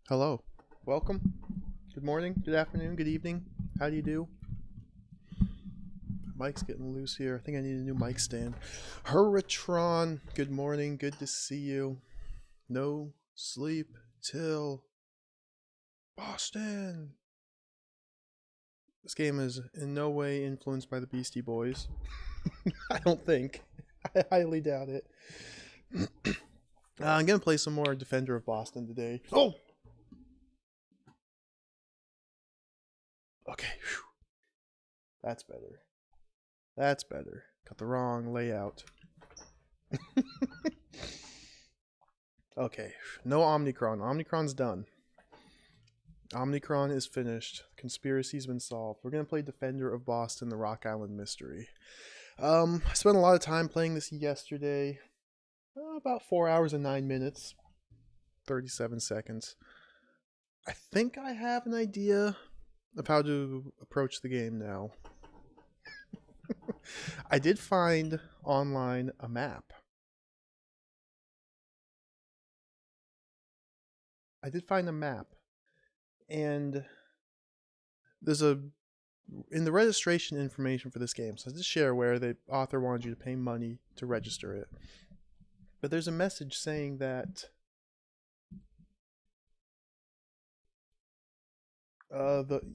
Hello. Welcome. Good morning, good afternoon, good evening. How do you do? Mic's getting loose here. I think I need a new mic stand. Hurritron, good morning. Good to see you. No sleep till Boston. This game is in no way influenced by the Beastie Boys. I don't think. I highly doubt it. I'm going to play some more Defender of Boston today. Oh! Okay. Whew. That's better. That's better. Got the wrong layout. Okay. No Omnicron. Omnicron's done. Omnicron is finished. The conspiracy's been solved. We're going to play Defender of Boston, the Rock Island Mystery. I spent a lot of time playing this yesterday. About 4 hours and 9 minutes. 37 seconds. I think I have an idea of how to approach the game now. I did find online a map. And there's in the registration information for this game, so just share where the author wanted you to pay money to register it. But there's a message saying that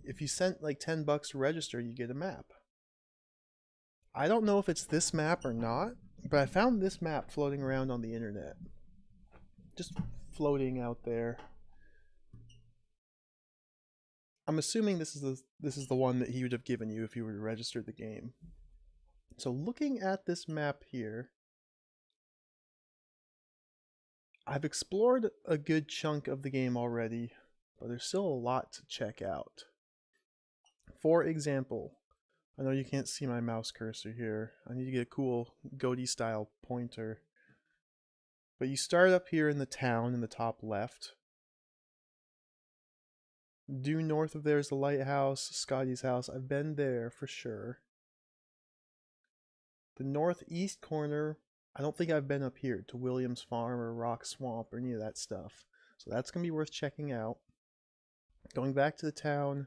if you sent like $10 to register, you get a map. I don't know if it's this map or not, but I found this map floating around on the internet. Just floating out there. I'm assuming this is the one that he would have given you if you were to register the game. So looking at this map here, I've explored a good chunk of the game already, but there's still a lot to check out. For example, I know you can't see my mouse cursor here. I need to get a cool goatee style pointer. But you start up here in the town in the top left. Due north of there is the lighthouse, Scotty's house. I've been there for sure. The northeast corner, I don't think I've been up here to Williams Farm or Rock Swamp or any of that stuff. So that's going to be worth checking out. Going back to the town,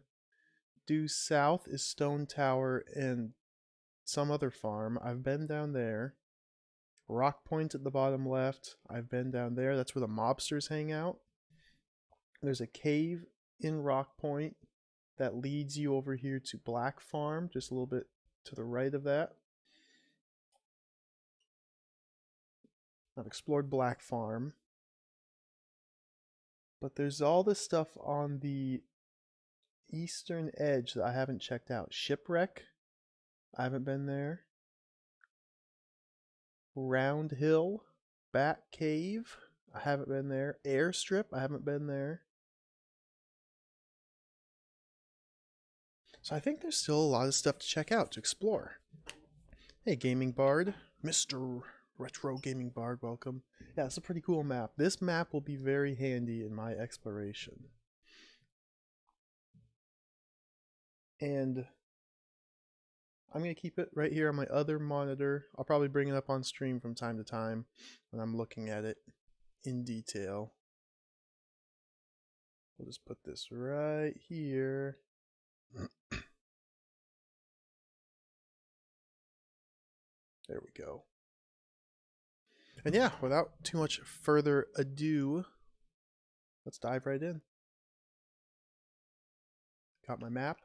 due south is Stone Tower and some other farm. I've been down there. Rock Point at the bottom left. I've been down there. That's where the mobsters hang out. There's a cave in Rock Point that leads you over here to Black Farm, just a little bit to the right of that. I've explored Black Farm. But there's all this stuff on the eastern edge that I haven't checked out. Shipwreck, I haven't been there. Round Hill, Bat Cave, I haven't been there. Airstrip, I haven't been there. So I think there's still a lot of stuff to check out, to explore. Hey, Gaming Bard. Mr. Retro Gaming Bard, welcome. Yeah, it's a pretty cool map. This map will be very handy in my exploration. And I'm going to keep it right here on my other monitor. I'll probably bring it up on stream from time to time when I'm looking at it in detail. We'll just put this right here. There we go. And yeah, without too much further ado, let's dive right in. Got my map.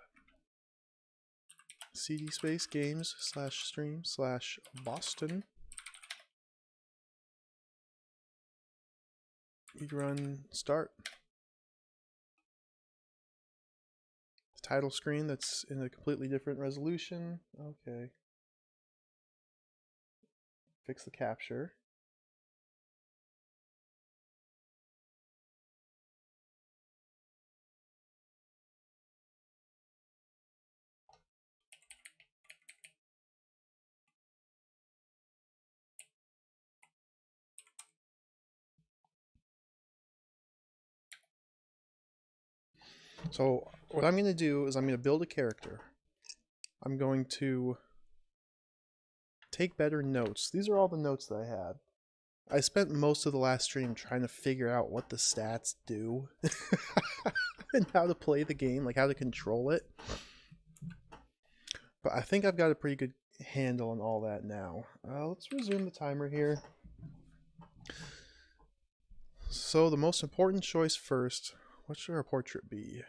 CD space games /stream/Boston. You run start. The title screen that's in a completely different resolution. Okay. Fix the capture. So what I'm going to do is I'm going to build a character. I'm going to take better notes. These are all the notes that I had. I spent most of the last stream trying to figure out what the stats do and how to play the game, like how to control it. But I think I've got a pretty good handle on all that now. Let's resume the timer here. So the most important choice first. What should our portrait be?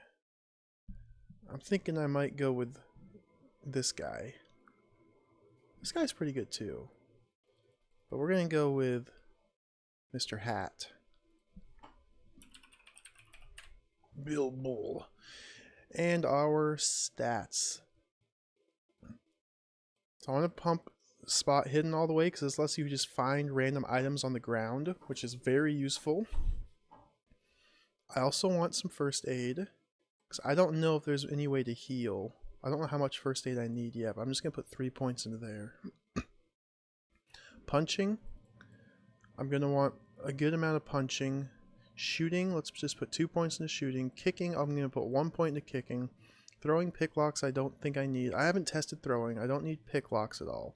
I'm thinking I might go with this guy. This guy's pretty good too. But we're going to go with Mr. Hat. Bill Bull. And our stats. So I want to pump spot hidden all the way because this lets you just find random items on the ground, which is very useful. I also want some first aid because I don't know if there's any way to heal. I don't know how much first aid I need yet, but I'm just going to put 3 points into there. Punching. I'm going to want a good amount of punching. Shooting, let's just put 2 points into shooting. Kicking, I'm going to put 1 point into kicking. Throwing picklocks, I don't think I need. I haven't tested throwing. I don't need picklocks at all.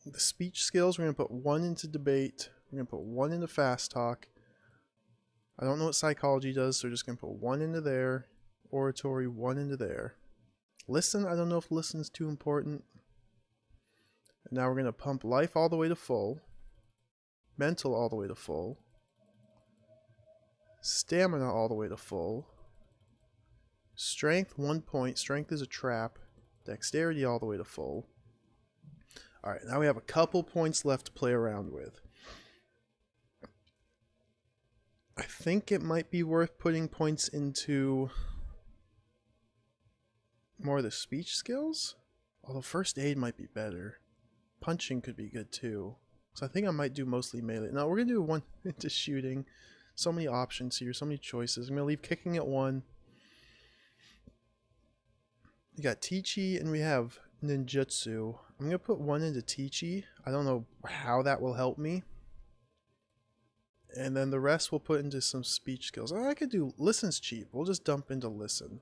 The speech skills, we're going to put 1 into debate. We're going to put 1 into fast talk. I don't know what psychology does, so we're just going to put 1 into there. Oratory, 1 into there. Listen, I don't know if listen is too important. And now we're going to pump life all the way to full. Mental all the way to full. Stamina all the way to full. Strength, 1 point. Strength is a trap. Dexterity all the way to full. Alright, now we have a couple points left to play around with. I think it might be worth putting points into more of the speech skills. Although first aid might be better. Punching could be good too. So I think I might do mostly melee. No, we're going to do 1 into shooting. So many options here, so many choices. I'm going to leave kicking at 1. We got Teachy and we have Ninjutsu. I'm going to put 1 into Teachy. I don't know how that will help me. And then the rest we'll put into some speech skills. Oh, I could do listen's cheap. We'll just dump into listen.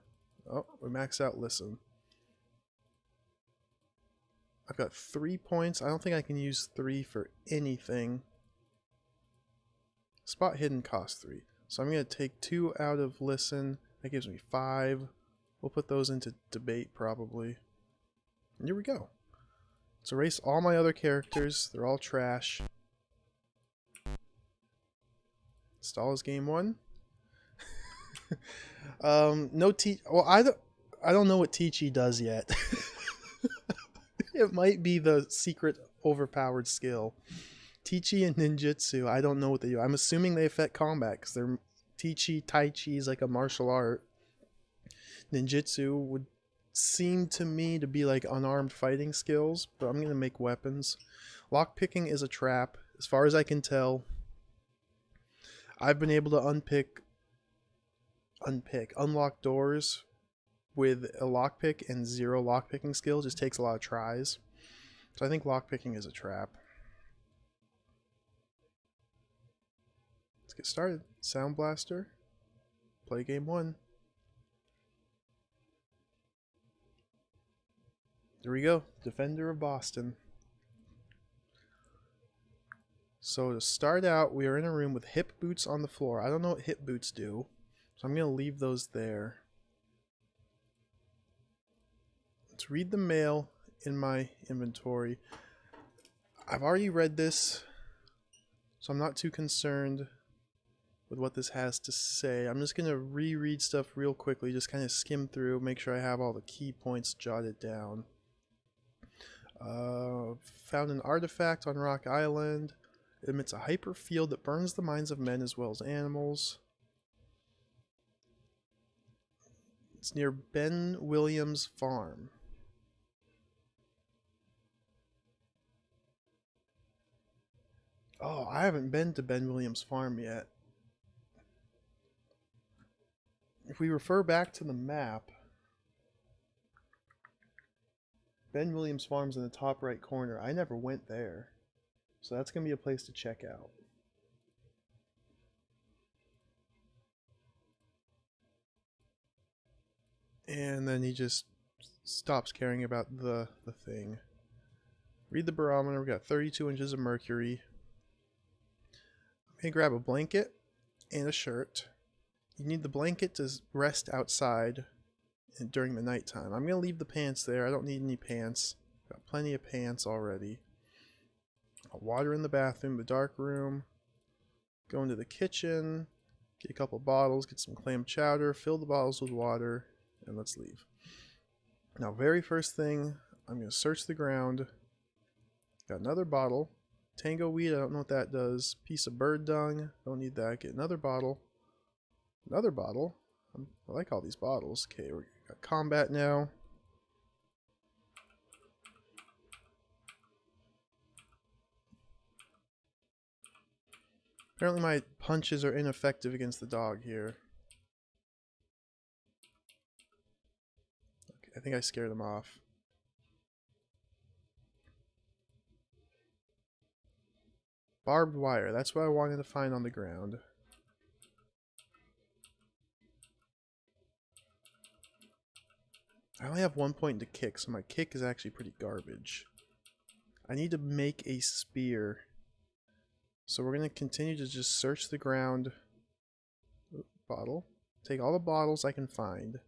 Oh, we max out listen. I've got 3 points. I don't think I can use 3 for anything. Spot hidden costs 3. So I'm going to take 2 out of listen. That gives me 5. We'll put those into debate probably. And here we go. Let's erase all my other characters. They're all trash. Install as game 1. No well, I don't know what Teachy does yet. It might be the secret overpowered skill. Teachy and Ninjutsu, I don't know what they do. I'm assuming they affect combat because they're Teachy, Tai Chi is like a martial art. Ninjutsu would seem to me to be like unarmed fighting skills, but I'm going to make weapons. Lockpicking is a trap. As far as I can tell, I've been able to unlock doors with a lockpick and 0 lockpicking skill. Just takes a lot of tries. So I think lockpicking is a trap. Let's get started. Sound Blaster. Play game 1. There we go. Defender of Boston. So to start out, we are in a room with hip boots on the floor. I don't know what hip boots do, so I'm going to leave those there. Let's read the mail in my inventory. I've already read this, so I'm not too concerned with what this has to say. I'm just going to reread stuff real quickly, just kind of skim through, make sure I have all the key points jotted down. Found an artifact on Rock Island. It emits a hyper field that burns the minds of men as well as animals. It's near Ben Williams' farm. Oh, I haven't been to Ben Williams' farm yet. If we refer back to the map, Ben Williams' farm's in the top right corner. I never went there. So that's going to be a place to check out. And then he just stops caring about the thing. Read the barometer. We got 32 inches of mercury. I'm going to grab a blanket and a shirt. You need the blanket to rest outside during the nighttime. I'm going to leave the pants there. I don't need any pants. Got plenty of pants already. Water in the bathroom, the dark room. Go into the kitchen. Get a couple bottles. Get some clam chowder. Fill the bottles with water. And let's leave. Now, very first thing, I'm going to search the ground. Got another bottle. Tango weed, I don't know what that does. Piece of bird dung, don't need that. Get another bottle. Another bottle. I like all these bottles. Okay, we got combat now. Apparently my punches are ineffective against the dog here. Okay, I think I scared him off. Barbed wire, that's what I wanted to find on the ground. I only have 1 point to kick, so my kick is actually pretty garbage. I need to make a spear. So we're going to continue to just search the ground. Ooh, bottle. Take all the bottles I can find.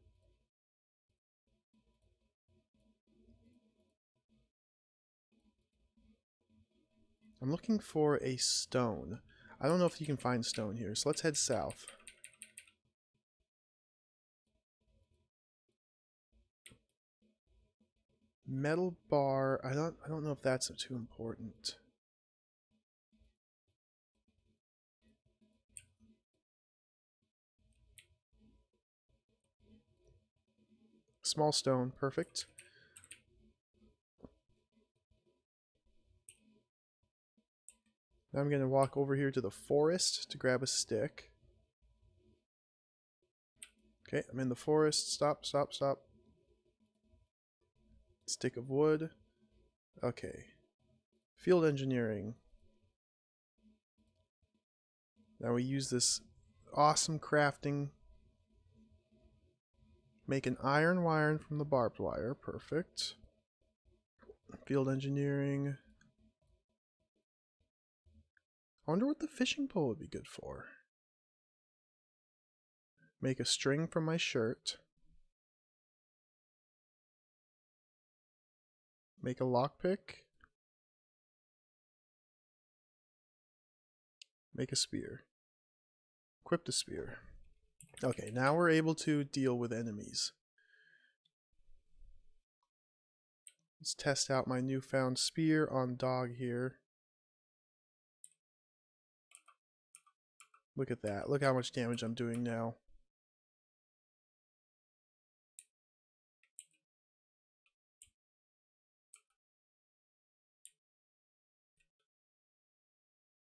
I'm looking for a stone. I don't know if you can find stone here, so let's head south. Metal bar. I don't know if that's too important. Small stone, perfect. Now I'm going to walk over here to the forest to grab a stick. Okay, I'm in the forest. Stop, stop, stop. Stick of wood. Okay. Field engineering. Now we use this awesome crafting. Make an iron wire from the barbed wire. Perfect. Field engineering. I wonder what the fishing pole would be good for. Make a string from my shirt. Make a lockpick. Make a spear. Equip the spear. Okay, now we're able to deal with enemies. Let's test out my newfound spear on dog here. Look at that. Look how much damage I'm doing now.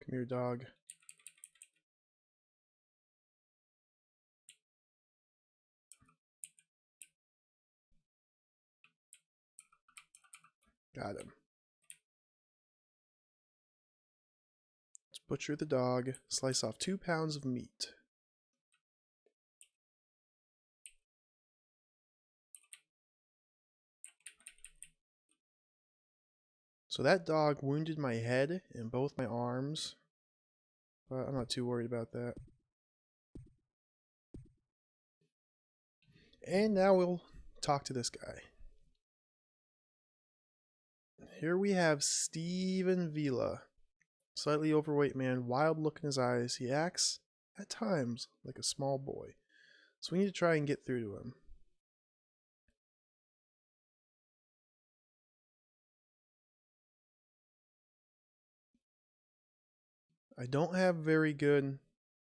Come here, dog. Got him. Let's butcher the dog. Slice off 2 pounds of meat. So that dog wounded my head and both my arms. But I'm not too worried about that. And now we'll talk to this guy. Here we have Steven Vila. Slightly overweight man, wild look in his eyes. He acts, at times, like a small boy. So we need to try and get through to him. I don't have very good...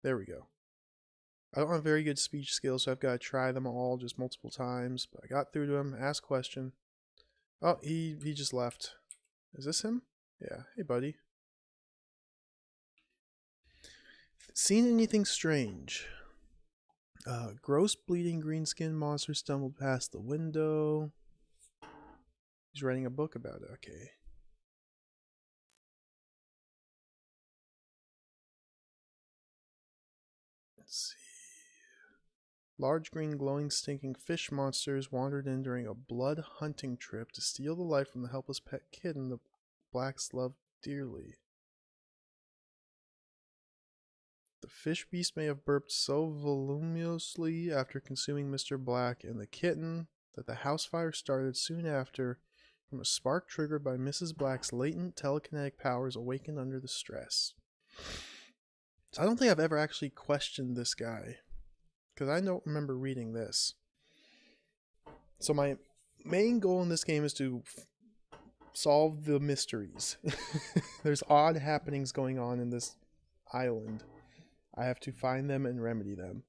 There we go. I don't have very good speech skills, so I've got to try them all just multiple times. But I got through to him, asked question. Oh, he just left. Is this him? Yeah. Hey, buddy. Seen anything strange? Gross bleeding green-skinned monster stumbled past the window. He's writing a book about it. Okay. Let's see. Large green glowing stinking fish monsters wandered in during a blood hunting trip to steal the life from the helpless pet kid in the Blacks loved dearly. The fish beast may have burped so voluminously after consuming Mr. Black and the kitten that the house fire started soon after from a spark triggered by Mrs. Black's latent telekinetic powers awakened under the stress. So I don't think I've ever actually questioned this guy, because I don't remember reading this. So my main goal in this game is to solve the mysteries. There's odd happenings going on in this island. I have to find them and remedy them.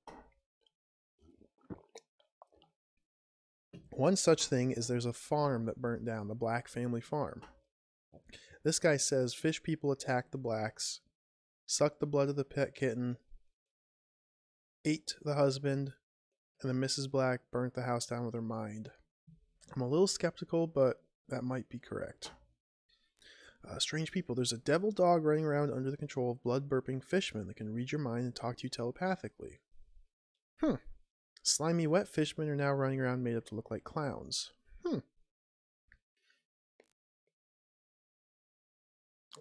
One such thing is there's a farm that burnt down, the Black family farm. This guy says fish people attacked the Blacks, sucked the blood of the pet kitten, ate the husband, and then Mrs. Black burnt the house down with her mind. I'm a little skeptical, but that might be correct. Strange people. There's a devil dog running around under the control of blood-burping fishmen that can read your mind and talk to you telepathically. Slimy wet fishmen are now running around made up to look like clowns.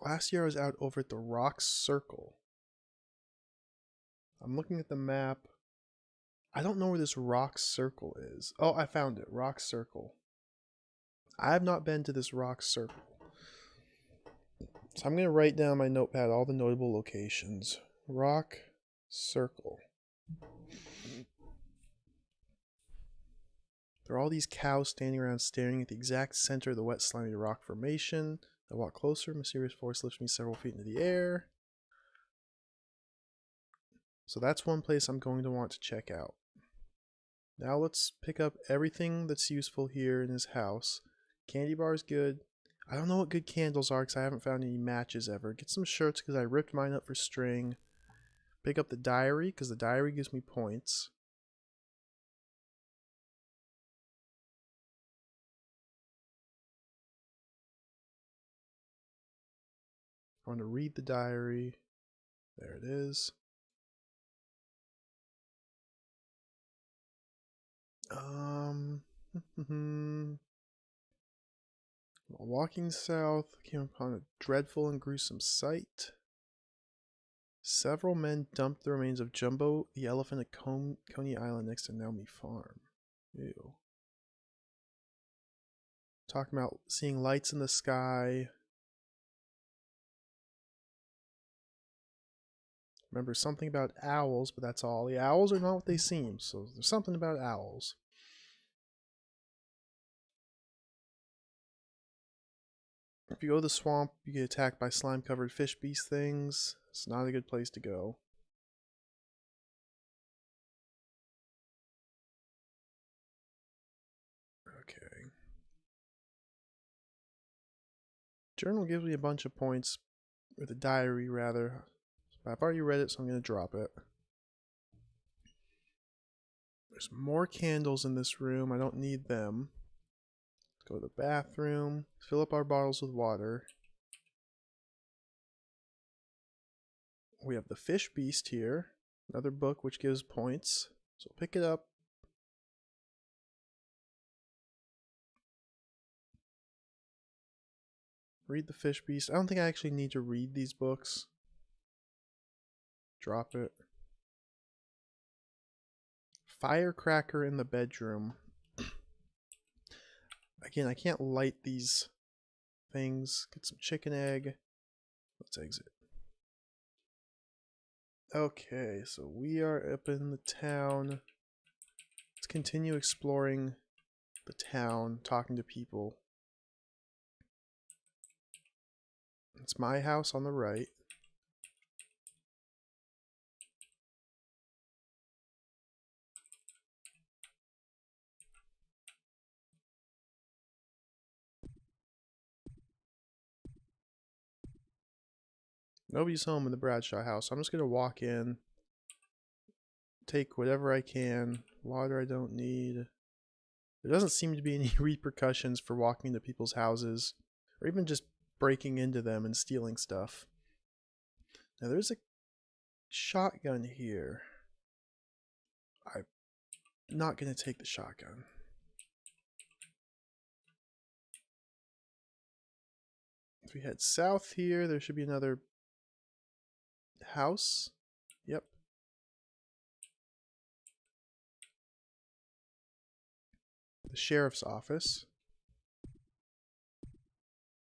Last year I was out over at the Rock Circle. I'm looking at the map. I don't know where this Rock Circle is. Oh, I found it. Rock Circle. I have not been to this Rock Circle. So I'm going to write down my notepad all the notable locations. Rock Circle. There are all these cows standing around staring at the exact center of the wet slimy rock formation. I walk closer. Mysterious force lifts me several feet into the air. So that's one place I'm going to want to check out. Now let's pick up everything that's useful here in his house. Candy bar is good. I don't know what good candles are because I haven't found any matches ever. Get some shirts because I ripped mine up for string. Pick up the diary because the diary gives me points. I want to read the diary. There it is. While walking south, I came upon a dreadful and gruesome sight. Several men dumped the remains of Jumbo the elephant at Coney Island next to Naomi Farm. Ew. Talking about seeing lights in the sky. Remember something about owls, but that's all. The owls are not what they seem, so there's something about owls. If you go to the swamp, you get attacked by slime-covered fish beast things. It's not a good place to go. Okay. Journal gives me a bunch of points, or the diary rather. I've already read it, so I'm going to drop it. There's more candles in this room. I don't need them. Let's go to the bathroom. Fill up our bottles with water. We have the Fish Beast here. Another book which gives points. So pick it up. Read the Fish Beast. I don't think I actually need to read these books. Drop it. Firecracker in the bedroom. Again, I can't light these things. Get some chicken egg. Let's exit. Okay, so we are up in the town. Let's continue exploring the town, talking to people. It's my house on the right. Nobody's home in the Bradshaw house. I'm just going to walk in, take whatever I can. Water I don't need. There doesn't seem to be any repercussions for walking into people's houses, or even just breaking into them and stealing stuff. Now there's a shotgun here. I'm not going to take the shotgun. If we head south here, there should be another house. Yep. The sheriff's office.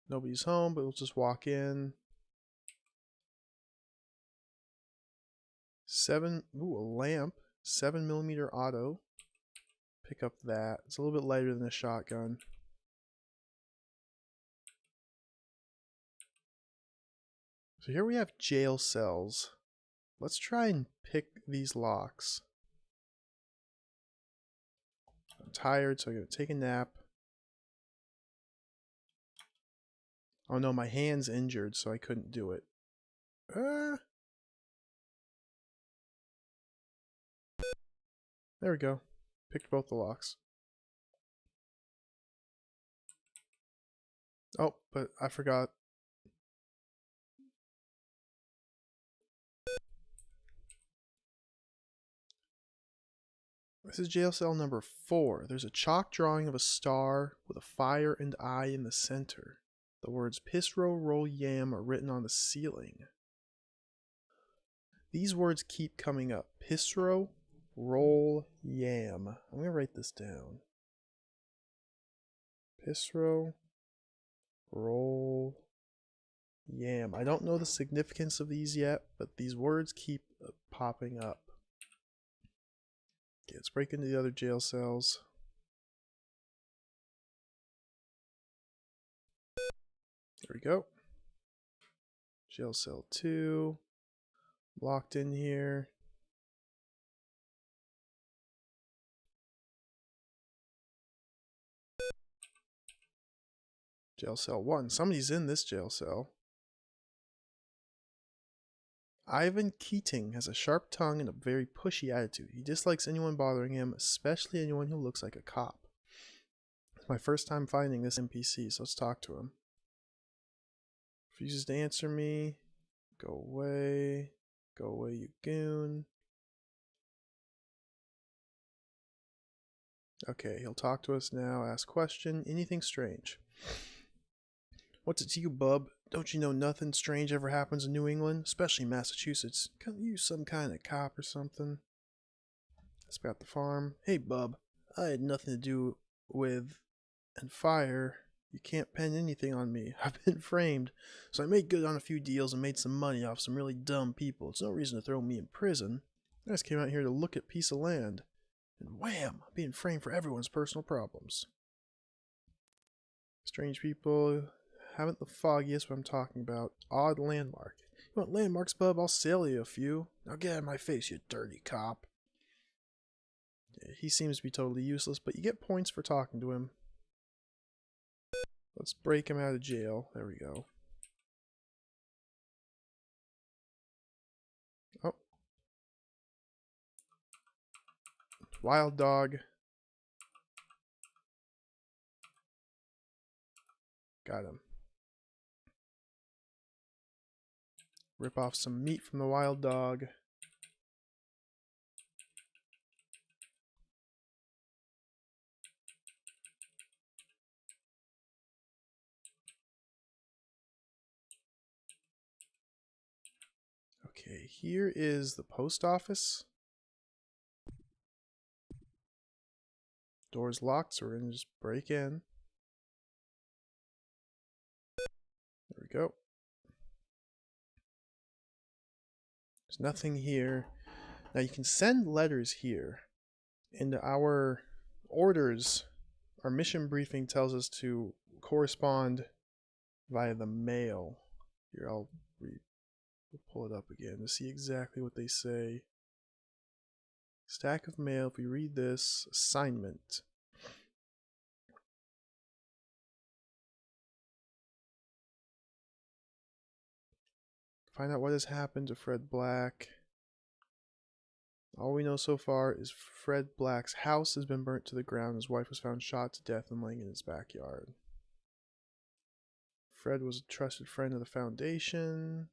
Nobody's home, but we'll just walk in. 7, ooh, a lamp. 7mm auto. Pick up that. It's a little bit lighter than a shotgun. So here we have jail cells. Let's try and pick these locks. I'm tired, so I'm going to take a nap. Oh no, my hand's injured, so I couldn't do it. There we go. Picked both the locks. Oh, but I forgot. This is jail cell number 4. There's a chalk drawing of a star with a fire and eye in the center. The words "Piss roll yam" are written on the ceiling. These words keep coming up. Piss roll yam. I'm going to write this down. Piss roll yam. I don't know the significance of these yet, but these words keep popping up. Okay, let's break into the other jail cells. There we go. Jail cell 2. Locked in here. Jail cell 1. Somebody's in this jail cell. Ivan Keating has a sharp tongue and a very pushy attitude. He dislikes anyone bothering him, especially anyone who looks like a cop. It's my first time finding this NPC, so let's talk to him. Refuses to answer me. Go away. Go away, you goon. Okay, he'll talk to us now. Ask question. Anything strange? What's it to you, bub? Don't you know nothing strange ever happens in New England? Especially Massachusetts. Can't you some kind of cop or something? That's about the farm. Hey, bub. I had nothing to do with... and fire. You can't pin anything on me. I've been framed. So I made good on a few deals and made some money off some really dumb people. It's no reason to throw me in prison. I just came out here to look at a piece of land. And wham! I'm being framed for everyone's personal problems. Strange people haven't the foggiest what I'm talking about. Odd landmark. You want landmarks, bub? I'll sell you a few. Now get out of my face, you dirty cop. Yeah, he seems to be totally useless, but you get points for talking to him. Let's break him out of jail. There we go. Oh. Wild dog. Got him. Rip off some meat from the wild dog. Okay, here is the post office. Door's locked, so we're going to just break in. There we go. There's nothing here. Now you can send letters here. And our orders, our mission briefing tells us to correspond via the mail. Here, I'll pull it up again to see exactly what they say. Stack of mail. If we read this, assignment. Find out what has happened to Fred Black. All we know so far is Fred Black's house has been burnt to the ground. His wife was found shot to death and laying in his backyard. Fred was a trusted friend of the Foundation.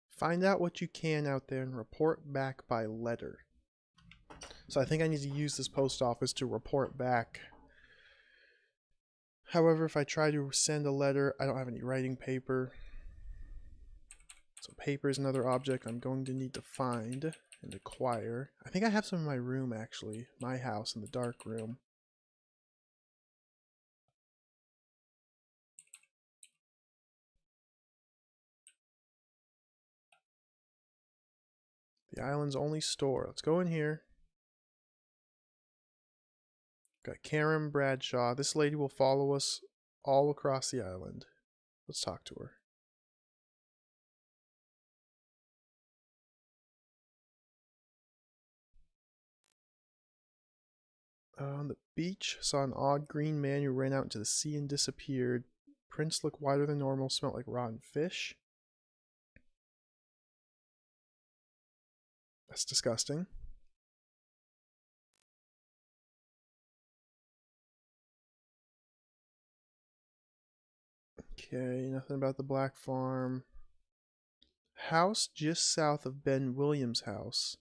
Find out what you can out there and report back by letter. So I think I need to use this post office to report back. However, if I try to send a letter, I don't have any writing paper. So paper is another object I'm going to need to find and acquire. I think I have some in my room, actually. My house, in the dark room. The island's only store. Let's go in here. Got Karen Bradshaw. This lady will follow us all across the island. Let's talk to her. On the beach, saw an odd green man who ran out into the sea and disappeared. Prints look wider than normal, smelled like rotten fish. That's disgusting. Okay, nothing about the Black Farm. House just south of Ben Williams' house.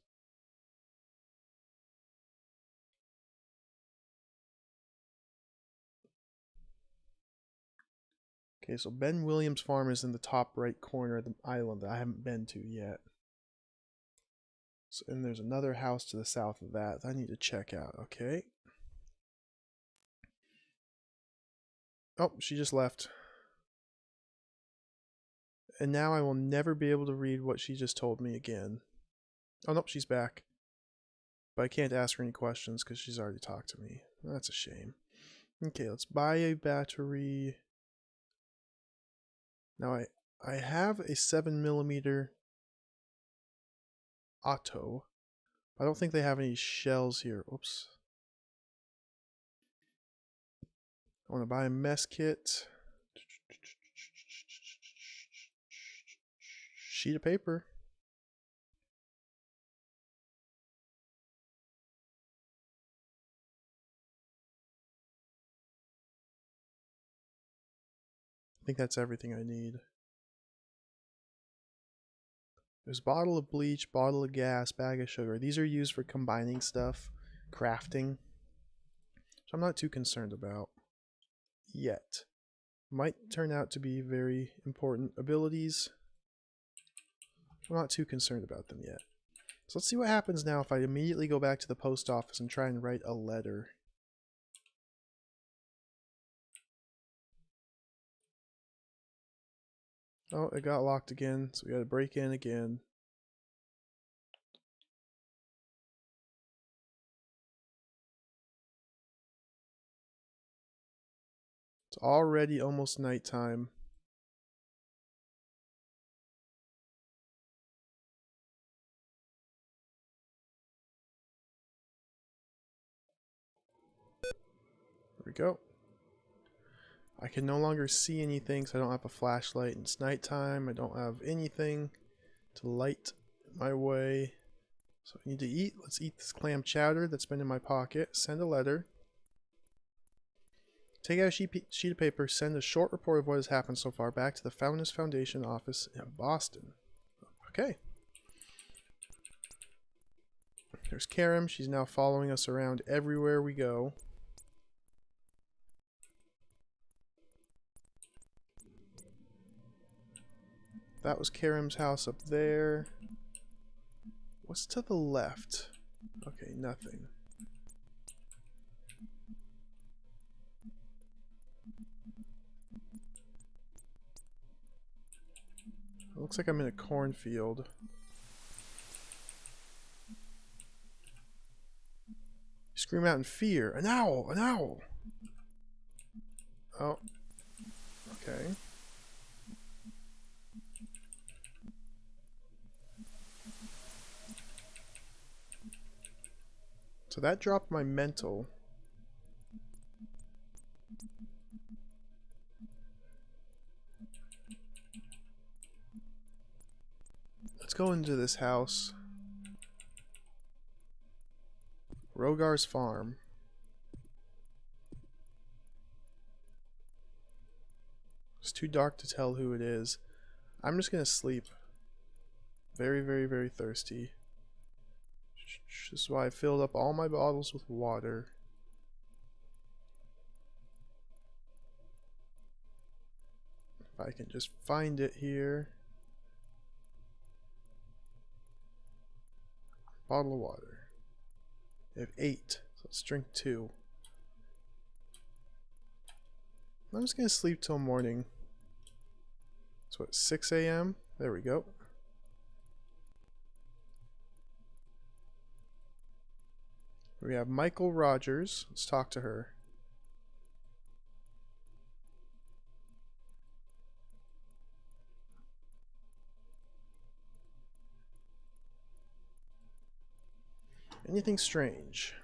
Okay, so Ben Williams' farm is in the top right corner of the island that I haven't been to yet. So, and there's another house to the south of that I need to check out. Okay. Oh, she just left. And now I will never be able to read what she just told me again. Oh, nope, she's back. But I can't ask her any questions because she's already talked to me. That's a shame. Okay, let's buy a battery. Now I have a 7mm auto. I don't think they have any shells here. Oops. I want to buy a mess kit. Sheet of paper. I think that's everything I need. There's a bottle of bleach, bottle of gas, bag of sugar. These are used for combining stuff, crafting. So I'm not too concerned about yet. Might turn out to be very important abilities. I'm not too concerned about them yet. So let's see what happens now if I immediately go back to the post office and try and write a letter. Oh, it got locked again, so we gotta break in again. It's already almost nighttime. There we go. I can no longer see anything, so I don't have a flashlight. And it's nighttime. I don't have anything to light my way. So I need to eat. Let's eat this clam chowder that's been in my pocket. Send a letter. Take out a sheet of paper. Send a short report of what has happened so far back to the Foundness Foundation office in Boston. Okay. There's Karim. She's now following us around everywhere we go. That was Karim's house up there. What's to the left? Okay, nothing. It looks like I'm in a cornfield. Scream out in fear. An owl! An owl! Oh. Okay. So that dropped my mental. Let's go into this house. Rogar's farm. It's too dark to tell who it is. I'm just gonna sleep. Very, very, very thirsty. This is why I filled up all my bottles with water. If I can just find it here. Bottle of water. I have 8, so let's drink 2. I'm just gonna sleep till morning. So at 6 a.m. There we go. We have Michael Rogers. Let's talk to her. Anything strange?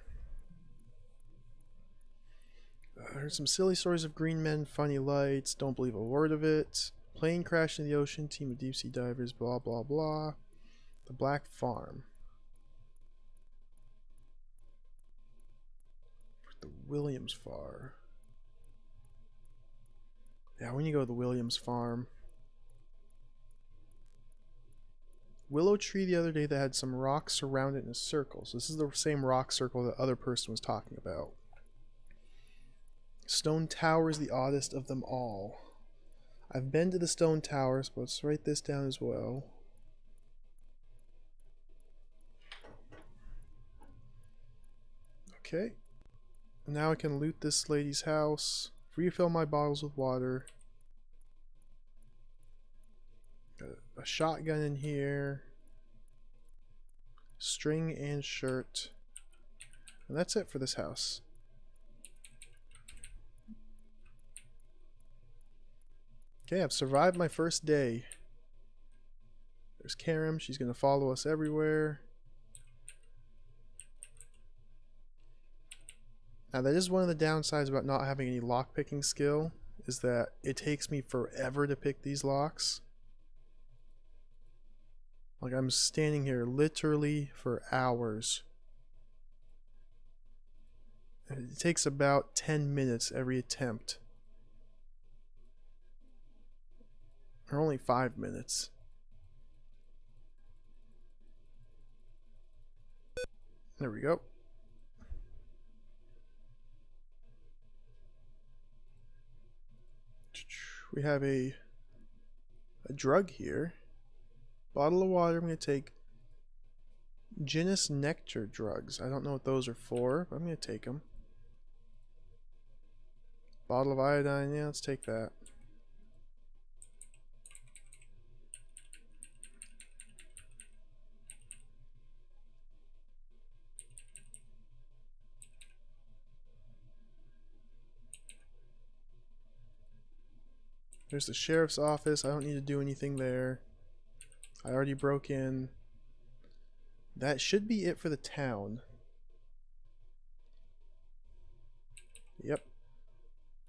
I heard some silly stories of green men, funny lights. Don't believe a word of it. Plane crashed in the ocean. Team of deep sea divers. Blah blah blah. The Black Farm. The Williams Farm. Yeah, we need to go to the Williams Farm. Willow tree the other day that had some rocks around it in a circle. So this is the same rock circle that the other person was talking about. Stone Tower is the oddest of them all. I've been to the Stone Towers, but let's write this down as well. Okay. Now I can loot this lady's house. Refill my bottles with water. Got a shotgun in here. String and shirt. And that's it for this house. Okay, I've survived my first day. There's Karim. She's going to follow us everywhere. Now that is one of the downsides about not having any lockpicking skill, is that it takes me forever to pick these locks. Like, I'm standing here literally for hours. And it takes about 10 minutes every attempt. Or only 5 minutes. There we go. We have a drug here. Bottle of water. I'm going to take Genus Nectar drugs. I don't know what those are for, but I'm going to take them. Bottle of iodine. Yeah, let's take that. There's the sheriff's office. I don't need to do anything there. I already broke in. That should be it for the town. Yep.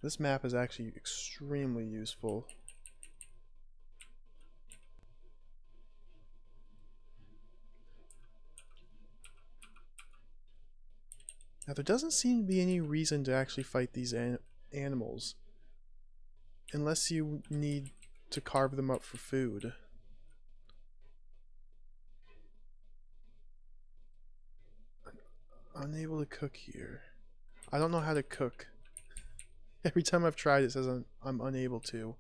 This map is actually extremely useful. Now there doesn't seem to be any reason to actually fight these animals. Unless you need to carve them up for food. Unable to cook here. I don't know how to cook. Every time I've tried it says I'm unable to.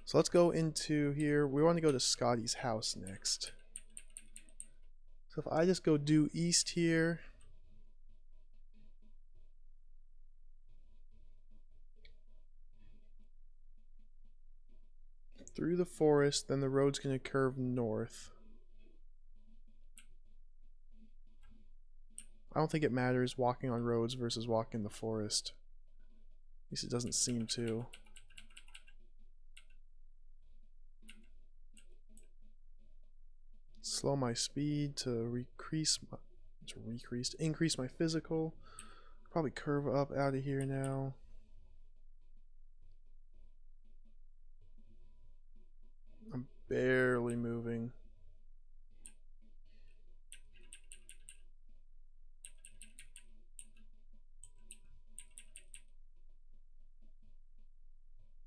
So let's go into here. We want to go to Scotty's house next. So if I just go due east here. Through the forest, then the road's going to curve north. I don't think it matters walking on roads versus walking in the forest. At least it doesn't seem to. Slow my speed to increase my physical. Probably curve up out of here now. I'm barely moving.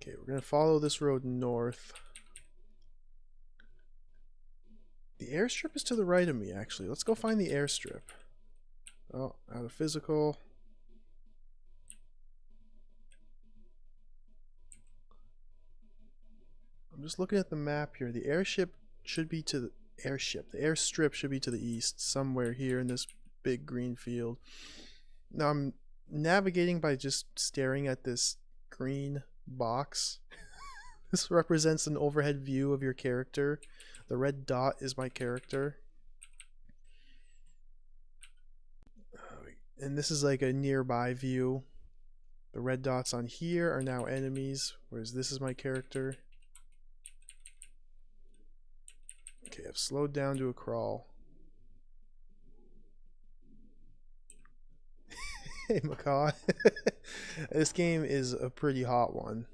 Okay, we're gonna follow this road north. The airstrip is to the right of me, actually. Let's go find the airstrip. Oh, out of physical. I'm just looking at the map here. The airship should be to the airship. The airstrip should be to the east, somewhere here in this big green field. Now I'm navigating by just staring at this green box. This represents an overhead view of your character. The red dot is my character. And this is like a nearby view. The red dots on here are now enemies, whereas this is my character. Okay, I've slowed down to a crawl. Hey, Macaw. This game is a pretty hot one.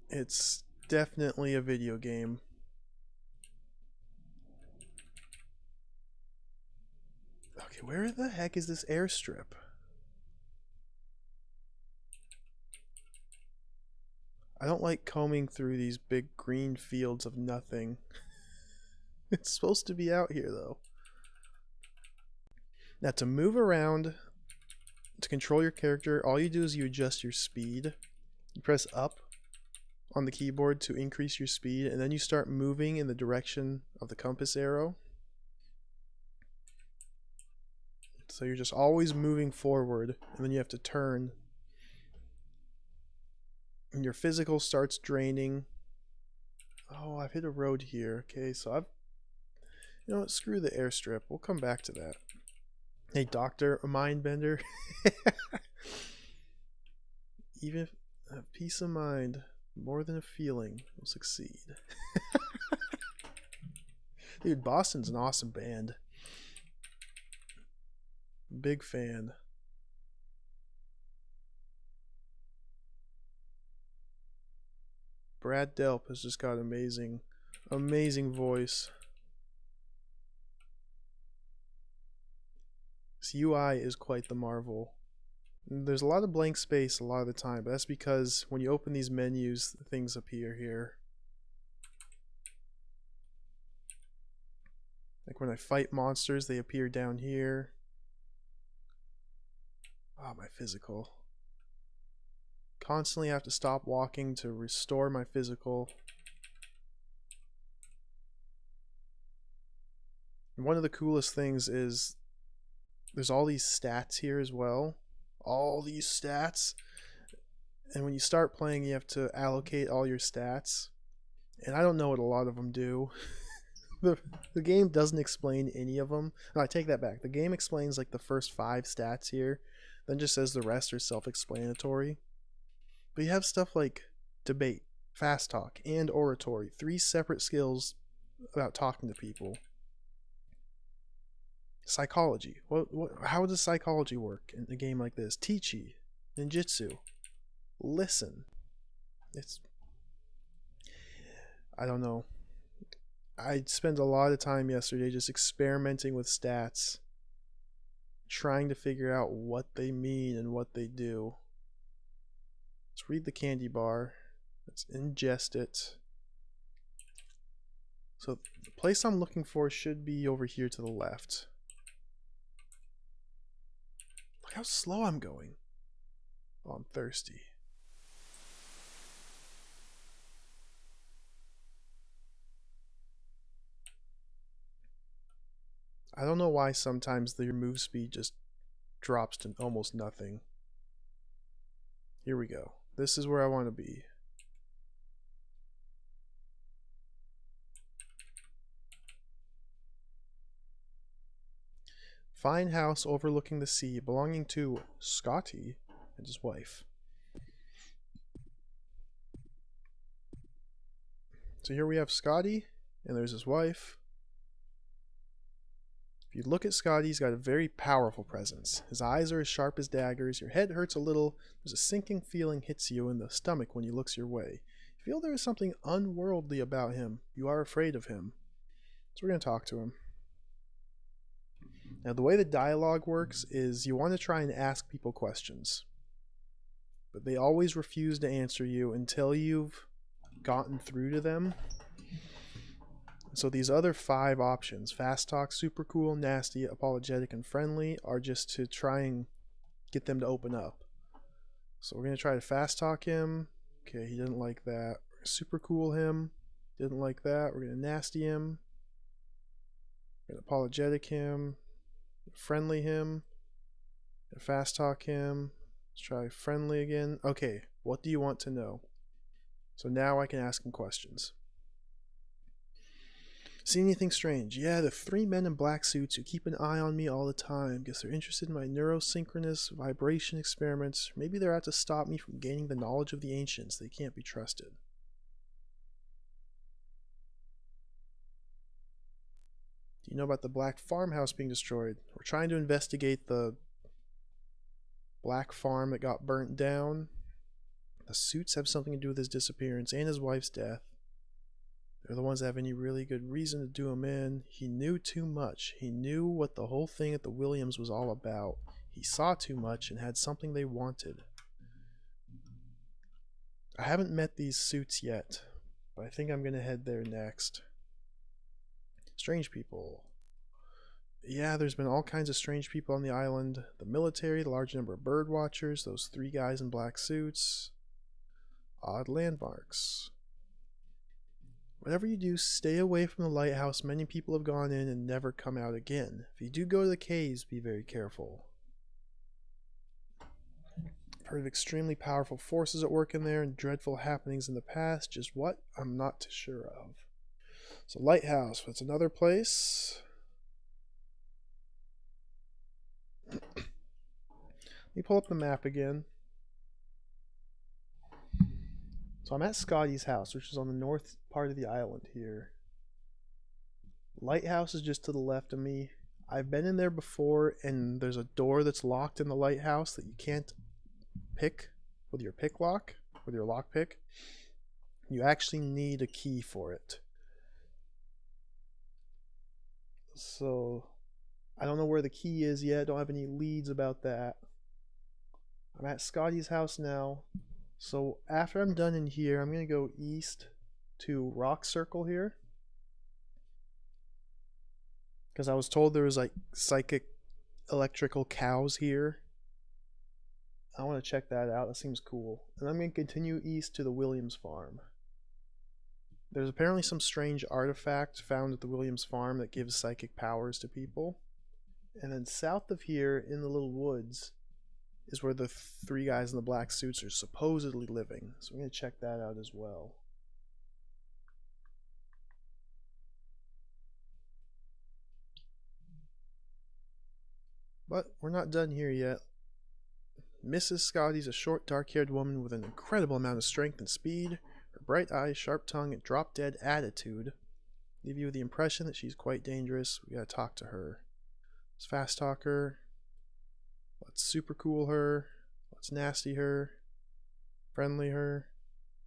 It's definitely a video game. Okay, where the heck is this airstrip? I don't like combing through these big green fields of nothing. It's supposed to be out here, though. Now, to move around, to control your character, all you do is you adjust your speed. You press up on the keyboard to increase your speed, and then you start moving in the direction of the compass arrow. So you're just always moving forward, and then you have to turn. And your physical starts draining. Oh, I've hit a road here. Okay, so I've... You know what? Screw the airstrip. We'll come back to that. Hey, Doctor, a mind bender. Even a peace of mind, more than a feeling, will succeed. Dude, Boston's an awesome band. Big fan. Brad Delp has just got amazing voice. This UI is quite the marvel. There's a lot of blank space a lot of the time, but that's because when you open these menus, things appear here. Like when I fight monsters, they appear down here. Oh, my physical. Constantly have to stop walking to restore my physical. And one of the coolest things is there's all these stats here as well. All these stats. And when you start playing, you have to allocate all your stats. And I don't know what a lot of them do. The game doesn't explain any of them. No, I take that back. The game explains like the first 5 stats here. Then just says the rest are self-explanatory. But you have stuff like debate, fast talk, and oratory. 3 separate skills about talking to people. Psychology. How does psychology work in a game like this? Teachy, ninjutsu. Listen. I don't know. I spent a lot of time yesterday just experimenting with stats, trying to figure out what they mean and what they do. Let's read the candy bar. Let's ingest it. So the place I'm looking for should be over here to the left. Look how slow I'm going. Oh, I'm thirsty. I don't know why sometimes your move speed just drops to almost nothing. Here we go. This is where I want to be. Fine house overlooking the sea, belonging to Scotty and his wife. So here we have Scotty, and there's his wife. If you look at Scotty, he's got a very powerful presence. His eyes are as sharp as daggers. Your head hurts a little. There's a sinking feeling hits you in the stomach when he looks your way. You feel there is something unworldly about him. You are afraid of him. So we're going to talk to him. Now, the way the dialogue works is you want to try and ask people questions. But they always refuse to answer you until you've gotten through to them. So these other 5 options, fast talk, super cool, nasty, apologetic, and friendly, are just to try and get them to open up. So we're going to try to fast talk him. Okay, he didn't like that. Super cool him. Didn't like that. We're going to nasty him. We're going to apologetic him. Friendly him. Fast talk him. Let's try friendly again. Okay, what do you want to know? So now I can ask him questions. See anything strange? Yeah, the 3 men in black suits who keep an eye on me all the time. Guess they're interested in my neurosynchronous vibration experiments. Maybe they're out to stop me from gaining the knowledge of the ancients. They can't be trusted. Do you know about the black farmhouse being destroyed? We're trying to investigate the black farm that got burnt down. The suits have something to do with his disappearance and his wife's death. They're the ones that have any really good reason to do him in. He knew too much. He knew what the whole thing at the Williams was all about. He saw too much and had something they wanted. I haven't met these suits yet, but I think I'm going to head there next. Strange people. Yeah, there's been all kinds of strange people on the island. The military, the large number of bird watchers, those 3 guys in black suits. Odd landmarks. Whatever you do, stay away from the lighthouse. Many people have gone in and never come out again. If you do go to the caves, be very careful. I've heard of extremely powerful forces at work in there and dreadful happenings in the past. Just what? I'm not too sure of. So lighthouse, that's another place. Let me pull up the map again. So I'm at Scotty's house, which is on the north part of the island here. Lighthouse is just to the left of me. I've been in there before, and there's a door that's locked in the lighthouse that you can't pick with your pick lock, with your lock pick. You actually need a key for it. So I don't know where the key is yet. Don't have any leads about that. I'm at Scotty's house now. So after I'm done in here, I'm going to go east to Rock Circle here. Because I was told there was like psychic electrical cows here. I want to check that out. That seems cool. And I'm going to continue east to the Williams farm. There's apparently some strange artifact found at the Williams farm that gives psychic powers to people. And then south of here in the little woods is where the 3 guys in the black suits are supposedly living. So I'm going to check that out as well. But we're not done here yet. Mrs. Scotty's a short, dark-haired woman with an incredible amount of strength and speed. Her bright eyes, sharp tongue, and drop-dead attitude leave you with the impression that she's quite dangerous. We gotta talk to her. Let's fast talk her. Let's super cool her. Let's nasty her. Friendly her.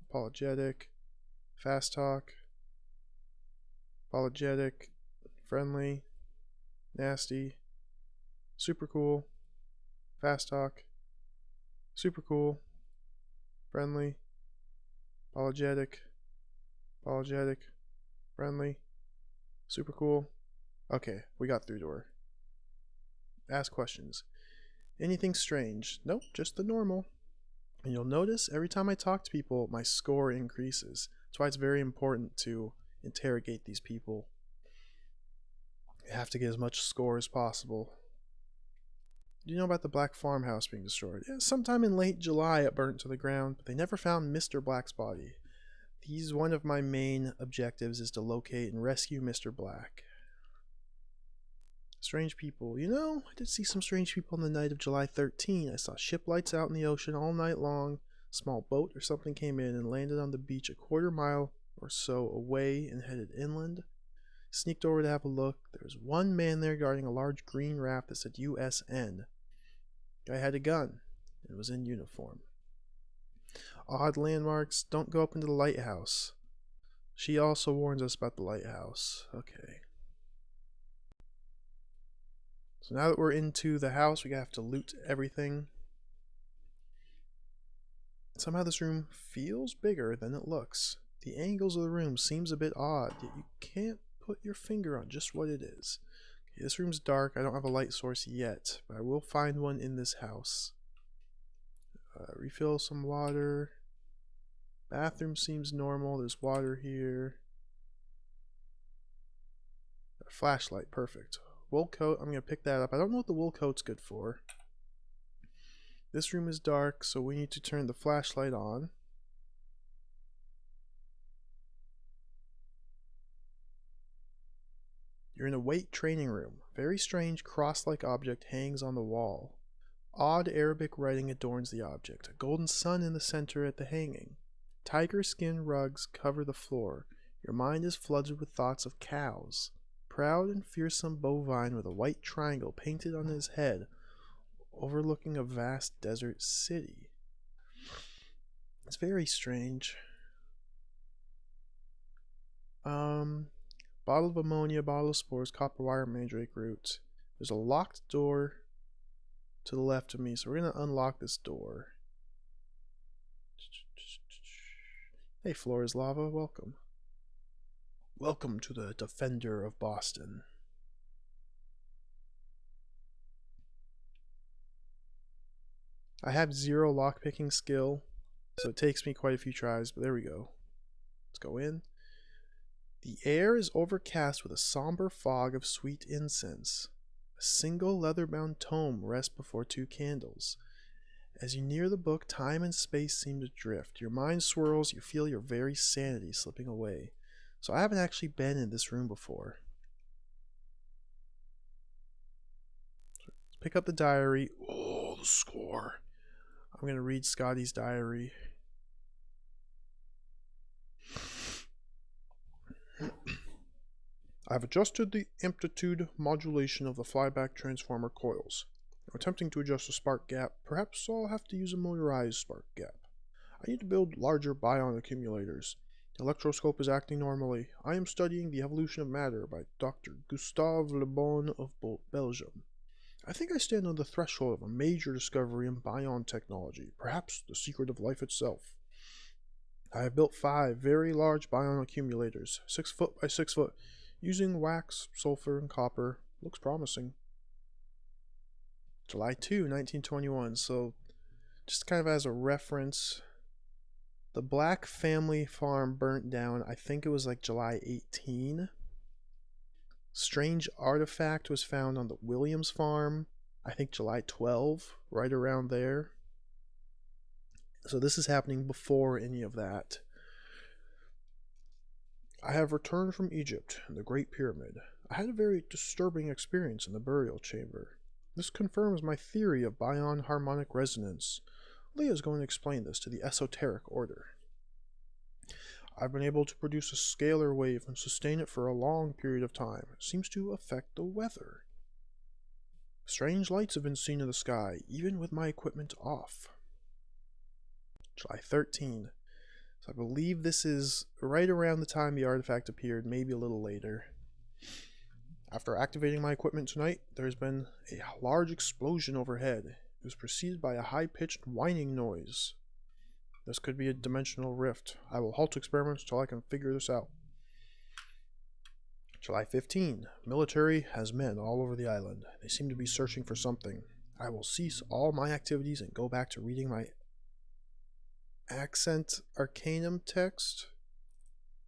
Apologetic. Fast talk. Apologetic. Friendly. Nasty. Super cool. Fast talk. Super cool. Friendly. Apologetic. Apologetic. Friendly. Super cool. Okay, we got through to her. Ask questions. Anything strange? Nope, just the normal. And you'll notice every time I talk to people, my score increases. That's why it's very important to interrogate these people. You have to get as much score as possible. Do you know about the Black farmhouse being destroyed? Yeah, sometime in late July it burnt to the ground, but they never found Mr. Black's body. One of my main objectives is to locate and rescue Mr. Black. Strange people. You know, I did see some strange people on the night of July 13. I saw ship lights out in the ocean all night long. A small boat or something came in and landed on the beach a quarter-mile or so away and headed inland. Sneaked over to have a look. There was one man there guarding a large green raft that said USN. Guy had a gun and was in uniform. Odd landmarks. Don't go up into the lighthouse. She also warns us about the lighthouse. Okay. So now that we're into the house, we have to loot everything. Somehow this room feels bigger than it looks. The angles of the room seems a bit odd, yet you can't put your finger on just what it is. Okay, this room's dark. I don't have a light source yet, but I will find one in this house. Refill some water. Bathroom seems normal. There's water here. A flashlight, perfect. Wool coat, I'm going to pick that up. I don't know what the wool coat's good for. This room is dark, so we need to turn the flashlight on. You're in a weight training room. Very strange cross-like object hangs on the wall. Odd Arabic writing adorns the object. A golden sun in the center at the hanging. Tiger skin rugs cover the floor. Your mind is flooded with thoughts of cows. Proud and fearsome bovine with a white triangle painted on his head, overlooking a vast desert city. It's very strange. Bottle of ammonia, bottle of spores, copper wire, mandrake root. There's a locked door to the left of me, so we're going to unlock this door. Hey, floor is lava, welcome. Welcome to the Defender of Boston. I have 0 lockpicking skill, so it takes me quite a few tries, but there we go. Let's go in. The air is overcast with a somber fog of sweet incense. A single leather-bound tome rests before 2 candles. As you near the book, time and space seem to drift. Your mind swirls, you feel your very sanity slipping away. So I haven't actually been in this room before. Let's pick up the diary. Oh, the score. I'm going to read Scotty's diary. I've adjusted the amplitude modulation of the flyback transformer coils. I'm attempting to adjust the spark gap. Perhaps I'll have to use a motorized spark gap. I need to build larger bion accumulators. The electroscope is acting normally. I am studying the evolution of matter by Dr. Gustave Le Bon of Belgium. I think I stand on the threshold of a major discovery in bion technology, perhaps the secret of life itself. I have built 5 very large bion accumulators, 6 foot by 6 foot, using wax, sulfur, and copper. Looks promising. July 2, 1921. So, just kind of as a reference, the Black family farm burnt down, I think it was like July 18. Strange artifact was found on the Williams farm, I think July 12, right around there. So this is happening before any of that. I have returned from Egypt and the Great Pyramid. I had a very disturbing experience in the burial chamber. This confirms my theory of bion harmonic resonance. Leah is going to explain this to the esoteric order. I've been able to produce a scalar wave and sustain it for a long period of time. It seems to affect the weather. Strange lights have been seen in the sky, even with my equipment off. July 13. So I believe this is right around the time the artifact appeared, maybe a little later. After activating my equipment tonight, there has been a large explosion overhead. It was preceded by a high-pitched whining noise. This could be a dimensional rift. I will halt experiments till I can figure this out. July 15. Military has men all over the island. They seem to be searching for something. I will cease all my activities and go back to reading my Accent Arcanum text.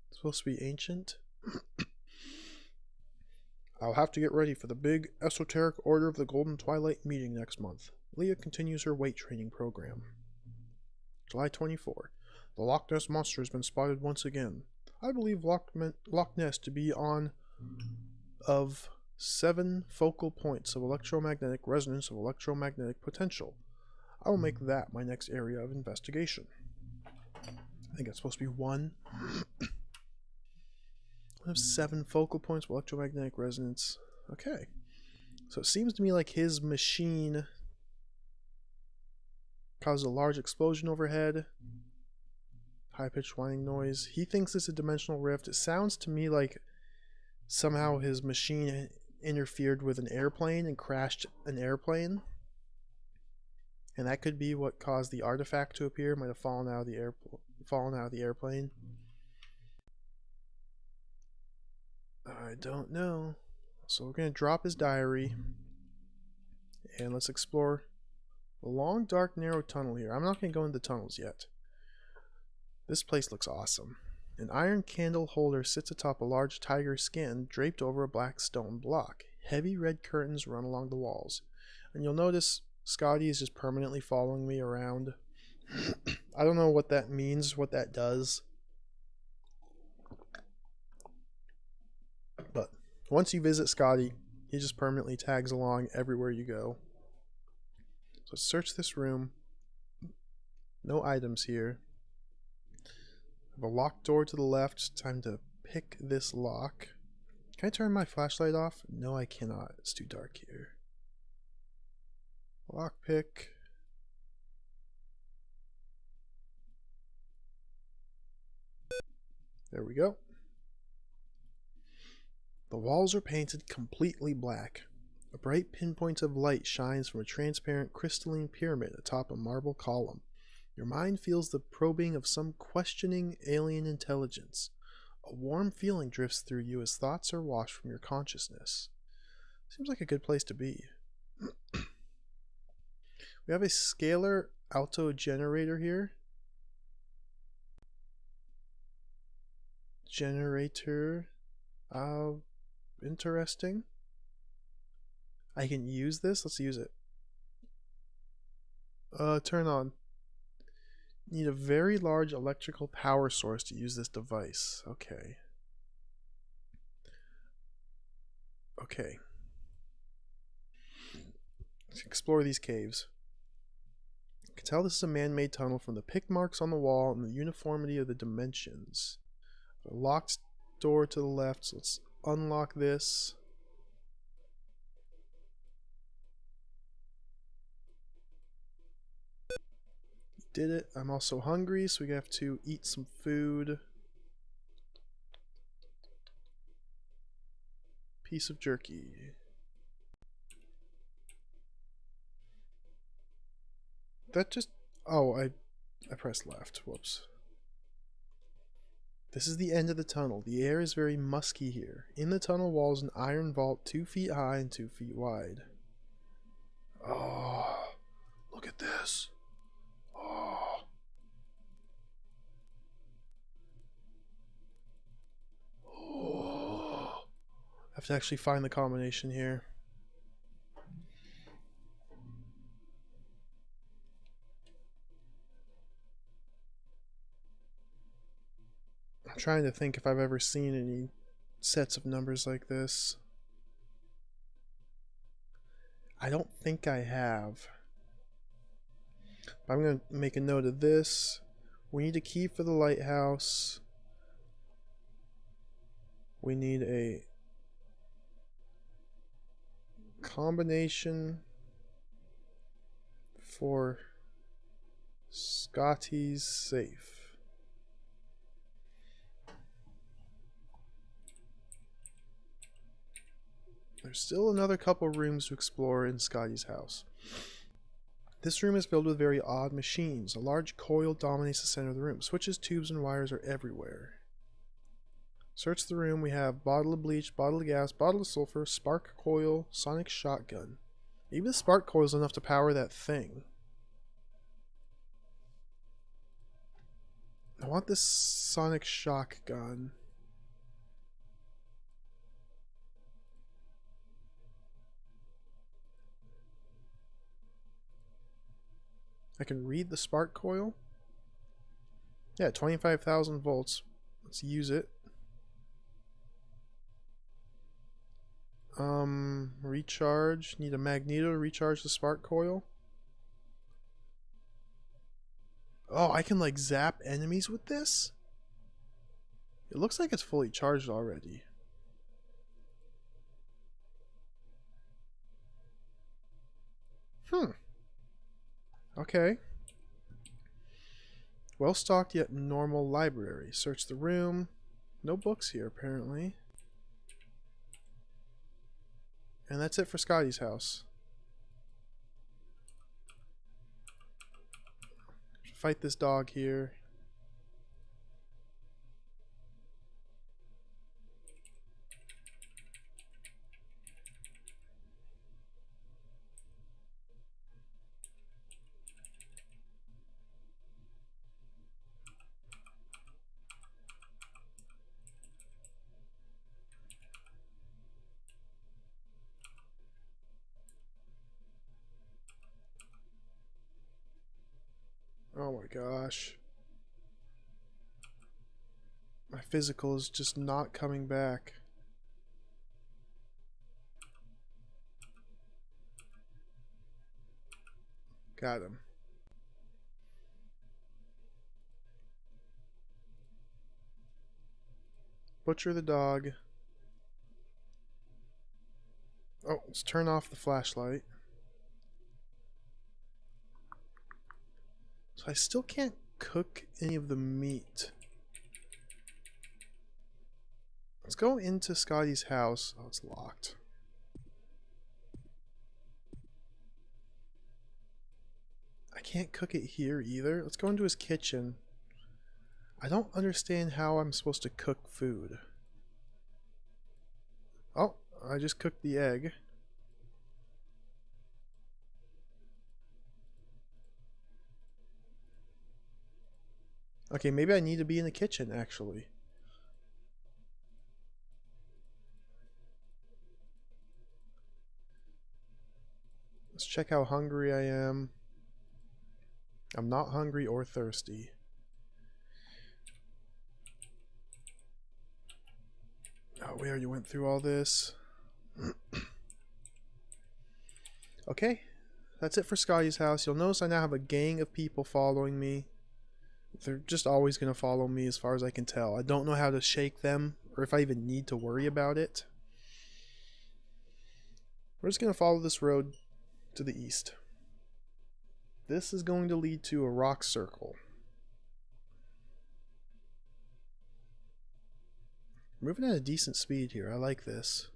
It's supposed to be ancient. I'll have to get ready for the big esoteric Order of the Golden Twilight meeting next month. Leah continues her weight training program. July 24. The Loch Ness Monster has been spotted once again. I believe Loch Ness to be on of 7 focal points of electromagnetic resonance of electromagnetic potential. I will make that my next area of investigation. I think it's supposed to be 1. One of 7 focal points of electromagnetic resonance. Okay. So it seems to me like his machine caused a large explosion overhead. High-pitched whining noise. He thinks it's a dimensional rift. It sounds to me like somehow his machine interfered with an airplane and crashed an airplane. And that could be what caused the artifact to appear. It might have fallen out of the airplane. I don't know. So we're going to drop his diary. And let's explore the long, dark, narrow tunnel here. I'm not going to go into the tunnels yet. This place looks awesome. An iron candle holder sits atop a large tiger skin draped over a black stone block. Heavy red curtains run along the walls. And you'll notice Scotty is just permanently following me around. I don't know what that means, what that does. But once you visit Scotty, he just permanently tags along everywhere you go. So search this room. No items here. I have a locked door to the left. Time to pick this lock. Can I turn my flashlight off? No, I cannot. It's too dark here. Lock pick. There we go. The walls are painted completely black. A bright pinpoint of light shines from a transparent crystalline pyramid atop a marble column. Your mind feels the probing of some questioning alien intelligence. A warm feeling drifts through you as thoughts are washed from your consciousness. Seems like a good place to be. We have a scalar alto generator here. Generator. Interesting. I can use this. Let's use it. Turn on. Need a very large electrical power source to use this device. Okay. Okay. Let's explore these caves. You can tell this is a man-made tunnel from the pick marks on the wall and the uniformity of the dimensions. A locked door to the left, so let's unlock this. Did it. I'm also hungry, so we have to eat some food. Piece of jerky. That just... Oh, I pressed left. Whoops. This is the end of the tunnel. The air is very musky here. In the tunnel wall is an iron vault 2 feet high and 2 feet wide. Oh, look at this. Oh. Oh. I have to actually find the combination here. I'm trying to think if I've ever seen any sets of numbers like this. I don't think I have. But I'm going to make a note of this. We need a key for the lighthouse. We need a combination for Scotty's safe. There's still another couple rooms to explore in Scotty's house. This room is filled with very odd machines. A large coil dominates the center of the room. Switches, tubes, and wires are everywhere. Search the room. We have bottle of bleach, bottle of gas, bottle of sulfur, spark coil, sonic shotgun. Maybe the spark coil is enough to power that thing. I want this sonic shotgun. I can read the spark coil. Yeah, 25,000 volts. Let's use it. Recharge. Need a magneto to recharge the spark coil. Oh, I can like zap enemies with this? It looks like it's fully charged already. Okay. Well stocked yet normal library. Search the room. No books here apparently. And that's it for Scotty's house. Fight this dog here. gosh. My physical is just not coming back. Got him. Butcher the dog. Oh, let's turn off the flashlight. So I still can't cook any of the meat. Let's go into Scotty's house. Oh, it's locked. I can't cook it here either. Let's go into his kitchen. I don't understand how I'm supposed to cook food. Oh, I just cooked the egg. Okay, maybe I need to be in the kitchen, actually. Let's check how hungry I am. I'm not hungry or thirsty. Oh, we already went through all this. Okay, that's it for Scotty's house. You'll notice I now have a gang of people following me. They're just always going to follow me as far as I can tell. I don't know how to shake them or if I even need to worry about it. We're just going to follow this road to the east. This is going to lead to a rock circle. Moving at a decent speed here. I like this.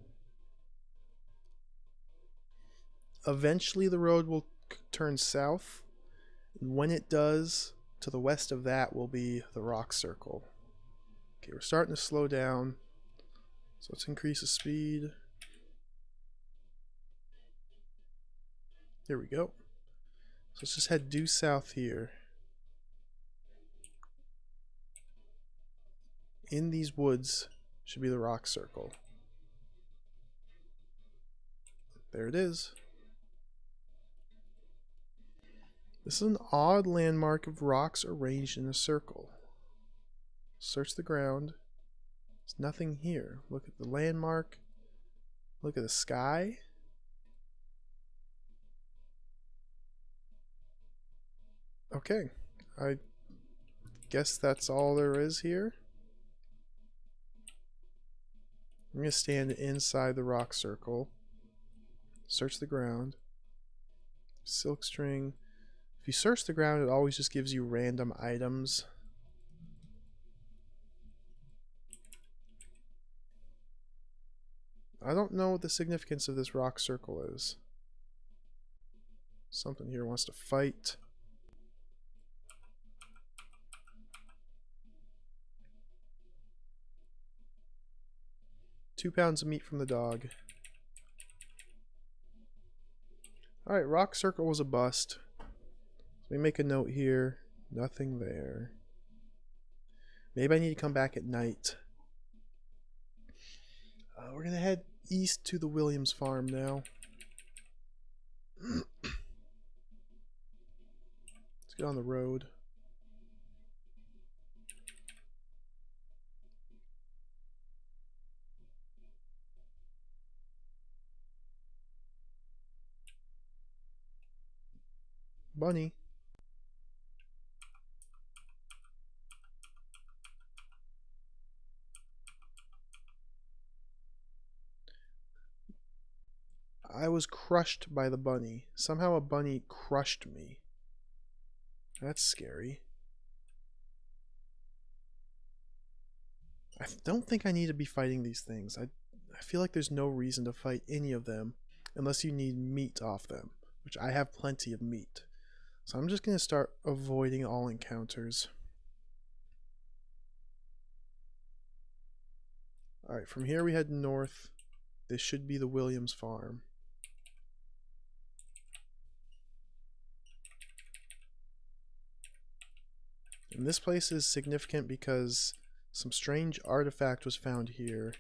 Eventually the road will turn south. And when it does, to the west of that will be the rock circle. Okay, we're starting to slow down. So let's increase the speed. There we go. So let's just head due south here. In these woods should be the rock circle. There it is. This is an odd landmark of rocks arranged in a circle. Search the ground. There's nothing here. Look at the landmark. Look at the sky. Okay, I guess that's all there is here. I'm going to stand inside the rock circle. Search the ground. Silk string. If you search the ground, it always just gives you random items. I don't know what the significance of this rock circle is. Something here wants to fight. £2 of meat from the dog. Alright, rock circle was a bust. Let me make a note here. Nothing there. Maybe I need to come back at night. We're going to head east to the Williams farm now. Let's get on the road. Bunny. I was crushed by the bunny. Somehow a bunny crushed me. That's scary. I don't think I need to be fighting these things. I feel like there's no reason to fight any of them unless you need meat off them, which I have plenty of meat. So I'm just going to start avoiding all encounters. Alright, from here we head north. This should be the Williams farm. And this place is significant because some strange artifact was found here.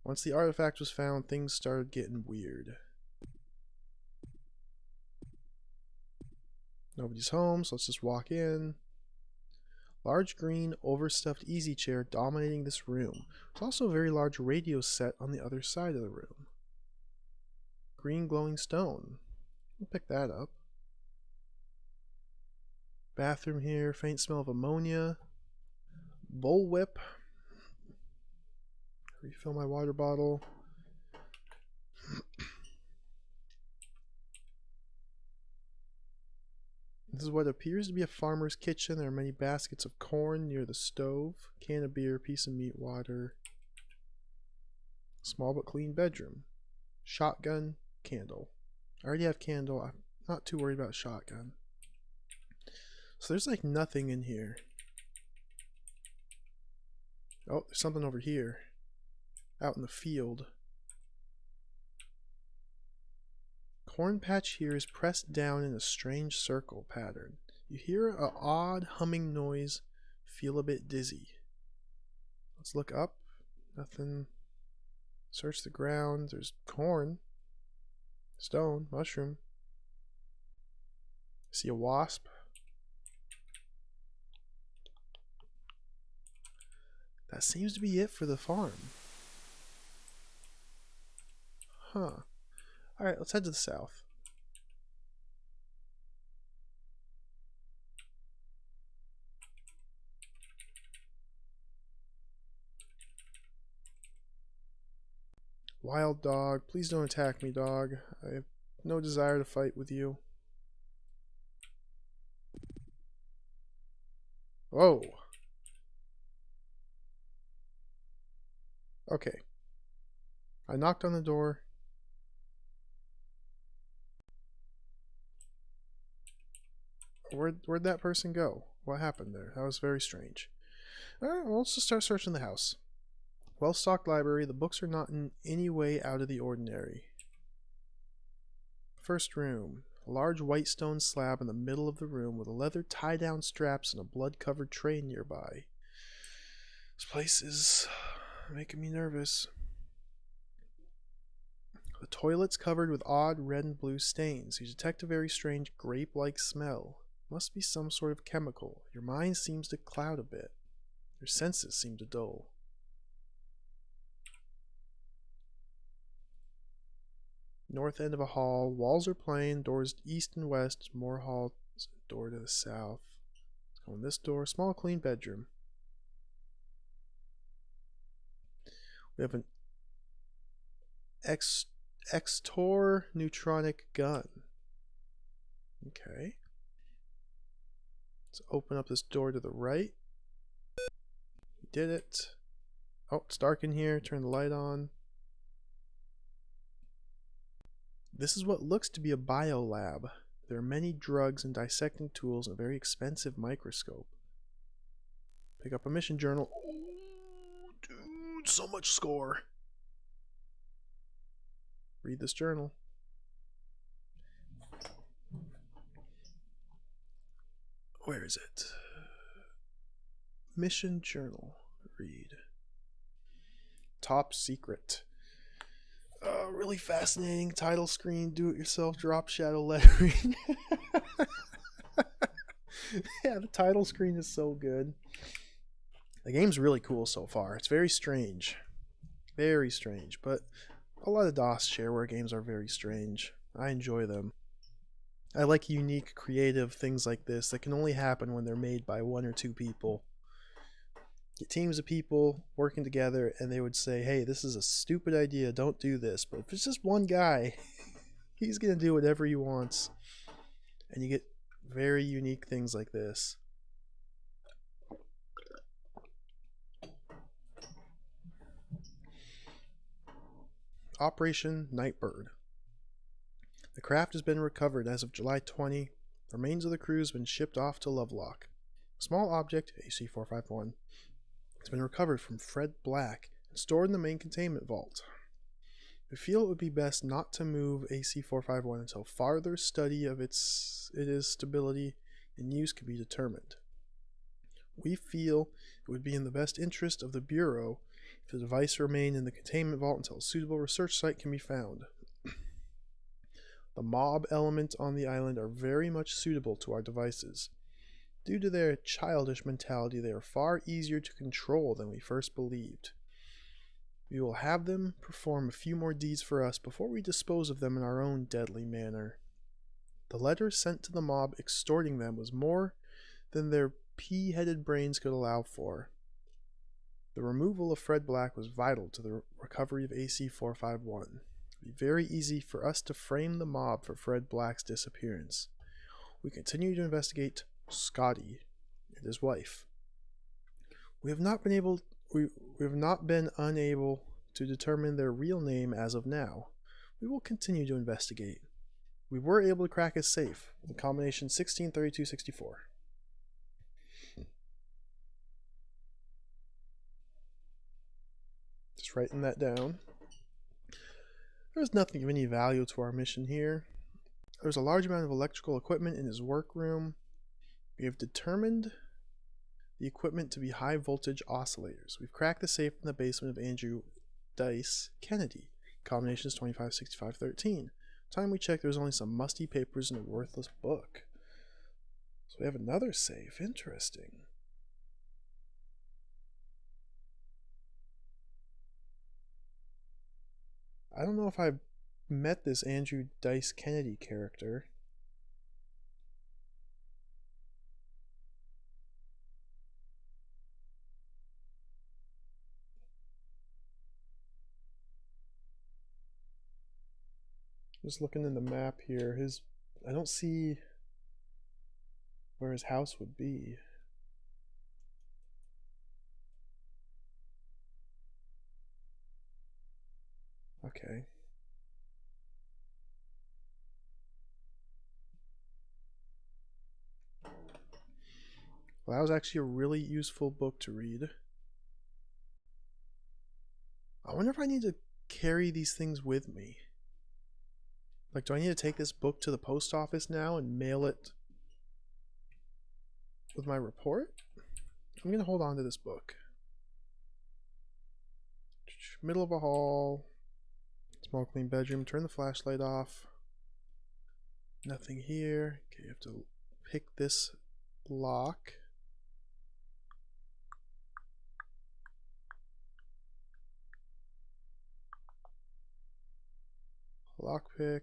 Once the artifact was found, things started getting weird. Nobody's home, so let's just walk in. Large green overstuffed easy chair dominating this room. There's also a very large radio set on the other side of the room. Green glowing stone. We'll pick that up. Bathroom here, faint smell of ammonia. Bullwhip. Refill my water bottle. This is what appears to be a farmer's kitchen. There are many baskets of corn near the stove. Can of beer, piece of meat, water. Small but clean bedroom. Shotgun, candle. I already have candle. I'm not too worried about shotgun. So there's like nothing in here. Oh, there's something over here. Out in the field. Corn patch here is pressed down in a strange circle pattern. You hear an odd humming noise. Feel a bit dizzy. Let's look up. Nothing. Search the ground. There's corn. Stone. Mushroom. See a wasp. That seems to be it for the farm. Huh. Alright, let's head to the south. Wild dog. Please don't attack me, dog. I have no desire to fight with you. Whoa. Okay. I knocked on the door. Where'd that person go? What happened there? That was very strange. Alright, well, let's just start searching the house. Well-stocked library. The books are not in any way out of the ordinary. First room. A large white stone slab in the middle of the room with a leather tie-down straps and a blood-covered tray nearby. This place is making me nervous. The toilet's covered with odd red and blue stains. You detect a very strange grape-like smell. Must be some sort of chemical. Your mind seems to cloud a bit. Your senses seem to dull. North end of a hall. Walls are plain. Doors east and west. More halls. Door to the south. Let's go in this door. Small, clean bedroom. We have an Extor neutronic gun. Okay. Let's open up this door to the right. We did it. Oh, it's dark in here. Turn the light on. This is what looks to be a biolab. There are many drugs and dissecting tools and a very expensive microscope. Pick up a mission journal. Oh, dude, so much score. Read this journal. Where is it? Mission journal. Read. Top secret. Really fascinating title screen, do-it-yourself drop shadow lettering. Yeah, the title screen is so good. The game's really cool so far. It's very strange. Very strange, but a lot of DOS shareware games are very strange. I enjoy them. I like unique, creative things like this that can only happen when they're made by one or two people. Get teams of people working together and they would say, hey, this is a stupid idea, don't do this. But if it's just one guy, he's going to do whatever he wants. And you get very unique things like this. Operation Nightbird. The craft has been recovered as of July 20. The remains of the crew has been shipped off to Lovelock. A small object, AC-451, has been recovered from Fred Black and stored in the main containment vault. We feel it would be best not to move AC-451 until farther study of its stability and use can be determined. We feel it would be in the best interest of the Bureau if the device remained in the containment vault until a suitable research site can be found. The mob elements on the island are very much suitable to our devices. Due to their childish mentality, they are far easier to control than we first believed. We will have them perform a few more deeds for us before we dispose of them in our own deadly manner. The letter sent to the mob extorting them was more than their pea-headed brains could allow for. The removal of Fred Black was vital to the recovery of AC-451. It would be very easy for us to frame the mob for Fred Black's disappearance. We continue to investigate Scotty and his wife. We have not been unable to determine their real name as of now. We will continue to investigate. We were able to crack his safe with the combination 163264. Just writing that down. There's nothing of any value to our mission here. There's a large amount of electrical equipment in his workroom. We have determined the equipment to be high voltage oscillators. We've cracked the safe in the basement of Andrew Dice Kennedy. Combination is 256513. Time we checked, there was only some musty papers and a worthless book. So we have another safe. Interesting. I don't know if I've met this Andrew Dice Kennedy character. Just looking in the map here, I don't see where his house would be. Okay. Well, that was actually a really useful book to read. I wonder if I need to carry these things with me. Like, do I need to take this book to the post office now and mail it with my report? I'm going to hold on to this book. Middle of a hall. Small clean bedroom. Turn the flashlight off. Nothing here. Okay, you have to pick this lock. Lockpick.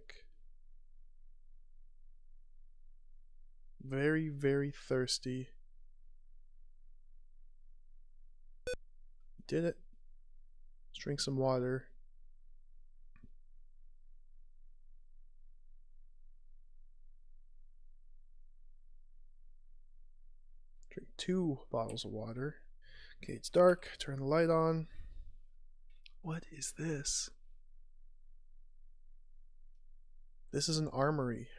Very, very thirsty. Did it. Let's drink some water. Drink 2 bottles of water. Okay, it's dark. Turn the light on. What is this? This is an armory.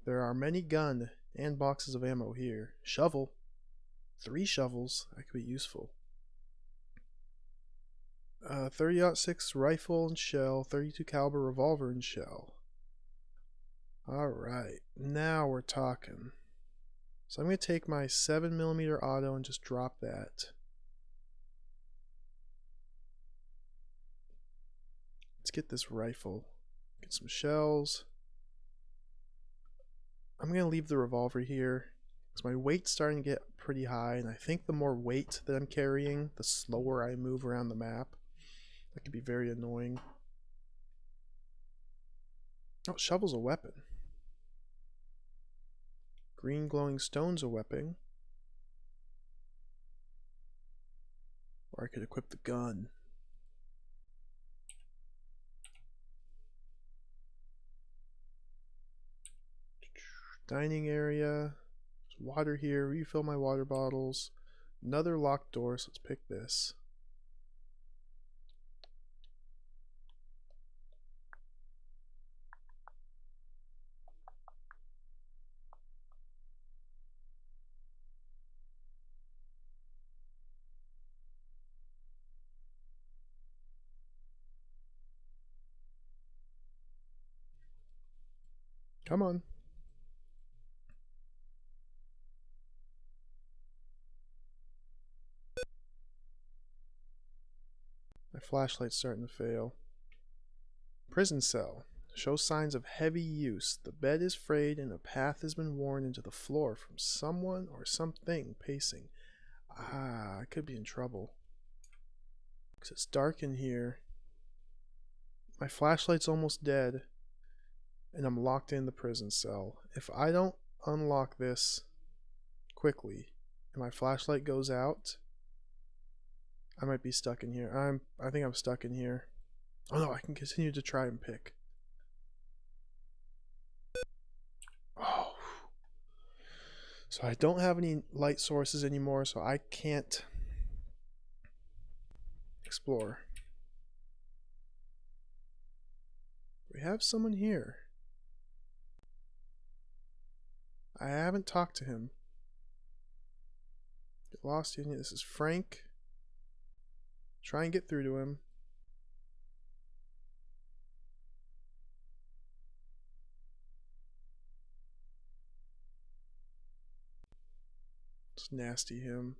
There are many gun and boxes of ammo here. Shovel. 3 shovels. That could be useful. 30-06 rifle and shell. 32 caliber revolver and shell. Alright. Now we're talking. So I'm going to take my 7mm auto and just drop that. Let's get this rifle. Get some shells. I'm going to leave the revolver here because my weight's starting to get pretty high, and I think the more weight that I'm carrying, the slower I move around the map. That could be very annoying. Oh, shovel's a weapon. Green glowing stone's a weapon. Or I could equip the gun. Dining area. There's water here. Refill my water bottles. Another locked door, so let's pick this. Come on. My flashlight's starting to fail. Prison cell. Shows signs of heavy use. The bed is frayed and a path has been worn into the floor from someone or something pacing. Ah, I could be in trouble. Because it's dark in here. My flashlight's almost dead. And I'm locked in the prison cell. If I don't unlock this quickly and my flashlight goes out, I might be stuck in here. I think I'm stuck in here. Oh no, I can continue to try and pick. Oh. So I don't have any light sources anymore, so I can't explore. We have someone here. I haven't talked to him. Get lost in here. This is Frank. Try and get through to him. It's nasty him.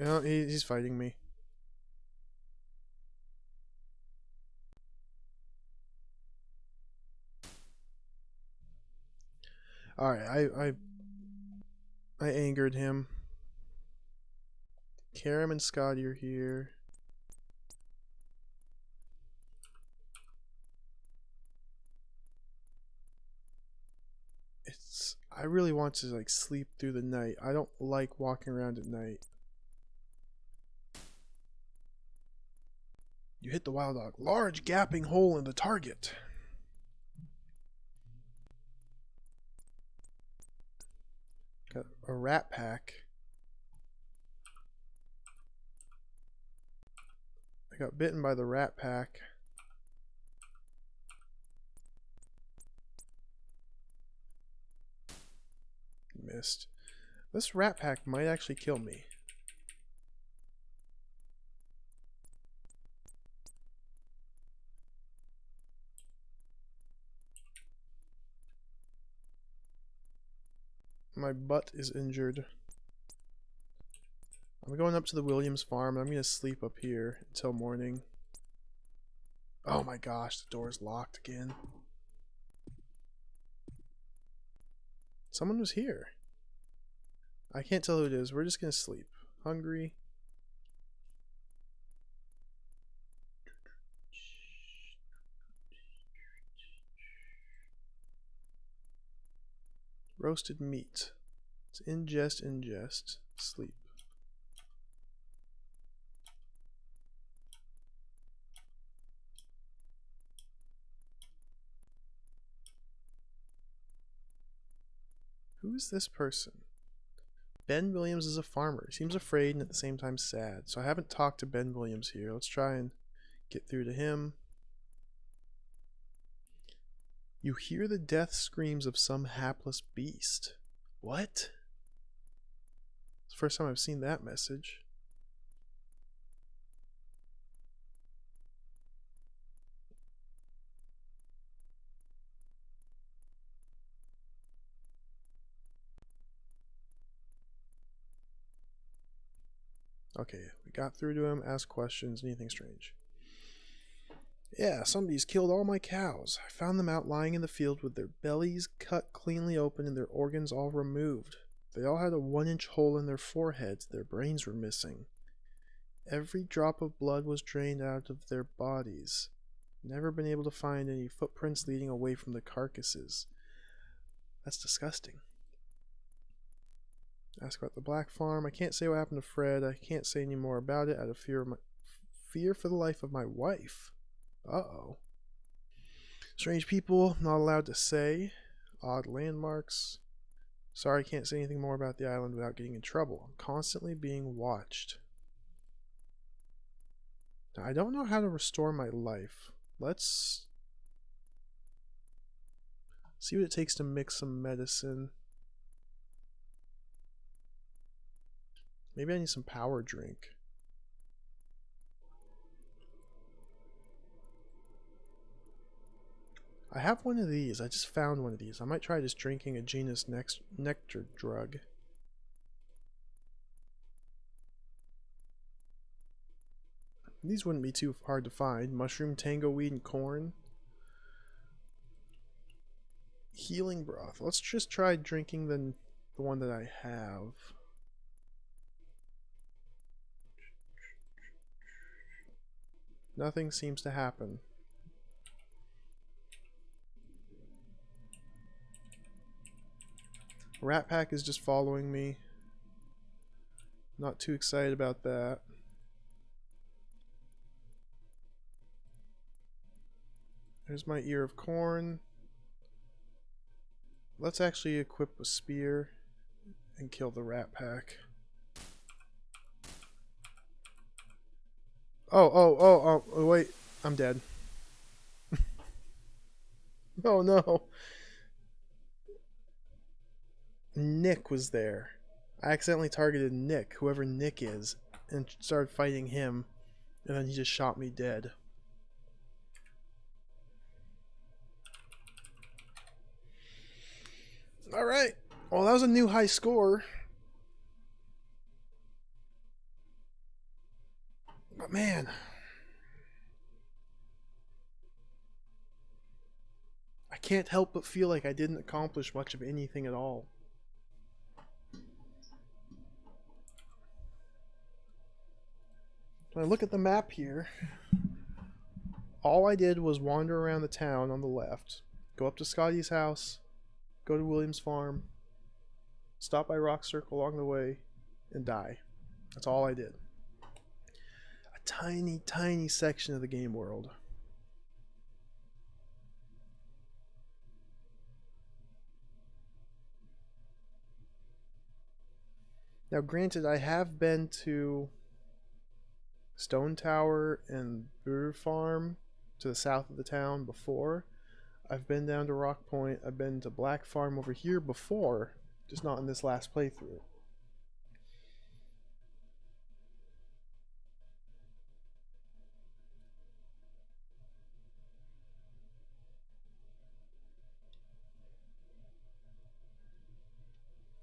Oh, he's fighting me. Alright, I angered him. Karam and Scotty are here. I really want to like sleep through the night. I don't like walking around at night. You hit the wild dog. Large gaping hole in the target. Got a rat pack. I got bitten by the rat pack. Missed. This rat pack might actually kill me. My butt is injured. I'm going up to the Williams farm. I'm going to sleep up here until morning. Oh my gosh, the door's locked again. Someone was here. I can't tell who it is. We're just going to sleep. Hungry. Roasted meat. It's ingest, sleep. Who is this person? Ben Williams is a farmer. He seems afraid and at the same time sad. So I haven't talked to Ben Williams here. Let's try and get through to him. You hear the death screams of some hapless beast. What? It's the first time I've seen that message. Okay, we got through to him, asked questions, anything strange. Yeah, somebody's killed all my cows. I found them out lying in the field with their bellies cut cleanly open and their organs all removed. They all had a 1-inch hole in their foreheads. Their brains were missing. Every drop of blood was drained out of their bodies. Never been able to find any footprints leading away from the carcasses. That's disgusting. Ask about the black farm. I can't say what happened to Fred. I can't say any more about it out of fear for the life of my wife. Uh-oh. Strange people, not allowed to say. Odd landmarks. Sorry, I can't say anything more about the island without getting in trouble. I'm constantly being watched. Now, I don't know how to restore my life. Let's see what it takes to mix some medicine. Maybe I need some power drink. I have one of these. I just found one of these. I might try just drinking a genus nectar drug. These wouldn't be too hard to find. Mushroom, tango weed, and corn. Healing broth. Let's just try drinking the one that I have. Nothing seems to happen. Rat Pack is just following me. Not too excited about that. There's my ear of corn. Let's actually equip a spear and kill the Rat Pack. Oh, wait. I'm dead. Oh no. Nick was there. I accidentally targeted Nick, whoever Nick is, and started fighting him, and then he just shot me dead. Alright. Well, that was a new high score. But man, I can't help but feel like I didn't accomplish much of anything at all. When I look at the map here, all I did was wander around the town on the left, go up to Scotty's house, go to William's farm, stop by Rock Circle along the way, and die. That's all I did. A tiny, tiny section of the game world. Now, granted, I have been to Stone Tower and Brewer Farm to the south of the town before. I've been down to Rock Point. I've been to Black Farm over here before, just not in this last playthrough.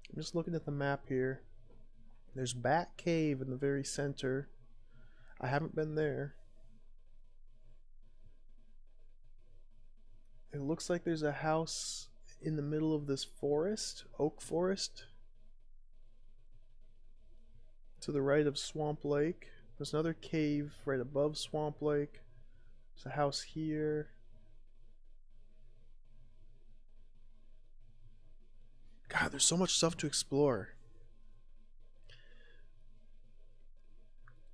I'm just looking at the map here. There's Bat Cave in the very center. I haven't been there. It looks like there's a house in the middle of this forest, oak forest, to the right of Swamp Lake. There's another cave right above Swamp Lake. There's a house here. God, there's so much stuff to explore.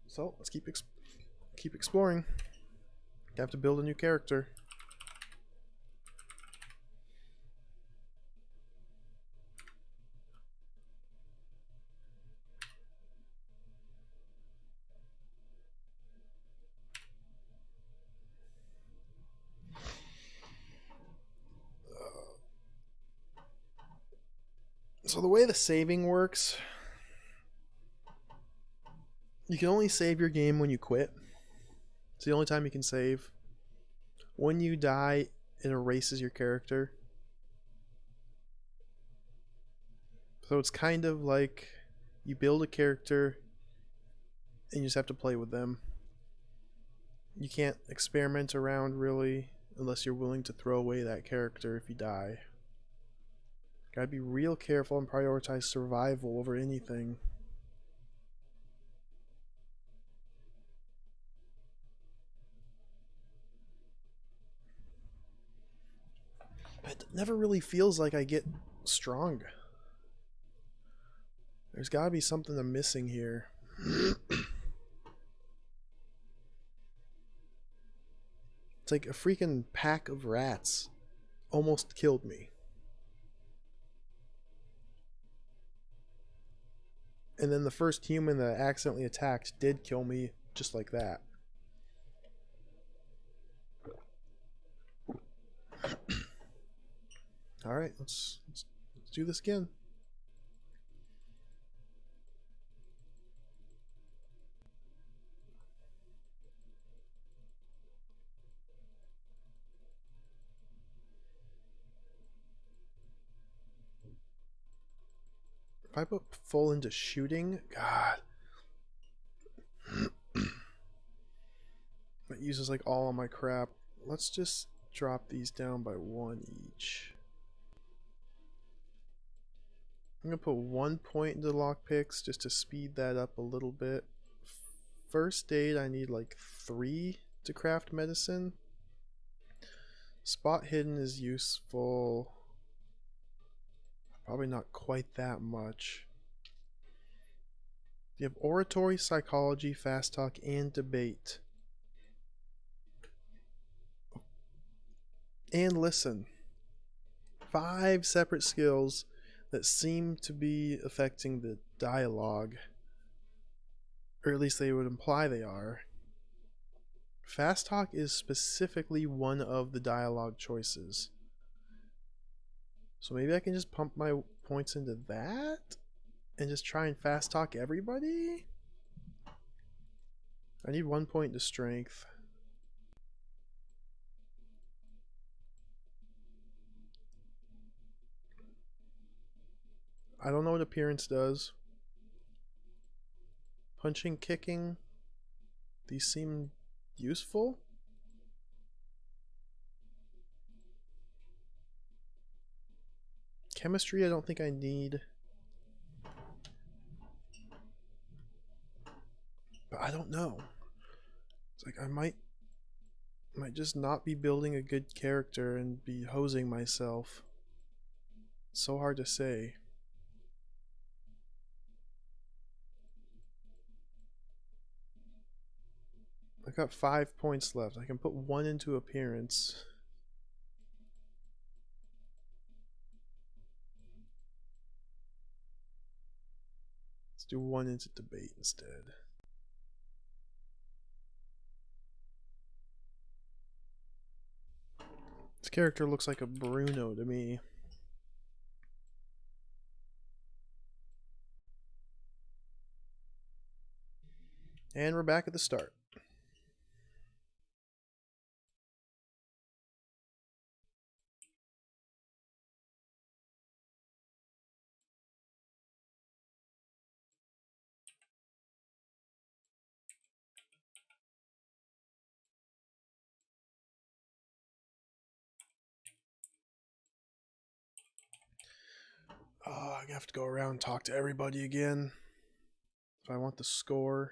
So let's keep exploring. I have to build a new character. So the way the saving works, you can only save your game when you quit. It's the only time you can save. When you die, it erases your character. So it's kind of like you build a character and you just have to play with them. You can't experiment around really unless you're willing to throw away that character if you die. Gotta be real careful and prioritize survival over anything. It never really feels like I get strong. There's gotta be something I'm missing here. It's like a freaking pack of rats almost killed me. And then the first human that I accidentally attacked did kill me just like that. Alright, let's do this again. If I put full into shooting, God. That uses like all of my crap. Let's just drop these down by one each. I'm gonna put 1 point into lockpicks just to speed that up a little bit. First aid, I need like 3 to craft medicine. Spot hidden is useful. Probably not quite that much. You have oratory, psychology, fast talk, and debate. And listen. 5 separate skills that seem to be affecting the dialogue. Or at least they would imply they are. Fast talk is specifically one of the dialogue choices. So maybe I can just pump my points into that and just try and fast talk everybody? I need 1 point to strength. I don't know what appearance does. Punching, kicking, these seem useful. Chemistry I don't think I need. But I don't know. It's like I might just not be building a good character and be hosing myself. It's so hard to say. I got 5 points left. I can put 1 into appearance. Let's do 1 into debate instead. This character looks like a Bruno to me. And we're back at the start. Oh, I have to go around and talk to everybody again if I want the score.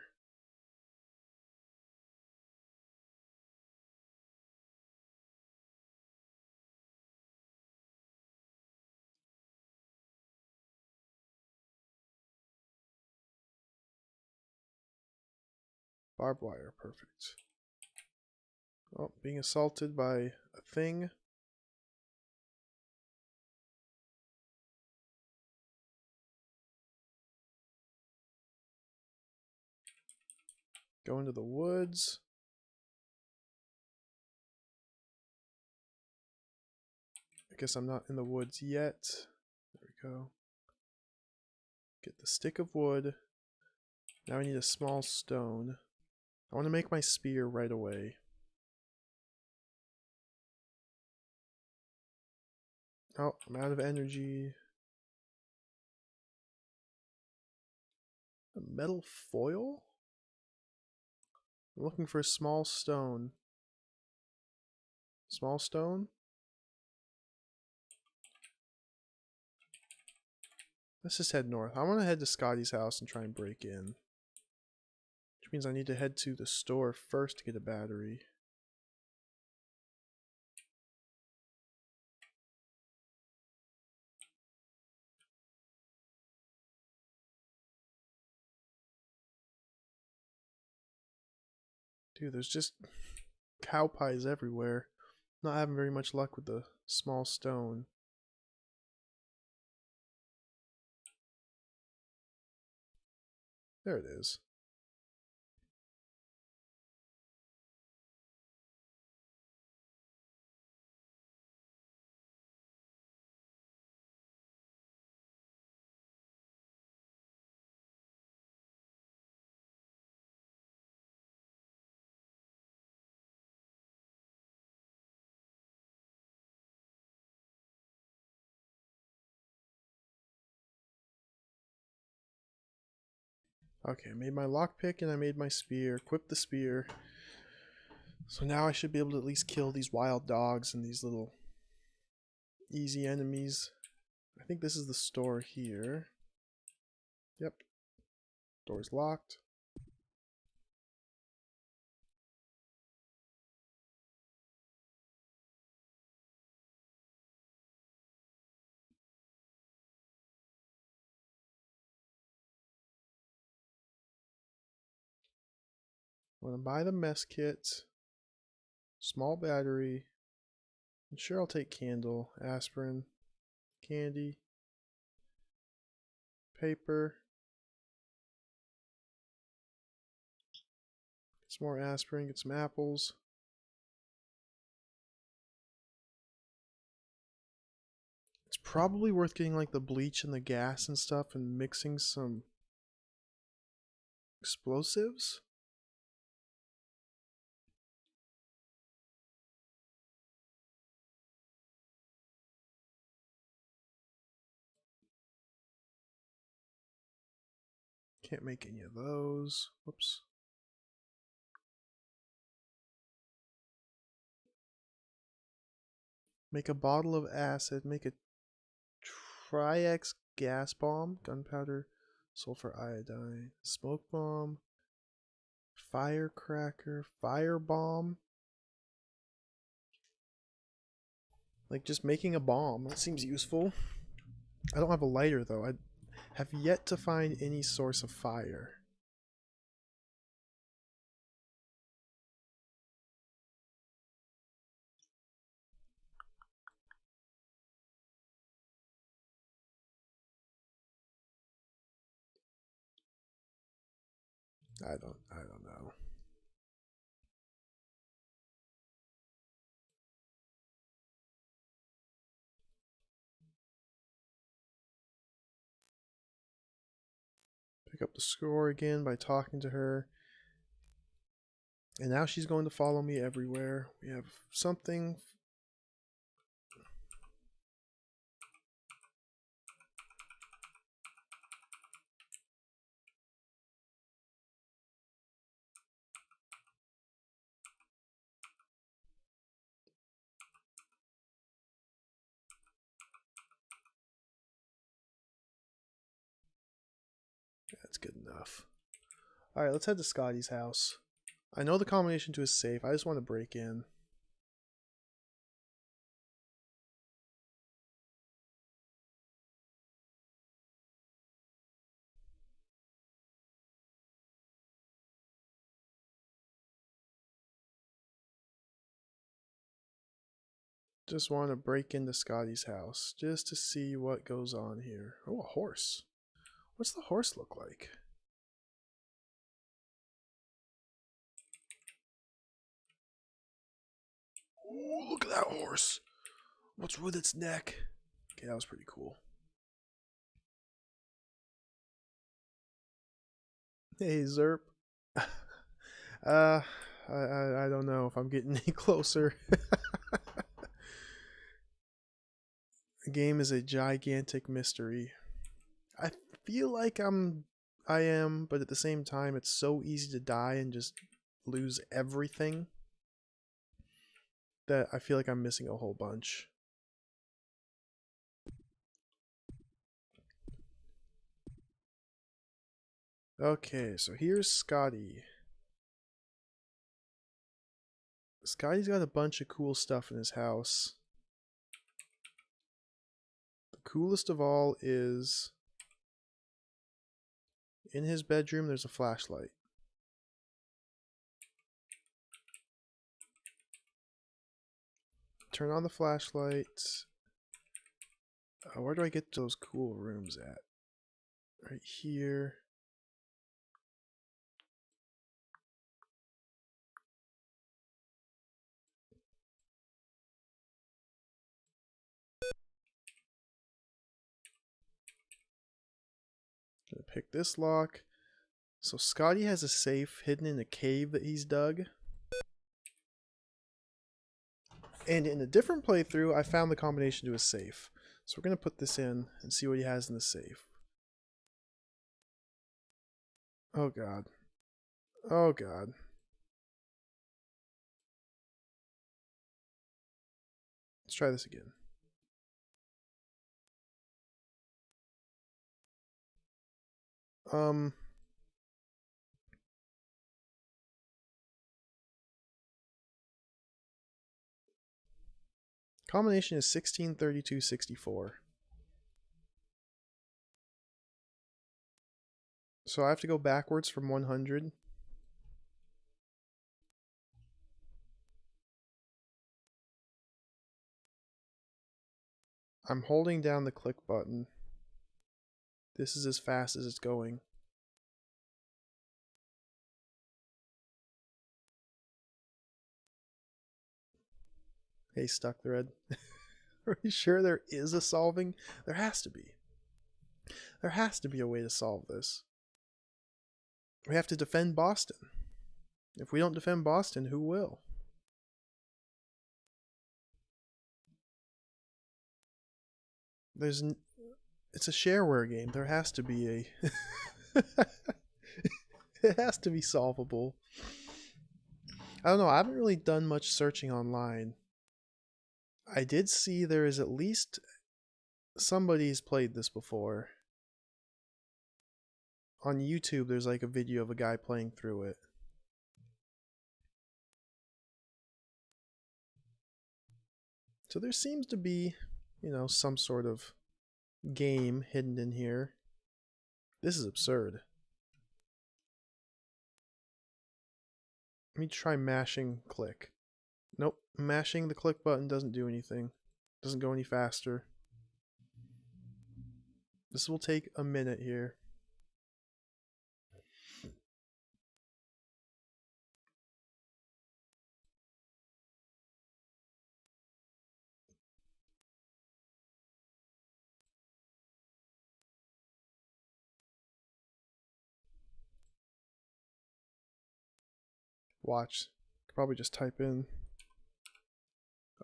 Barbed wire, perfect. Oh, being assaulted by a thing. Go into the woods. I guess I'm not in the woods yet. There we go. Get the stick of wood. Now I need a small stone. I want to make my spear right away. Oh, I'm out of energy. A metal foil? I'm looking for a small stone. Small stone? Let's just head north. I want to head to Scotty's house and try and break in. Which means I need to head to the store first to get a battery. Dude, there's just cow pies everywhere. Not having very much luck with the small stone. There it is. Okay, I made my lockpick and I made my spear. Equipped the spear. So now I should be able to at least kill these wild dogs and these little easy enemies. I think this is the store here. Yep. Door's locked. I'm gonna buy the mess kit, small battery, and sure I'll take candle, aspirin, candy, paper, get some more aspirin, get some apples. It's probably worth getting like the bleach and the gas and stuff and mixing some explosives. Can't make any of those. Whoops. Make a bottle of acid. Make a Tri-X gas bomb. Gunpowder. Sulfur iodine. Smoke bomb. Firecracker. Fire bomb. Like just making a bomb. That seems useful. I don't have a lighter though. I have yet to find any source of fire. I don't know. Pick up the score again by talking to her. And now she's going to follow me everywhere. We have something. That's good enough. Alright, let's head to Scotty's house. I know the combination to his safe. I just want to break in. Just want to break into Scotty's house just to see what goes on here. Oh, a horse. What's the horse look like? Oh, look at that horse. What's with its neck? Okay, that was pretty cool. Hey, Zerp. I don't know if I'm getting any closer. The game is a gigantic mystery. I feel like I am, but at the same time, it's so easy to die and just lose everything that I feel like I'm missing a whole bunch. Okay, so here's Scotty. Scotty's got a bunch of cool stuff in his house. The coolest of all is in his bedroom, there's a flashlight. Turn on the flashlight. Where do I get those cool rooms at? Right here. Gonna pick this lock. So Scotty has a safe hidden in a cave that he's dug. And in a different playthrough, I found the combination to his safe. So we're going to put this in and see what he has in the safe. Oh god. Oh god. Let's try this again. Um, combination is 16, 32, 64. So I have to go backwards from 100. I'm holding down the click button. This is as fast as it's going. Hey, Stuck Thread. Are you sure there is a solving? There has to be. There has to be a way to solve this. We have to defend Boston. If we don't defend Boston, who will? It's a shareware game. There has to be a it has to be solvable. I don't know. I haven't really done much searching online. I did see there is at least somebody's played this before. On YouTube, there's like a video of a guy playing through it. So there seems to be, some sort of game hidden in here. This is absurd. Let me try mashing click. Nope, mashing the click button doesn't do anything. Doesn't go any faster. This will take a minute here. Watch. Probably just type in.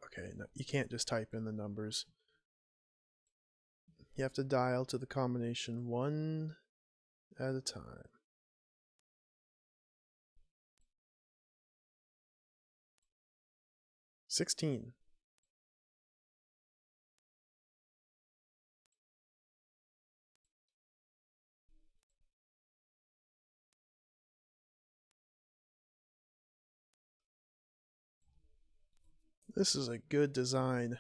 Okay, no, you can't just type in the numbers. You have to dial to the combination one at a time. $16. This is a good design.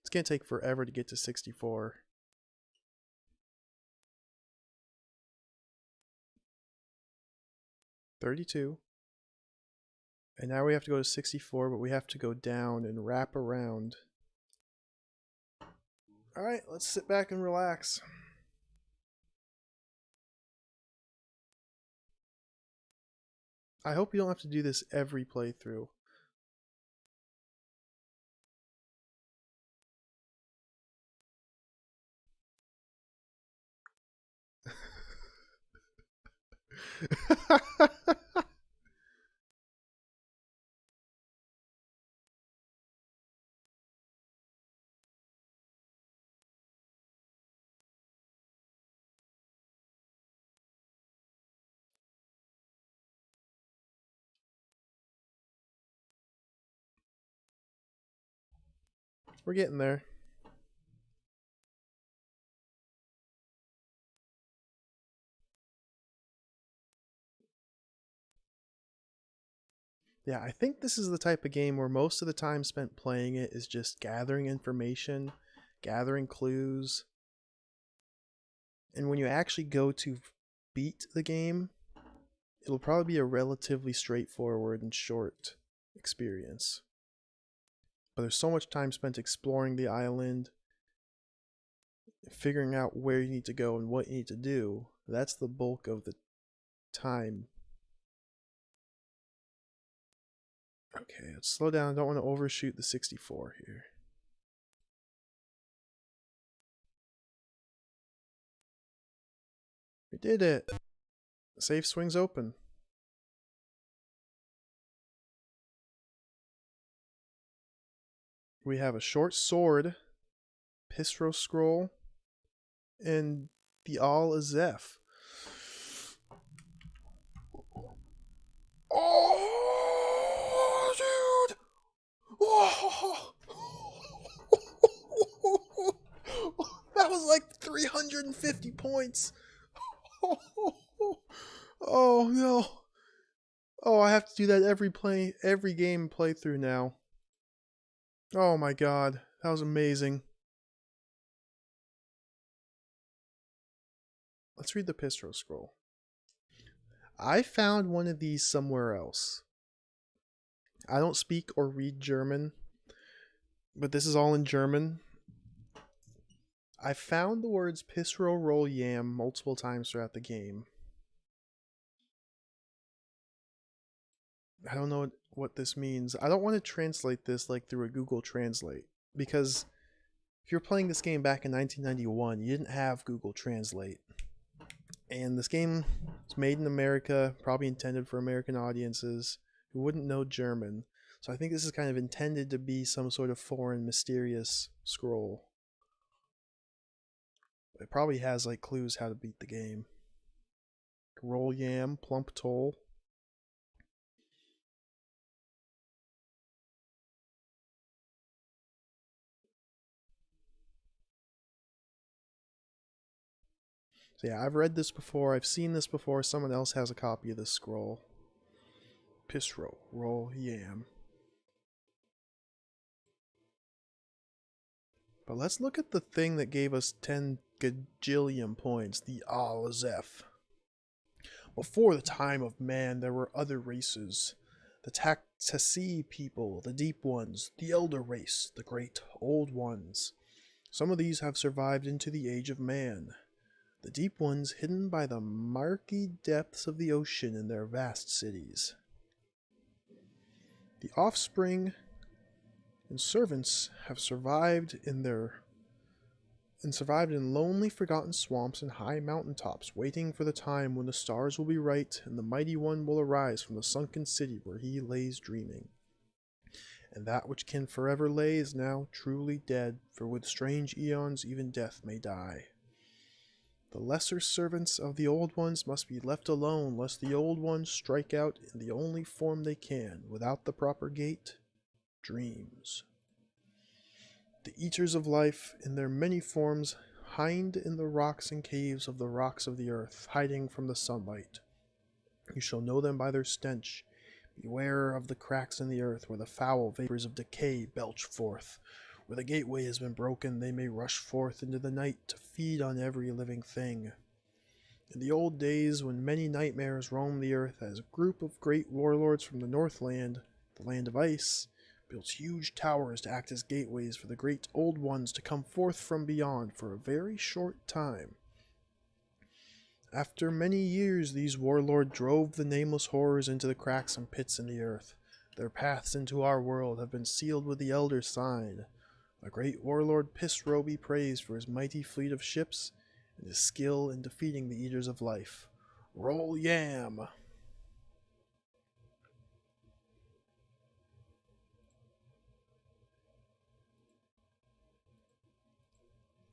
It's going to take forever to get to 64. $32. And now we have to go to 64, but we have to go down and wrap around. Alright, let's sit back and relax. I hope you don't have to do this every playthrough. We're getting there. Yeah, I think this is the type of game where most of the time spent playing it is just gathering information, gathering clues. And when you actually go to beat the game, it'll probably be a relatively straightforward and short experience. But there's so much time spent exploring the island, figuring out where you need to go and what you need to do. That's the bulk of the time. Okay, let's slow down. I don't want to overshoot the 64 here. We did it. Safe swings open. We have a short sword, Pistro scroll, and the Al Azef. Oh, dude! Whoa! That was like 350 points. Oh no. Oh, I have to do that every game playthrough now. Oh my god, that was amazing. Let's read the Pistro scroll. I found one of these somewhere else. I don't speak or read German, but this is all in German. I found the words Pistro roll yam multiple times throughout the game. I don't know what this means. I don't want to translate this like through a Google Translate, because if you're playing this game back in 1991, you didn't have Google Translate. And this game is made in America, probably intended for American audiences who wouldn't know German. So I think this is kind of intended to be some sort of foreign, mysterious scroll. It probably has like clues how to beat the game. Roll yam, plump toll. So yeah, I've read this before, I've seen this before, someone else has a copy of this scroll. Pistro, roll yam. But let's look at the thing that gave us 10 gajillion points, the Alazef. Before the time of man, there were other races. The Taktasi people, the Deep Ones, the Elder Race, the Great Old Ones. Some of these have survived into the Age of Man. The Deep Ones hidden by the murky depths of the ocean in their vast cities. The offspring and servants have survived in lonely forgotten swamps and high mountain tops, waiting for the time when the stars will be right and the mighty one will arise from the sunken city where he lays dreaming. And that which can forever lay is now truly dead, for with strange eons even death may die. The lesser servants of the old ones must be left alone, lest the old ones strike out in the only form they can, without the proper gate, dreams. The eaters of life, in their many forms, hide in the rocks and caves of the rocks of the earth, hiding from the sunlight. You shall know them by their stench. Beware of the cracks in the earth, where the foul vapors of decay belch forth. Where the gateway has been broken, they may rush forth into the night to feed on every living thing. In the old days, when many nightmares roamed the earth, as a group of great warlords from the Northland, the land of ice, built huge towers to act as gateways for the great old ones to come forth from beyond for a very short time. After many years, these warlords drove the nameless horrors into the cracks and pits in the earth. Their paths into our world have been sealed with the Elder Sign. The great warlord Pistro be praised for his mighty fleet of ships and his skill in defeating the Eaters of Life. Roll yam!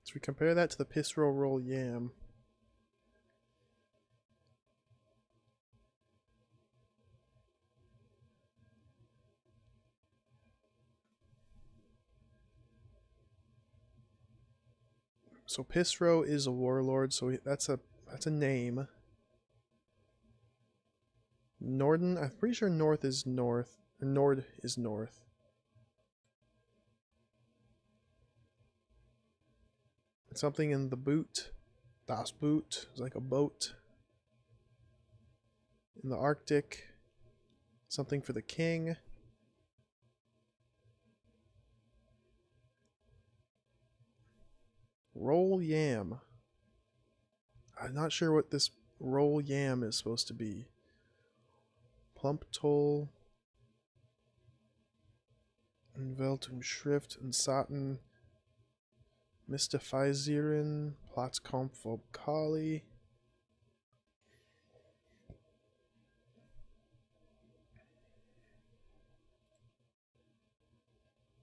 So we compare that to the Pistro roll yam. So Pistro is a warlord, so that's a name. Norden, I'm pretty sure north is north. Nord is north. Something in the boot. Das Boot is like a boat. In the Arctic. Something for the king. Roll yam. I'm not sure what this roll yam is supposed to be. Plump toll. Weltum Schrift and Saten. Mystifizieren. Platzkampf Vokali.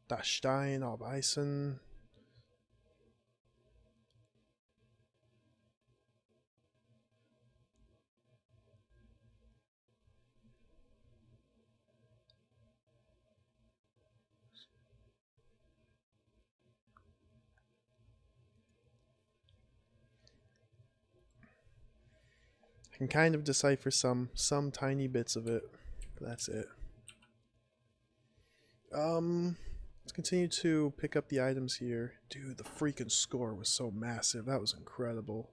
Das Stein auf Eisen. Can kind of decipher some tiny bits of it, but that's it. Let's continue to pick up the items here. Dude, the freaking score was so massive. That was incredible.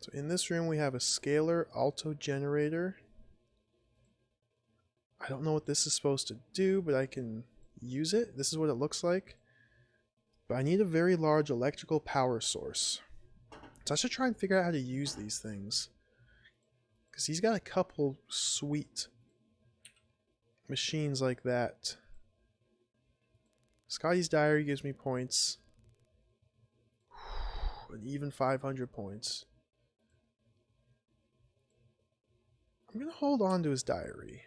So in this room we have a scalar alto generator. I don't know what this is supposed to do, but I can use it. This is what it looks like. But I need a very large electrical power source. So I should try and figure out how to use these things. Because he's got a couple sweet machines like that. Scotty's Diary gives me points. An even 500 points. I'm going to hold on to his diary.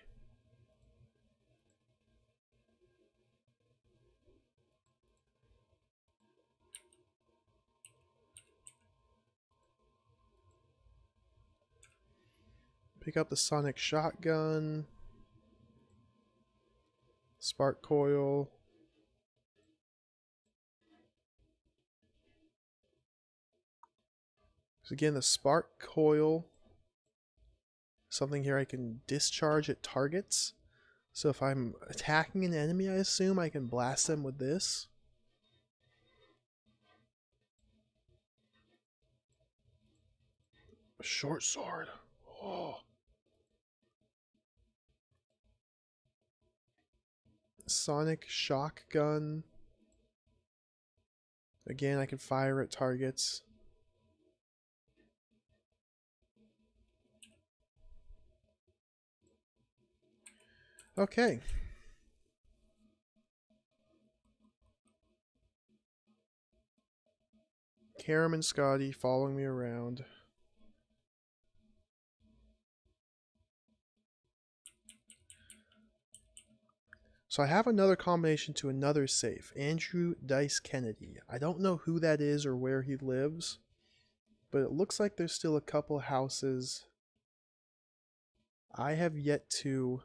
Pick up the sonic shotgun. Spark coil. So again, the spark coil. Something here I can discharge at targets. So if I'm attacking an enemy, I assume I can blast them with this. A short sword. Oh. Sonic shock gun. Again, I can fire at targets. Okay. Karam and Scotty following me around. So I have another combination to another safe. Andrew Dice Kennedy. I don't know who that is or where he lives, but it looks like there's still a couple houses I have yet to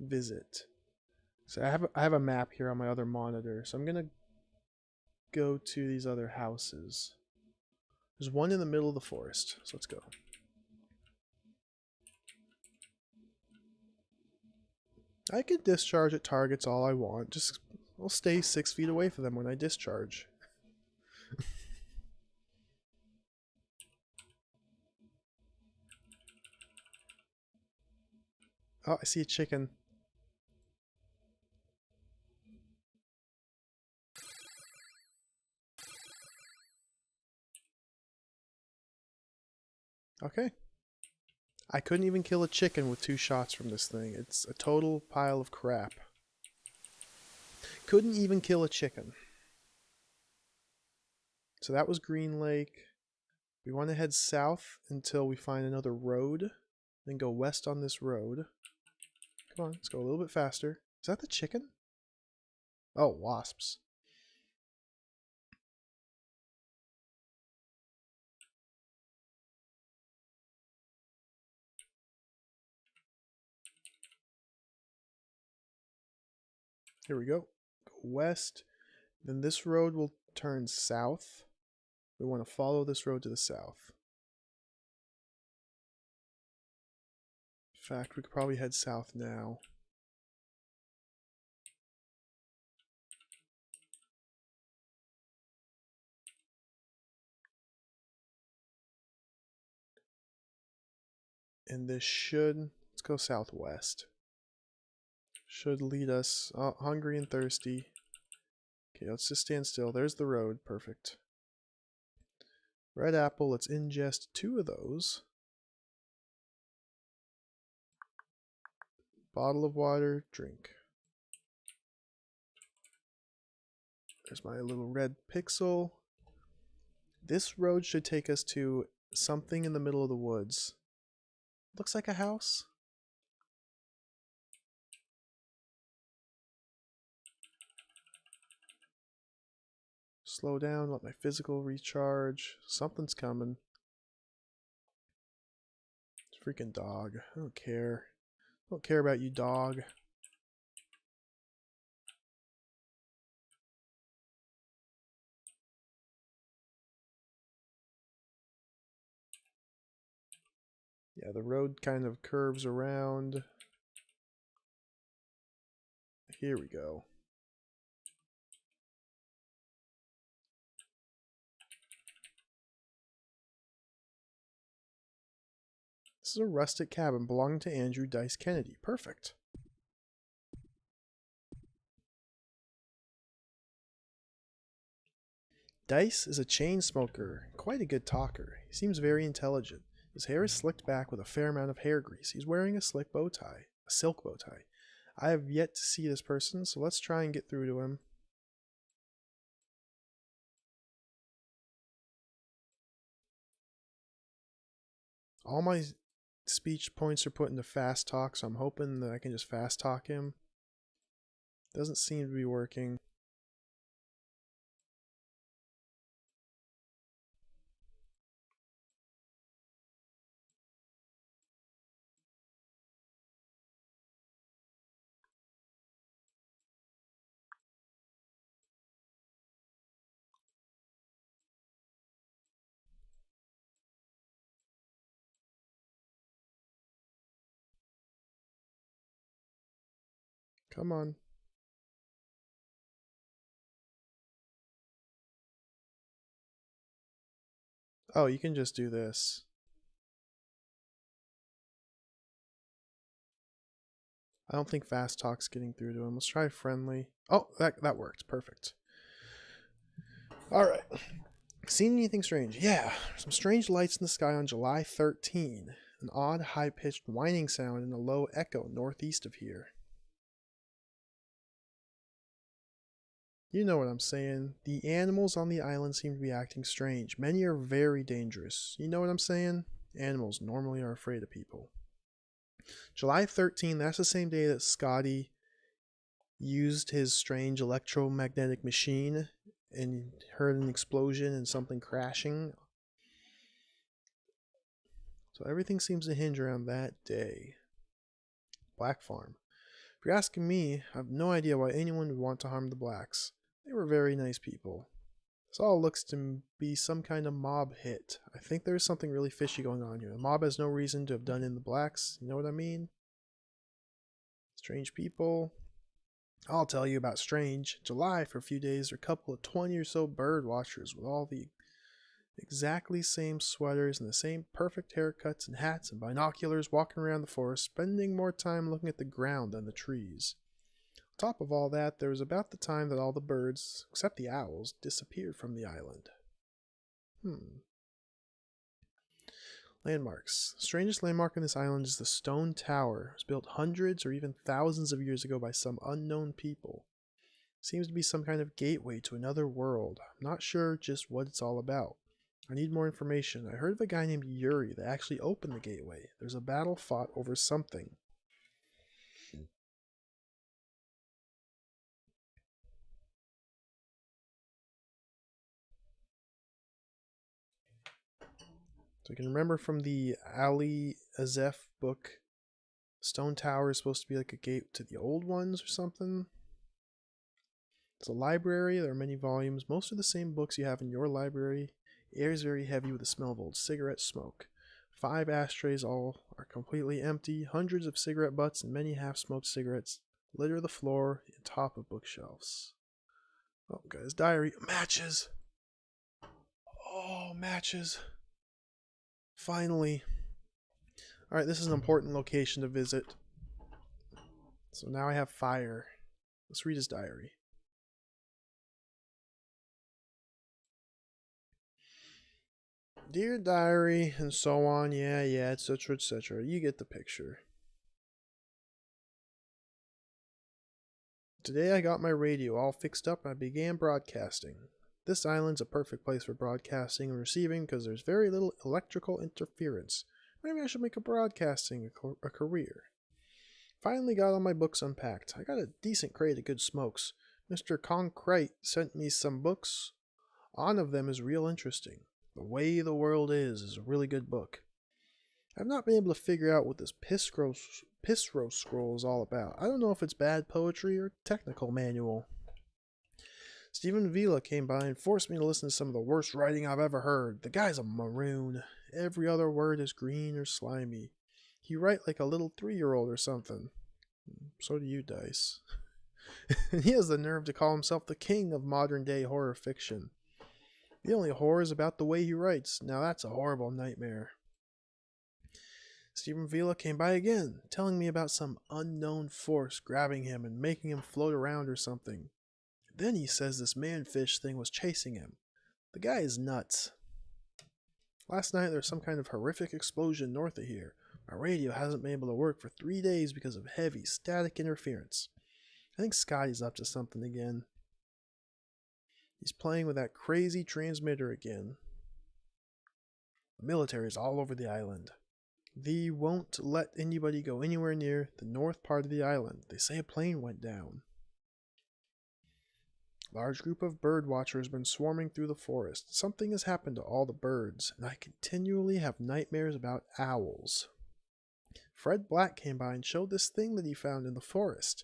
visit. So I have a map here on my other monitor. So I'm going to go to these other houses. There's one in the middle of the forest. So let's go. I can discharge at targets all I want. Just I'll stay 6 feet away from them when I discharge. Oh, I see a chicken. Okay. I couldn't even kill a chicken with 2 shots from this thing. It's a total pile of crap. Couldn't even kill a chicken. So that was Green Lake. We want to head south until we find another road. Then go west on this road. Come on, let's go a little bit faster. Is that the chicken? Oh, wasps. Here we go. Go west. Then this road will turn south. We want to follow this road to the south. In fact, we could probably head south now. And this should, let's go southwest. Should lead us, hungry and thirsty. Okay, let's just stand still. There's the road, perfect. Red apple, let's ingest 2 of those. Bottle of water, drink. There's my little red pixel. This road should take us to something in the middle of the woods. Looks like a house. Slow down, let my physical recharge. Something's coming. Freaking dog. I don't care. I don't care about you, dog. Yeah, the road kind of curves around. Here we go. This is a rustic cabin belonging to Andrew Dice Kennedy. Perfect. Dice is a chain smoker, quite a good talker. He seems very intelligent. His hair is slicked back with a fair amount of hair grease. He's wearing a slick bow tie, a silk bow tie. I have yet to see this person, so let's try and get through to him. All my speech points are put into fast talk, so I'm hoping that I can just fast talk him. Doesn't seem to be working. Come on. Oh, you can just do this. I don't think fast talk's getting through to him. Let's try friendly. Oh, that worked. Perfect. Alright. Seen anything strange? Yeah. Some strange lights in the sky on July 13. An odd, high-pitched whining sound and a low echo northeast of here. You know what I'm saying. The animals on the island seem to be acting strange. Many are very dangerous. You know what I'm saying? Animals normally are afraid of people. July 13, that's the same day that Scotty used his strange electromagnetic machine and heard an explosion and something crashing. So everything seems to hinge around that day. Black Farm. If you're asking me, I have no idea why anyone would want to harm the blacks. They were very nice people. This all looks to be some kind of mob hit. I think there's something really fishy going on here. The mob has no reason to have done in the blacks. You know what I mean? Strange people. I'll tell you about strange. July, for a few days, there are a couple of 20 or so bird watchers with all the exactly same sweaters and the same perfect haircuts and hats and binoculars walking around the forest, spending more time looking at the ground than the trees. On top of all that, there was about the time that all the birds, except the owls, disappeared from the island. Landmarks. The strangest landmark on this island is the Stone Tower. It was built hundreds or even thousands of years ago by some unknown people. It seems to be some kind of gateway to another world. I'm not sure just what it's all about. I need more information. I heard of a guy named Yuri that actually opened the gateway. There's a battle fought over something. So I can remember from the Ali Azef book, Stone Tower is supposed to be like a gate to the old ones or something. It's a library. There are many volumes. Most are the same books you have in your library. The air is very heavy with the smell of old cigarette smoke. 5 ashtrays all are completely empty. Hundreds of cigarette butts and many half-smoked cigarettes litter the floor and top of bookshelves. Oh, got his diary. Matches! Oh, matches. Finally. Alright, this is an important location to visit. So now I have fire. Let's read his diary. Dear diary, and so on, yeah, etc., etc. You get the picture. Today I got my radio all fixed up and I began broadcasting. This island's a perfect place for broadcasting and receiving because there's very little electrical interference. Maybe I should make a broadcasting a career. Finally got all my books unpacked. I got a decent crate of good smokes. Mr. Concrete sent me some books. One of them is real interesting. The Way the World is a really good book. I've not been able to figure out what this Pissro scroll is all about. I don't know if it's bad poetry or technical manual. Stephen Vila came by and forced me to listen to some of the worst writing I've ever heard. The guy's a maroon. Every other word is green or slimy. He write like a little 3-year-old or something. So do you, Dice. And he has the nerve to call himself the king of modern-day horror fiction. The only horror is about the way he writes. Now that's a horrible nightmare. Stephen Vila came by again, telling me about some unknown force grabbing him and making him float around or something. Then he says this man-fish thing was chasing him. The guy is nuts. Last night there was some kind of horrific explosion north of here. My radio hasn't been able to work for 3 days because of heavy static interference. I think Scotty's up to something again. He's playing with that crazy transmitter again. The military is all over the island. They won't let anybody go anywhere near the north part of the island. They say a plane went down. A large group of bird watchers have been swarming through the forest. Something has happened to all the birds, and I continually have nightmares about owls. Fred Black came by and showed this thing that he found in the forest.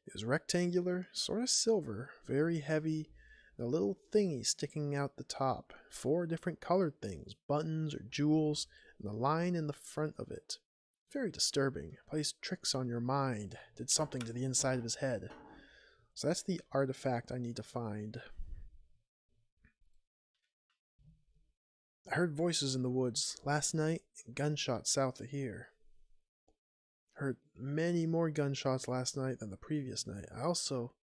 It was rectangular, sort of silver, very heavy, and a little thingy sticking out the top. 4 different colored things, buttons or jewels, and the line in the front of it. Very disturbing. Plays tricks on your mind. Did something to the inside of his head. So that's the artifact I need to find. I heard voices in the woods last night and gunshots south of here. Heard many more gunshots last night than the previous night. I also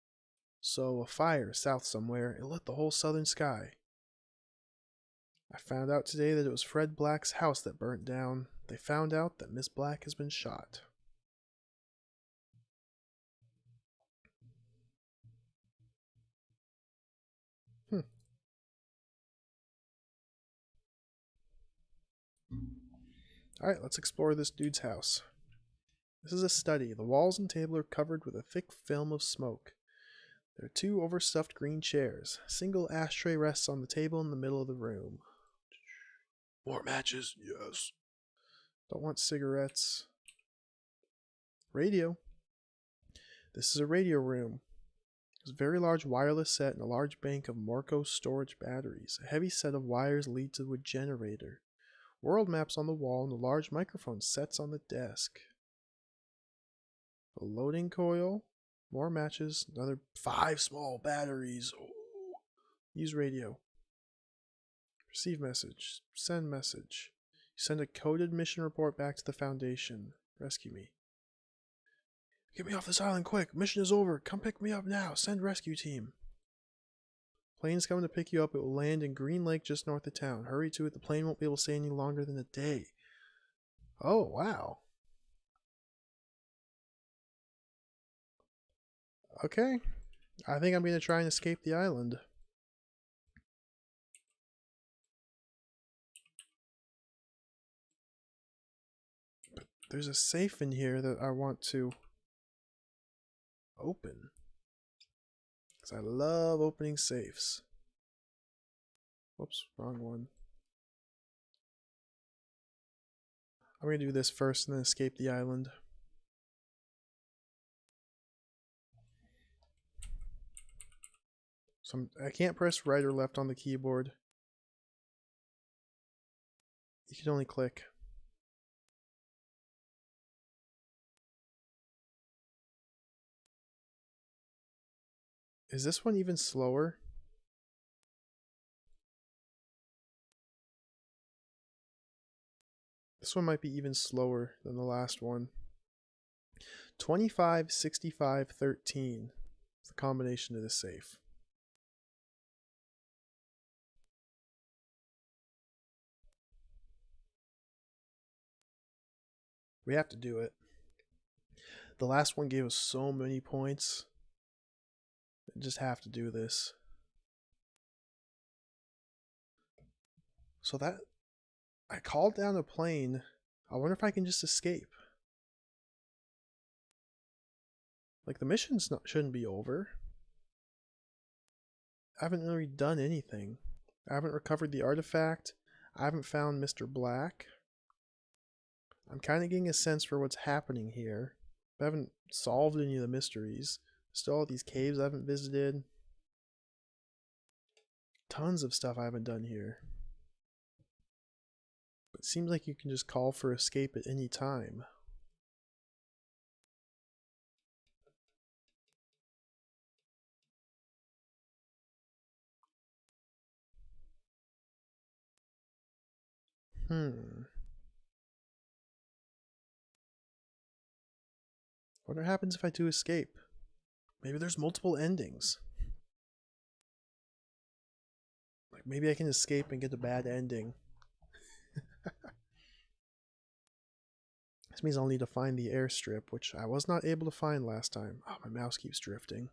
saw a fire south somewhere. It lit the whole southern sky. I found out today that it was Fred Black's house that burnt down. They found out that Miss Black has been shot. Alright, let's explore this dude's house. This is a study. The walls and table are covered with a thick film of smoke. There are 2 overstuffed green chairs. A single ashtray rests on the table in the middle of the room. More matches? Yes. Don't want cigarettes. Radio. This is a radio room. There's a very large wireless set and a large bank of Morco storage batteries. A heavy set of wires lead to a generator. World maps on the wall and a large microphone sets on the desk. A loading coil. More matches. Another 5 small batteries. Oh. Use radio. Receive message. Send message. Send a coded mission report back to the Foundation. Rescue me. Get me off this island quick. Mission is over. Come pick me up now. Send rescue team. Plane's coming to pick you up. It will land in Green Lake just north of town. Hurry to it. The plane won't be able to stay any longer than a day. Oh, wow. Okay. I think I'm going to try and escape the island. But there's a safe in here that I want to open. Because I love opening safes. Whoops, wrong one. I'm going to do this first and then escape the island. So I can't press right or left on the keyboard. You can only click. Is this one even slower? This one might be even slower than the last one. 25, 65, 13. It's the combination of the safe. We have to do it. The last one gave us so many points. We just have to do this. So that I called down a plane. I wonder if I can just escape. Like, the mission's shouldn't be over. I haven't really done anything. I haven't recovered the artifact. I haven't found Mr. Black. I'm kind of getting a sense for what's happening here. I haven't solved any of the mysteries. Still all these caves I haven't visited. Tons of stuff I haven't done here. But it seems like you can just call for escape at any time. What happens if I do escape? Maybe there's multiple endings. Like maybe I can escape and get a bad ending. This means I'll need to find the airstrip, which I was not able to find last time. Oh, my mouse keeps drifting.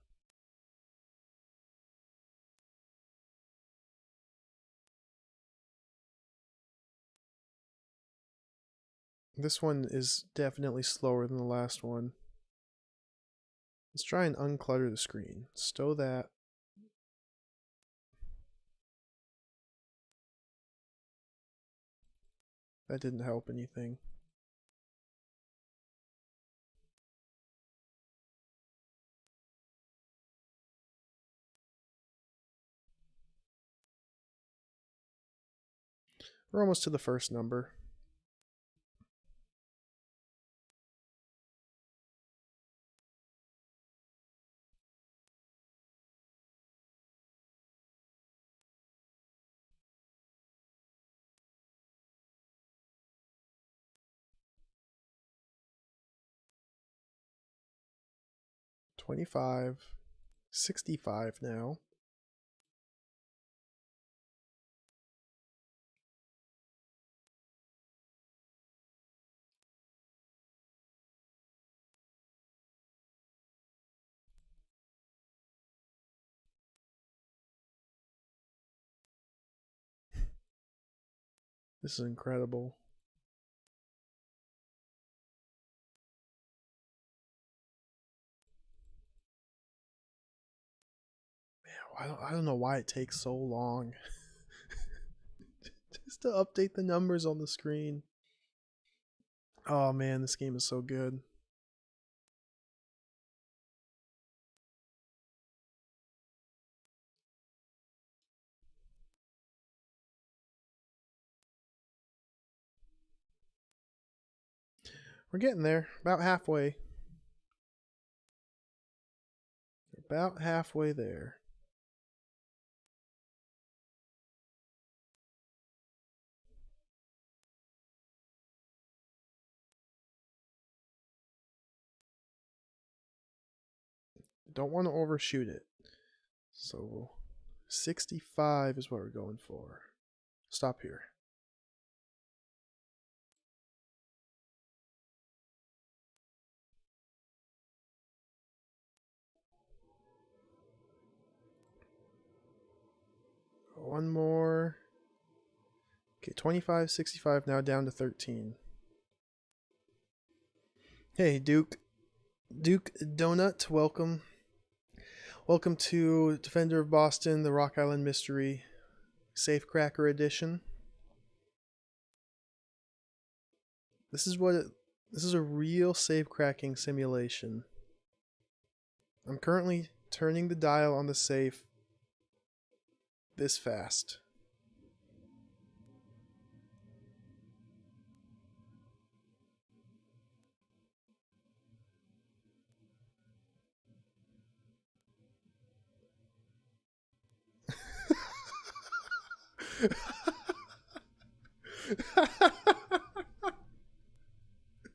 This one is definitely slower than the last one. Let's try and unclutter the screen. Stow that. That didn't help anything. We're almost to the first number. $25, $65 now. This is incredible. Man, I don't know why it takes so long. Just to update the numbers on the screen. Oh man, this game is so good. We're getting there. About halfway. About halfway there. Don't want to overshoot it. So 65 is what we're going for. Stop here. One more. Okay, 25, 65, now down to 13. Hey, Duke. Duke Donut, welcome. Welcome to Defender of Boston, the Rock Island Mystery Safecracker Edition. This is a real safe-cracking simulation. I'm currently turning the dial on the safe this fast.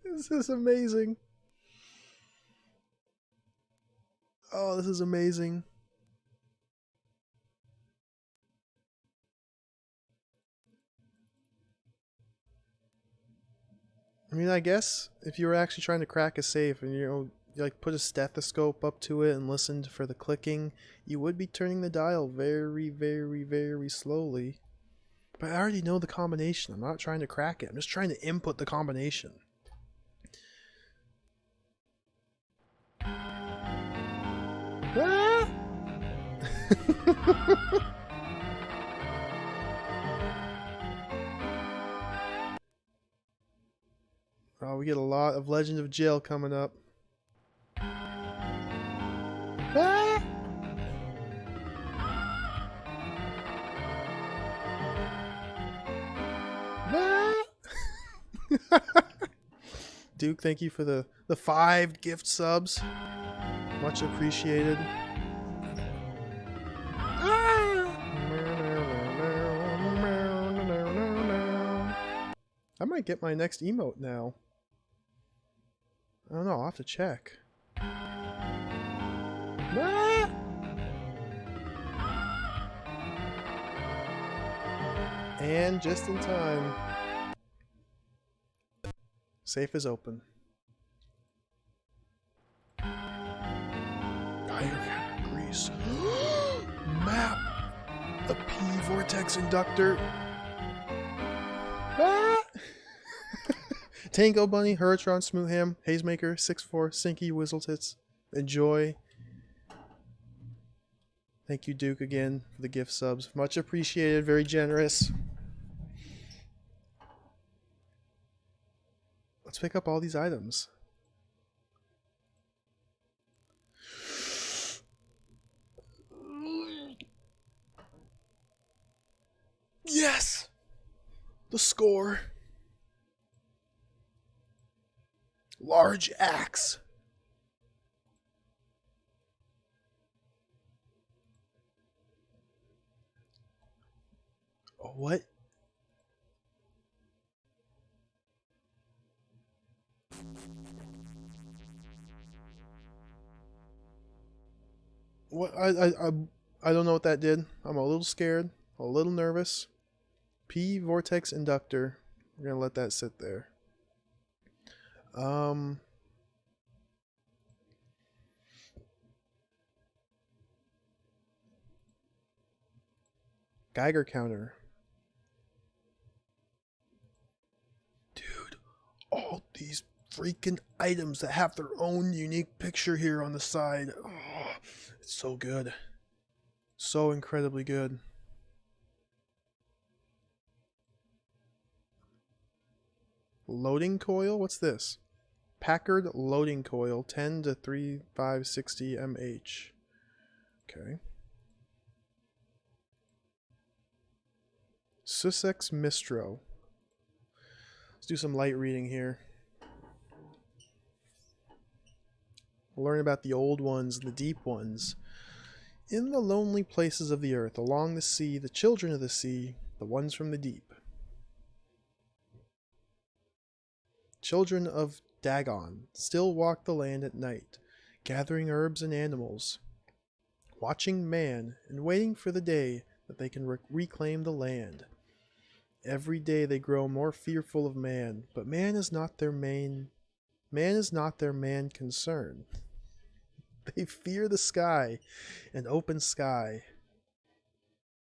This is amazing. Oh, this is amazing. I mean, I guess if you were actually trying to crack a safe and you like put a stethoscope up to it and listened for the clicking, you would be turning the dial very, very, very slowly. But I already know the combination. I'm not trying to crack it. I'm just trying to input the combination. Ah! Oh, we get a lot of Legend of Jill coming up. Ah! Duke, thank you for the 5 gift subs. Much appreciated. I might get my next emote now. I don't know, I'll have to check. And just in time. Safe is open. Grease. Map! The P vortex inductor. Ah! Tango Bunny, Hurritron, Smoothham, Hazemaker, 6-4, Sinky, Whizzletits. Enjoy. Thank you, Duke, again for the gift subs. Much appreciated, very generous. Let's pick up all these items. Yes! The score. Large axe. What? What? I don't know what that did. I'm a little scared, a little nervous. P vortex inductor. We're gonna let that sit there. Geiger counter. Dude, all these freaking items that have their own unique picture here on the side. Oh, it's so good. So incredibly good. Loading coil? What's this? Packard loading coil, 10 to 3560 mH. Okay. Sussex Mistro. Let's do some light reading here. We'll learn about the old ones, the deep ones. In the lonely places of the earth, along the sea, the children of the sea, the ones from the deep. Children of Dagon still walk the land at night, gathering herbs and animals, watching man and waiting for the day that they can reclaim the land. Every day they grow more fearful of man, but man is not their main concern. They fear the sky, an open sky,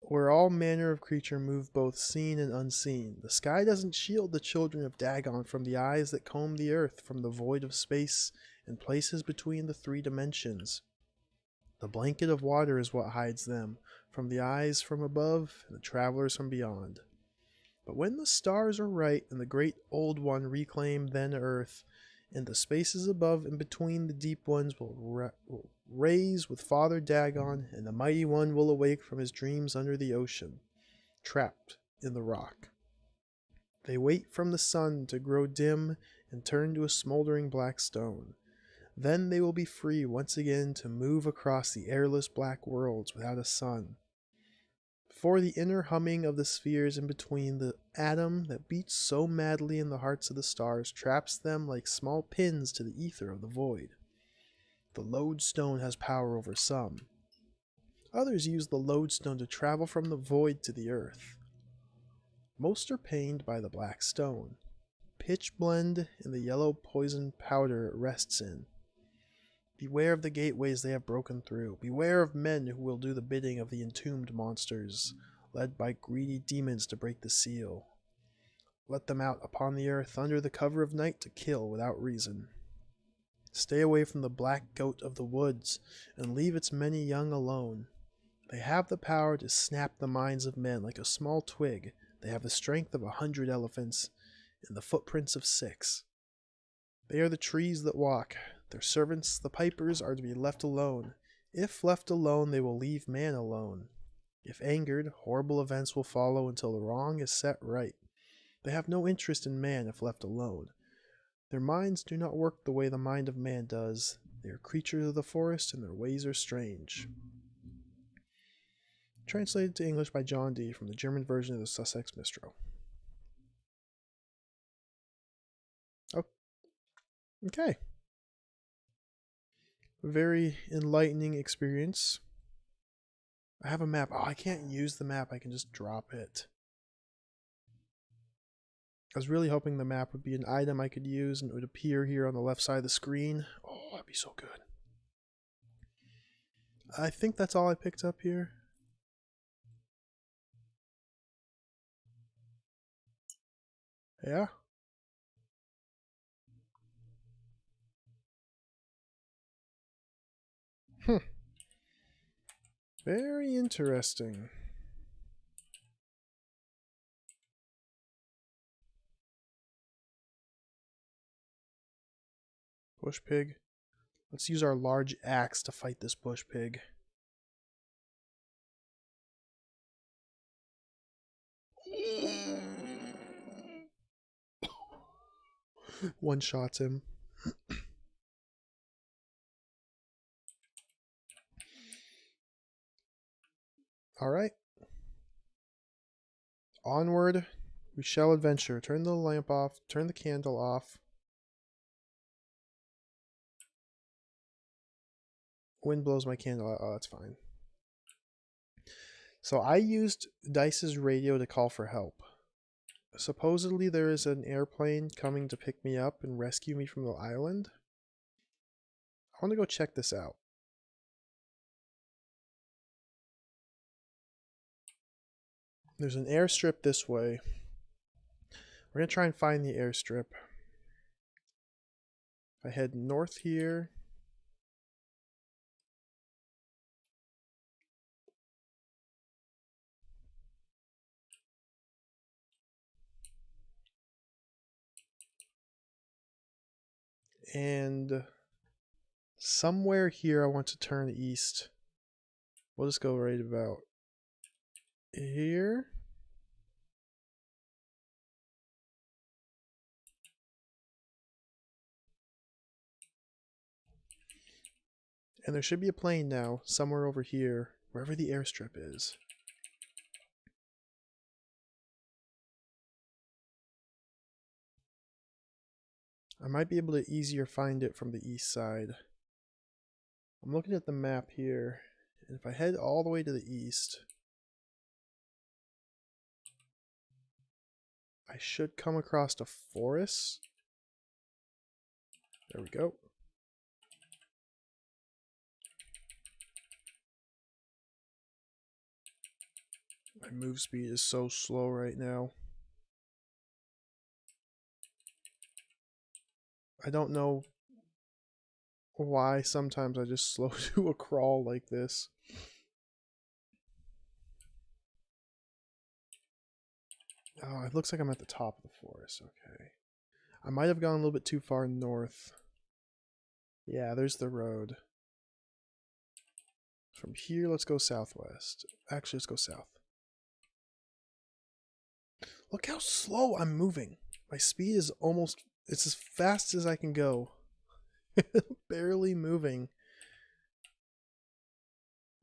where all manner of creature move both seen and unseen. The sky doesn't shield the children of Dagon from the eyes that comb the earth, from the void of space and places between the 3 dimensions. The blanket of water is what hides them from the eyes from above and the travelers from beyond. But when the stars are right and the great old one reclaim then earth, and the spaces above and between the deep ones will raise with Father Dagon, and the mighty one will awake from his dreams under the ocean, trapped in the rock. They wait from the sun to grow dim and turn to a smoldering black stone. Then they will be free once again to move across the airless black worlds without a sun. For the inner humming of the spheres in between, the atom that beats so madly in the hearts of the stars traps them like small pins to the ether of the void. The lodestone has power over some. Others use the lodestone to travel from the void to the earth. Most are pained by the black stone, pitch blend in the yellow poison powder it rests in. Beware of the gateways they have broken through. Beware of men who will do the bidding of the entombed monsters, led by greedy demons to break the seal. Let them out upon the earth under the cover of night to kill without reason. Stay away from the black goat of the woods and leave its many young alone. They have the power to snap the minds of men like a small twig. They have the strength of 100 elephants and the footprints of 6. They are the trees that walk. Their servants, the pipers, are to be left alone. If left alone, they will leave man alone. If angered, horrible events will follow until the wrong is set right. They have no interest in man if left alone. Their minds do not work the way the mind of man does. They are creatures of the forest, and their ways are strange. Translated to English by John D. from the German version of the Sussex Mistral. Oh, okay. Very enlightening experience. I have a map. Oh, I can't use the map. I can just drop it. I was really hoping the map would be an item I could use and it would appear here on the left side of the screen. Oh, that'd be so good. I think that's all I picked up here. Yeah. Very interesting. Bush pig. Let's use our large axe to fight this bush pig. One shots him. Alright. Onward. We shall adventure. Turn the lamp off. Turn the candle off. Wind blows my candle out. Oh, that's fine. So I used Dice's radio to call for help. Supposedly there is an airplane coming to pick me up and rescue me from the island. I want to go check this out. There's an airstrip this way. We're going to try and find the airstrip. If I head north here. And somewhere here I want to turn east. We'll just go right about here. And there should be a plane now, somewhere over here, wherever the airstrip is. I might be able to easier find it from the east side. I'm looking at the map here, and if I head all the way to the east, I should come across a forest. There we go. My move speed is so slow right now. I don't know why sometimes I just slow to a crawl like this. Oh, it looks like I'm at the top of the forest. Okay. I might have gone a little bit too far north. Yeah, there's the road. From here, let's go southwest. Actually, let's go south. Look how slow I'm moving. My speed is almost... It's as fast as I can go. Barely moving.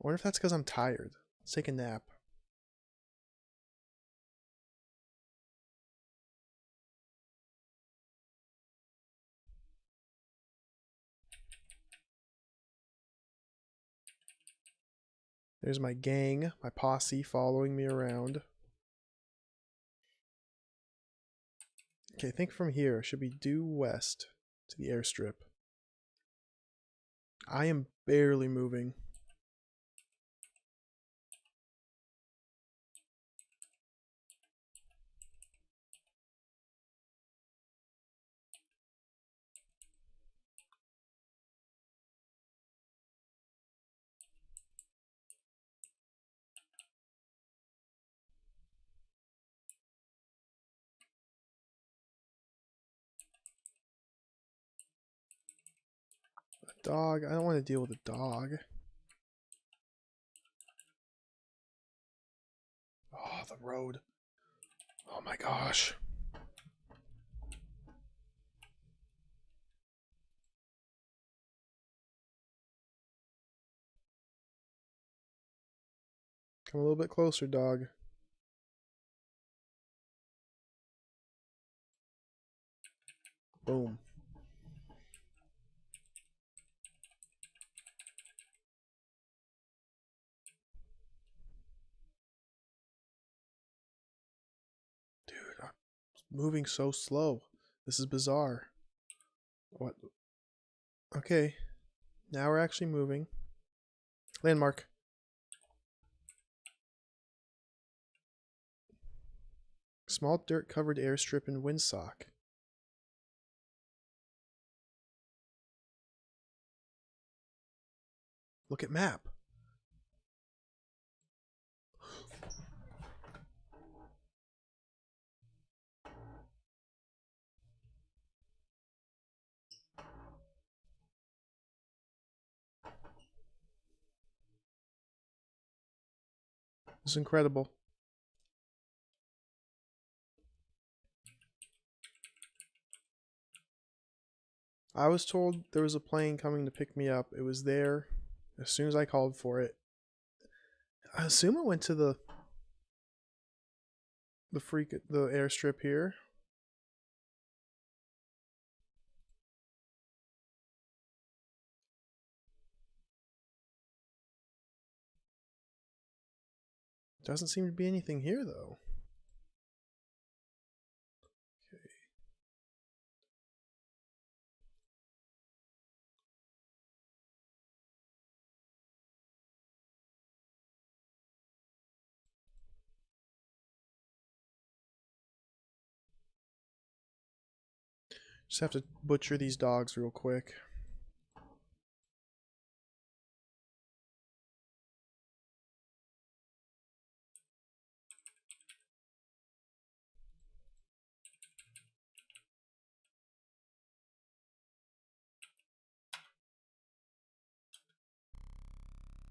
I wonder if that's because I'm tired. Let's take a nap. There's my gang, my posse following me around. Okay, I think from here should be due west to the airstrip. I am barely moving. A dog? I don't want to deal with a dog. Oh, the road. Oh my gosh. Come a little bit closer, dog. Boom. Dude, I'm moving so slow. This is bizarre. What? Okay. Now we're actually moving. Landmark. Small dirt-covered airstrip in Windsock. Look at map. This is incredible. I was told there was a plane coming to pick me up. It was there as soon as I called for it. I assume it went to the airstrip here. Doesn't seem to be anything here though. Okay. Just have to butcher these dogs real quick.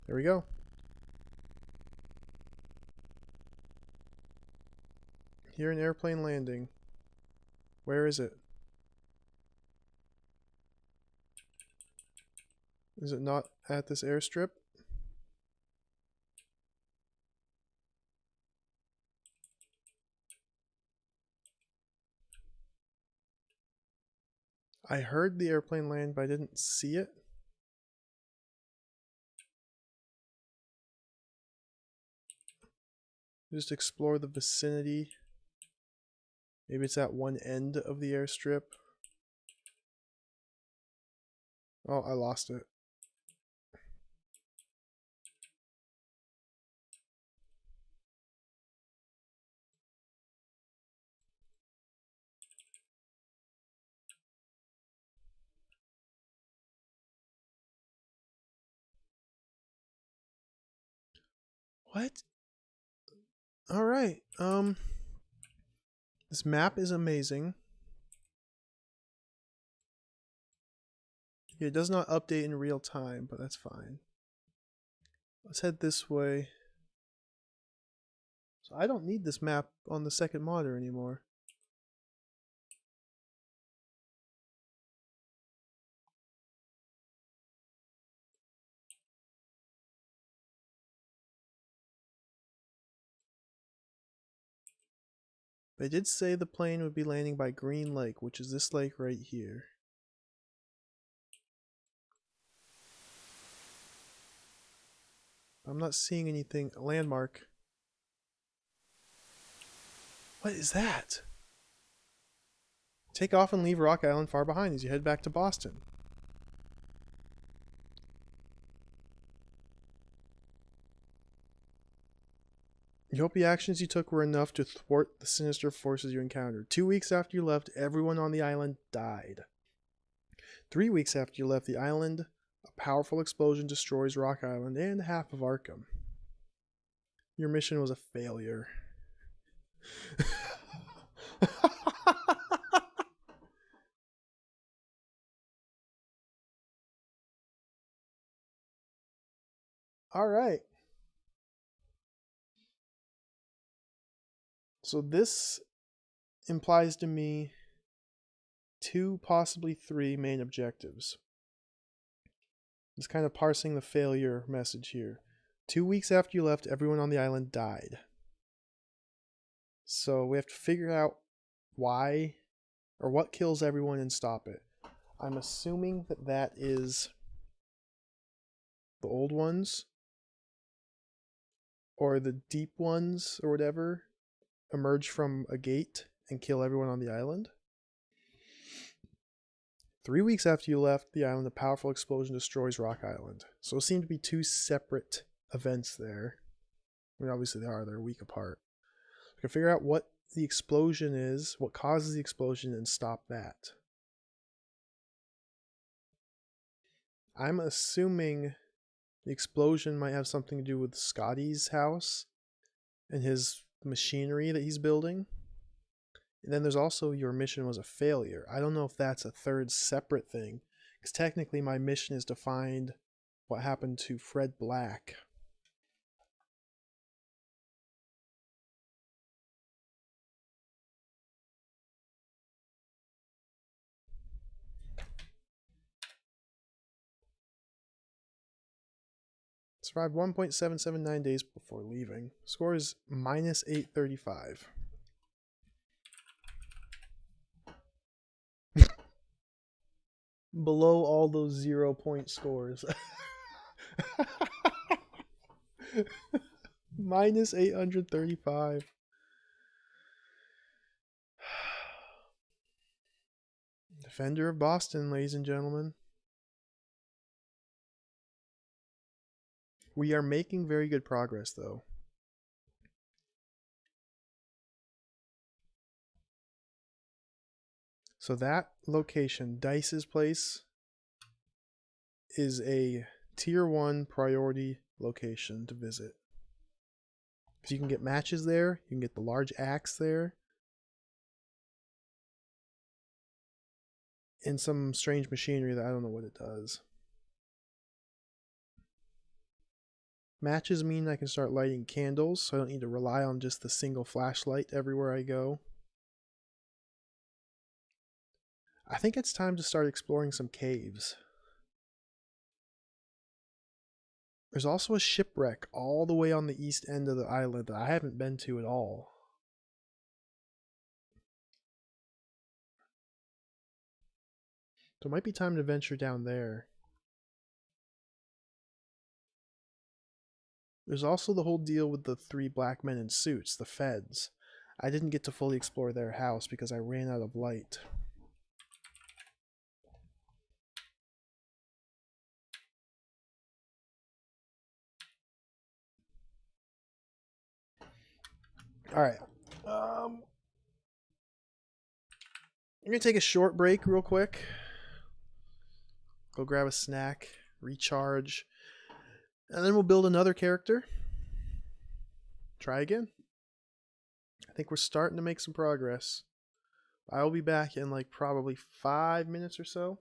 There we go. Hear an airplane landing. Where is it? Is it not at this airstrip? I heard the airplane land, but I didn't see it. Just explore the vicinity. Maybe it's at one end of the airstrip. Oh, I lost it. What? All right. This map is amazing. It does not update in real time, but that's fine. Let's head this way. So I don't need this map on the second modder anymore. They did say the plane would be landing by Green Lake, which is this lake right here. I'm not seeing anything. Landmark. What is that? Take off and leave Rock Island far behind as you head back to Boston. You hope the actions you took were enough to thwart the sinister forces you encountered. 2 weeks after you left, everyone on the island died. 3 weeks after you left the island, a powerful explosion destroys Rock Island and half of Arkham. Your mission was a failure. All right. So this implies to me 2, possibly 3 main objectives. It's kind of parsing the failure message here. 2 weeks after you left, everyone on the island died. So we have to figure out why or what kills everyone and stop it. I'm assuming that that is the old ones or the deep ones or whatever emerge from a gate and kill everyone on the island. 3 weeks after you left the island, a powerful explosion destroys Rock Island. So it seemed to be two separate events there. I mean, obviously they're a week apart. We can figure out what the explosion is, what causes the explosion, and stop that. I'm assuming the explosion might have something to do with Scotty's house and his machinery that he's building. And then there's also your mission was a failure. I don't know if that's a third separate thing, because technically my mission is to find what happened to Fred Black. Survived 1.779 days before leaving. Score is minus 835. Below all those 0-point scores. Minus 835. Defender of Boston, ladies and gentlemen. We are making very good progress, though. So that location, Dice's place, is a tier 1 priority location to visit. Because you can get matches there, you can get the large axe there, and some strange machinery that I don't know what it does. Matches mean I can start lighting candles, so I don't need to rely on just the single flashlight everywhere I go. I think it's time to start exploring some caves. There's also a shipwreck all the way on the east end of the island that I haven't been to at all. So it might be time to venture down there. There's also the whole deal with the 3 black men in suits, the feds. I didn't get to fully explore their house because I ran out of light. Alright. I'm going to take a short break real quick. Go grab a snack, recharge, and then we'll build another character. Try again. I think we're starting to make some progress. I'll be back in like probably 5 minutes or so.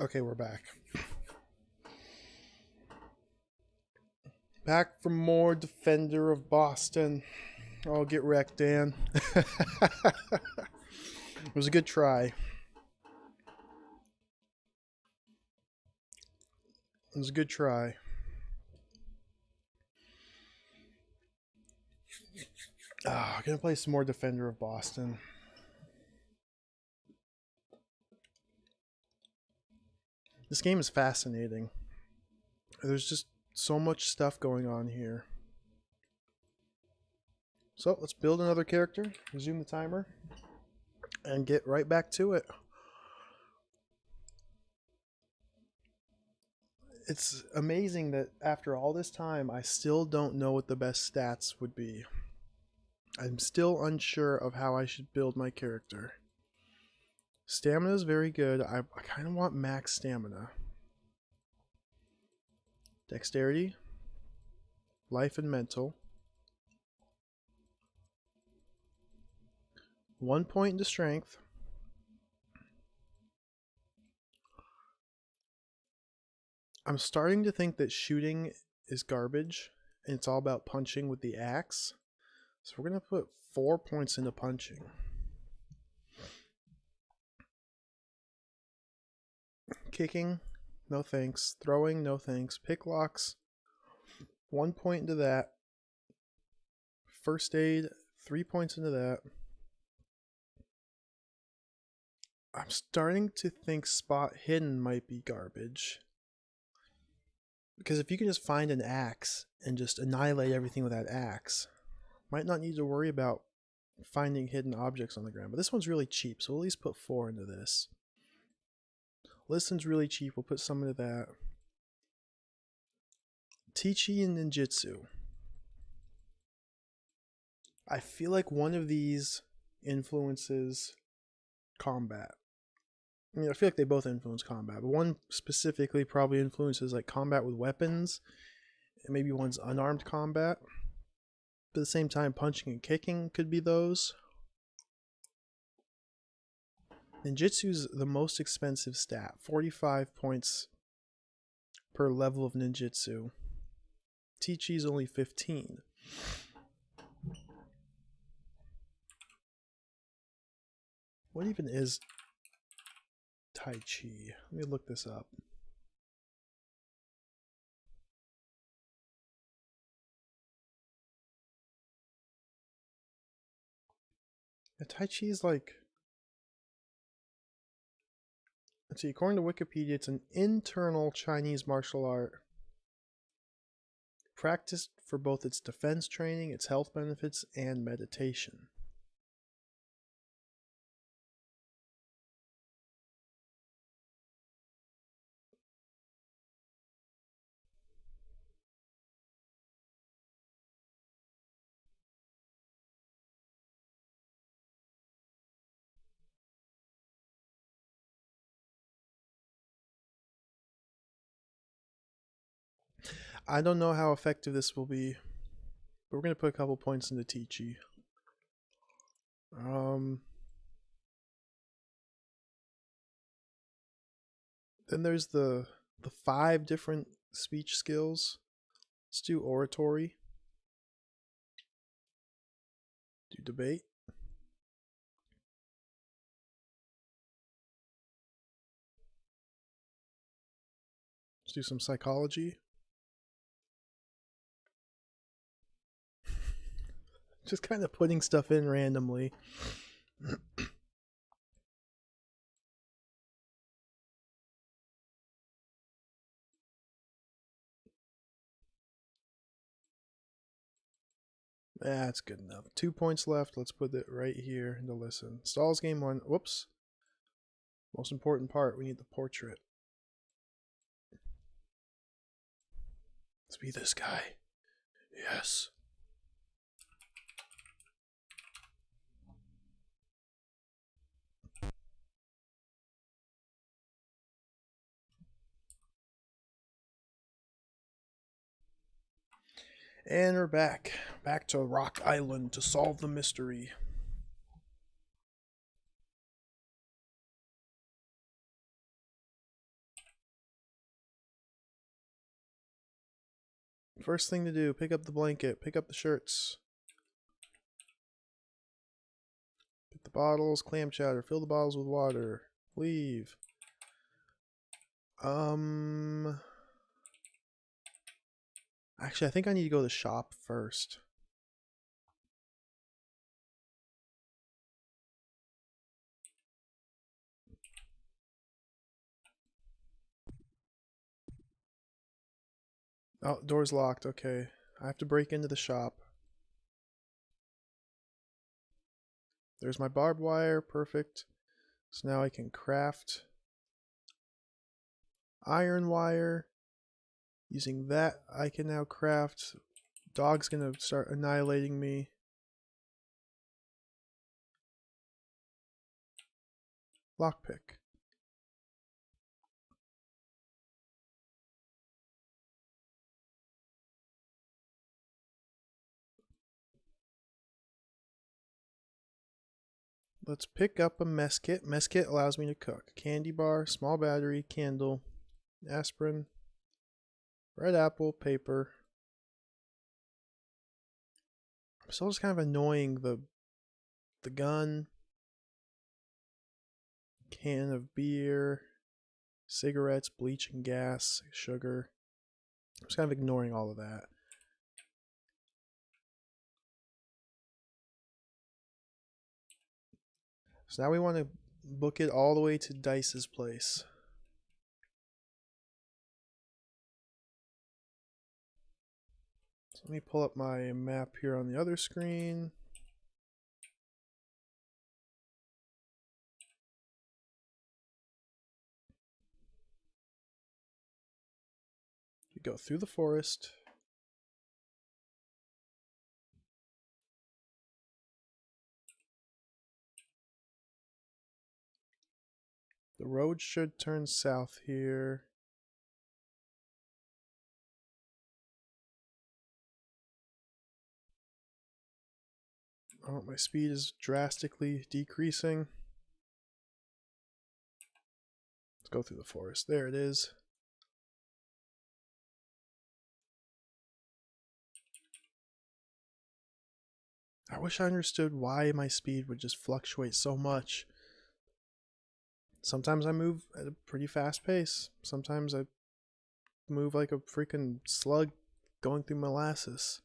Okay, we're back. Back for more Defender of Boston. Oh, get wrecked, Dan. It was a good try. It was a good try. I'm gonna play some more Defender of Boston. This game is fascinating. There's just so much stuff going on here. So let's build another character, resume the timer, and get right back to it. It's amazing that after all this time, I still don't know what the best stats would be. I'm still unsure of how I should build my character. Stamina is very good. I kind of want max stamina. Dexterity, life and mental. 1 point into strength. I'm starting to think that shooting is garbage and it's all about punching with the axe. So we're going to put 4 points into punching. Kicking, no thanks. Throwing, no thanks. Picklocks, 1 point into that. First aid, 3 points into that. I'm starting to think spot hidden might be garbage. Because if you can just find an axe and just annihilate everything with that axe, might not need to worry about finding hidden objects on the ground. But this one's really cheap, so we'll at least put 4 into this. Listen's really cheap, we'll put some into that. Teaching and ninjutsu. I feel like one of these influences combat. I mean, I feel like they both influence combat, but one specifically probably influences like combat with weapons, and maybe one's unarmed combat. But at the same time, punching and kicking could be those. Ninjutsu's the most expensive stat, 45 points per level of ninjutsu. Teachi's only 15. What even is Tai Chi? Let me look this up. Yeah, Tai Chi is like... Let's see, according to Wikipedia, it's an internal Chinese martial art practiced for both its defense training, its health benefits, and meditation. I don't know how effective this will be, but we're going to put a couple points into Teachy. Then there's the 5 different speech skills. Let's do oratory. Do debate. Let's do some psychology. Just kind of putting stuff in randomly. That's good enough. 2 points left. Let's put it right here into listen. Stalls game 1. Whoops. Most important part, we need the portrait. Let's be this guy. Yes. And we're back. Back to Rock Island to solve the mystery. First thing to do, pick up the blanket, pick up the shirts. Pick the bottles, clam chowder, fill the bottles with water. Leave. Actually, I think I need to go to the shop first. Oh, door's locked. Okay. I have to break into the shop. There's my barbed wire. Perfect. So now I can craft iron wire. Using that, I can now craft. Dog's gonna start annihilating me. Lockpick. Let's pick up a mess kit. Mess kit allows me to cook. Candy bar, small battery, candle, aspirin, red apple, paper. I'm still just kind of annoying the gun, can of beer, cigarettes, bleaching gas, sugar. I'm just kind of ignoring all of that. So now we want to book it all the way to Dice's place. So let me pull up my map here on the other screen. You go through the forest. The road should turn south here. Oh, my speed is drastically decreasing. Let's go through the forest. There it is. I wish I understood why my speed would just fluctuate so much. Sometimes I move at a pretty fast pace. Sometimes I move like a freaking slug going through molasses.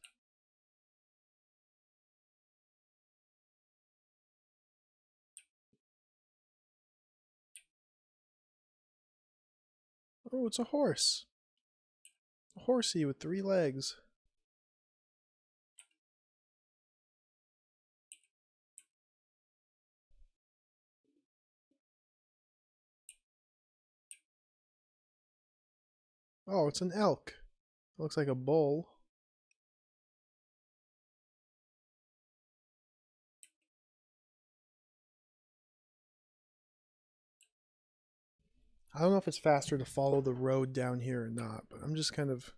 Oh, it's a horse. A horsey with 3 legs. Oh, it's an elk. It looks like a bull. I don't know if it's faster to follow the road down here or not, but I'm just kind of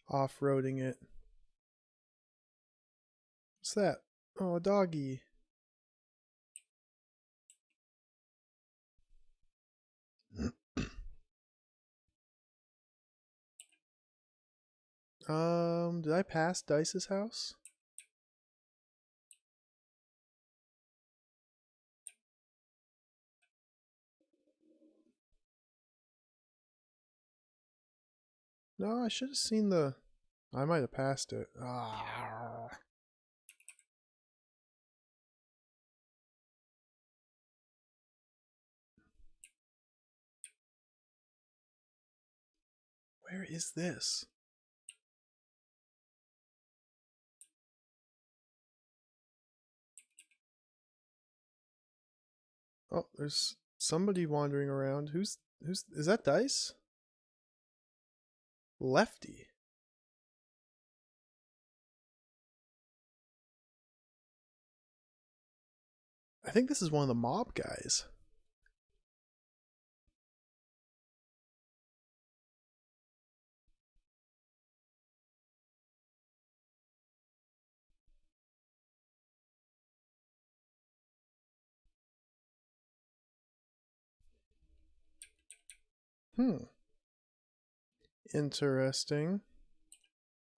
off-roading it. What's that? Oh, a doggy. Did I pass Dice's house? No, I should have seen the... I might have passed it. Ah. Where is this? Oh, there's somebody wandering around. Who's is that Dice? Lefty. I think this is one of the mob guys. Hmm. Interesting.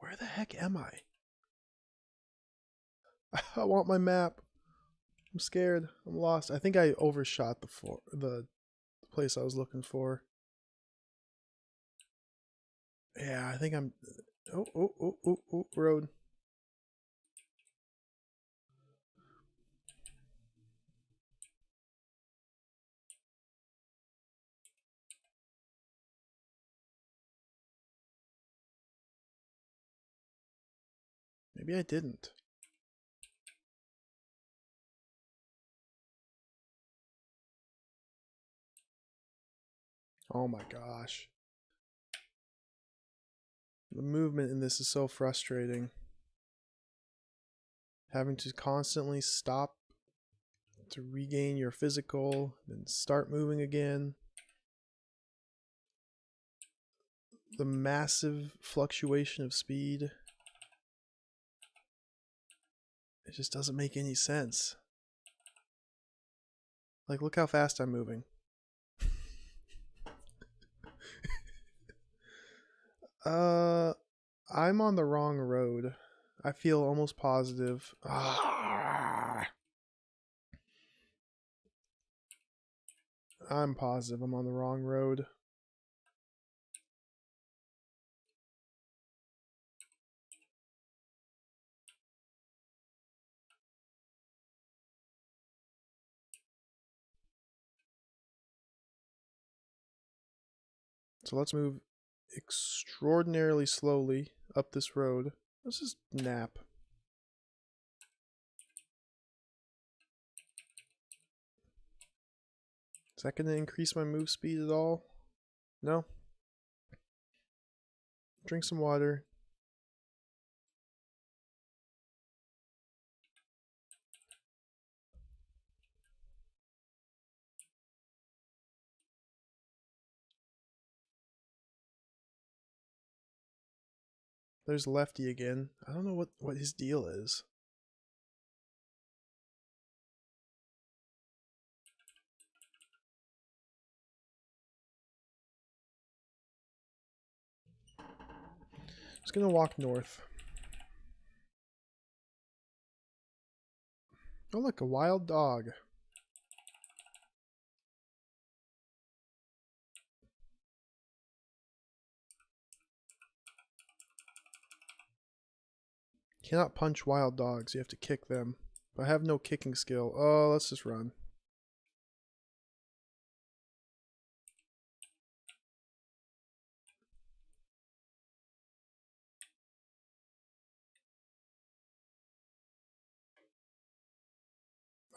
Where the heck am I? I want my map. I'm scared. I'm lost. I think I overshot the place I was looking for. Yeah, I think I'm... Oh, road. Maybe I didn't. Oh my gosh. The movement in this is so frustrating. Having to constantly stop to regain your physical, then start moving again. The massive fluctuation of speed. It just doesn't make any sense. Like, look how fast I'm moving. I'm on the wrong road. I feel almost positive. I'm positive I'm on the wrong road. So let's move extraordinarily slowly up this road. Let's just nap. Is that going to increase my move speed at all? No? Drink some water. There's Lefty again. I don't know what his deal is. Just gonna walk north. Oh look, a wild dog. Cannot punch wild dogs, you have to kick them. But I have no kicking skill. Oh, let's just run.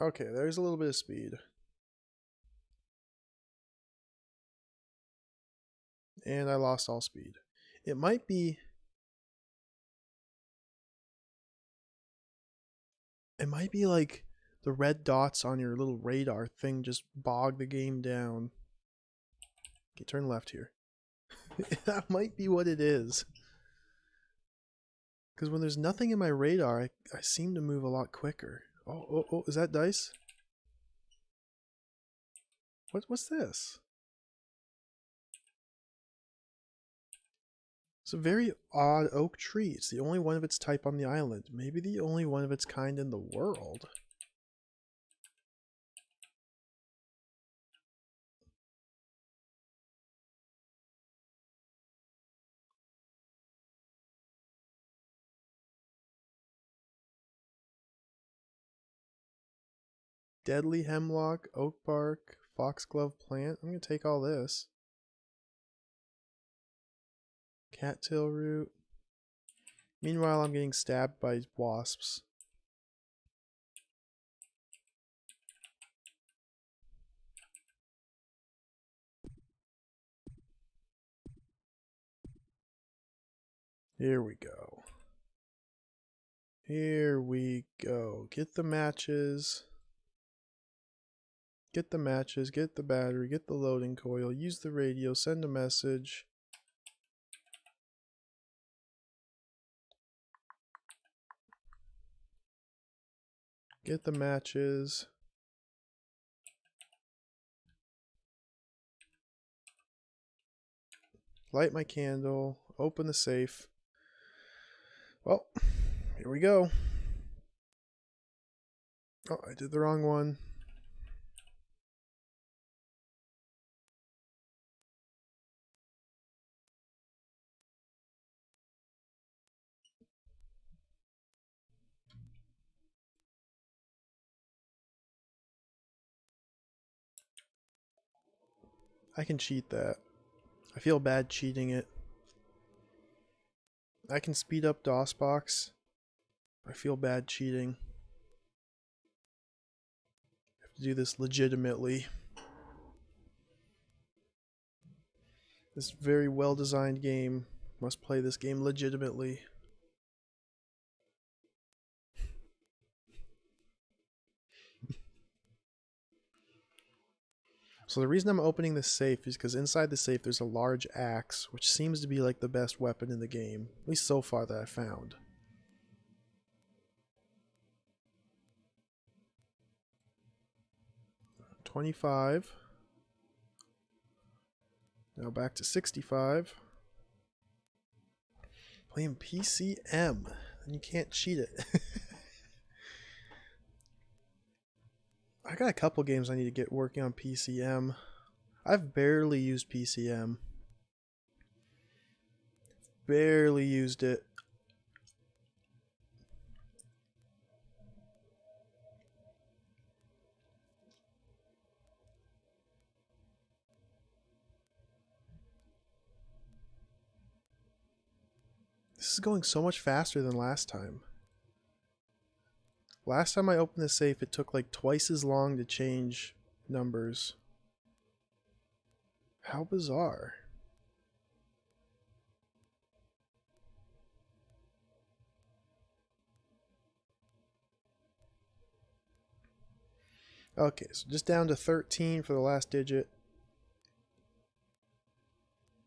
Okay, there's a little bit of speed. And I lost all speed. It might be like the red dots on your little radar thing just bog the game down. Okay, turn left here. That might be what it is. Because when there's nothing in my radar, I seem to move a lot quicker. Oh, is that dice? What's this? It's a very odd oak tree. It's the only one of its type on the island. Maybe the only one of its kind in the world. Deadly hemlock, oak bark, foxglove plant. I'm going to take all this. Cattail root. Meanwhile, I'm getting stabbed by wasps. Here we go. Here we go. Get the matches. Get the matches, get the battery, get the loading coil, use the radio, send a message. Get the matches. Light my candle, open the safe. Well, here we go. Oh, I did the wrong one. I can cheat that. I feel bad cheating it. I can speed up DOSBox. I feel bad cheating. I have to do this legitimately. This very well designed game must play this game legitimately. So the reason I'm opening this safe is because inside the safe there's a large axe, which seems to be like the best weapon in the game, at least so far that I found. $25. Now back to 65. Playing PCM, and you can't cheat it. I got a couple games I need to get working on PCM. I've barely used PCM. Barely used it. This is going so much faster than last time. Last time I opened the safe, it took like twice as long to change numbers. How bizarre. Okay, so just down to 13 for the last digit.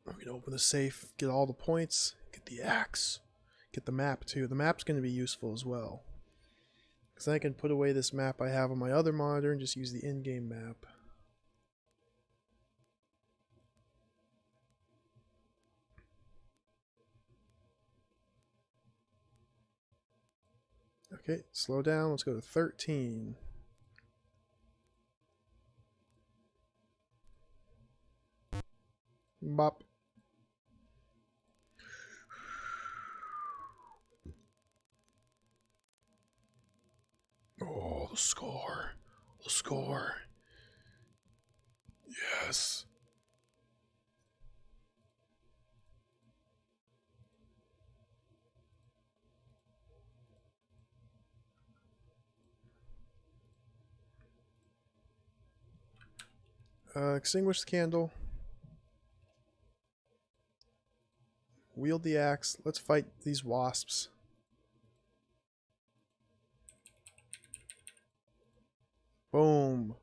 I'm going to open the safe, get all the points, get the axe, get the map too. The map's going to be useful as well, because I can put away this map I have on my other monitor and just use the in-game map. Okay, slow down. Let's go to 13. Bop. Oh, the score. The score. Yes. Extinguish the candle. Wield the axe. Let's fight these wasps. Boom.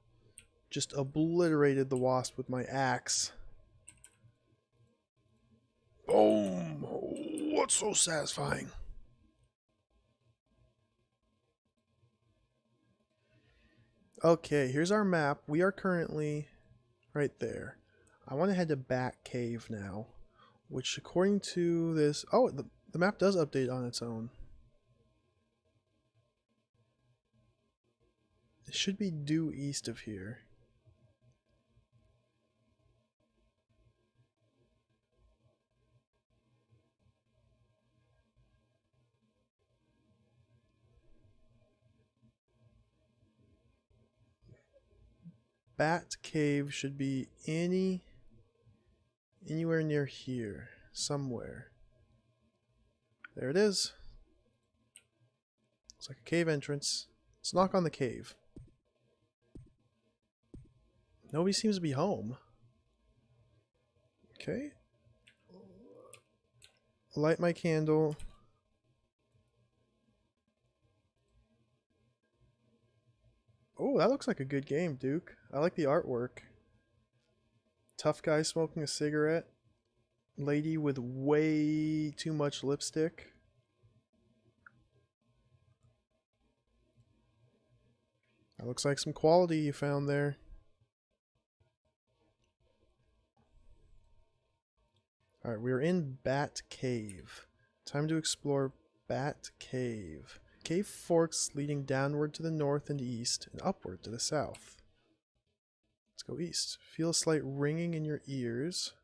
Just obliterated the wasp with my axe. Boom. Oh, what's so satisfying? Okay, here's our map. We are currently right there. I want to head to Bat Cave now, which according to this... Oh, the map does update on its own. It should be due east of here. Bat Cave should be anywhere near here. Somewhere. There it is. Looks like a cave entrance. Let's knock on the cave. Nobody seems to be home. Okay. Light my candle. Oh, that looks like a good game, Duke. I like the artwork. Tough guy smoking a cigarette. Lady with way too much lipstick. That looks like some quality you found there. Alright, we're in Bat Cave. Time to explore Bat Cave. Cave forks leading downward to the north and east and upward to the south. Let's go east. Feel a slight ringing in your ears.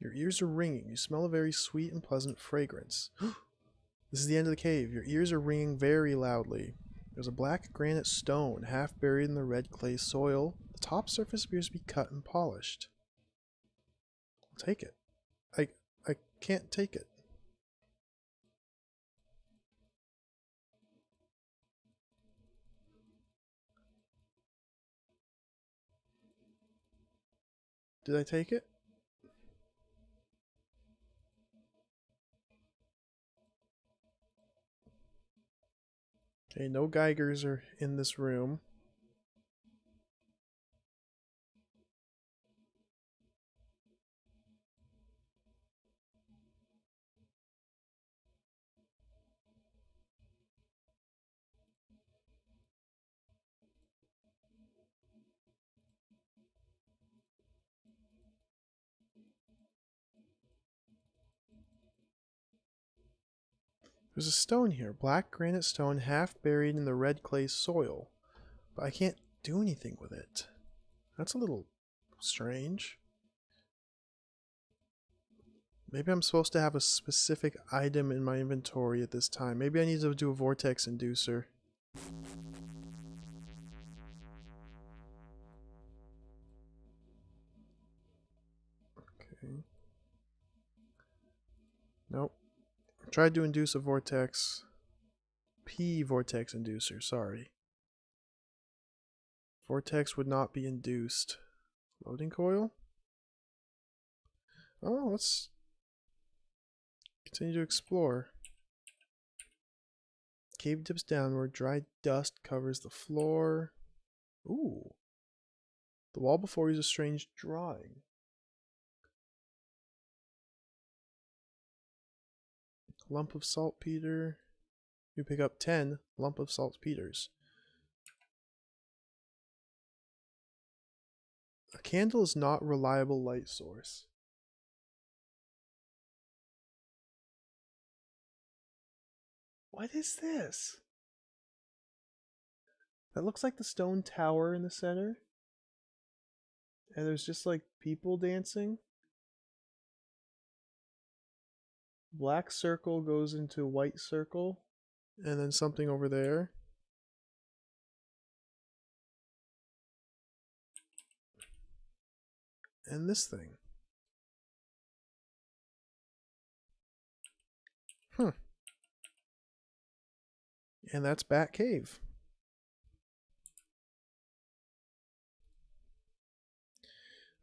Your ears are ringing. You smell a very sweet and pleasant fragrance. This is the end of the cave. Your ears are ringing very loudly. There's a black granite stone half buried in the red clay soil. The top surface appears to be cut and polished. I'll take it. I can't take it. Did I take it? Okay, no Geigers are in this room. There's a stone here, black granite stone half buried in the red clay soil, but I can't do anything with it. That's a little strange. Maybe I'm supposed to have a specific item in my inventory at this time. Maybe I need to do a vortex inducer. Okay. Nope. I tried to induce a vortex. P vortex inducer, sorry. Vortex would not be induced. Loading coil? Oh, let's continue to explore. Cave dips downward, dry dust covers the floor. Ooh. The wall before you is a strange drawing. Lump of saltpeter. You pick up 10 lump of saltpeters. A candle is not a reliable light source. What is this? That looks like the stone tower in the center. And there's just like people dancing. Black circle goes into white circle. And then something over there. And this thing. And that's Bat Cave.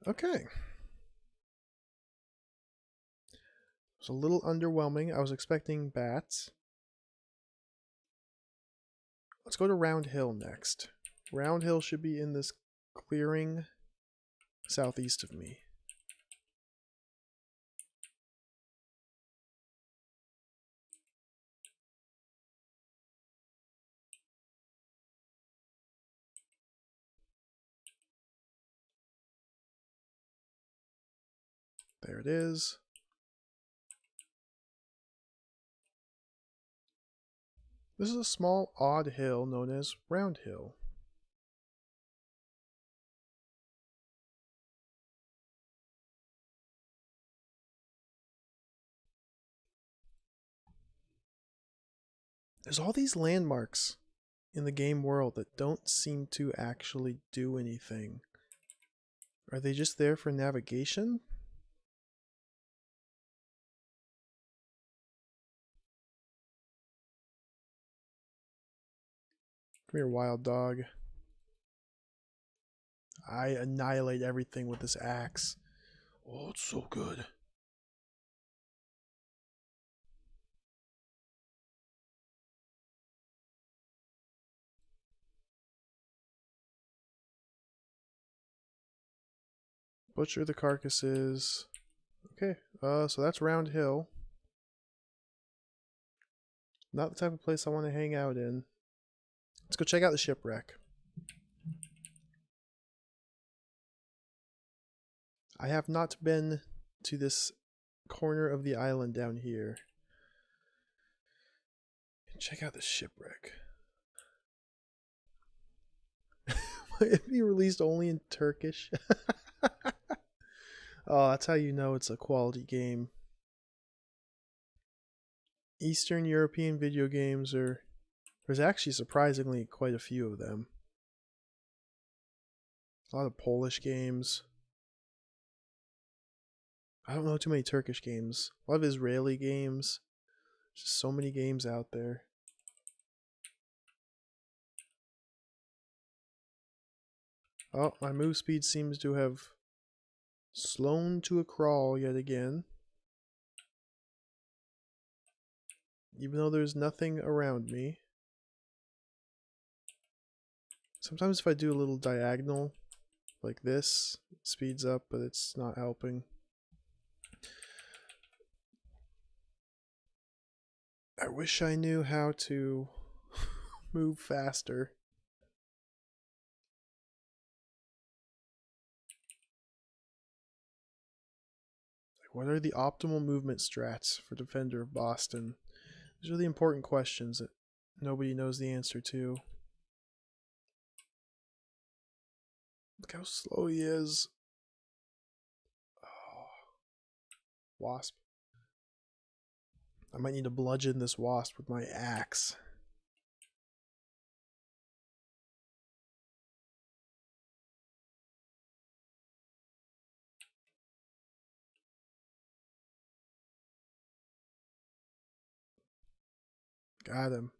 Okay. It's a little underwhelming. I was expecting bats. Let's go to Round Hill next. Round Hill should be in this clearing southeast of me. There it is. This is a small, odd hill known as Round Hill. There's all these landmarks in the game world that don't seem to actually do anything. Are they just there for navigation? Come here, wild dog. I annihilate everything with this axe. Oh, it's so good. Butcher the carcasses. Okay, so that's Round Hill. Not the type of place I want to hang out in. Let's go check out the shipwreck. I have not been to this corner of the island down here. Check out the shipwreck. Might it be released only in Turkish? Oh, that's how you know it's a quality game. Eastern European video games are... There's actually surprisingly quite a few of them. A lot of Polish games. I don't know too many Turkish games. A lot of Israeli games. There's just so many games out there. Oh, my move speed seems to have slowed to a crawl yet again. Even though there's nothing around me. Sometimes if I do a little diagonal like this, it speeds up, but it's not helping. I wish I knew how to move faster. Like, what are the optimal movement strats for Defender of Boston? These are the important questions that nobody knows the answer to. Look how slow he is. Oh. Wasp. I might need to bludgeon this wasp with my axe. Got him.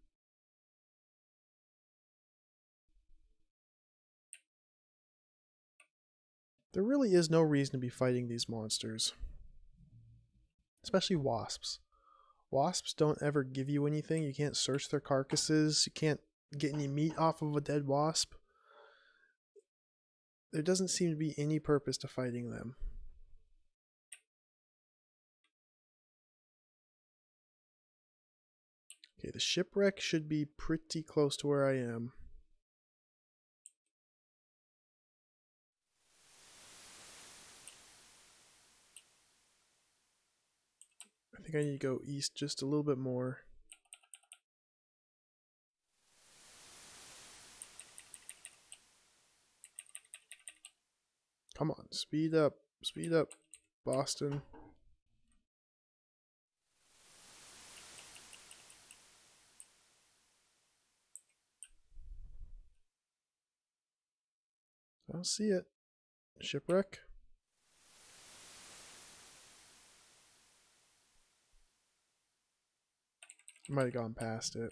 There really is no reason to be fighting these monsters. Especially wasps. Wasps don't ever give you anything. You can't search their carcasses. You can't get any meat off of a dead wasp. There doesn't seem to be any purpose to fighting them. Okay, the shipwreck should be pretty close to where I am. I think I need to go east just a little bit more. Come on, speed up, Boston. I don't see it. Shipwreck? Might have gone past it.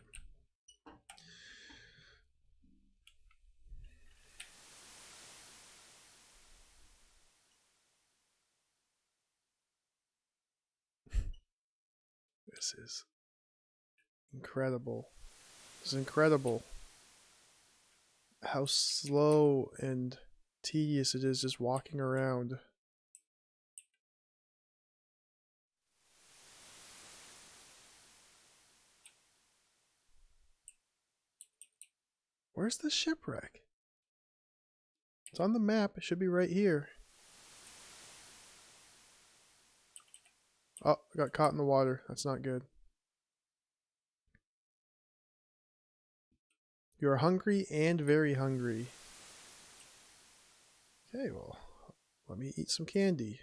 This is incredible. This is incredible. How slow and tedious it is just walking around. Where's the shipwreck? It's on the map. It should be right here. Oh, I got caught in the water. That's not good. You're hungry and very hungry. Okay, well, let me eat some candy.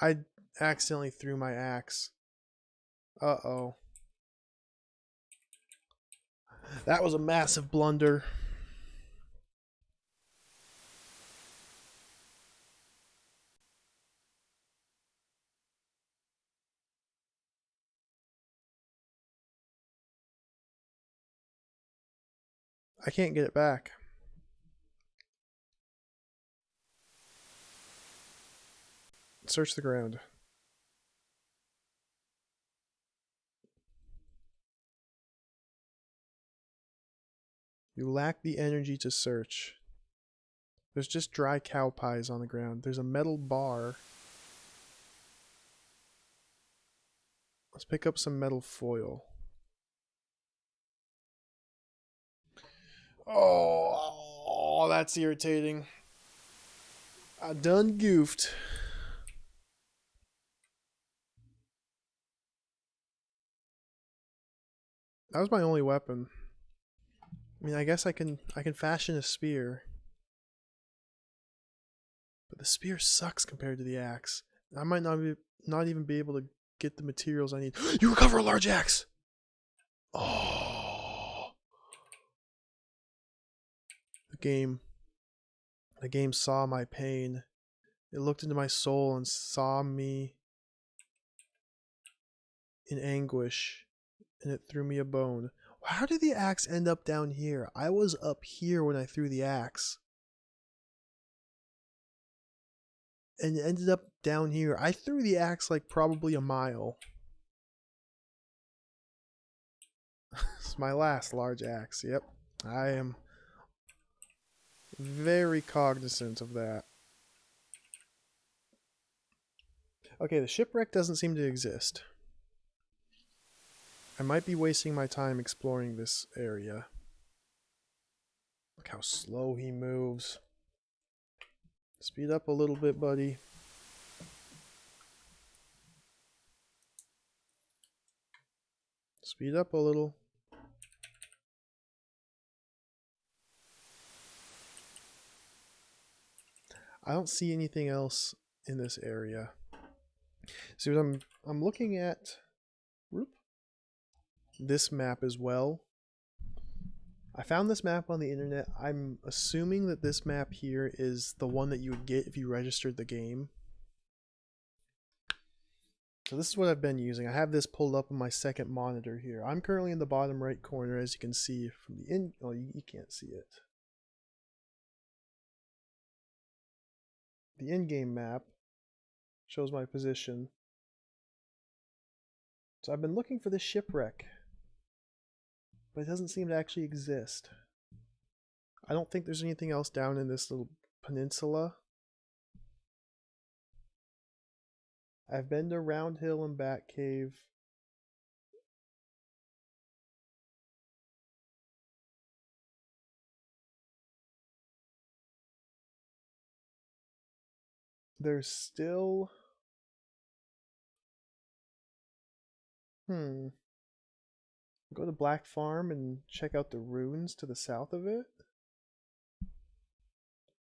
I accidentally threw my axe. Uh-oh. That was a massive blunder. I can't get it back. Search the ground. You lack the energy to search. There's just dry cow pies on the ground. There's a metal bar. Let's pick up some metal foil. Oh, that's irritating. I done goofed. That was my only weapon. I mean, I guess I can fashion a spear. But the spear sucks compared to the axe. I might not even be able to get the materials I need. You recover a large axe! Oh. The game saw my pain. It looked into my soul and saw me in anguish, and it threw me a bone. How did the axe end up down here? I was up here when I threw the axe. And it ended up down here. I threw the axe like probably a mile. It's my last large axe. Yep. I am very cognizant of that. Okay, the shipwreck doesn't seem to exist. I might be wasting my time exploring this area. Look how slow he moves. Speed up a little bit, buddy. Speed up a little. I don't see anything else in this area. See what I'm looking at this map as well. I found this map on the internet. I'm assuming that this map here is the one that you would get if you registered the game. So this is what I've been using. I have this pulled up on my second monitor here. I'm currently in the bottom right corner, as you can see from the oh, you can't see it. The in-game map shows my position. So I've been looking for this shipwreck, but it doesn't seem to actually exist. I don't think there's anything else down in this little peninsula. I've been to Round Hill and Bat Cave. There's still... Go to Black Farm and check out the ruins to the south of it.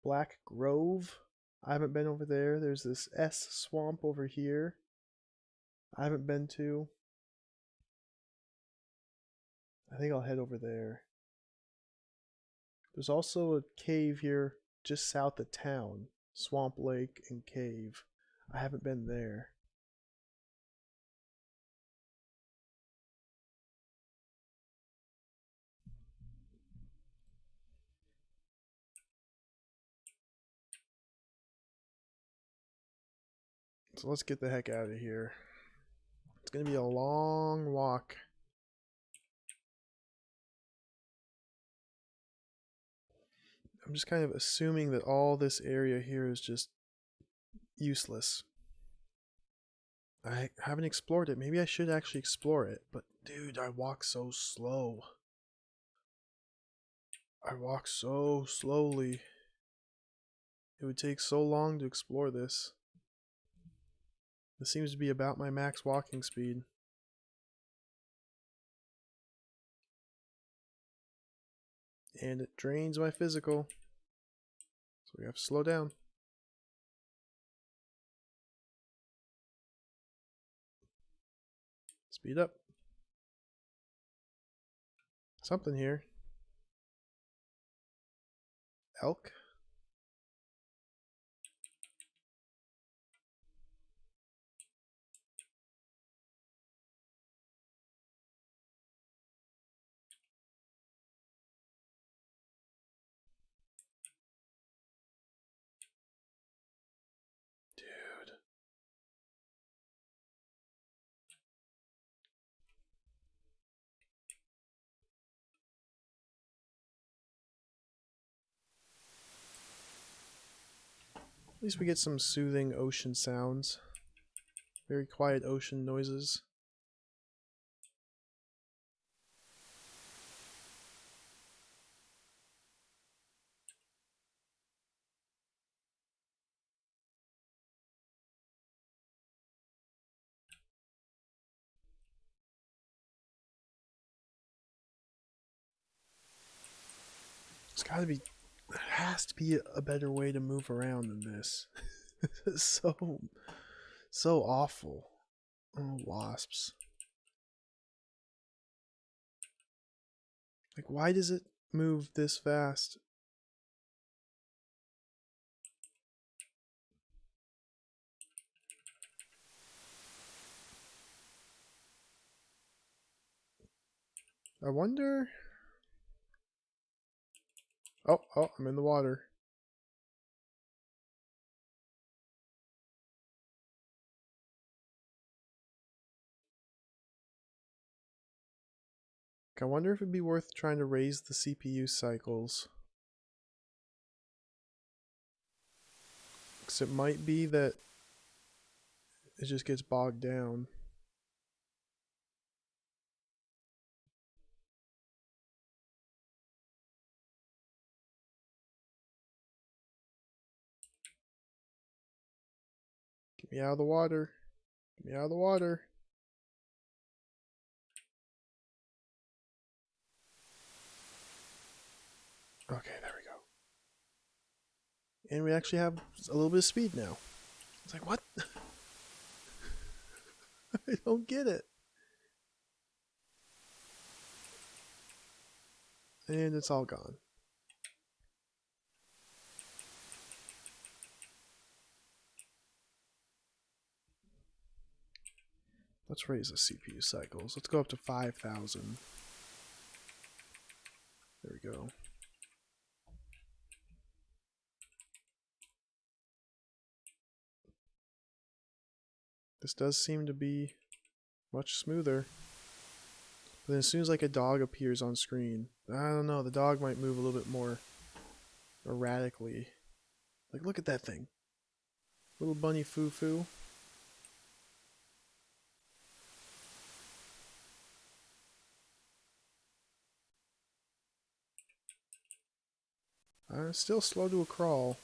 Black Grove. I haven't been over there. There's this S swamp over here I haven't been to. I think I'll head over there. There's also a cave here just south of town. Swamp Lake and Cave. I haven't been there. So let's get the heck out of here. It's going to be a long walk. I'm just kind of assuming that all this area here is just useless. I haven't explored it. Maybe I should actually explore it. But dude, I walk so slow. I walk so slowly. It would take so long to explore this. This seems to be about my max walking speed. And it drains my physical. So we have to slow down. Speed up. Something here. Elk? Dude. At least we get some soothing ocean sounds. Very quiet ocean noises. There's gotta be, there has to be a better way to move around than this. It's so awful. Oh, wasps. Like, why does it move this fast? I wonder... Oh, I'm in the water. I wonder if it'd be worth trying to raise the CPU cycles. Because it might be that it just gets bogged down. Get me out of the water. Get me out of the water. Okay, there we go. And we actually have a little bit of speed now. It's like, what? I don't get it. And it's all gone. Let's raise the CPU cycles. Let's go up to 5,000. There we go. This does seem to be much smoother. But then as soon as like a dog appears on screen, I don't know, the dog might move a little bit more erratically. Like, look at that thing. Little bunny foo-foo. Still slow to a crawl.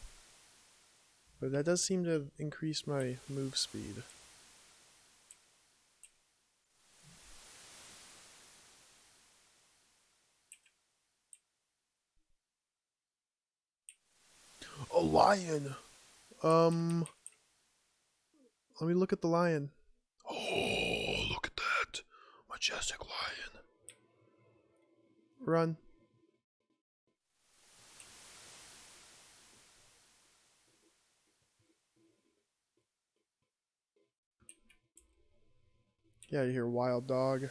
But that does seem to increase my move speed. A lion! Let me look at the lion. Oh, look at that! Majestic lion. Run. Yeah, you hear wild dog.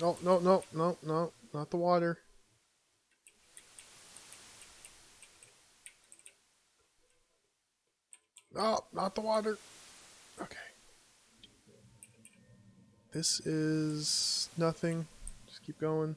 Oh, no, not the water. Oh, not the water. Okay. This is nothing. Just keep going.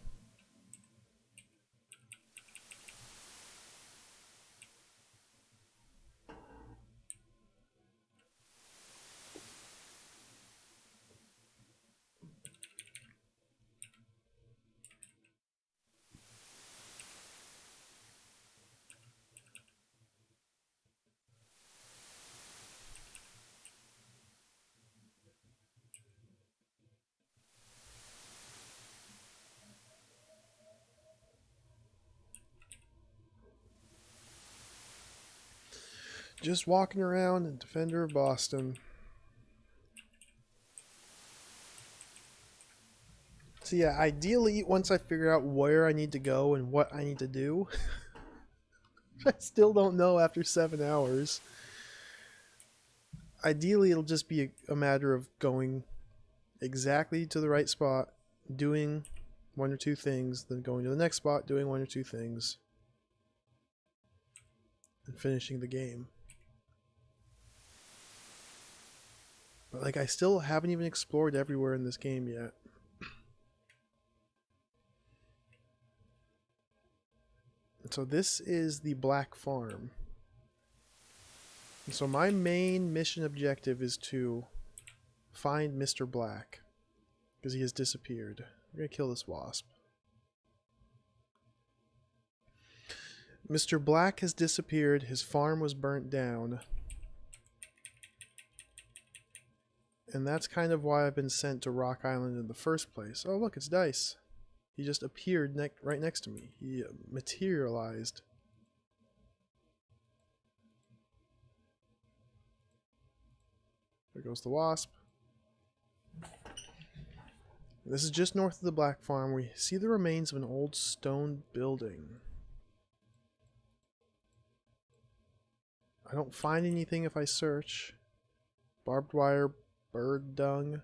Just walking around and Defender of Boston. So yeah, ideally, once I figure out where I need to go and what I need to do, I still don't know after 7 hours. Ideally, it'll just be a matter of going exactly to the right spot, doing one or two things, then going to the next spot, doing one or two things, and finishing the game. But like, I still haven't even explored everywhere in this game yet. So this is the Black Farm. And so my main mission objective is to find Mr. Black, because he has disappeared. We're going to kill this wasp. Mr. Black has disappeared. His farm was burnt down. And that's kind of why I've been sent to Rock Island in the first place. Oh look, it's Dice. He just appeared right next to me. He materialized. There goes the wasp. This is just north of the Black Farm. We see the remains of an old stone building. I don't find anything if I search. Barbed wire, bird dung.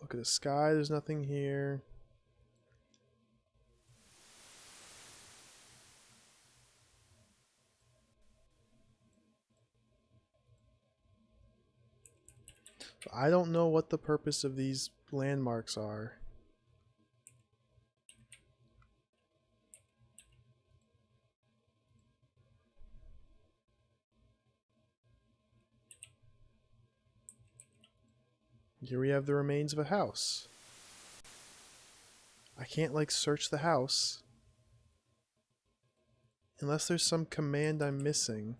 Look at the sky, there's nothing here. I don't know what the purpose of these landmarks are. Here we have the remains of a house. I can't like search the house unless there's some command I'm missing.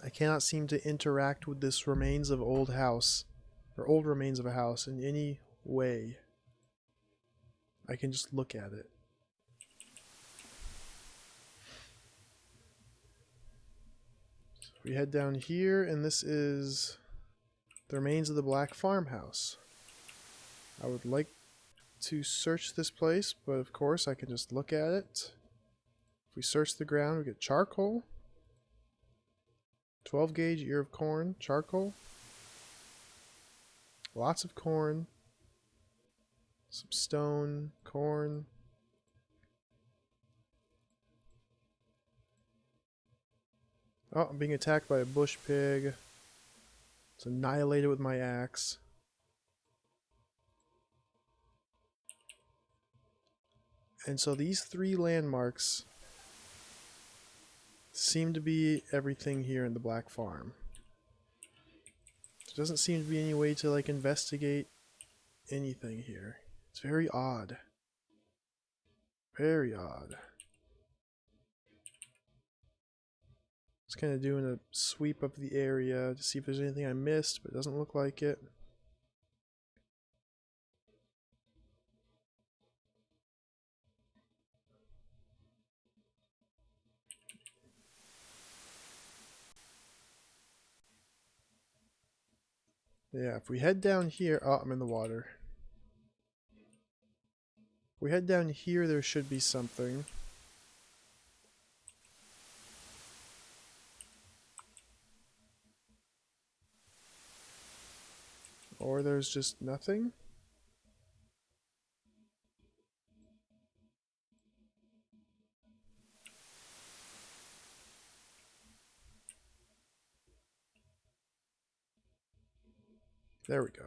I cannot seem to interact with this remains of old house, or old remains of a house in any way. I can just look at it. So we head down here, and this is the remains of the Black Farmhouse. I would like to search this place, but of course I can just look at it. If we search the ground, we get charcoal. 12 gauge ear of corn, charcoal. Lots of corn. Some stone, corn. Oh, I'm being attacked by a bush pig. It's annihilated with my axe. And so these three landmarks seem to be everything here in the Black Farm. There doesn't seem to be any way to like investigate anything here. It's very odd. Very odd. Just kind of doing a sweep of the area to see if there's anything I missed, but it doesn't look like it. Yeah, if we head down here... Oh, I'm in the water. If we head down here, there should be something. Or there's just nothing. There we go.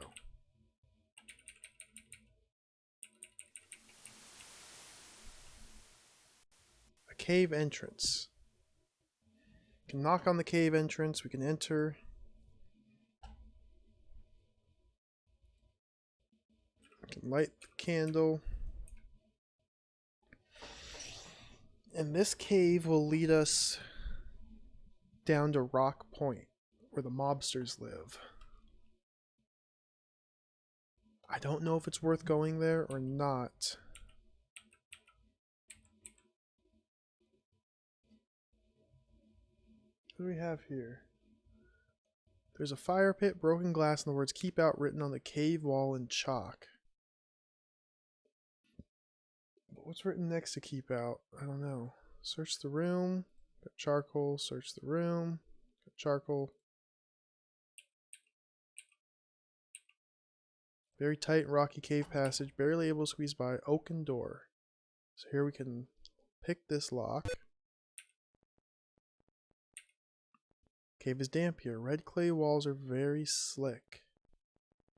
A cave entrance. We can knock on the cave entrance, we can enter. We can light the candle. And this cave will lead us down to Rock Point, where the mobsters live. I don't know if it's worth going there or not. What do we have here? There's a fire pit, broken glass, and the words "Keep Out" written on the cave wall in chalk. But what's written next to "Keep Out"? I don't know. Search the room. Got charcoal. Search the room. Got charcoal. Very tight and rocky cave passage, barely able to squeeze by. Oaken door. So here we can pick this lock. Cave is damp here. Red clay walls are very slick.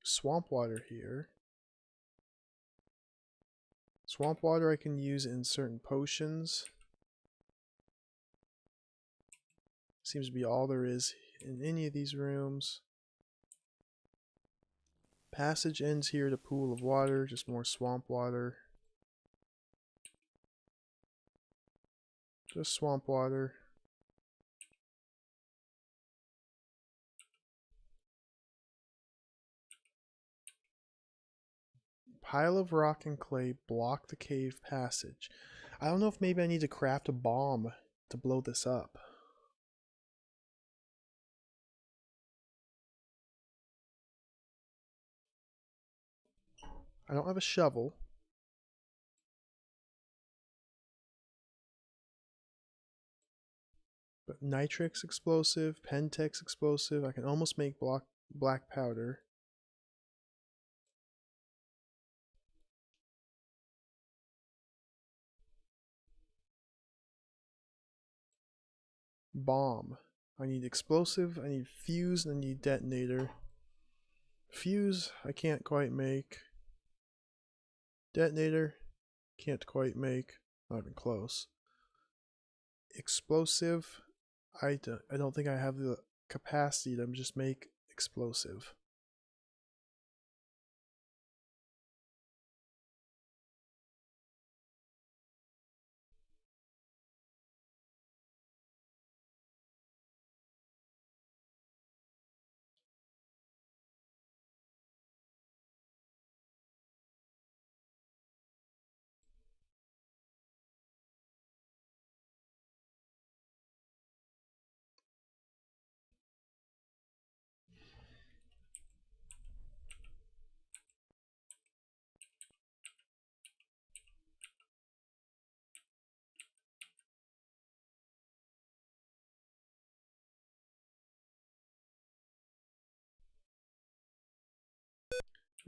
Swamp water here. Swamp water I can use in certain potions. Seems to be all there is in any of these rooms. Passage ends here at a pool of water, just more swamp water. Just swamp water. Pile of rock and clay block the cave passage. I don't know if maybe I need to craft a bomb to blow this up. I don't have a shovel. But nitrix explosive, pentex explosive, I can almost make black powder. Bomb. I need explosive, I need fuse, and I need detonator. Fuse, I can't quite make. Detonator, can't quite make. Not even close. Explosive, I don't think I have the capacity to just make explosive.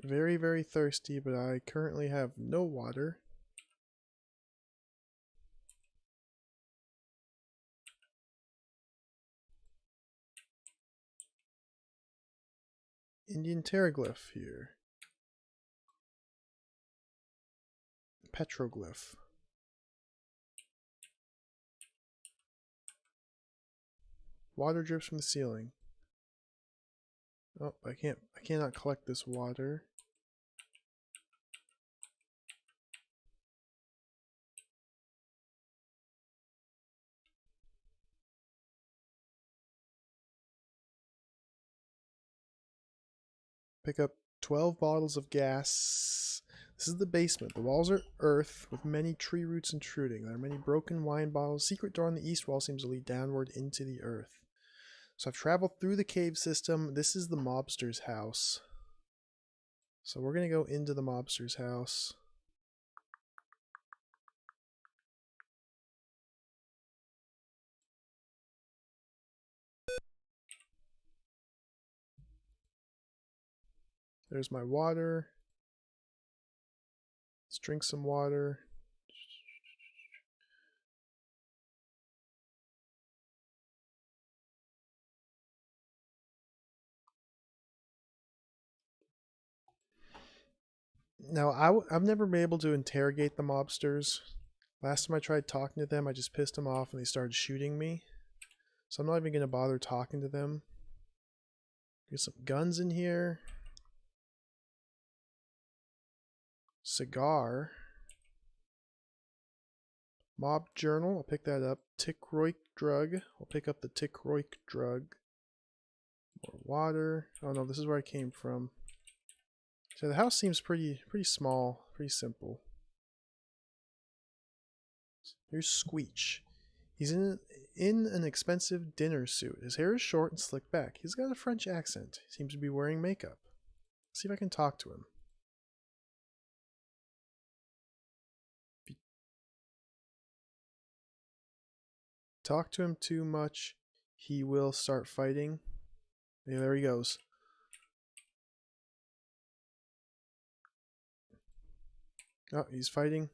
Very, very thirsty, but I currently have no water. Indian pteroglyph here. Petroglyph. Water drips from the ceiling. Oh, I cannot collect this water. Pick up 12 bottles of gas. This is the basement. The walls are earth with many tree roots intruding. There are many broken wine bottles. Secret door on the east wall seems to lead downward into the earth. So I've traveled through the cave system. This is the mobster's house. So we're going to go into the mobster's house. There's my water. Let's drink some water. Now, I've never been able to interrogate the mobsters. Last time I tried talking to them, I just pissed them off and they started shooting me. So I'm not even going to bother talking to them. There's some guns in here. Cigar. Mob journal. I'll pick that up. Tickroik drug. I'll pick up the Tickroik drug. More water. Oh no, this is where I came from. So the house seems pretty small, pretty simple. Here's Squeech. He's in an expensive dinner suit. His hair is short and slicked back. He's got a French accent. He seems to be wearing makeup. Let's see if I can talk to him. If you talk to him too much, he will start fighting. Yeah, there he goes. Oh, he's fighting.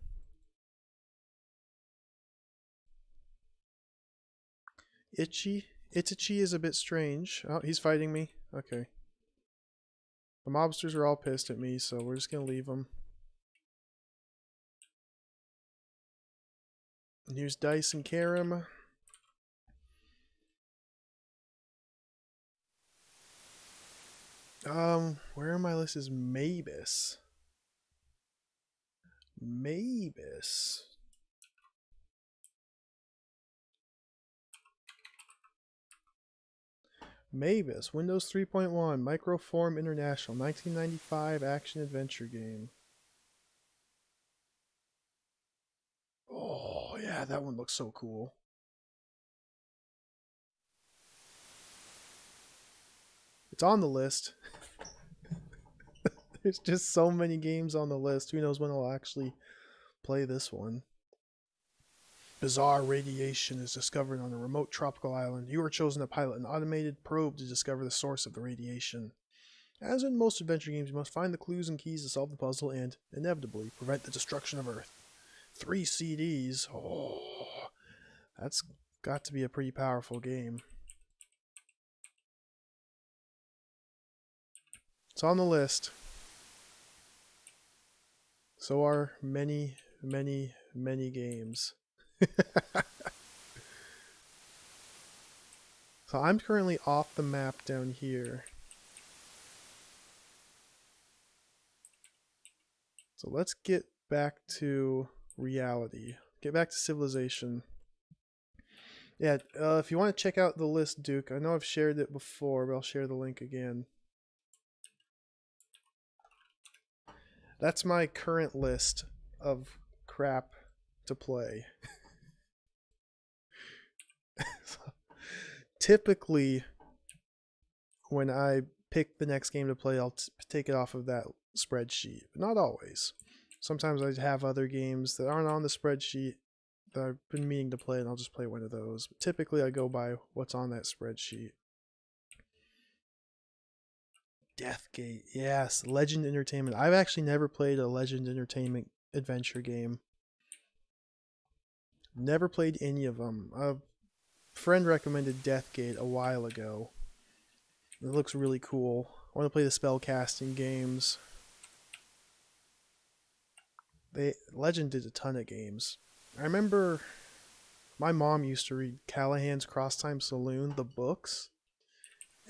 Itachi is a bit strange. Oh, he's fighting me. Okay. The mobsters are all pissed at me, so we're just gonna leave them. And here's Dice and Karam. Where on my list is Mavis? Mavis. Mavis, Windows 3.1, Microform International, 1995 action-adventure game. Oh, yeah, that one looks so cool. It's on the list. There's just so many games on the list. Who knows when I'll actually play this one. Bizarre radiation is discovered on a remote tropical island. You are chosen to pilot an automated probe to discover the source of the radiation. As in most adventure games, you must find the clues and keys to solve the puzzle and, inevitably, prevent the destruction of Earth. 3 CDs. Oh, that's got to be a pretty powerful game. It's on the list. So are many, many, many games. So I'm currently off the map down here. So let's get back to reality. Get back to civilization. Yeah, if you want to check out the list, Duke, I know I've shared it before, but I'll share the link again. That's my current list of crap to play. Typically, when I pick the next game to play, I'll take it off of that spreadsheet, but not always. Sometimes I have other games that aren't on the spreadsheet that I've been meaning to play, and I'll just play one of those. But typically, I go by what's on that spreadsheet. Deathgate, yes, Legend Entertainment. I've actually never played a Legend Entertainment adventure game. Never played any of them. A friend recommended Deathgate a while ago. It looks really cool. I want to play the spellcasting games. Legend did a ton of games. I remember my mom used to read Callahan's Crosstime Saloon, the books.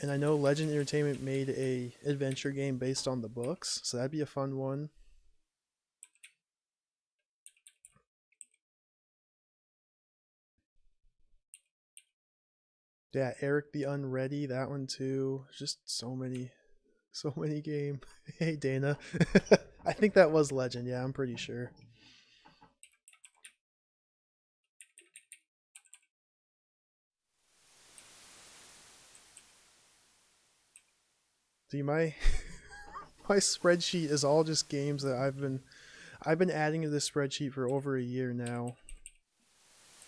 And I know Legend Entertainment made a adventure game based on the books, so that'd be a fun one. Yeah, Eric the Unready, that one too. Just so many game. Hey Dana. I think that was Legend, yeah, I'm pretty sure. See, my my spreadsheet is all just games that I've been adding to this spreadsheet for over a year now.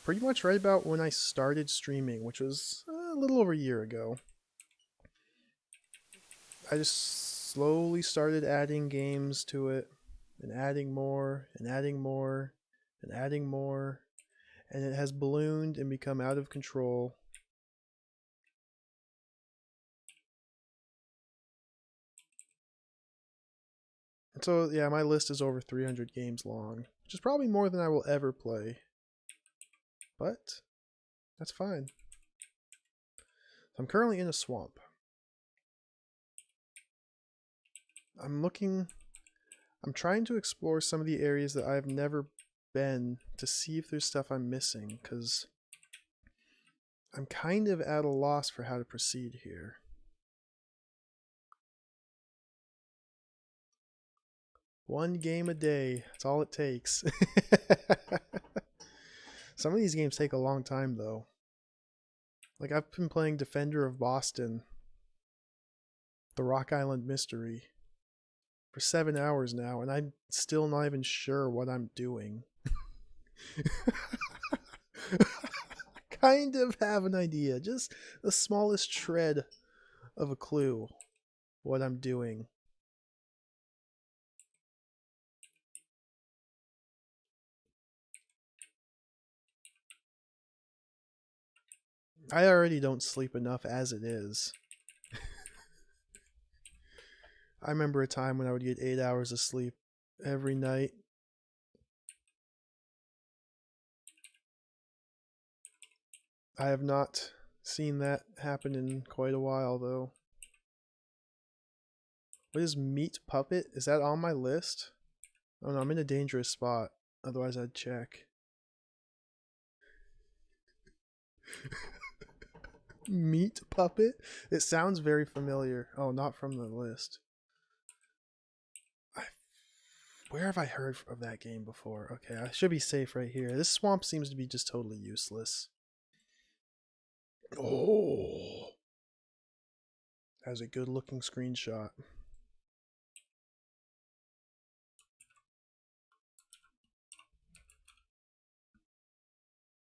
Pretty much right about when I started streaming, which was a little over a year ago. I just slowly started adding games to it, and adding more, and adding more, and adding more, and it has ballooned and become out of control. So yeah, my list is over 300 games long, which is probably more than I will ever play. But that's fine. I'm currently in a swamp. I'm trying to explore some of the areas that I've never been to see if there's stuff I'm missing, because I'm kind of at a loss for how to proceed here. One game a day, that's all it takes. Some of these games take a long time though. Like I've been playing Defender of Boston, the Rock Island Mystery, for 7 hours now, and I'm still not even sure what I'm doing. I kind of have an idea, just the smallest shred of a clue what I'm doing. I already don't sleep enough as it is. I remember a time when I would get 8 hours of sleep every night. I have not seen that happen in quite a while, though. What is Meat Puppet? Is that on my list? Oh no, I'm in a dangerous spot. Otherwise, I'd check. Meat puppet? It sounds very familiar. Oh, not from the list. Where have I heard of that game before? Okay, I should be safe right here. This swamp seems to be just totally useless. Oh, has a good looking screenshot.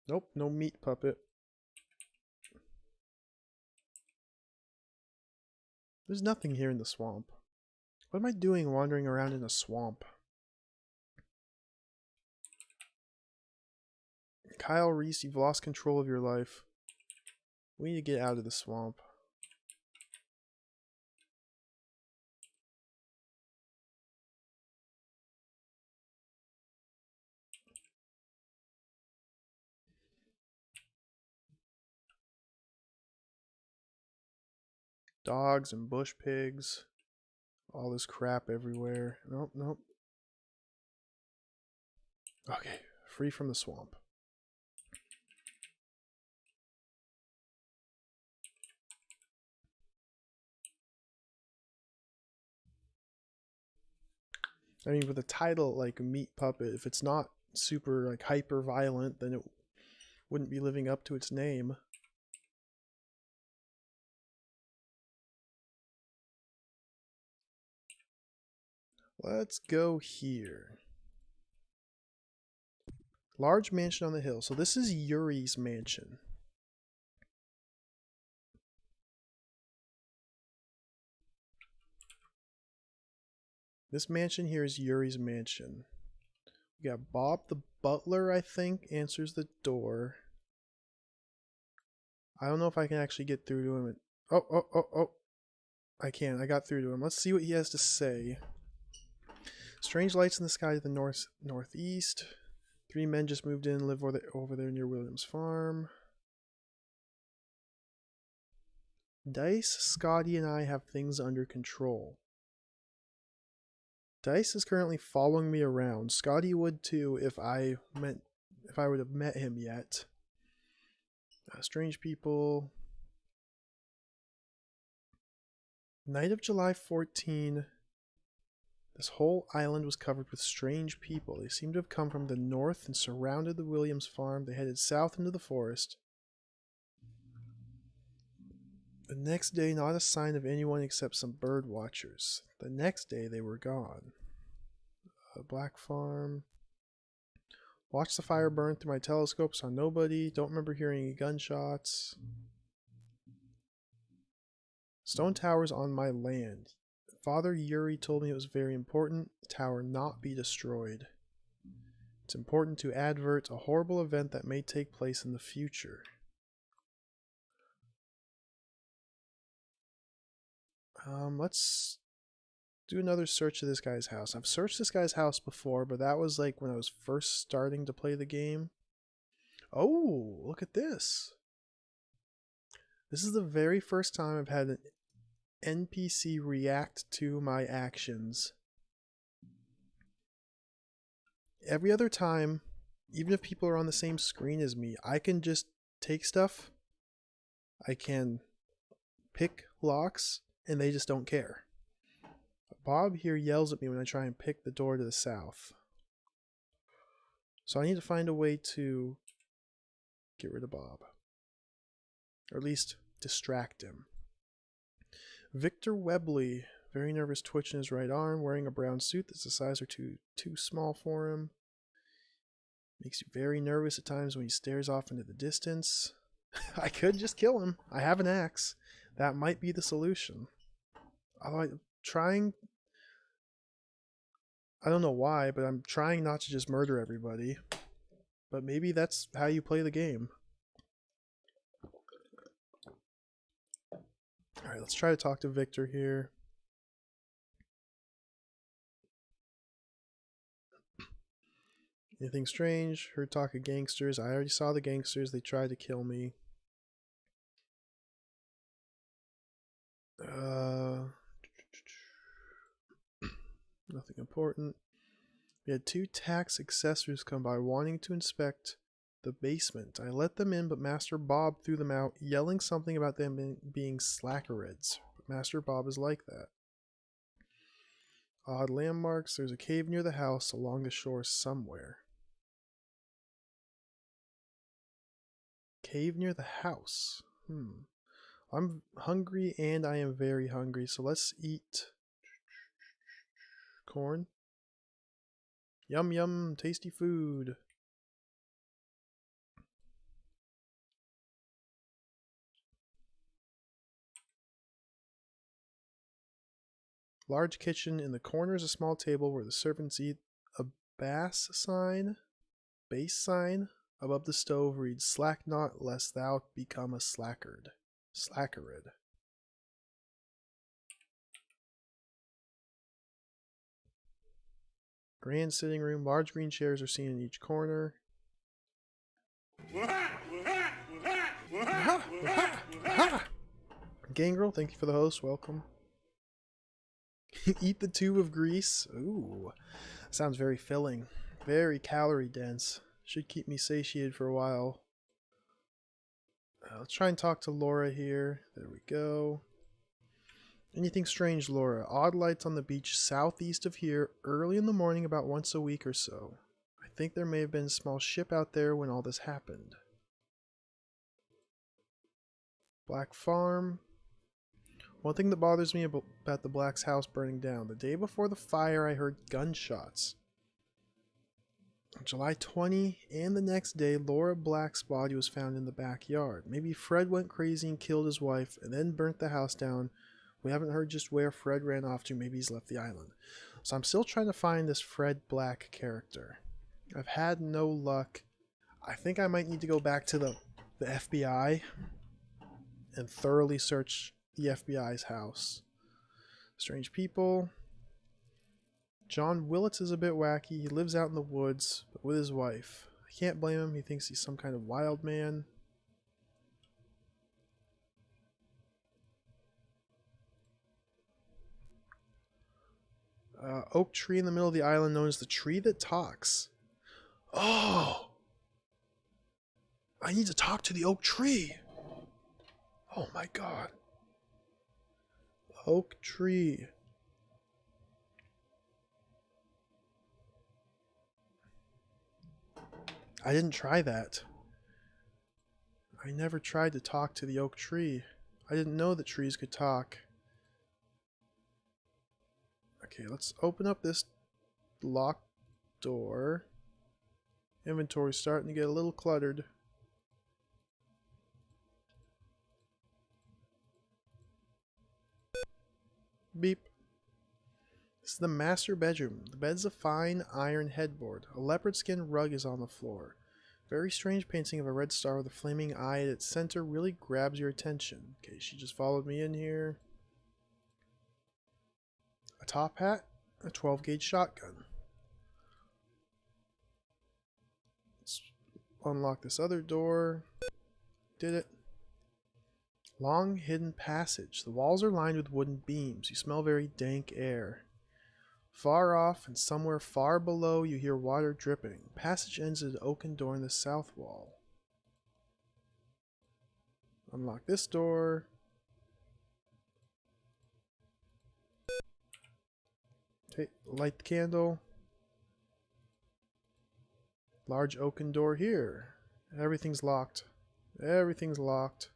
Nope, no meat puppet. There's nothing here in the swamp. What am I doing wandering around in a swamp? Kyle Reese, you've lost control of your life. We need to get out of the swamp. Dogs and bush pigs. All this crap everywhere. Nope, nope. Okay, free from the swamp. I mean, with a title like Meat Puppet, if it's not super like hyper violent, then it wouldn't be living up to its name. Let's go here. Large mansion on the hill. So this is Yuri's mansion. This mansion here is Yuri's mansion. We got Bob the butler, I think, answers the door. I don't know if I can actually get through to him. Oh. I can. I got through to him. Let's see what he has to say. Strange lights in the sky to the northeast. 3 men just moved in and live over there near Williams Farm. Dice, Scotty, and I have things under control. Dice is currently following me around. Scotty would too if I would have met him yet. Strange people. Night of July 14. This whole island was covered with strange people. They seemed to have come from the north and surrounded the Williams farm. They headed south into the forest. The next day, not a sign of anyone except some bird watchers. The next day, they were gone. A black farm. Watched the fire burn through my telescope, saw nobody. Don't remember hearing any gunshots. Stone towers on my land. Father Yuri told me it was very important the tower not be destroyed. It's important to advert a horrible event that may take place in the future. Let's do another search of this guy's house. I've searched this guy's house before, but that was like when I was first starting to play the game. Oh, look at this. This is the very first time I've had an NPC react to my actions. Every other time, even if people are on the same screen as me, I can just take stuff. I can pick locks, and they just don't care. Bob here yells at me when I try and pick the door to the south. So I need to find a way to get rid of Bob. Or at least distract him. Victor Webley, very nervous twitch in his right arm, wearing a brown suit that's a size or two too small for him. Makes you very nervous at times when he stares off into the distance. I could just kill him. I have an axe. That might be the solution. Although I'm trying... I don't know why, but I'm trying not to just murder everybody. But maybe that's how you play the game. Alright, let's try to talk to Victor here. Anything strange? Heard talk of gangsters. I already saw the gangsters. They tried to kill me. Nothing important. We had 2 tax assessors come by wanting to inspect the basement. I let them in, but Master Bob threw them out, yelling something about them being slackerids. But Master Bob is like that. Odd landmarks. There's a cave near the house along the shore somewhere. Cave near the house. I'm hungry and I am very hungry, so let's eat corn. Yum yum, tasty food. Large kitchen. In the corner is a small table where the servants eat. A base sign above the stove reads, "Slack not, lest thou become a slackerid." Grand sitting room. Large green chairs are seen in each corner. Gangrel, thank you for the host. Welcome. Eat the tube of grease. Ooh, sounds very filling. Very calorie dense. Should keep me satiated for a while. Let's try and talk to Laura here. There we go. Anything strange, Laura? Odd lights on the beach southeast of here, early in the morning about once a week or so. I think there may have been a small ship out there when all this happened. Black Farm. One thing that bothers me about the Black's house burning down. The day before the fire, I heard gunshots. On July 20 and the next day, Laura Black's body was found in the backyard. Maybe Fred went crazy and killed his wife and then burnt the house down. We haven't heard just where Fred ran off to. Maybe he's left the island. So I'm still trying to find this Fred Black character. I've had no luck. I think I might need to go back to the FBI and thoroughly search the FBI's house. Strange people. John Willits is a bit wacky. He lives out in the woods, but with his wife. I can't blame him. He thinks he's some kind of wild man. Oak tree in the middle of the island known as the tree that talks. Oh! I need to talk to the oak tree. Oh my god. Oak tree. I didn't try that. I never tried to talk to the oak tree. I didn't know that trees could talk. Okay, let's open up this locked door. Inventory's starting to get a little cluttered. Beep. This is the master bedroom. The bed's a fine iron headboard. A leopard skin rug is on the floor. Very strange painting of a red star with a flaming eye at its center really grabs your attention. Okay, she just followed me in here. A top hat, a 12-gauge shotgun. Let's unlock this other door. Did it. Long hidden passage. The walls are lined with wooden beams. You smell very dank air. Far off and somewhere far below you hear water dripping. Passage ends at an oaken door in the south wall. Unlock this door. Light the candle. Large oaken door here. Everything's locked. Everything's locked.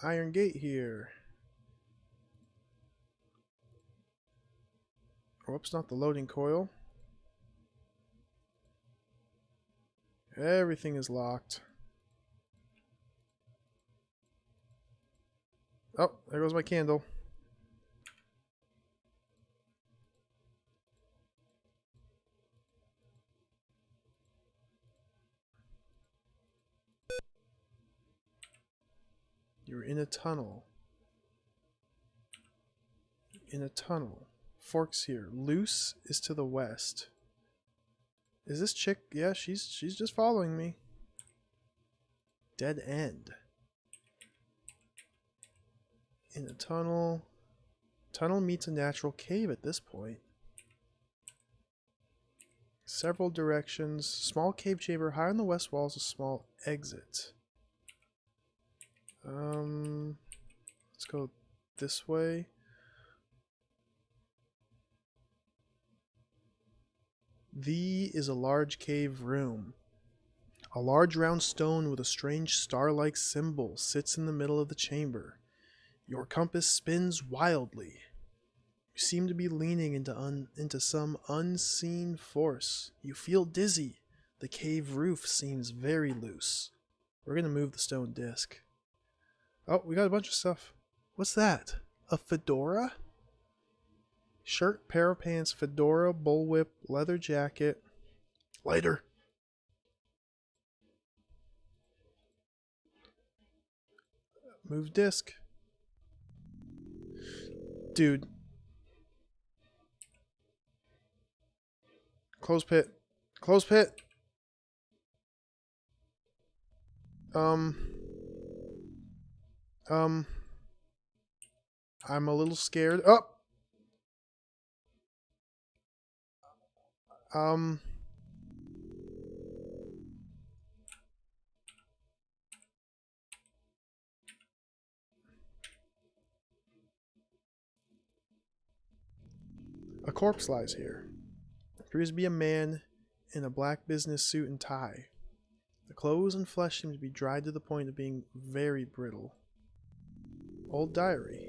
Iron gate here. Whoops, not the loading coil. Everything is locked. Oh, there goes my candle. You're in a tunnel. In a tunnel. Forks here. Loose is to the west. Is this chick? Yeah, she's just following me. Dead end. In a tunnel. Tunnel meets a natural cave at this point. Several directions. Small cave chamber. High on the west wall is a small exit. Let's go this way. The is a large cave room. A large round stone with a strange star-like symbol sits in the middle of the chamber. Your compass spins wildly. You seem to be leaning into some unseen force. You feel dizzy. The cave roof seems very loose. We're going to move the stone disc. Oh, we got a bunch of stuff. What's that? A fedora? Shirt, pair of pants, fedora, bullwhip, leather jacket. Lighter. Move disc. Dude. Close pit. Close pit. I'm a little scared. Oh! A corpse lies here. There appears to be a man in a black business suit and tie. The clothes and flesh seem to be dried to the point of being very brittle. Old diary.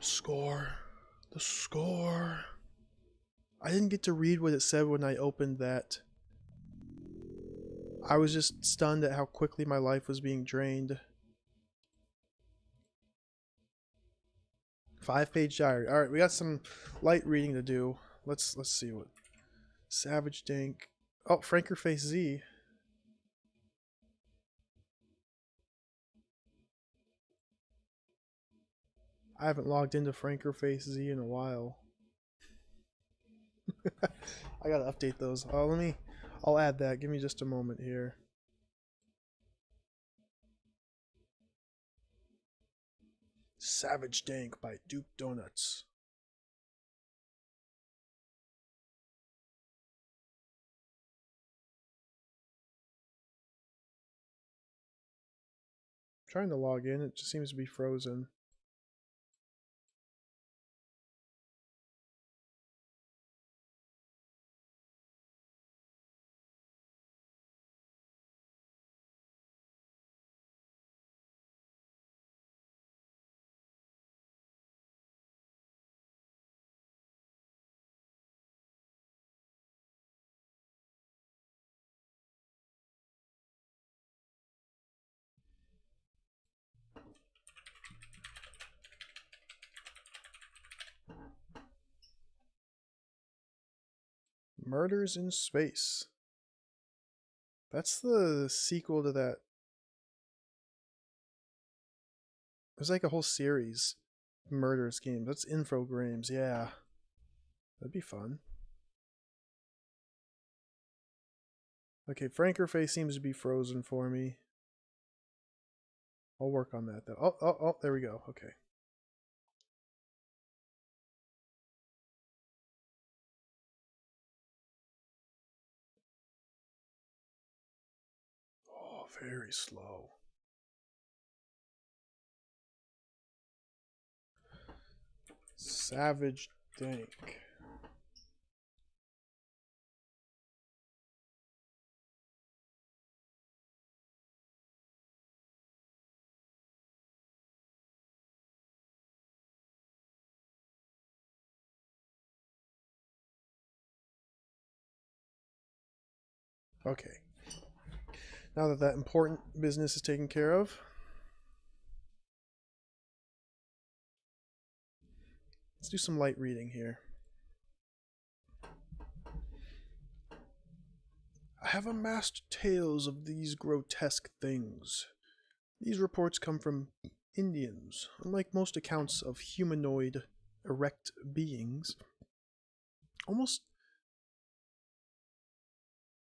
Score. The score. I didn't get to read what it said when I opened that. I was just stunned at how quickly my life was being drained. 5-page diary. Alright, we got some light reading to do. Let's see what. Savage Dank. Oh, Franker Face Z. I haven't logged into Franker Face Z in a while. I gotta update those. I'll add that. Give me just a moment here. Savage Dank by Duke Donuts. I'm trying to log in, it just seems to be frozen. Murders in Space. That's the sequel to that. There's like a whole series. Murders game. That's Infogrames, yeah. That'd be fun. Okay, Franker Face seems to be frozen for me. I'll work on that though. Oh, there we go. Okay. Oh, very slow. Savage Dank. Okay. Now that that important business is taken care of, let's do some light reading here. I have amassed tales of these grotesque things. These reports come from Indians. Unlike most accounts of humanoid, erect beings, almost.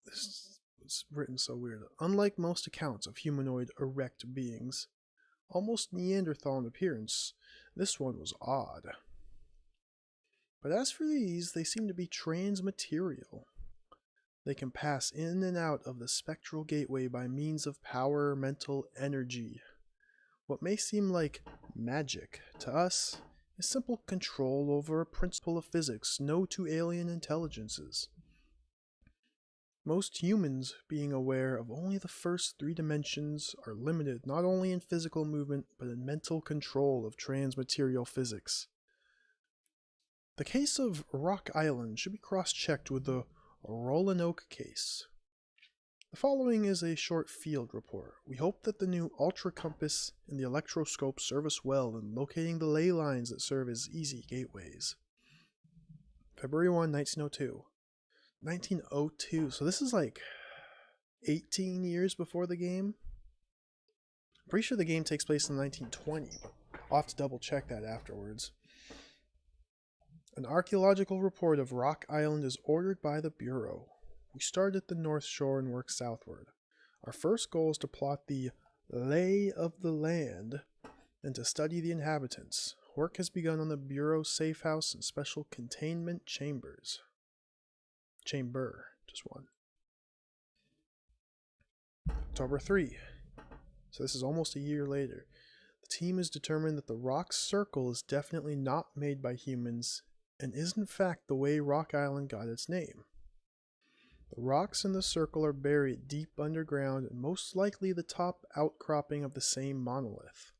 This is written so weird. Unlike most accounts of humanoid, erect beings, almost Neanderthal in appearance, this one was odd. But as for these, they seem to be transmaterial. They can pass in and out of the spectral gateway by means of power mental energy. What may seem like magic to us is simple control over a principle of physics known to alien intelligences. Most humans, being aware of only the first 3 dimensions, are limited not only in physical movement but in mental control of transmaterial physics. The case of Rock Island should be cross-checked with the Roanoke case. The following is a short field report. We hope that the new Ultra Compass and the electroscope serve us well in locating the ley lines that serve as easy gateways. February 1, 1902. 1902, so this is like 18 years before the game. I'm pretty sure the game takes place in 1920, but I'll have to double check that afterwards. An archaeological report of Rock Island is ordered by the Bureau. We start at the North Shore and work southward. Our first goal is to plot the lay of the land and to study the inhabitants. Work has begun on the Bureau's safe house and special containment chambers. Chamber, just one. October 3. So this is almost a year later. The team has determined that the rock circle is definitely not made by humans and is in fact the way Rock Island got its name. The rocks in the circle are buried deep underground and most likely the top outcropping of the same monolith.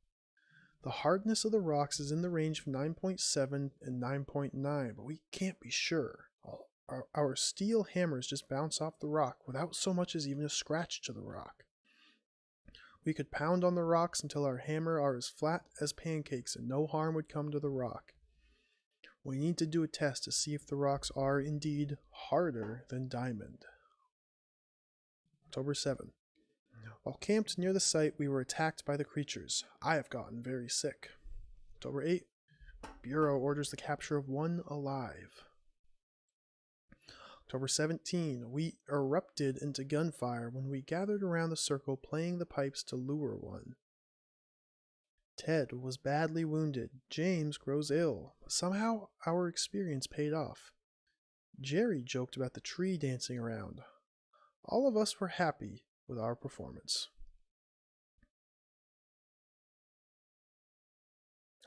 The hardness of the rocks is in the range of 9.7 and 9.9, but we can't be sure. Our steel hammers just bounce off the rock without so much as even a scratch to the rock. We could pound on the rocks until our hammer are as flat as pancakes and no harm would come to the rock. We need to do a test to see if the rocks are indeed harder than diamond. October 7. While camped near the site, we were attacked by the creatures. I have gotten very sick. October 8. Bureau orders the capture of 1 alive. October 17, we erupted into gunfire when we gathered around the circle playing the pipes to lure one. Ted was badly wounded. James grows ill. Somehow our experience paid off. Jerry joked about the tree dancing around. All of us were happy with our performance.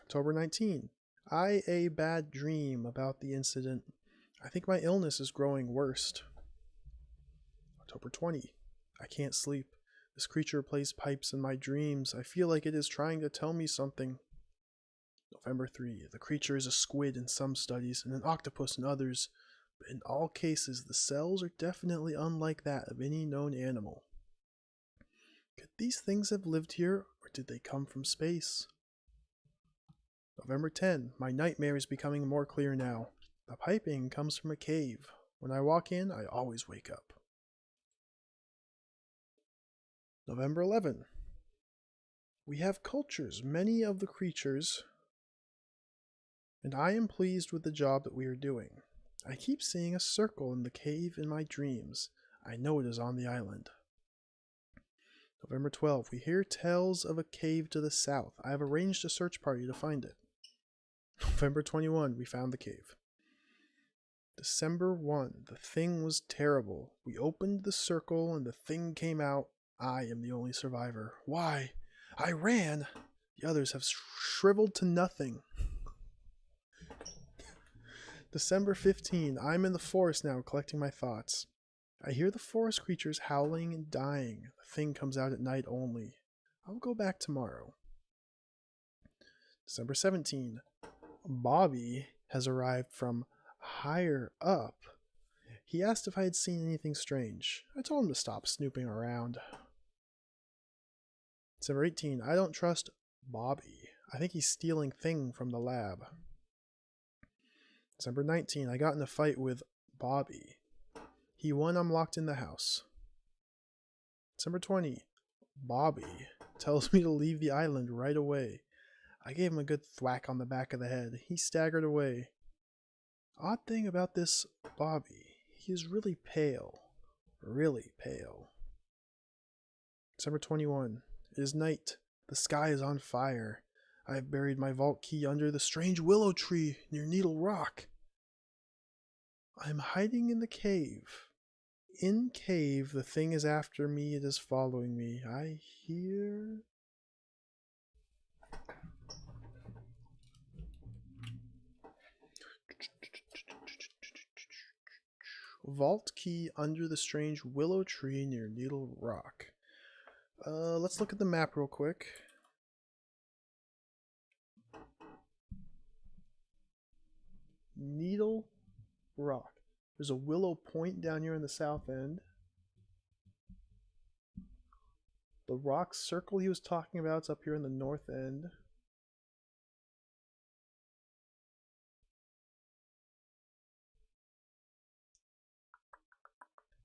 October 19, a bad dream about the incident. I think my illness is growing worse. October 20. I can't sleep. This creature plays pipes in my dreams. I feel like it is trying to tell me something. November 3. The creature is a squid in some studies and an octopus in others, but in all cases the cells are definitely unlike that of any known animal. Could these things have lived here, or did they come from space? November 10. My nightmare is becoming more clear now. The piping comes from a cave. When I walk in, I always wake up. November 11. We have cultures, many of the creatures, and I am pleased with the job that we are doing. I keep seeing a circle in the cave in my dreams. I know it is on the island. November 12. We hear tales of a cave to the south. I have arranged a search party to find it. November 21. We found the cave. December 1. The thing was terrible. We opened the circle and the thing came out. I am the only survivor. Why? I ran. The others have shriveled to nothing. December 15. I'm in the forest now collecting my thoughts. I hear the forest creatures howling and dying. The thing comes out at night only. I'll go back tomorrow. December 17. Bobby has arrived from higher up. He asked if I had seen anything strange. I told him to stop snooping around. December 18. I don't trust Bobby. I think he's stealing thing from the lab. December 19. I got in a fight with Bobby. He won. I'm locked in the house. December 20. Bobby tells me to leave the island right away. I gave him a good thwack on the back of the head. He staggered away. Odd thing about this Bobby, he is really pale. Really pale. December 21. It is night. The sky is on fire. I have buried my vault key under the strange willow tree near Needle Rock. I'm hiding in the cave. In cave, the thing is after me, it is following me. I hear... Vault key under the strange willow tree near Needle Rock. Let's look at the map real quick. Needle Rock. There's a willow point down here in the south end. The rock circle he was talking about is up here in the north end.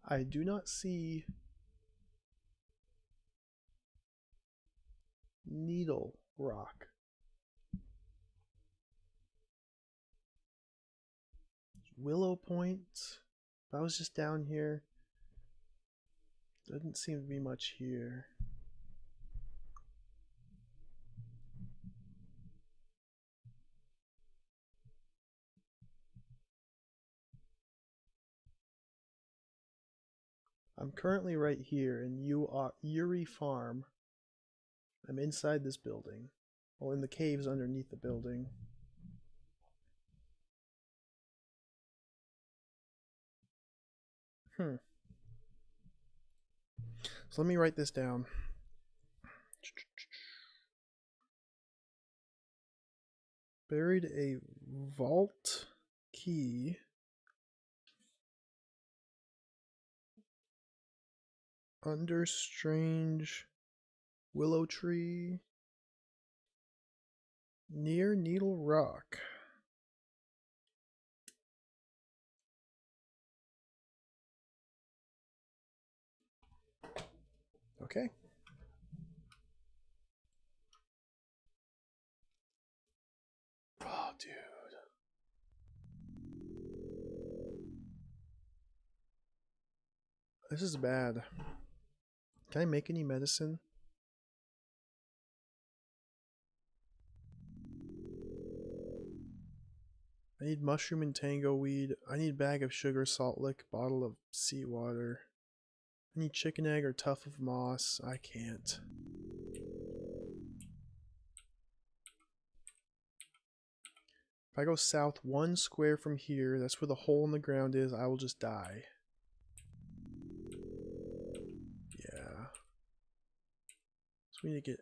I do not see Needle Rock. Willow Point. If I was just down here, doesn't seem to be much here. I'm currently right here in Yuri Farm. I'm inside this building. Well, in the caves underneath the building. So let me write this down. Buried a vault key under strange willow tree near Needle Rock. Okay. Oh, dude. This is bad. Can I make any medicine? I need mushroom and tango weed. I need bag of sugar, salt lick, bottle of seawater. I need chicken egg or tuft of moss. I can't. If I go south 1 square from here, that's where the hole in the ground is, I will just die. Yeah. So we need to get...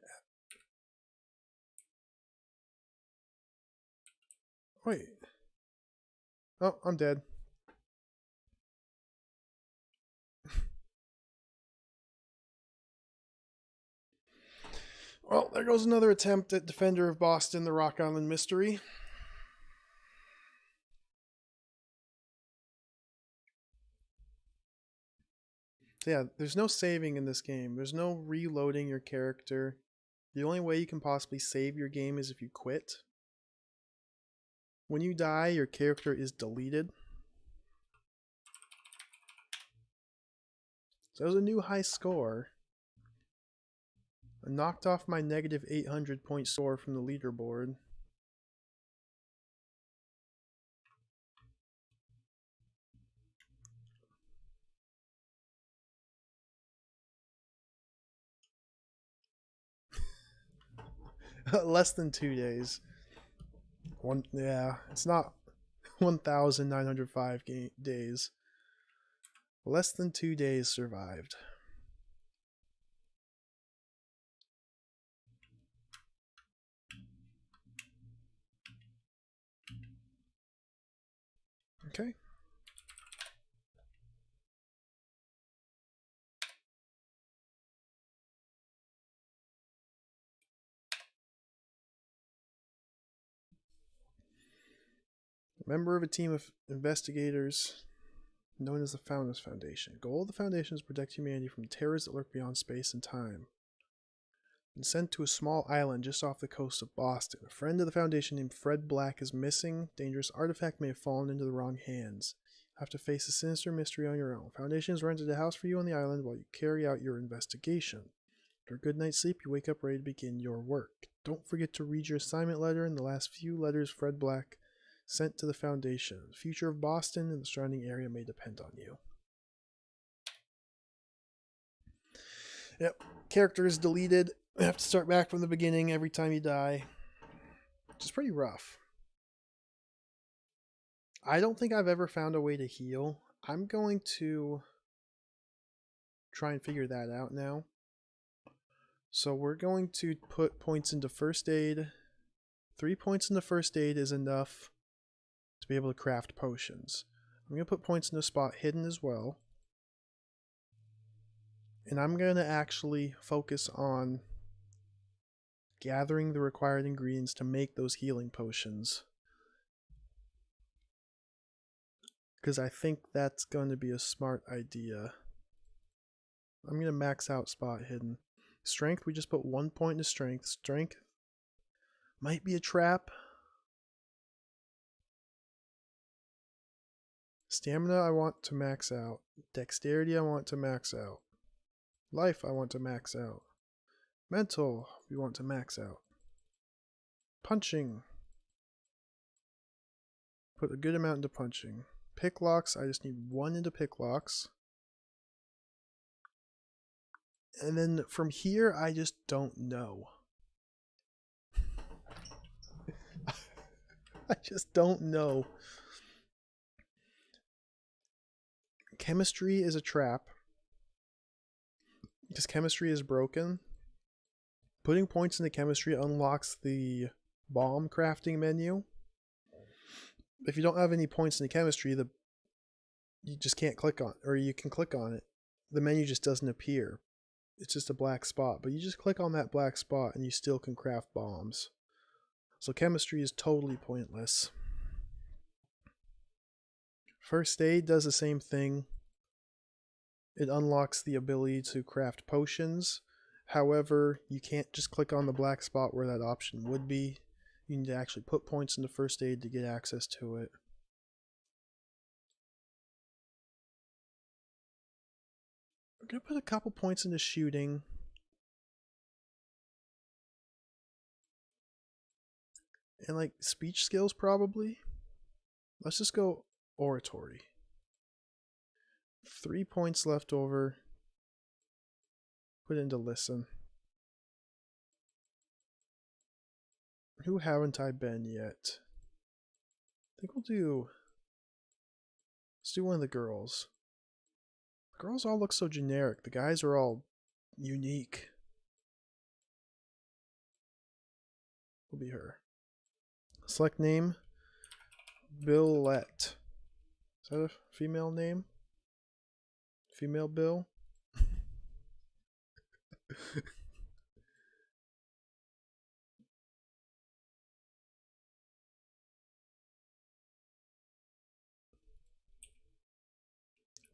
Wait. Oh, I'm dead. Well, there goes another attempt at Defender of Boston, the Rock Island Mystery. So yeah, there's no saving in this game. There's no reloading your character. The only way you can possibly save your game is if you quit. When you die, your character is deleted. So that was a new high score. I knocked off my negative 800 point score from the leaderboard. Less than 2 days. Yeah, it's not 1,905 days. Less than 2 days survived. Okay. Member of a team of investigators known as the Founders Foundation. Goal of the Foundation is to protect humanity from terrors that lurk beyond space and time. Been sent to a small island just off the coast of Boston. A friend of the Foundation named Fred Black is missing. Dangerous artifact may have fallen into the wrong hands. Have to face a sinister mystery on your own. Foundation has rented a house for you on the island while you carry out your investigation. After a good night's sleep, you wake up ready to begin your work. Don't forget to read your assignment letter and the last few letters Fred Black Sent to the Foundation. The future of Boston and the surrounding area may depend on you. Yep. Character is deleted. You have to start back from the beginning every time you die. Which is pretty rough. I don't think I've ever found a way to heal. I'm going to try and figure that out now. So we're going to put points into first aid. 3 points into first aid is enough to be able to craft potions. I'm going to put points into spot hidden as well. And I'm going to actually focus on gathering the required ingredients to make those healing potions. Because I think that's going to be a smart idea. I'm going to max out spot hidden. Strength, we just put 1 point into strength. Strength might be a trap. Stamina, I want to max out. Dexterity, I want to max out. Life, I want to max out. Mental, we want to max out. Punching. Put a good amount into punching. Picklocks, I just need 1 into picklocks. And then from here, I just don't know. I just don't know. Chemistry is a trap. Because chemistry is broken. Putting points into chemistry unlocks the bomb crafting menu. If you don't have any points in the chemistry, you just can't click on, or you can click on it. The menu just doesn't appear. It's just a black spot, but you just click on that black spot and you still can craft bombs. So chemistry is totally pointless. First aid does the same thing. It unlocks the ability to craft potions. However, you can't just click on the black spot where that option would be. You need to actually put points into first aid to get access to it. We're going to put a couple points into shooting. And like speech skills probably. Let's just go oratory. 3 points left over. Put into listen. Who haven't I been yet? I think let's do one of the girls. The girls all look so generic. The guys are all unique. Will be her. Select name. Billette. Is that a female name? Female Bill?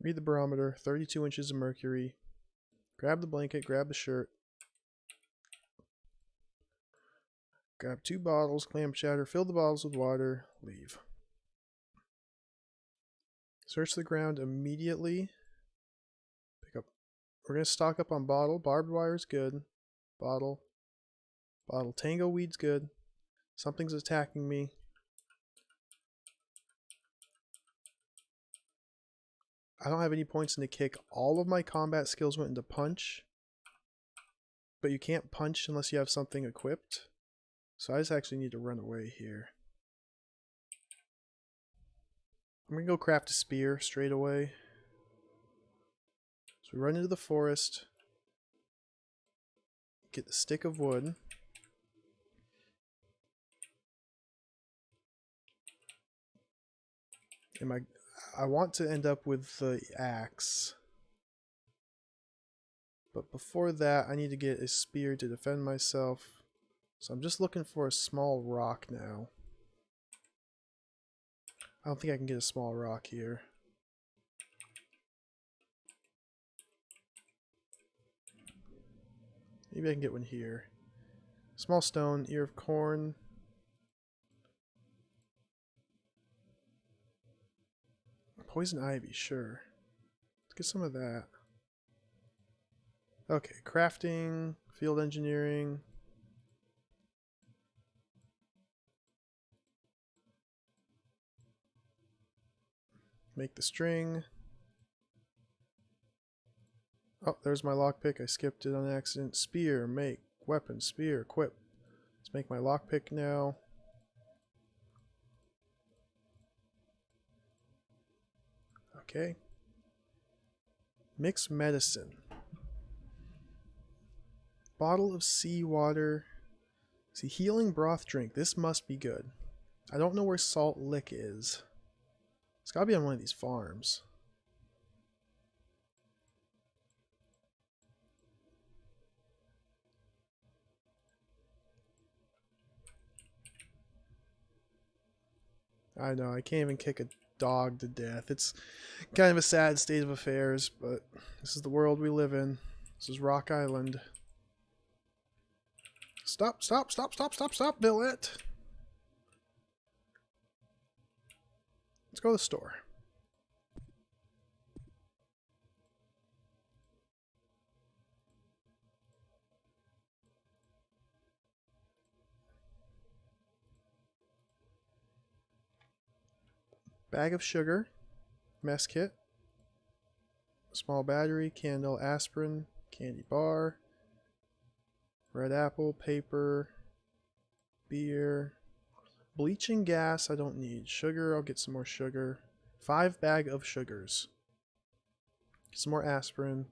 Read the barometer. 32 inches of mercury. Grab the blanket. Grab the shirt. Grab 2 bottles. Clam chowder. Fill the bottles with water. Leave. Search the ground immediately. Pick up. We're going to stock up on bottle. Barbed wire is good. Bottle. Bottle. Tango weed's good. Something's attacking me. I don't have any points into kick. All of my combat skills went into punch. But you can't punch unless you have something equipped. So I just actually need to run away here. I'm going to go craft a spear straight away. So we run into the forest. Get the stick of wood. And I want to end up with the axe. But before that, I need to get a spear to defend myself. So I'm just looking for a small rock now. I don't think I can get a small rock here. Maybe I can get one here. Small stone, ear of corn. Poison ivy, sure. Let's get some of that. Okay, crafting, field engineering. Make the string. Oh, there's my lockpick. I skipped it on accident. Spear, make, weapon, spear, equip. Let's make my lockpick now. Okay. Mix medicine. Bottle of seawater. See, healing broth drink. This must be good. I don't know where Salt Lick is. It's gotta be on one of these farms. I know, I can't even kick a dog to death. It's kind of a sad state of affairs, but this is the world we live in. This is Rock Island. Stop, stop, stop, stop, stop, stop, Billet! Let's go to the store. Bag of sugar. Mess kit. Small battery, candle, aspirin, candy bar, red apple, paper, beer, bleaching gas I don't need, sugar, I'll get some more sugar, 5 bag of sugars, get some more aspirin,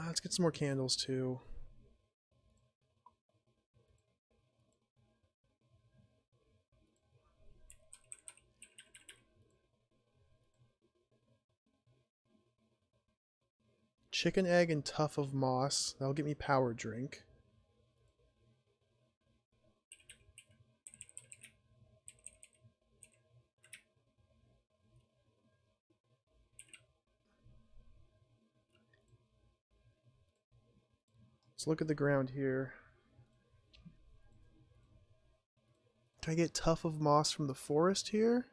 let's get some more candles too. Chicken egg and tuft of moss. That'll get me power drink. Let's look at the ground here. Can I get tuft of moss from the forest here?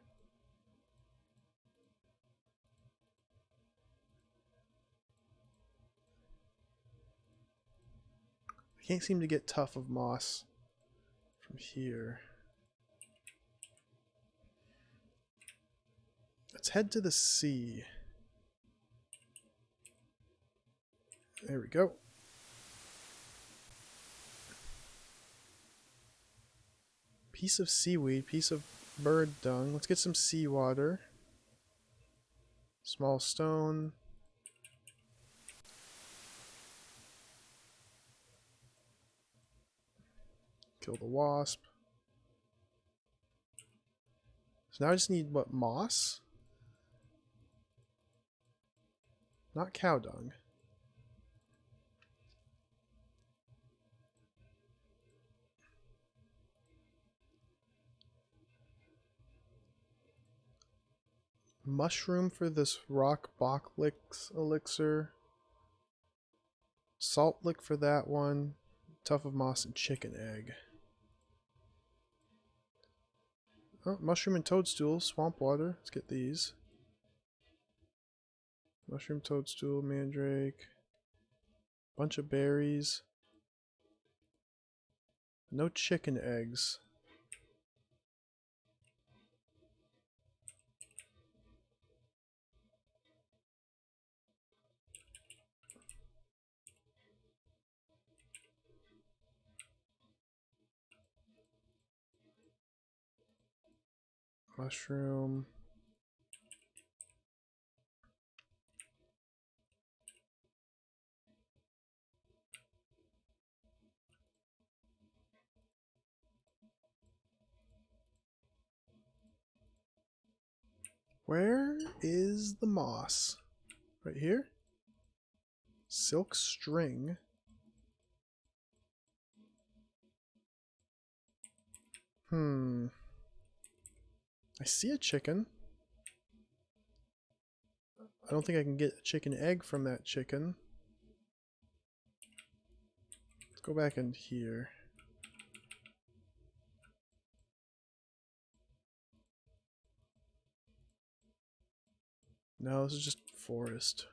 I can't seem to get tuft of moss from here. Let's head to the sea. There we go. Piece of seaweed, piece of bird dung. Let's get some seawater. Small stone. Kill the wasp. So now I just need, what, moss? Not cow dung. Mushroom for this rock boklix elixir. Salt lick for that one. Tuft of moss and chicken egg. Oh, mushroom and toadstool, swamp water. Let's get these. Mushroom, toadstool, mandrake. Bunch of berries. No chicken eggs. Mushroom. Where is the moss? Right here? Silk string. I see a chicken. I don't think I can get a chicken egg from that chicken. Let's go back in here. No, this is just forest.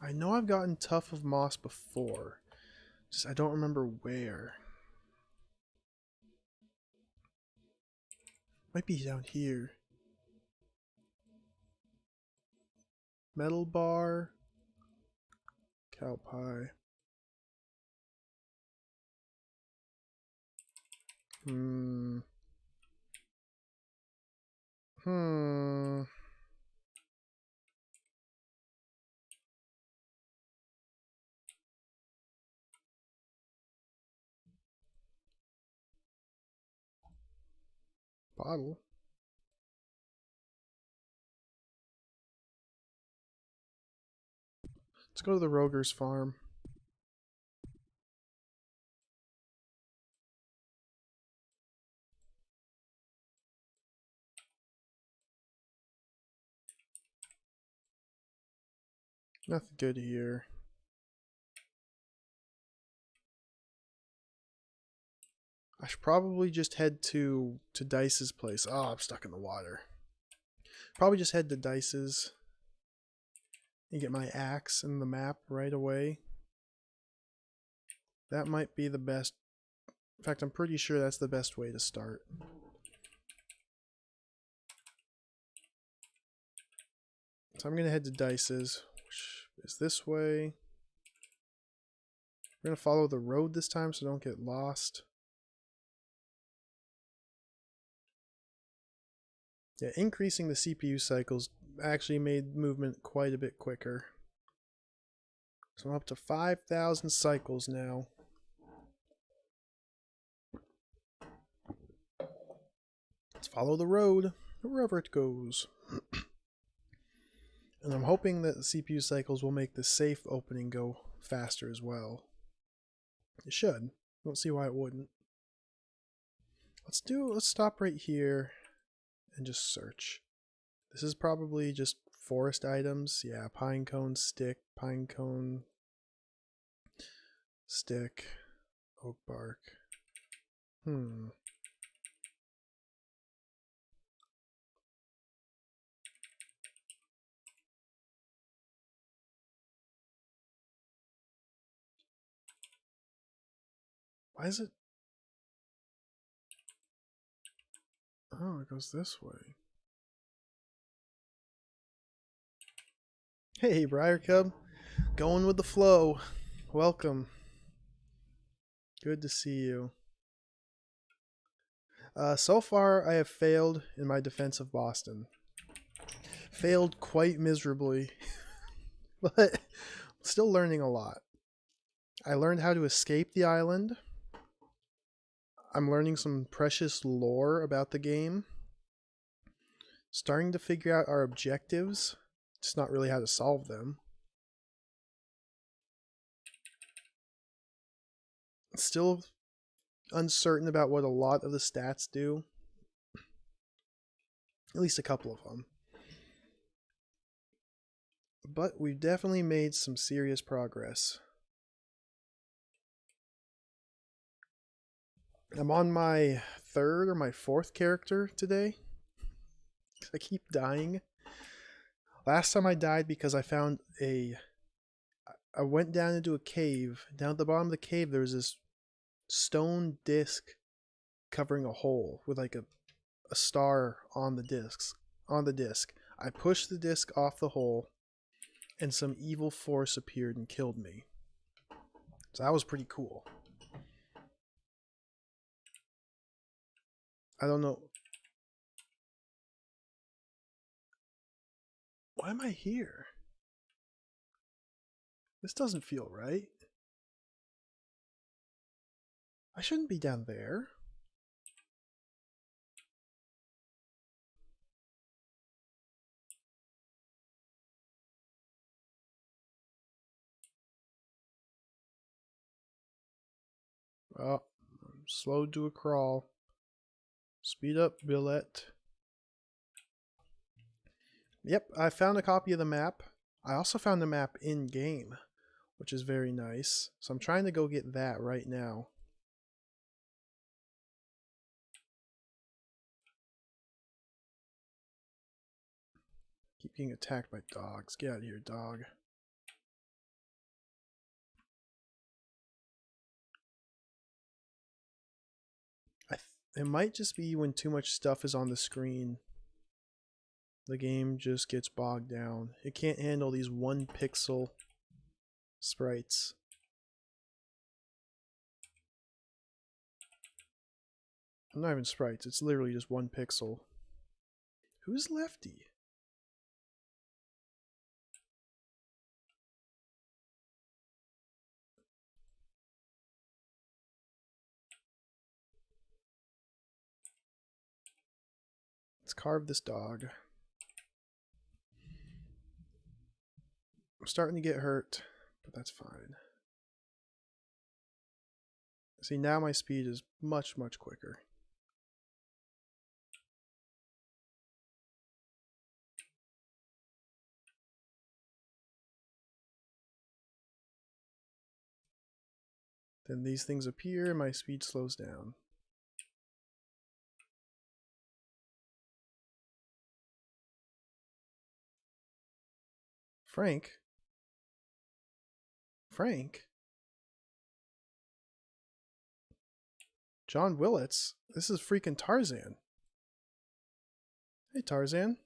I know I've gotten Tough of Moss before. Just I don't remember where. Might be down here. Metal bar. Cow pie. Hmm. Bottle. Let's go to the Roger's farm. Nothing good here. I should probably just head to Dice's place. Oh, I'm stuck in the water. Probably just head to Dice's and get my axe and the map right away. That might be the best. In fact, I'm pretty sure that's the best way to start. So I'm going to head to Dice's, which is this way. We're going to follow the road this time so don't get lost. Yeah, increasing the CPU cycles actually made movement quite a bit quicker. So I'm up to 5,000 cycles now. Let's follow the road, wherever it goes. And I'm hoping that the CPU cycles will make the safe opening go faster as well. It should. Don't see why it wouldn't. Let's stop right here and just search. This is probably just forest items. Yeah, pine cone stick, pine cone stick, oak bark. Why is it? Oh, it goes this way. Hey, Briar Cub. Going with the flow. Welcome. Good to see you. So far, I have failed in my defense of Boston. Failed quite miserably, but still learning a lot. I learned how to escape the island. I'm learning some precious lore about the game. Starting to figure out our objectives, just not really how to solve them. Still uncertain about what a lot of the stats do. At least a couple of them. But we've definitely made some serious progress. I'm on my third or my fourth character today. I keep dying. Last time I died because I found I went down into a cave. Down at the bottom of the cave there was this stone disc covering a hole with like a star on the disc. I pushed the disc off the hole and some evil force appeared and killed me. So that was pretty cool. I don't know. Why am I here? This doesn't feel right. I shouldn't be down there. Oh, I'm slowed to a crawl. Speed up, Billette. Yep, I found a copy of the map. I also found the map in-game, which is very nice. So I'm trying to go get that right now. Keep getting attacked by dogs. Get out of here, dog. It might just be when too much stuff is on the screen. The game just gets bogged down. It can't handle these 1 pixel sprites. Not even sprites, it's literally just 1 pixel. Who's Lefty? Let's carve this dog. I'm starting to get hurt, but that's fine. See, now my speed is much, much quicker. Then these things appear and my speed slows down. Frank? Frank? John Willits? This is freaking Tarzan. Hey, Tarzan.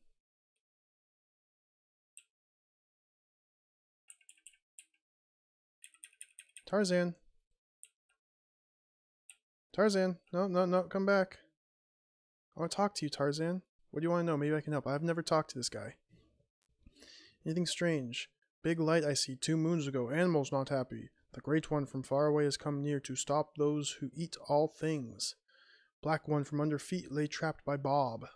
Tarzan. Tarzan. No, no, no, come back. I want to talk to you, Tarzan. What do you want to know? Maybe I can help. I've never talked to this guy. Anything strange? Big light I see 2 moons ago. Animals not happy. The great one from far away has come near to stop those who eat all things. Black one from under feet lay trapped by Bob.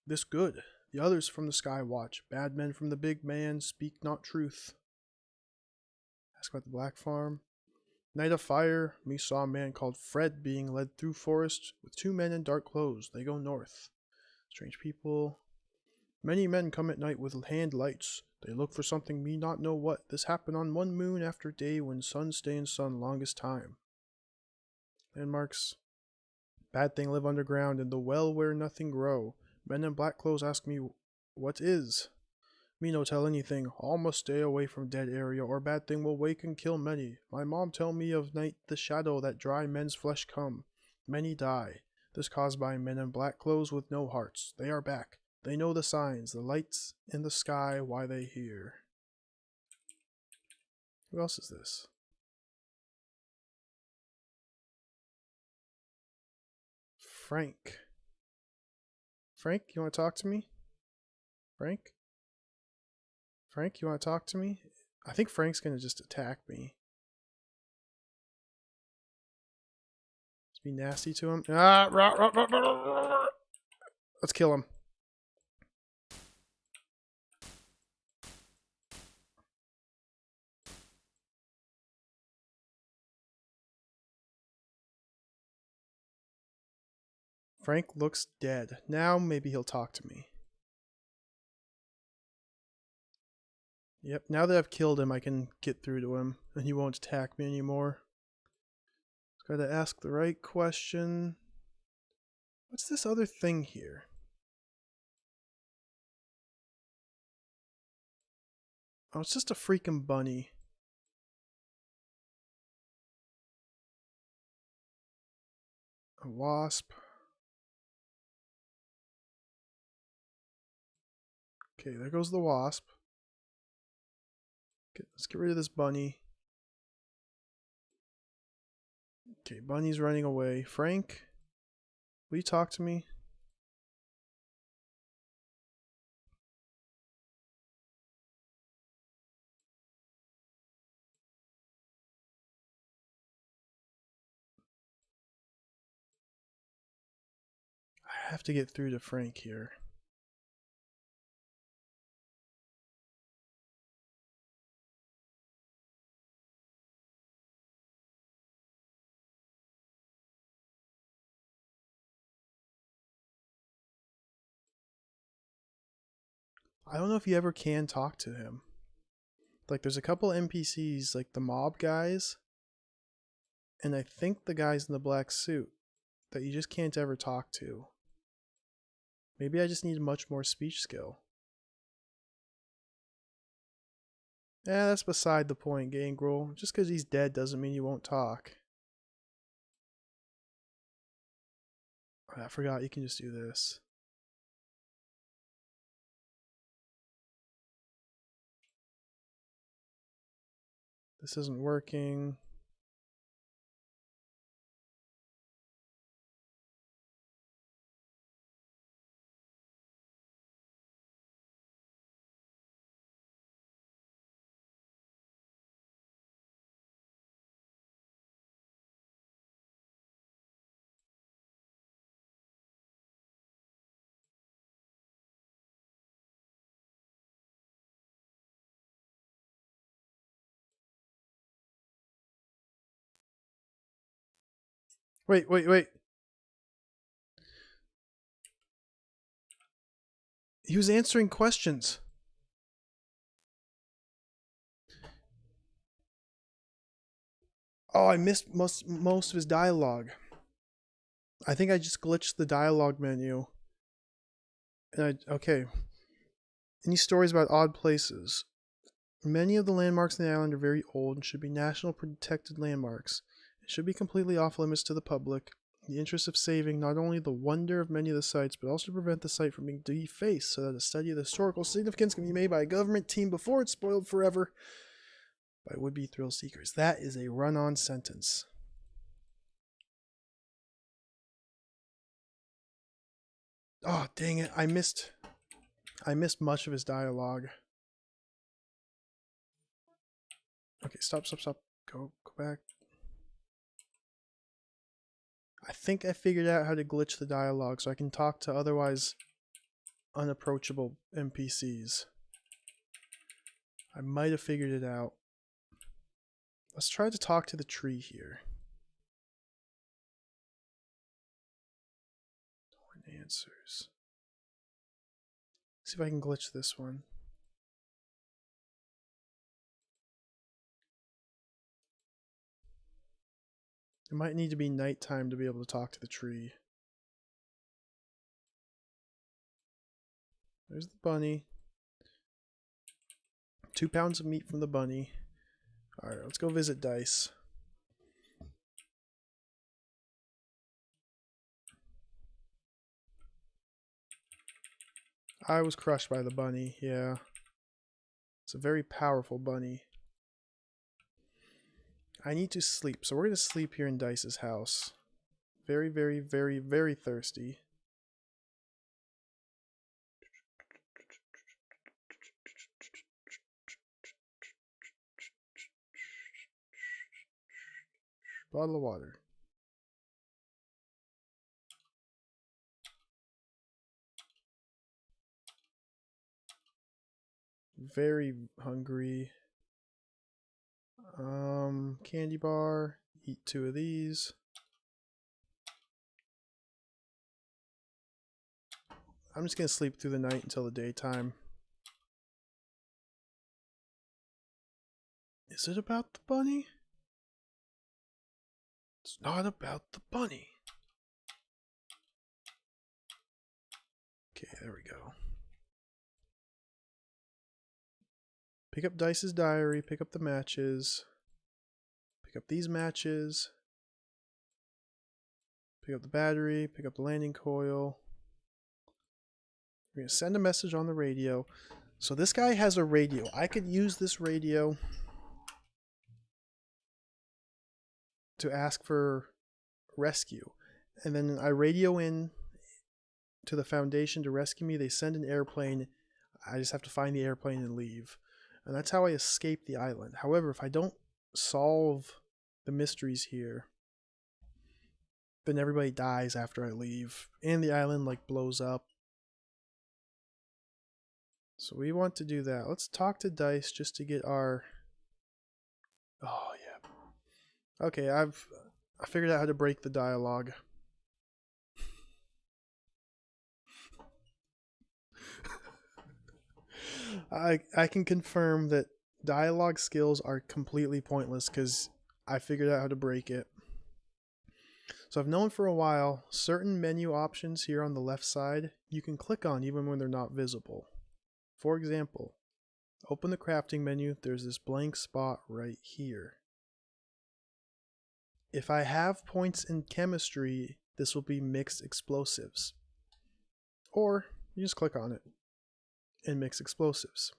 This good. The others from the sky watch. Bad men from the big man speak not truth. Ask about the black farm. Night of fire. Me saw a man called Fred being led through forest with 2 men in dark clothes. They go north. Strange people. Many men come at night with hand lights. They look for something me not know what. This happened on 1 moon after day when sun stay in sun longest time. Landmarks. Bad thing live underground in the well where nothing grow. Men in black clothes ask me what is. Me no tell anything. All must stay away from dead area or bad thing will wake and kill many. My mom tell me of night the shadow that dry men's flesh come. Many die. This caused by men in black clothes with no hearts. They are back. They know the signs, the lights in the sky, why they hear. Who else is this? Frank. Frank, you want to talk to me? Frank? Frank, you want to talk to me? I think Frank's going to just attack me. Let's be nasty to him. Let's kill him. Frank looks dead. Now maybe he'll talk to me. Yep, now that I've killed him, I can get through to him, and he won't attack me anymore. Just gotta ask the right question. What's this other thing here? Oh, it's just a freaking bunny. A wasp. Okay, there goes the wasp. Let's get rid of this bunny. Okay, bunny's running away. Frank, will you talk to me? I have to get through to Frank here. I don't know if you ever can talk to him. Like, there's a couple NPCs, like the mob guys, and I think the guys in the black suit, that you just can't ever talk to. Maybe I just need much more speech skill. That's beside the point, Gangrel. Just because he's dead doesn't mean you won't talk. I forgot you can just do this. This isn't working. Wait. He was answering questions. Oh, I missed most of his dialogue. I think I just glitched the dialogue menu. And okay. Any stories about odd places? Many of the landmarks in the island are very old and should be national protected landmarks. It should be completely off limits to the public, in the interest of saving not only the wonder of many of the sites, but also to prevent the site from being defaced so that a study of the historical significance can be made by a government team before it's spoiled forever by would-be thrill seekers. That is a run-on sentence. Oh, dang it. I missed much of his dialogue. Okay, stop. Go back. I think I figured out how to glitch the dialogue so I can talk to otherwise unapproachable NPCs. I might have figured it out. Let's try to talk to the tree here. Answers. See if I can glitch this one. It might need to be nighttime to be able to talk to the tree. There's the bunny. 2 pounds of meat from the bunny. Alright, let's go visit Dice. I was crushed by the bunny, yeah. It's a very powerful bunny. I need to sleep, so we're going to sleep here in Dice's house. Very, very, very, very thirsty. Bottle of water. Very hungry. Candy bar. Eat 2 of these. I'm just gonna sleep through the night until the daytime. Is it about the bunny? It's not about the bunny. Okay, there we go. Pick up Dice's diary, pick up the matches. Pick up these matches. Pick up the battery, pick up the landing coil. We're going to send a message on the radio. So this guy has a radio. I could use this radio to ask for rescue. And then I radio in to the Foundation to rescue me. They send an airplane. I just have to find the airplane and leave. And that's how I escape the island. However, if I don't solve the mysteries here, then everybody dies after I leave. And the island like blows up. So we want to do that. Let's talk to Dice just to get our... Oh, yeah. Okay, I figured out how to break the dialogue. I can confirm that dialogue skills are completely pointless because I figured out how to break it. So I've known for a while, certain menu options here on the left side, you can click on even when they're not visible. For example, open the crafting menu, there's this blank spot right here. If I have points in chemistry this will be mixed explosives. Or you just click on it and mix explosives.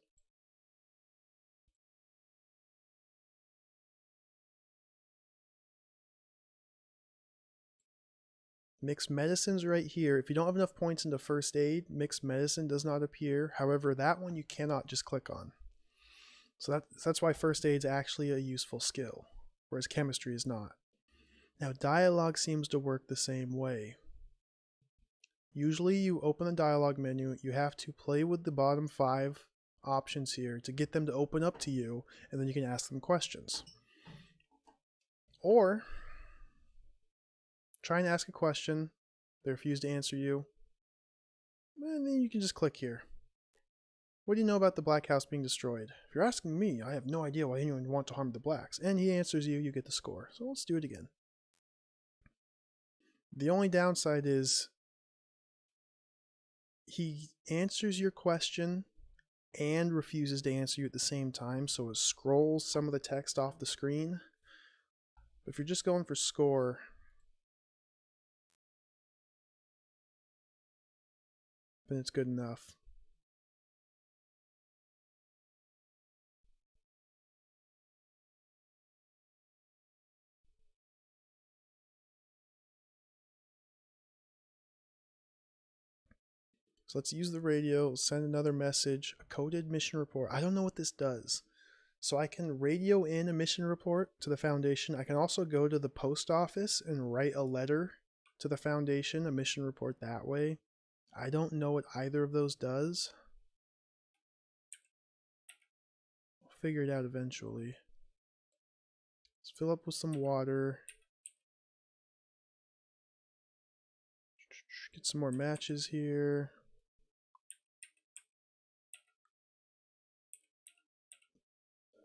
Mixed medicines right here. If you don't have enough points into first aid, mixed medicine does not appear. However, that one you cannot just click on. So that's why first aid is actually a useful skill, whereas chemistry is not. Now dialogue seems to work the same way. Usually you open the dialogue menu, you have to play with the bottom 5 options here to get them to open up to you, and then you can ask them questions. Or try and ask a question, they refuse to answer you, and then you can just click here. What do you know about the Black House being destroyed? If you're asking me, I have no idea why anyone would want to harm the blacks. And he answers you, you get the score. So let's do it again. The only downside is he answers your question and refuses to answer you at the same time, so it scrolls some of the text off the screen. But if you're just going for score, then it's good enough. So let's use the radio, send another message, a coded mission report. I don't know what this does. So I can radio in a mission report to the Foundation. I can also go to the post office and write a letter to the Foundation, a mission report that way. I don't know what either of those does. I'll figure it out eventually. Let's fill up with some water. Get some more matches here.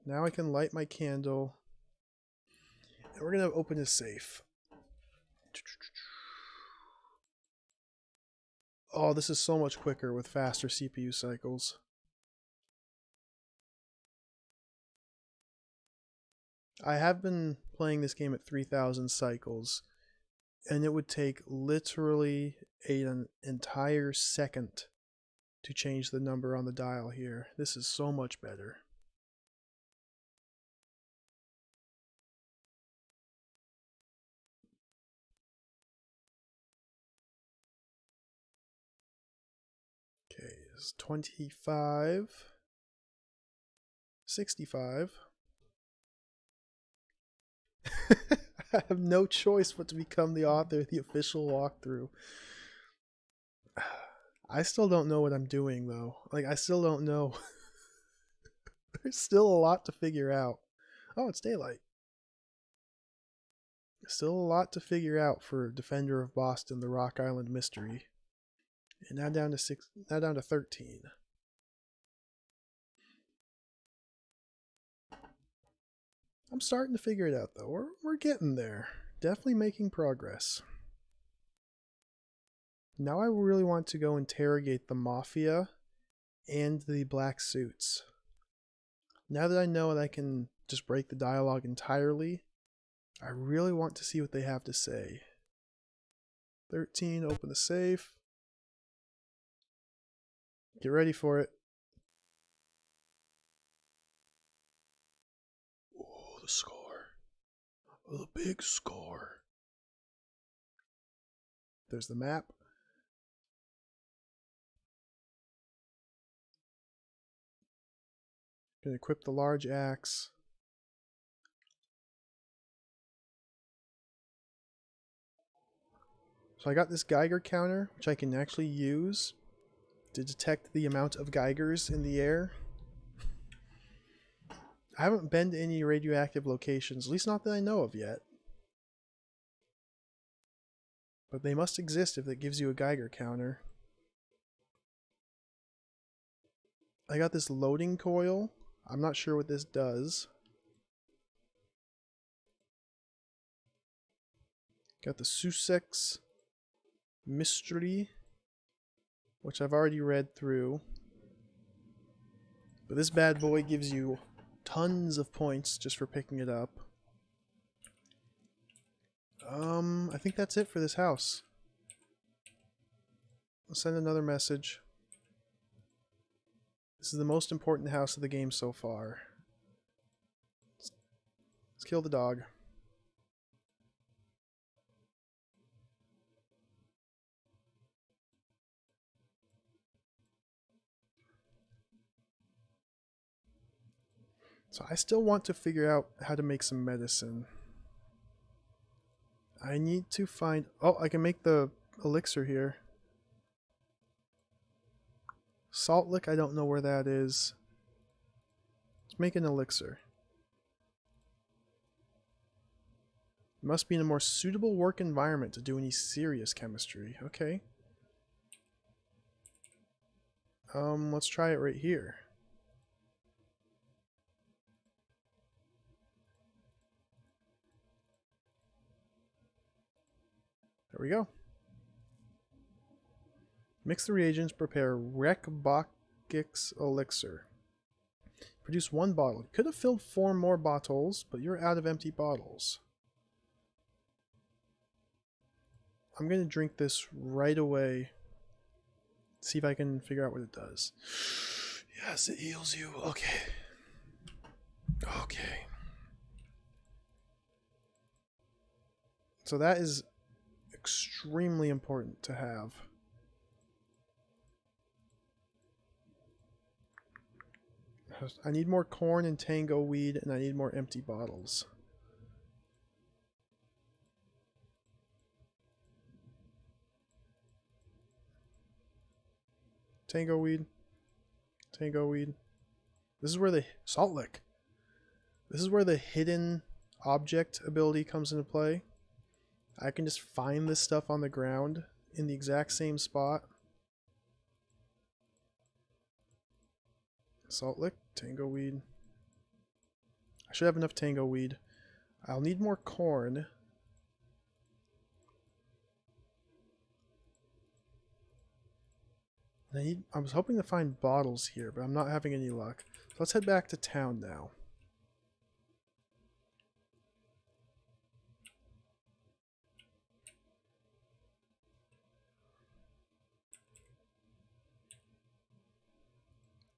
Now I can light my candle. And we're going to open a safe. Oh, this is so much quicker with faster CPU cycles. I have been playing this game at 3,000 cycles, and it would take literally an entire second to change the number on the dial here. This is so much better. Okay, it's 25, 65. I have no choice but to become the author of the official walkthrough. I still don't know what I'm doing though. Like, I still don't know. There's still a lot to figure out. Oh, it's daylight. Still a lot to figure out for Defender of Boston, the Rock Island Mystery. And now down to 13. I'm starting to figure it out though. We're getting there. Definitely making progress. Now I really want to go interrogate the Mafia and the black suits. Now that I know that I can just break the dialogue entirely, I really want to see what they have to say. 13, open the safe. Get ready for it. Oh, the score. The big score. There's the map. Gonna equip the large axe. So I got this Geiger counter, which I can actually use to detect the amount of Geigers in the air. I haven't been to any radioactive locations, at least not that I know of yet. But they must exist if it gives you a Geiger counter. I got this loading coil. I'm not sure what this does. Got the Sussex Mystery, which I've already read through. But this bad boy gives you tons of points just for picking it up. I think that's it for this house. I'll send another message. This is the most important house of the game so far. Let's kill the dog. So I still want to figure out how to make some medicine. I need to find... Oh, I can make the elixir here. Salt lick, I don't know where that is. Let's make an elixir. Must be in a more suitable work environment to do any serious chemistry. Okay. Let's try it right here. There we go. Mix the reagents, prepare Rekbokix elixir. Produce 1 bottle. You could have filled 4 more bottles, but you're out of empty bottles. I'm going to drink this right away. See if I can figure out what it does. Yes, it heals you. Okay. Okay. So that is extremely important to have. I need more corn and tango weed, and I need more empty bottles. Tango weed. Tango weed. This is where the salt lick. This is where the hidden object ability comes into play. I can just find this stuff on the ground in the exact same spot. Salt lick, tango weed. I should have enough tango weed. I'll need more corn. I was hoping to find bottles here, but I'm not having any luck. So let's head back to town now.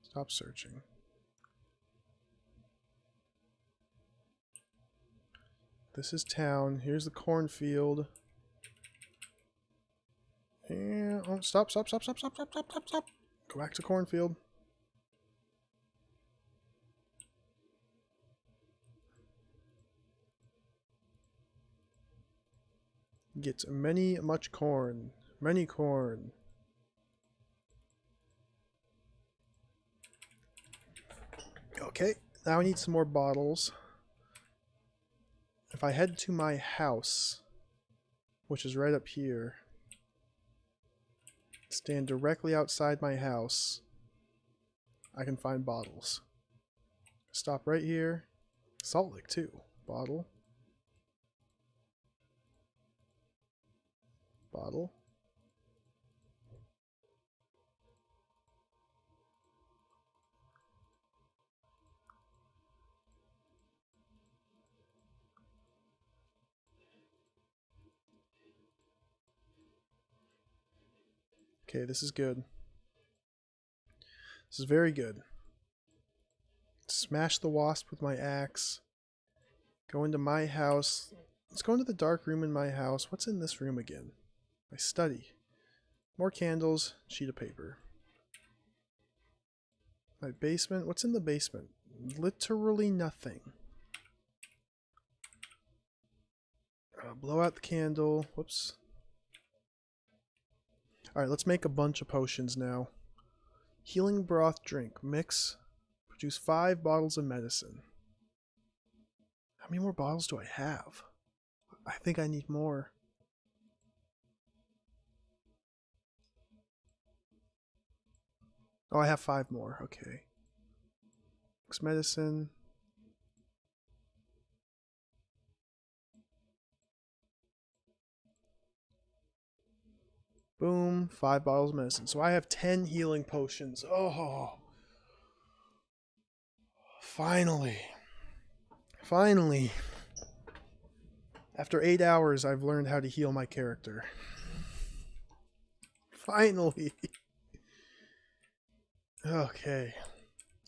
Stop searching. This is town. Here's the cornfield. And oh, stop. Go back to cornfield. Get much corn. Many corn. Okay, now I need some more bottles. If I head to my house, which is right up here, stand directly outside my house, I can find bottles. Stop right here. Salt lick too. Bottle. Bottle. Okay, this is good. This is very good. Smash the wasp with my axe. Go into my house. Let's go into the dark room in my house. What's in this room again? My study. More candles, sheet of paper. My basement. What's in the basement? Literally nothing. Blow out the candle. Whoops. Alright, let's make a bunch of potions now. Healing broth drink. Mix. Produce 5 bottles of medicine. How many more bottles do I have? I think I need more. Oh, I have 5 more. Okay. Mix medicine. Boom. 5 bottles of medicine. So I have 10 healing potions. Oh. Finally. Finally. After 8 hours, I've learned how to heal my character. Finally! Okay.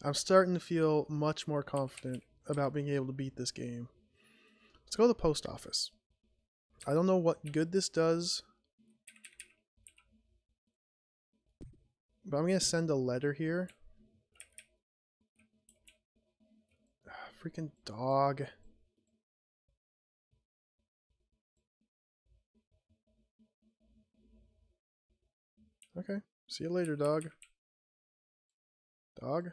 I'm starting to feel much more confident about being able to beat this game. Let's go to the post office. I don't know what good this does, but I'm going to send a letter here. Freaking dog. Okay. See you later, dog. Dog?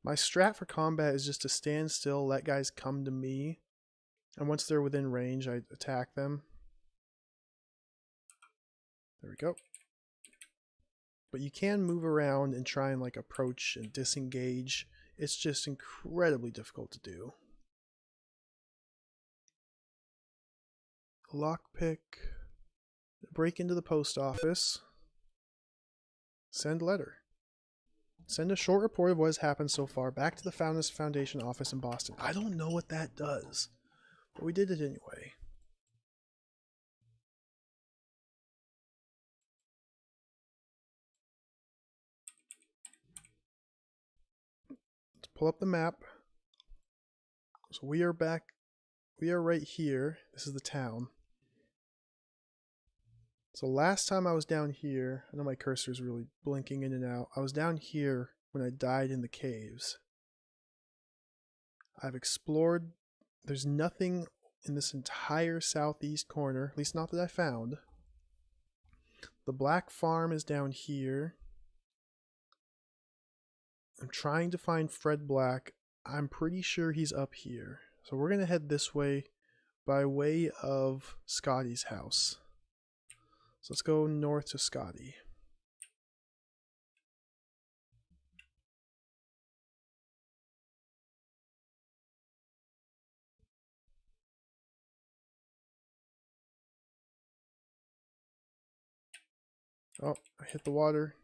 My strat for combat is just to stand still, let guys come to me, and once they're within range, I attack them. There we go. But you can move around and try and like approach and disengage. It's just incredibly difficult to do. Lockpick. Break into the post office. Send letter. Send a short report of what has happened so far back to the Founders Foundation office in Boston. I don't know what that does, but we did it anyway. Let's pull up the map. So we are back. We are right here. This is the town. So last time I was down here, I know my cursor is really blinking in and out. I was down here when I died in the caves. I've explored. There's nothing in this entire southeast corner, at least not that I found. The black farm is down here. I'm trying to find Fred Black. I'm pretty sure he's up here. So we're going to head this way by way of Scotty's house. So let's go north to Scotty. Oh, I hit the water.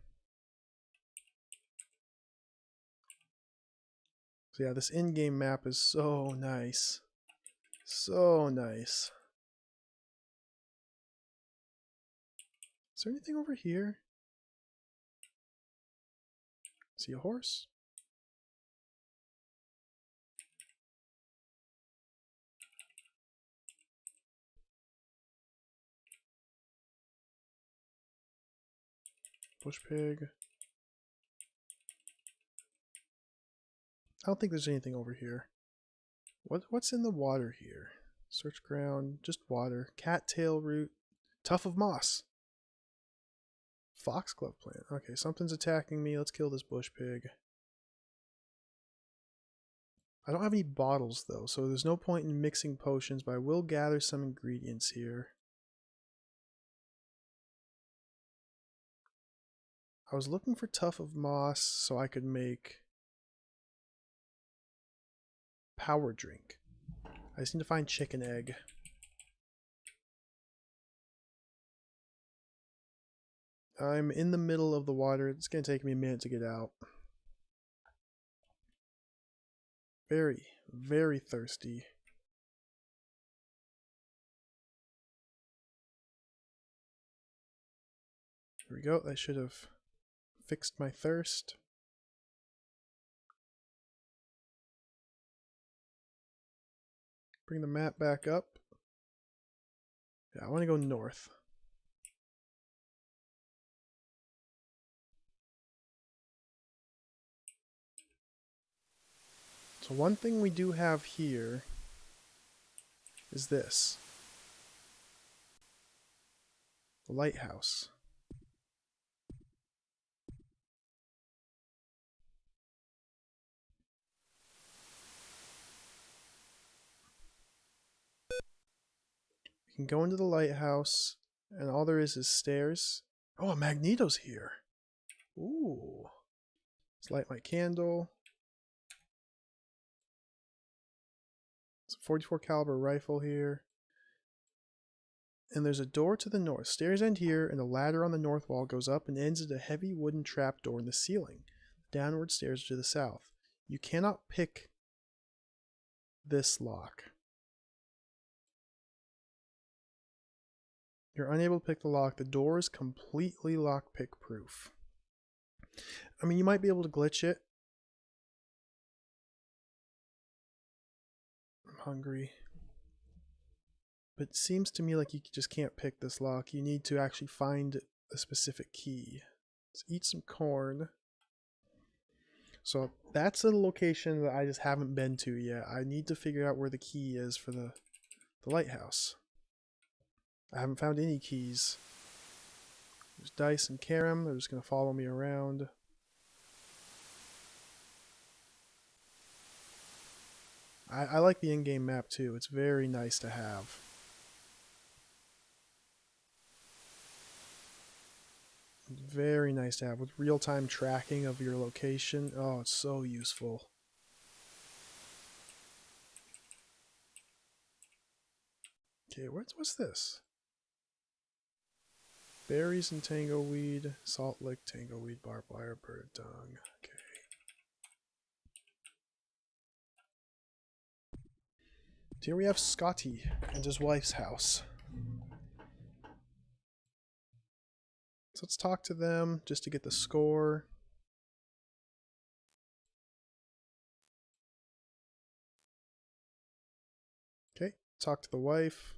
So yeah, this in-game map is so nice. So nice. Is there anything over here? See a horse? Bush pig. I don't think there's anything over here. What's in the water here? Search ground, just water. Cattail root. Tuft of moss. Foxglove plant. Okay, something's attacking me. Let's kill this bush pig. I don't have any bottles though, so there's no point in mixing potions, but I will gather some ingredients here. I was looking for tuft of moss so I could make power drink. I just need to find chicken egg. I'm in the middle of the water. It's going to take me a minute to get out. Very, very thirsty. There we go. That should have fixed my thirst. Bring the map back up. Yeah, I want to go north. So one thing we do have here is this. The lighthouse. You can go into the lighthouse, and all there is stairs. Oh, a Magneto's here. Ooh. Let's light my candle. It's a 44 caliber rifle here. And there's a door to the north. Stairs end here, and a ladder on the north wall goes up and ends at a heavy wooden trapdoor in the ceiling. downward stairs to the south. You cannot pick this lock. You're unable to pick the lock. The door is completely lockpick proof. I mean, you might be able to glitch it. I'm hungry. But it seems to me like you just can't pick this lock. You need to actually find a specific key. Let's eat some corn. So that's a location that I just haven't been to yet. I need to figure out where the key is for the lighthouse. I haven't found any keys. There's Dice and Karam. They're just going to follow me around. I like the in-game map too. It's very nice to have. Very nice to have with real-time tracking of your location. Oh, it's so useful. Okay, what's this? Berries and tangoweed, salt lick, tangoweed, barbed wire, bird dung. Okay. Here we have Scotty and his wife's house. So let's talk to them just to get the score. Okay, talk to the wife.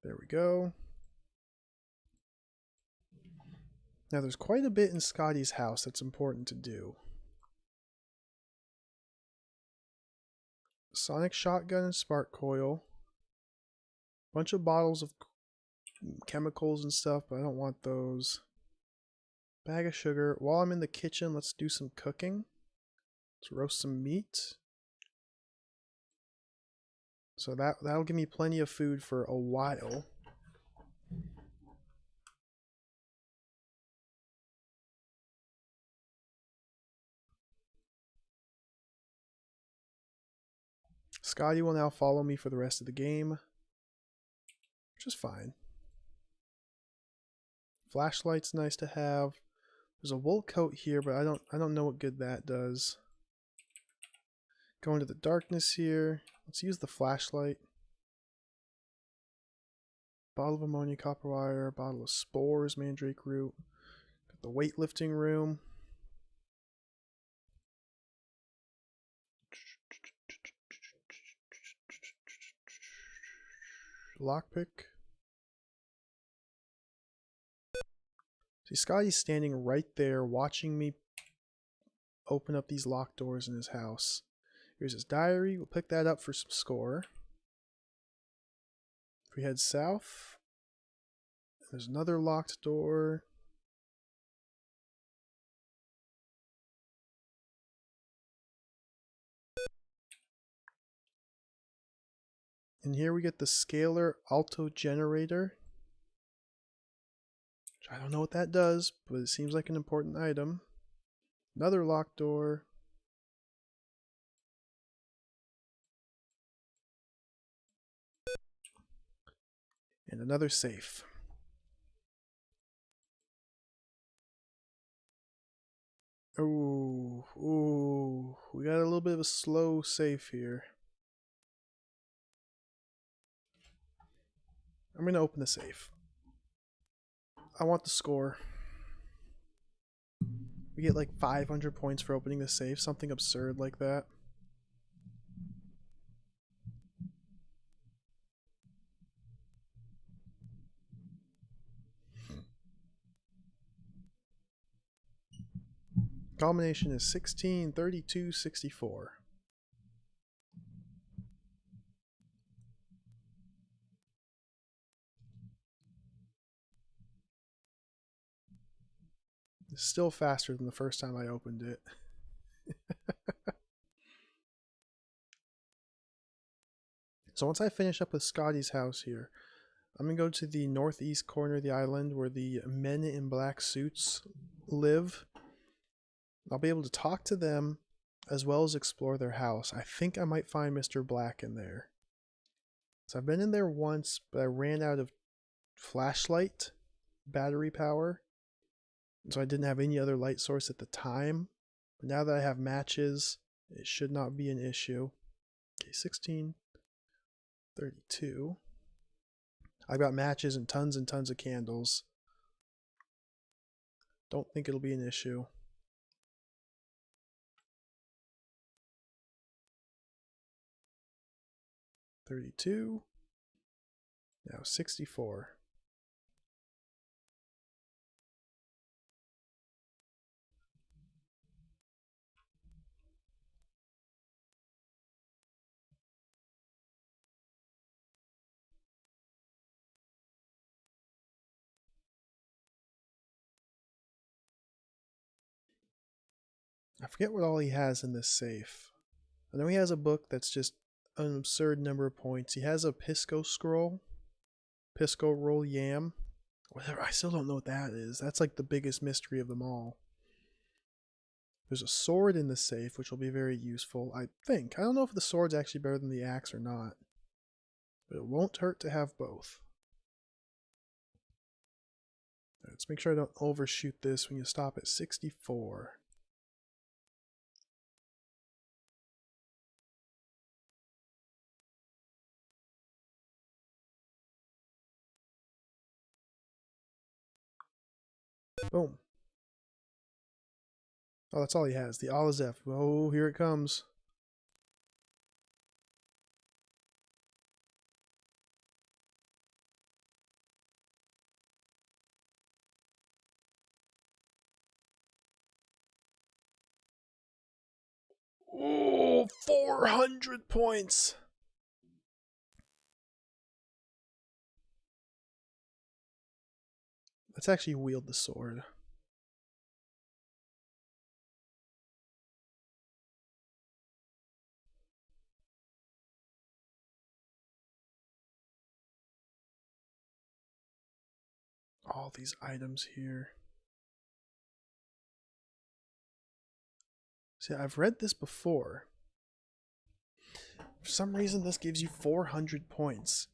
There we go. Now there's quite a bit in Scotty's house that's important to do. Sonic shotgun and spark coil. Bunch of bottles of chemicals and stuff, but I don't want those. Bag of sugar. While I'm in the kitchen, let's do some cooking. Let's roast some meat. So that'll give me plenty of food for a while. Scotty will now follow me for the rest of the game, which is fine. Flashlight's nice to have. There's a wool coat here, but I don't know what good that does. Go into the darkness here. Let's use the flashlight. Bottle of ammonia, copper wire, bottle of spores, mandrake root. Got the weightlifting room. Lockpick. See, Scotty's standing right there watching me open up these locked doors in his house. Here's his diary. We'll pick that up for some score. If we head south, there's another locked door. And here we get the scalar alto generator. I don't know what that does, but it seems like an important item. Another locked door. And another safe. Ooh, we got a little bit of a slow safe here. I'm going to open the safe. I want the score. We get like 500 points for opening the safe, something absurd like that. Combination is 16, 32, 64. It's still faster than the first time I opened it. So once I finish up with Scotty's house here, I'm going to go to the northeast corner of the island where the men in black suits live. I'll be able to talk to them as well as explore their house. I think I might find Mr. Black in there. So I've been in there once, but I ran out of flashlight battery power. So I didn't have any other light source at the time. But now that I have matches, it should not be an issue. Okay, 1632. I've got matches and tons of candles. Don't think it'll be an issue. 32. Now 64. I forget what all he has in this safe. I know he has a book that's just an absurd number of points. He has a Pisco scroll. Pisco roll yam. Whatever, I still don't know what that is. That's like the biggest mystery of them all. There's a sword in the safe, which will be very useful, I think. I don't know if the sword's actually better than the axe or not. But it won't hurt to have both. Let's make sure I don't overshoot this when you stop at 64. Boom. Oh, that's all he has. The Alizef. Oh, here it comes. Oh, 400 points. Let's actually wield the sword. All these items here. See, I've read this before. For some reason, this gives you 400 points.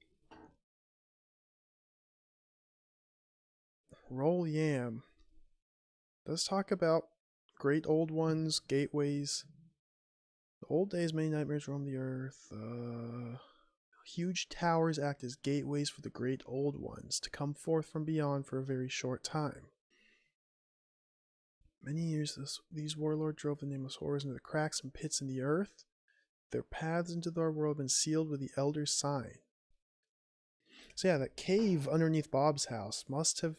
Roll yam. Let's talk about great old ones, gateways. The old days, many nightmares roam the earth. Huge towers act as gateways for the great old ones to come forth from beyond for a very short time. Many years these warlords drove the nameless horrors into the cracks and pits in the earth. Their paths into our world have been sealed with the Elder's sign. So yeah, that cave underneath Bob's house must have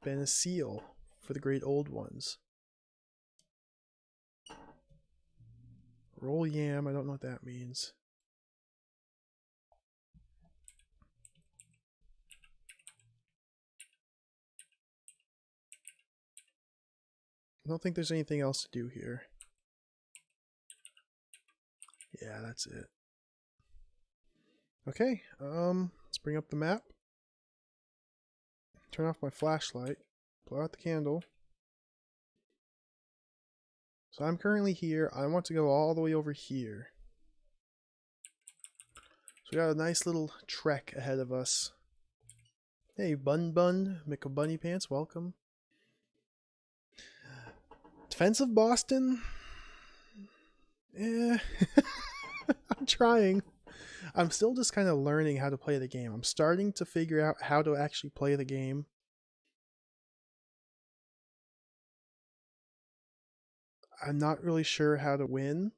been a seal for the great old ones. Roll yam, I don't know what that means. I don't think there's anything else to do here. Yeah, that's it. Okay, let's bring up the map. Turn off my flashlight. Blow out the candle. So I'm currently here. I want to go all the way over here. So we got a nice little trek ahead of us. Hey, Bun Bun, Mickle Bunny Pants, welcome. Defensive Boston? Eh. I'm trying. I'm still just kind of learning how to play the game. I'm starting to figure out how to actually play the game. I'm not really sure how to win,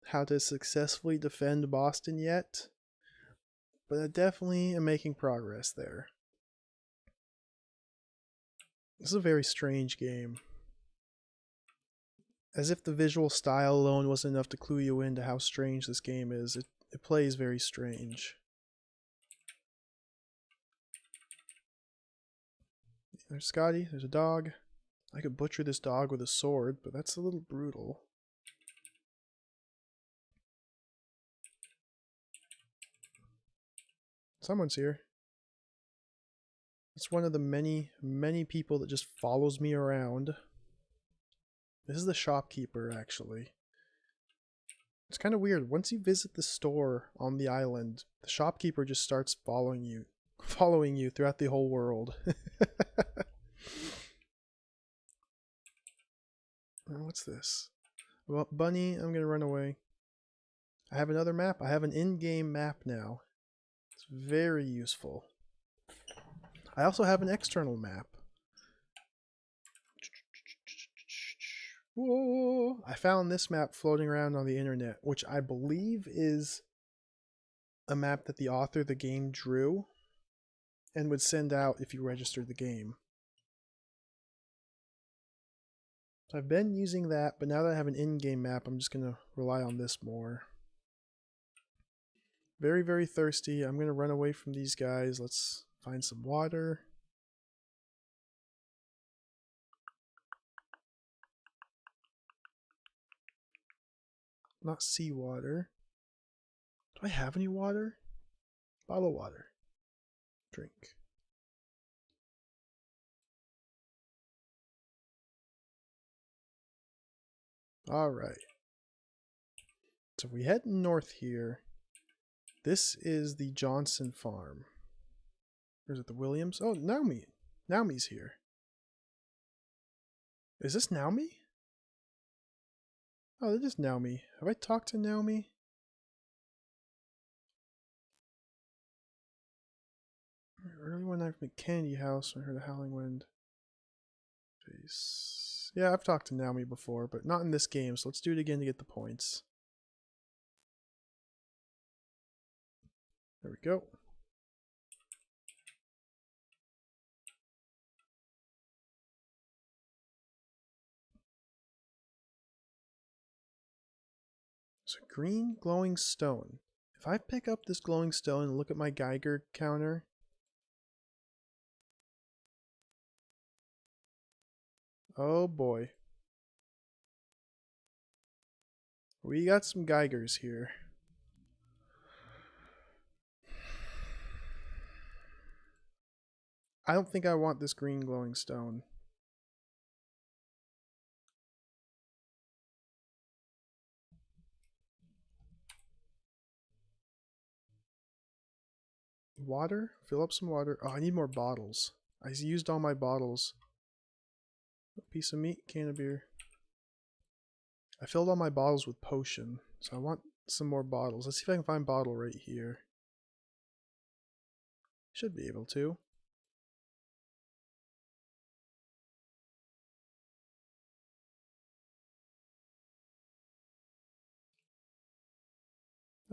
how to successfully defend Boston yet, but I definitely am making progress there. This is a very strange game. As if the visual style alone wasn't enough to clue you into how strange this game is. It plays very strange. There's Scotty, there's a dog. I could butcher this dog with a sword, but that's a little brutal. Someone's here. It's one of the many people that just follows me around. This is the shopkeeper, actually. It's kind of weird. Once you visit the store on the island, the shopkeeper just starts following you following you throughout the whole world. What's this? Well, bunny, I'm gonna run away. I have another map. I have an in-game map now. It's very useful. I also have an external map. Whoa! I found this map floating around on the internet, which I believe is a map that the author of the game drew and would send out if you registered the game. So I've been using that, but now that I have an in-game map, I'm just going to rely on this more. Very, very thirsty. I'm going to run away from these guys. Let's find some water. Not seawater. Do I have any water? Bottle of water. Drink. Alright. So if we head north here, this is the Johnson farm. Or is it the Williams? Oh, Naomi. Naomi's here. Is this Naomi? Oh, that is Naomi. Have I talked to Naomi? Early one night from the Kennedy house when I heard a howling wind. Face. Yeah, I've talked to Naomi before, but not in this game, so let's do it again to get the points. There we go. So green glowing stone. If I pick up this glowing stone and look at my Geiger counter, oh boy. We got some Geigers here. I don't think I want this green glowing stone. Water? Fill up some water. Oh, I need more bottles. I used all my bottles. A piece of meat, can of beer. I filled all my bottles with potion, so I want some more bottles. Let's see if I can find a bottle right here. Should be able to.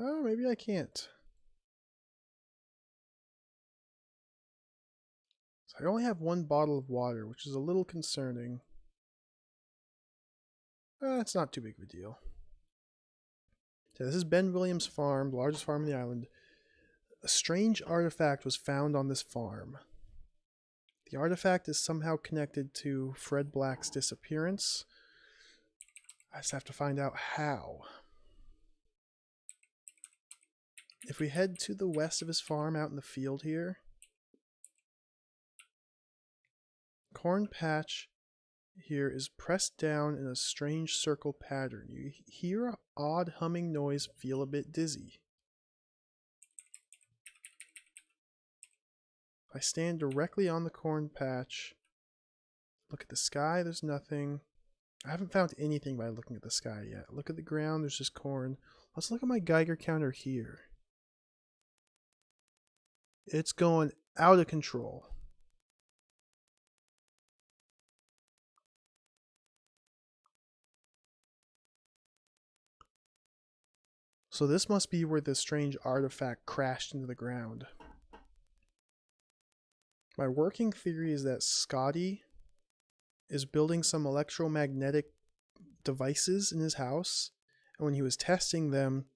Oh, maybe I can't. So I only have one bottle of water, which is a little concerning. It's not too big of a deal. So this is Ben Williams' farm, the largest farm on the island. A strange artifact was found on this farm. The artifact is somehow connected to Fred Black's disappearance. I just have to find out how. If we head to the west of his farm out in the field here, corn patch here is pressed down in a strange circle pattern. You hear an odd humming noise, feel a bit dizzy. If I stand directly on the corn patch, look at the sky, there's nothing. I haven't found anything by looking at the sky yet. Look at the ground, there's just corn. Let's look at my Geiger counter here. It's going out of control. So this must be where this strange artifact crashed into the ground. My working theory is that Scotty is building some electromagnetic devices in his house, and when he was testing them,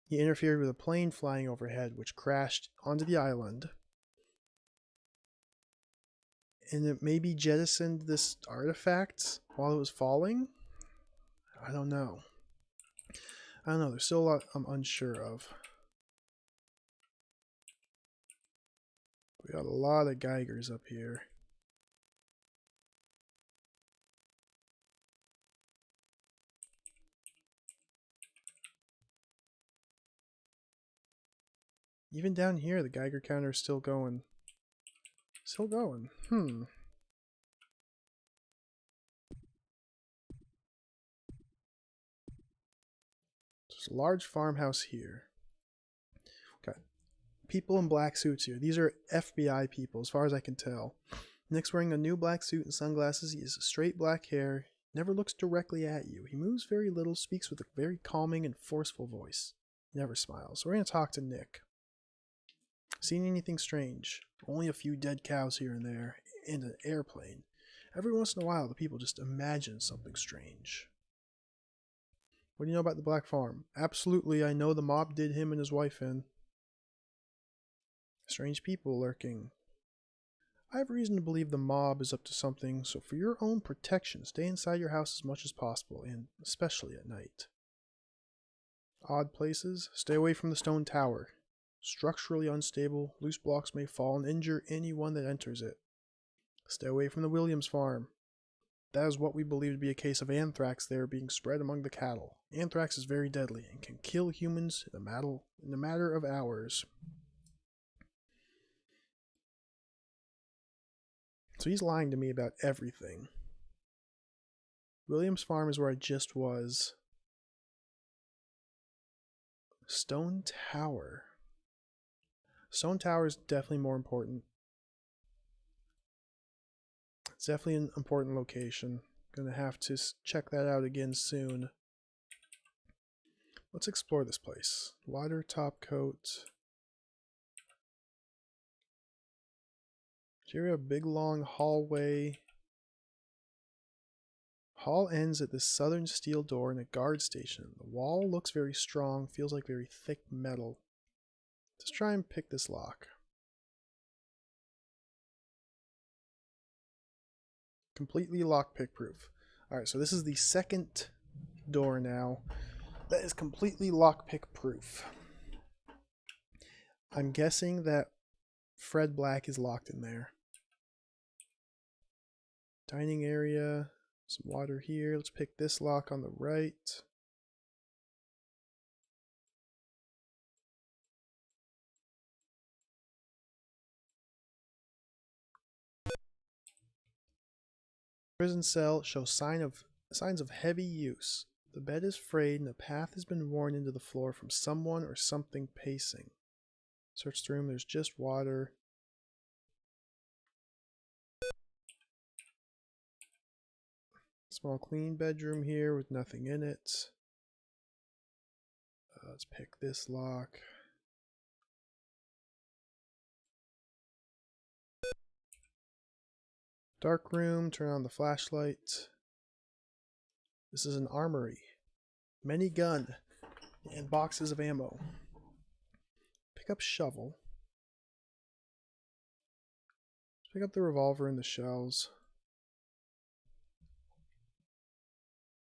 he interfered with a plane flying overhead, which crashed onto the island. And it maybe jettisoned this artifact while it was falling? I don't know. There's still a lot I'm unsure of. We got a lot of Geigers up here. Even down here, the Geiger counter is still going. Still going. There's a large farmhouse here. Okay. People in black suits here. These are FBI people, as far as I can tell. Nick's wearing a new black suit and sunglasses. He has straight black hair. Never looks directly at you. He moves very little, speaks with a very calming and forceful voice. He never smiles. So we're going to talk to Nick. Seen anything strange? Only a few dead cows here and there, and an airplane. Every once in a while, the people just imagine something strange. What do you know about the Black Farm? Absolutely, I know the mob did him and his wife in. Strange people lurking. I have reason to believe the mob is up to something, so for your own protection, stay inside your house as much as possible, and especially at night. Odd places? Stay away from the stone tower. Structurally unstable, loose blocks may fall and injure anyone that enters it. Stay away from the Williams farm. That is what we believe to be a case of anthrax there being spread among the cattle. Anthrax is very deadly and can kill humans in a matter of hours. So he's lying to me about everything. Williams farm is where I just was. Stone tower. Stone tower is definitely more important. It's definitely an important location. Gonna have to check that out again soon. Let's explore this place. Water top coat. Here, a big long hallway. Hall ends at this southern steel door in a guard station. The wall looks very strong, feels like very thick metal. Let's try and pick this lock. Completely lockpick proof. Alright, so this is the second door now that is completely lockpick proof. I'm guessing that Fred Black is locked in there. Dining area, some water here. Let's pick this lock on the right. Prison cell shows signs of heavy use. The bed is frayed and a path has been worn into the floor from someone or something pacing. Search the room, there's just water. Small clean bedroom here with nothing in it. Let's pick this lock. Dark room, turn on the flashlight. This is an armory. Many gun and boxes of ammo. Pick up shovel. Pick up the revolver and the shells.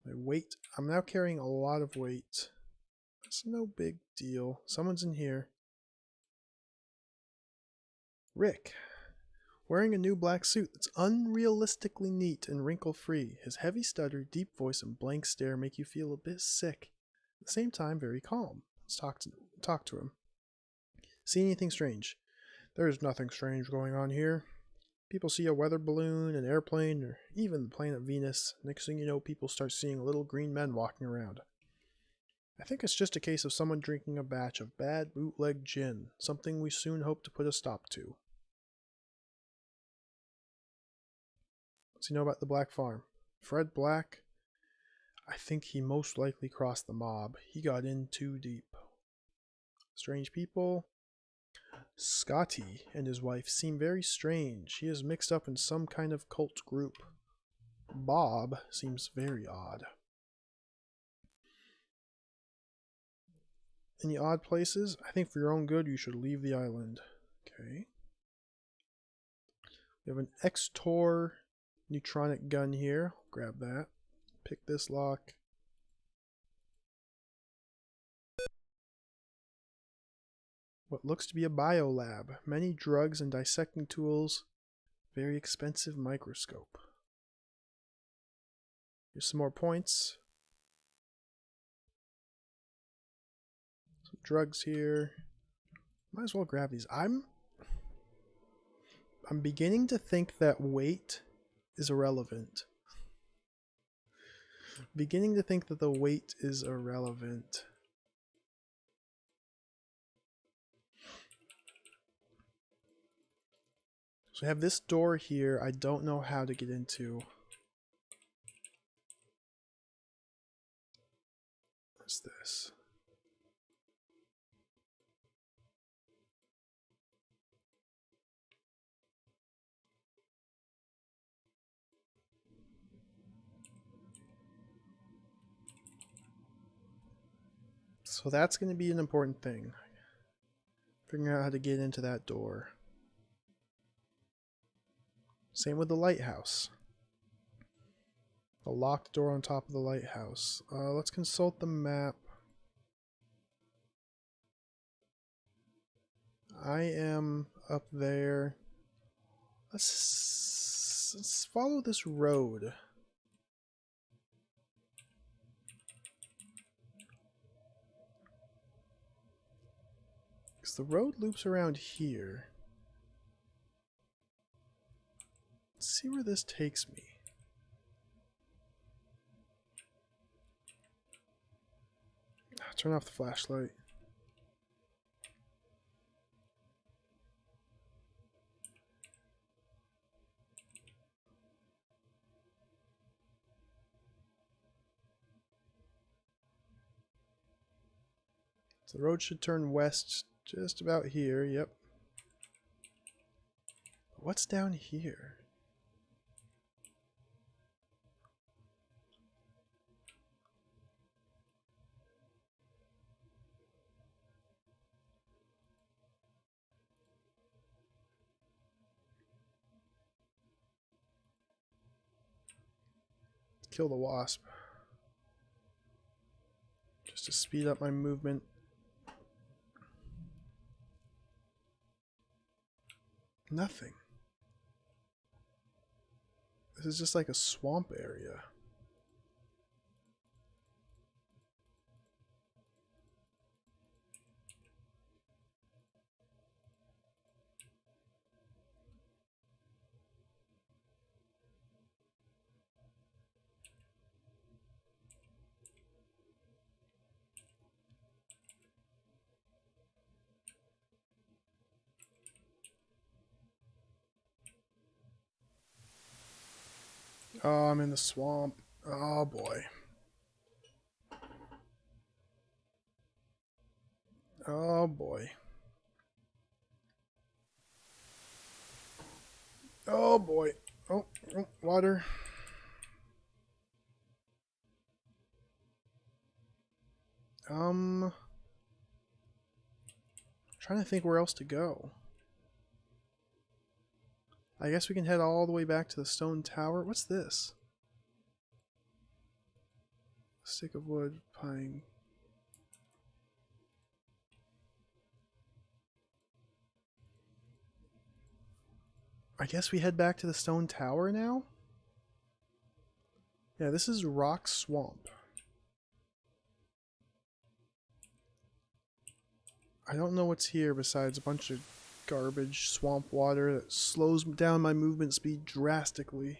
My weight. I'm now carrying a lot of weight. It's no big deal. Someone's in here. Rick. Wearing a new black suit that's unrealistically neat and wrinkle-free. His heavy stutter, deep voice, and blank stare make you feel a bit sick. At the same time, very calm. Let's talk to him. See anything strange? There's nothing strange going on here. People see a weather balloon, an airplane, or even the planet Venus. Next thing you know, people start seeing little green men walking around. I think it's just a case of someone drinking a batch of bad bootleg gin, something we soon hope to put a stop to. What's he know about the Black Farm? Fred Black? I think he most likely crossed the mob. He got in too deep. Strange people? Scotty and his wife seem very strange. He is mixed up in some kind of cult group. Bob seems very odd. Any odd places? I think for your own good you should leave the island. Okay. We have an X-Tor neutronic gun here. Grab that. Pick this lock. What looks to be a biolab. Many drugs and dissecting tools. Very expensive microscope. Here's some more points. Some drugs here. Might as well grab these. I'm beginning to think that weight is irrelevant. Beginning to think that the weight is irrelevant. So I have this door here. I don't know how to get into. What's this? So that's going to be an important thing. Figuring out how to get into that door. Same with the lighthouse. A locked door on top of the lighthouse. Let's consult the map. I am up there. Let's follow this road. Because the road loops around here. Let's see where this takes me. Turn off the flashlight. So the road should turn west just about here, yep. What's down here? Kill the wasp. Just to speed up my movement. Nothing. This is just like a swamp area. Oh, I'm in the swamp. Oh boy. Oh boy. Oh boy. Oh, water. Trying to think where else to go. I guess we can head all the way back to the stone tower. What's this? A stick of wood, pine. I guess we head back to the stone tower now? Yeah, this is Rock Swamp. I don't know what's here besides a bunch of garbage swamp water that slows down my movement speed drastically.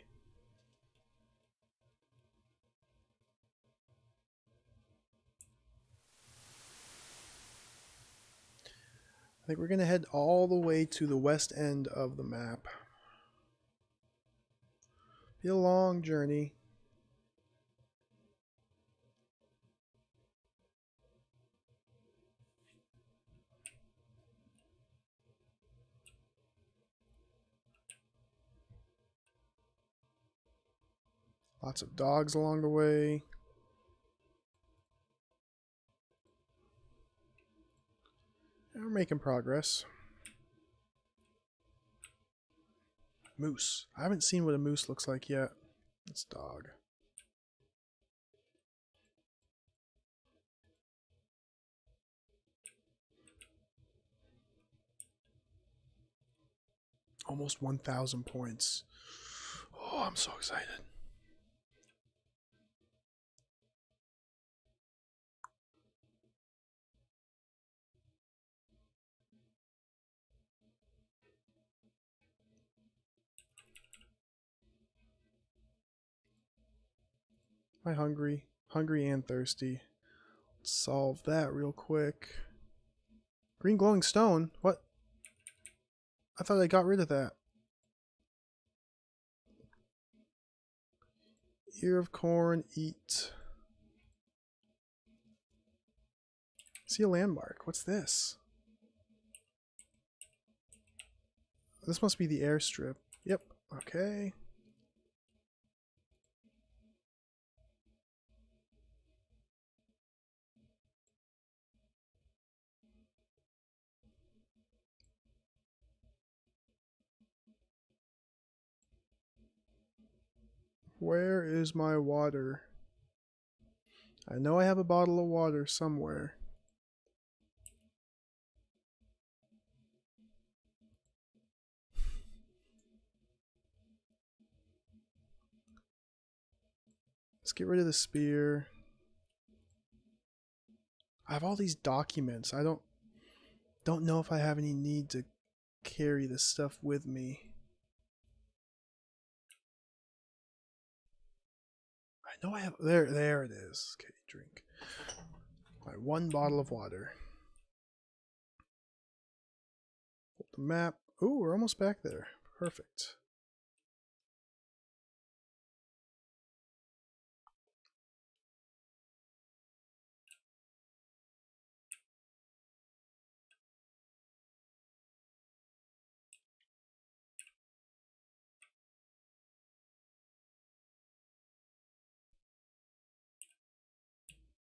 I think we're going to head all the way to the west end of the map. Be a long journey. Lots of dogs along the way. And we're making progress. Moose. I haven't seen what a moose looks like yet. It's dog. Almost 1,000 points. Oh, I'm so excited. Am I hungry? Hungry and thirsty. Let's solve that real quick. Green glowing stone? What? I thought I got rid of that. Ear of corn, eat. See a landmark. What's this? This must be the airstrip. Yep. Okay. Where is my water? I know I have a bottle of water somewhere. Let's get rid of the spear. I have all these documents. I don't know if I have any need to carry this stuff with me. I know I have there it is. Okay, drink. My one bottle of water. Hold the map. Ooh, we're almost back there. Perfect.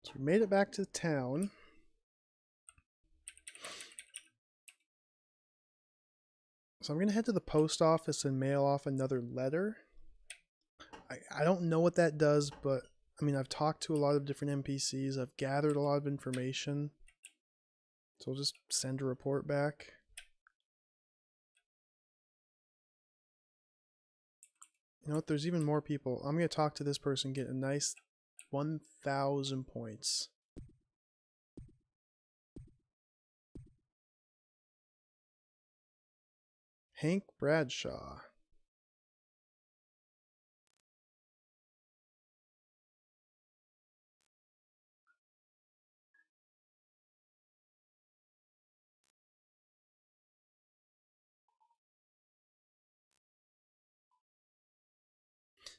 So we made it back to town. So I'm going to head to the post office and mail off another letter. I don't know what that does, but I mean, I've talked to a lot of different NPCs. I've gathered a lot of information. So I'll just send a report back. You know what? There's even more people. I'm going to talk to this person, get a nice 1,000 points. Hank Bradshaw.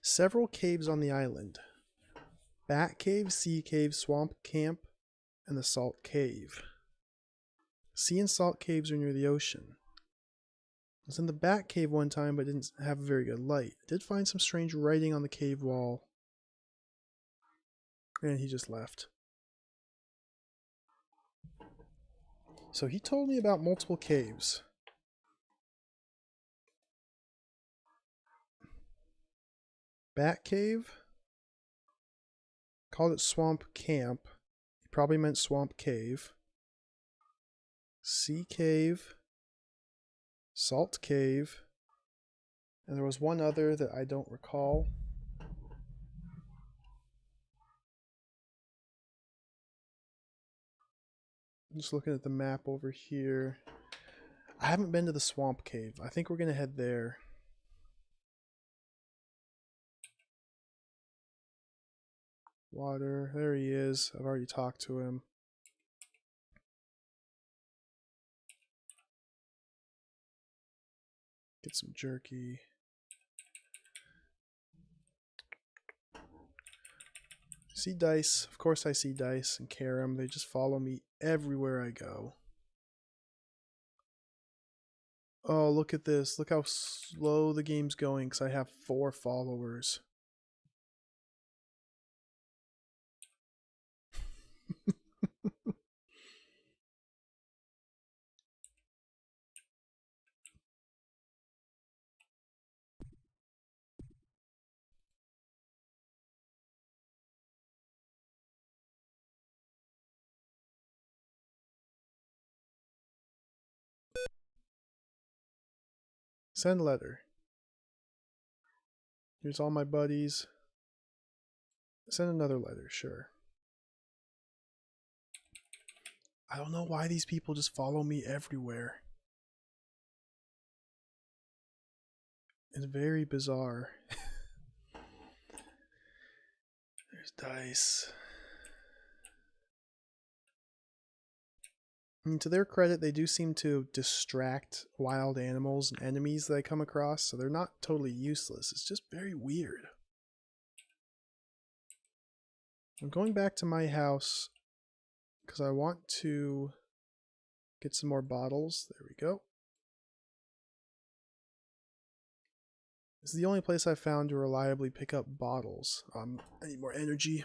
Several caves on the island. Bat Cave, Sea Cave, Swamp Camp, and the Salt Cave. Sea and Salt Caves are near the ocean. I was in the Bat Cave one time, but didn't have a very good light. I did find some strange writing on the cave wall. And he just left. So he told me about multiple caves. Bat Cave. Called it Swamp Camp. He probably meant Swamp Cave. Sea Cave. Salt Cave. And there was one other that I don't recall. I'm just looking at the map over here. I haven't been to the Swamp Cave. I think we're going to head there. Water. There he is. I've already talked to him. Get some jerky. See Dice. Of course I see Dice and Karam. They just follow me everywhere I go. Oh, look at this. Look how slow the game's going because I have 4 followers. Send letter. Here's all my buddies. Send another letter, sure. I don't know why these people just follow me everywhere. It's very bizarre. There's dice. I mean, to their credit, they do seem to distract wild animals and enemies that I come across, so they're not totally useless. It's just very weird. I'm going back to my house because I want to get some more bottles. There we go. This is the only place I've found to reliably pick up bottles. I need more energy.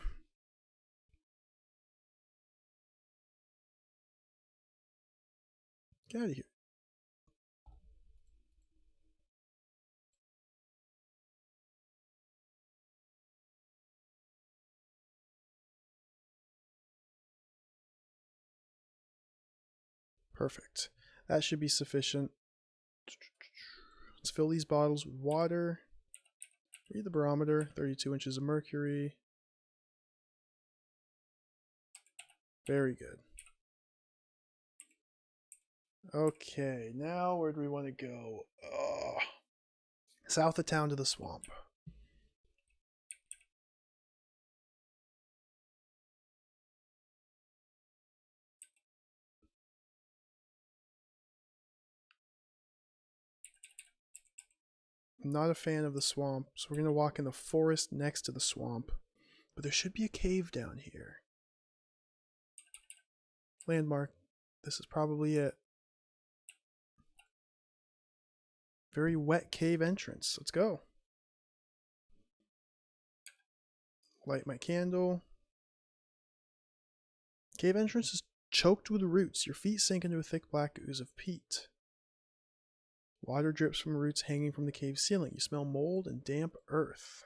Get out of here. Perfect. That should be sufficient. Let's fill these bottles with water. Read the barometer. 32 inches of mercury. Very good. Okay, now where do we want to go? South of town to the swamp. I'm not a fan of the swamp, so we're going to walk in the forest next to the swamp. But there should be a cave down here. Landmark. This is probably it. Very wet cave entrance. Let's go. Light my candle. Cave entrance is choked with roots. Your feet sink into a thick black ooze of peat. Water drips from roots hanging from the cave ceiling. You smell mold and damp earth.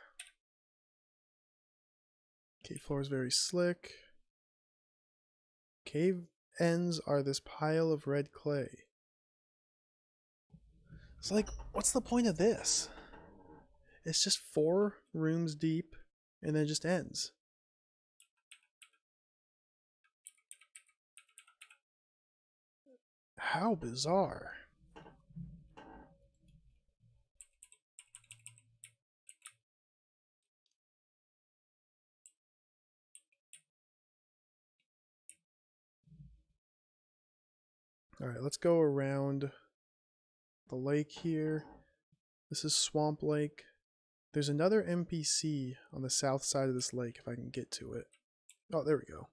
Cave floor is very slick. Cave ends are this pile of red clay. It's like, what's the point of this? It's just 4 rooms deep and then it just ends. How bizarre. Alright, let's go around the lake here. This is Swamp Lake. There's another NPC on the south side of this lake if I can get to it. Oh, there we go.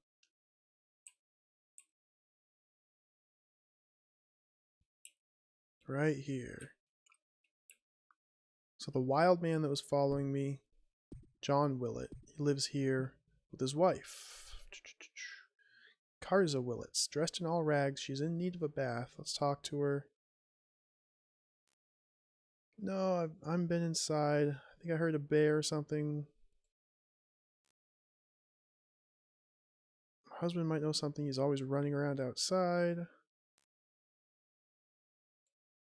Right here. So the wild man that was following me, John Willett, he lives here with his wife. Karza Willets, dressed in all rags. She's in need of a bath. Let's talk to her. No, I've been inside. I think I heard a bear or something. My husband might know something. He's always running around outside.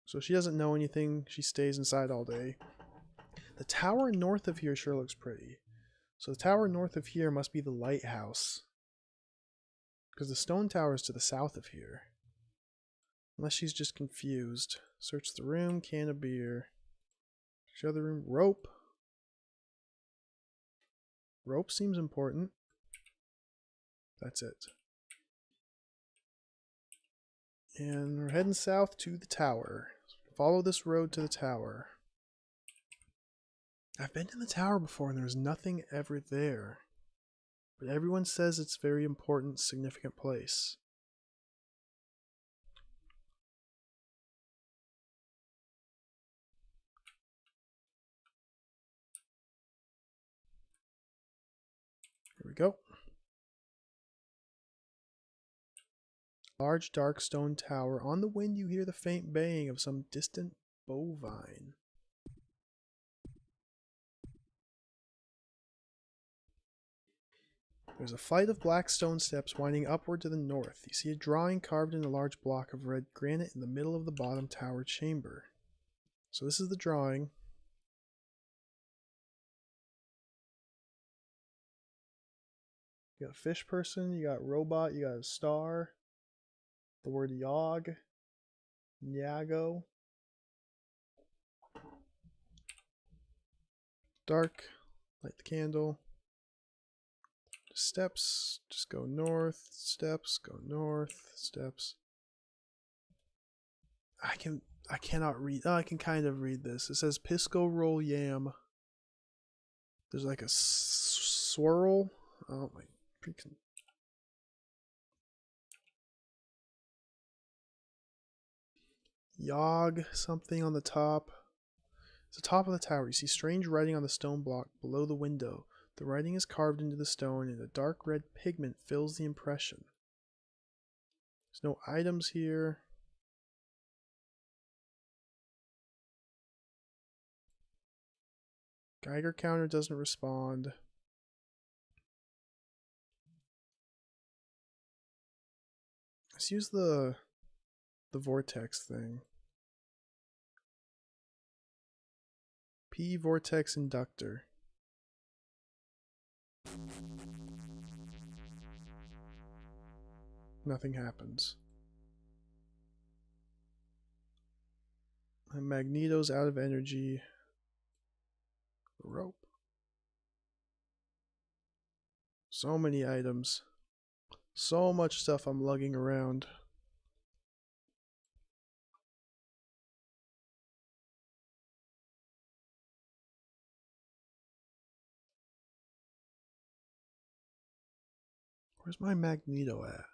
So she doesn't know anything. She stays inside all day. The tower north of here sure looks pretty. So the tower north of here must be the lighthouse. Because the stone tower is to the south of here. Unless she's just confused. Search the room, can of beer. Show the room, rope. Rope seems important. That's it. And we're heading south to the tower. Follow this road to the tower. I've been to the tower before and there's nothing ever there. But everyone says it's a very important, significant place. Here we go. Large dark stone tower. On the wind you hear the faint baying of some distant bovine. There's a flight of black stone steps winding upward to the north. You see a drawing carved in a large block of red granite in the middle of the bottom tower chamber. So this is the drawing. You got a fish person, you got robot, you got a star. The word Yog. Nyago. Dark. Light the candle. Steps, just go north, steps, go north, steps. I cannot read. Oh, I can kind of read this. It says Pisco roll yam. There's like a swirl. Oh my freaking. Yog something on the top. At the top of the tower, you see strange writing on the stone block below the window. The writing is carved into the stone and a dark red pigment fills the impression. There's no items here. Geiger counter doesn't respond. Let's use the vortex thing. P vortex inductor. Nothing happens. And Magneto's out of energy. Rope. So many items. So much stuff I'm lugging around. Where's my Magneto at?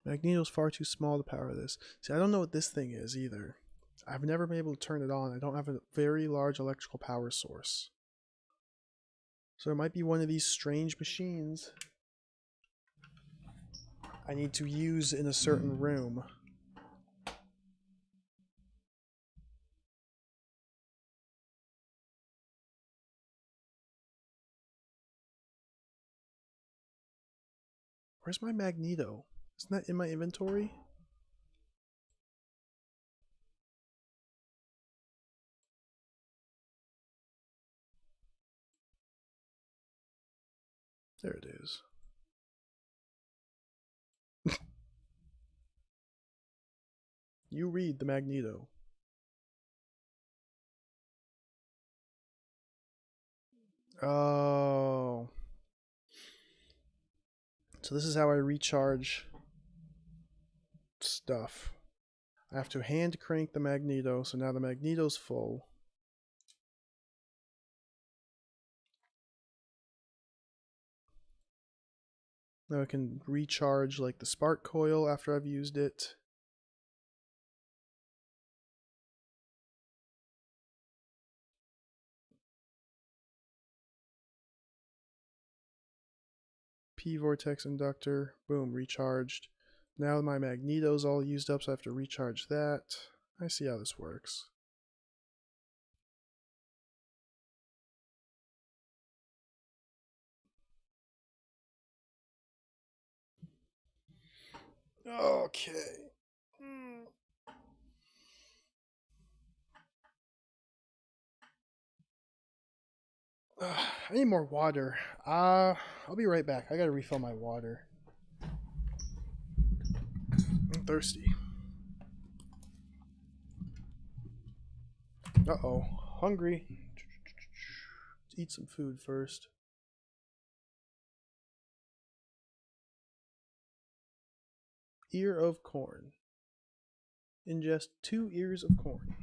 Magneto's far too small to power this. See, I don't know what this thing is either. I've never been able to turn it on. I don't have a very large electrical power source. So it might be one of these strange machines I need to use in a certain room. Where's my Magneto? Isn't that in my inventory? There it is. You read the Magneto. Oh. So this is how I recharge stuff. I have to hand crank the Magneto, so now the Magneto's full. Now I can recharge like the spark coil after I've used it. P vortex inductor, boom, recharged. Now my Magneto's all used up, so I have to recharge that. I see how this works. Okay. I need more water. I'll be right back. I gotta refill my water. I'm thirsty. Uh-oh. Hungry. Let's eat some food first. Ear of corn. Ingest 2 ears of corn.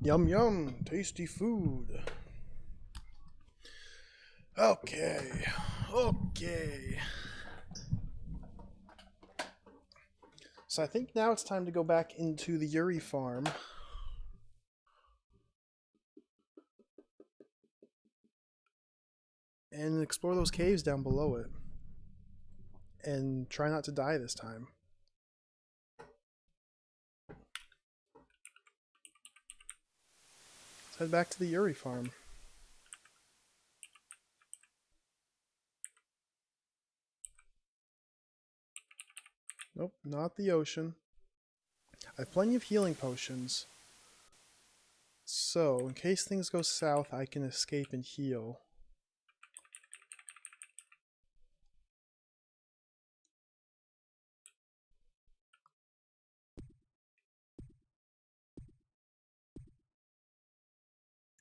Yum yum, tasty food. Okay, okay. So I think now it's time to go back into the Yuri farm. And explore those caves down below it. And try not to die this time. Let's head back to the Yuri farm. Nope, not the ocean. I have plenty of healing potions. So, in case things go south, I can escape and heal.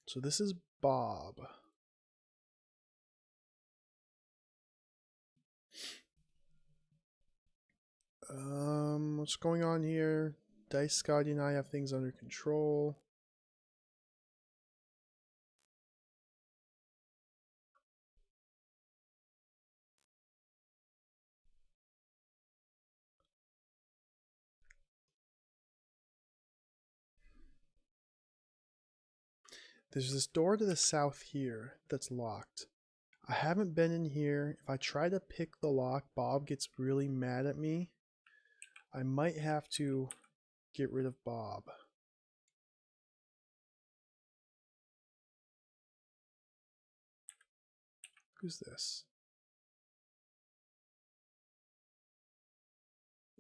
So this is Bob. What's going on here? Dice Scotty and I have things under control. There's this door to the south here that's locked. I haven't been in here. If I try to pick the lock, Bob gets really mad at me. I might have to get rid of Bob. Who's this?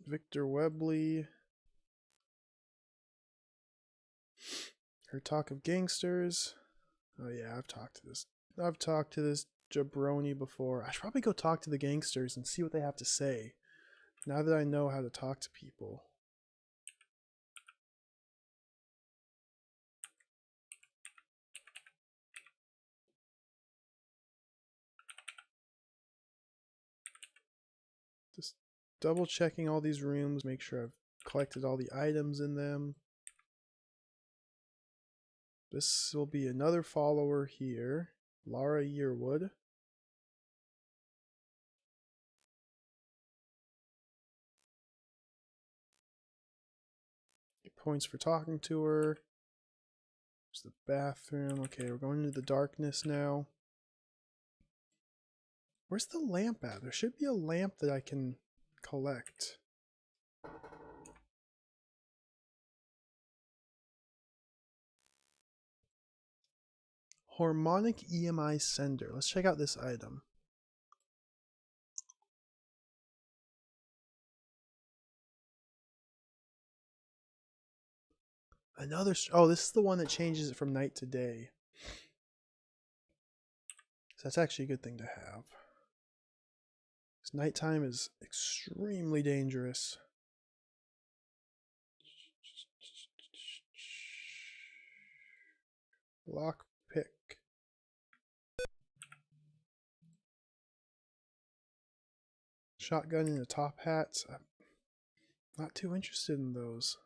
Victor Webley. Her talk of gangsters. Oh yeah, I've talked to this jabroni before. I should probably go talk to the gangsters and see what they have to say. Now that I know how to talk to people. Just double checking all these rooms, make sure I've collected all the items in them. This will be another follower here, Lara Yearwood. Get points for talking to her. There's the bathroom. Okay, we're going into the darkness now. Where's the lamp at? There should be a lamp that I can collect. Harmonic EMI sender. Let's check out this item. Another. Oh, this is the one that changes it from night to day. So that's actually a good thing to have. Because nighttime is extremely dangerous. Lock pick. Shotgun and a top hat. I'm not too interested in those.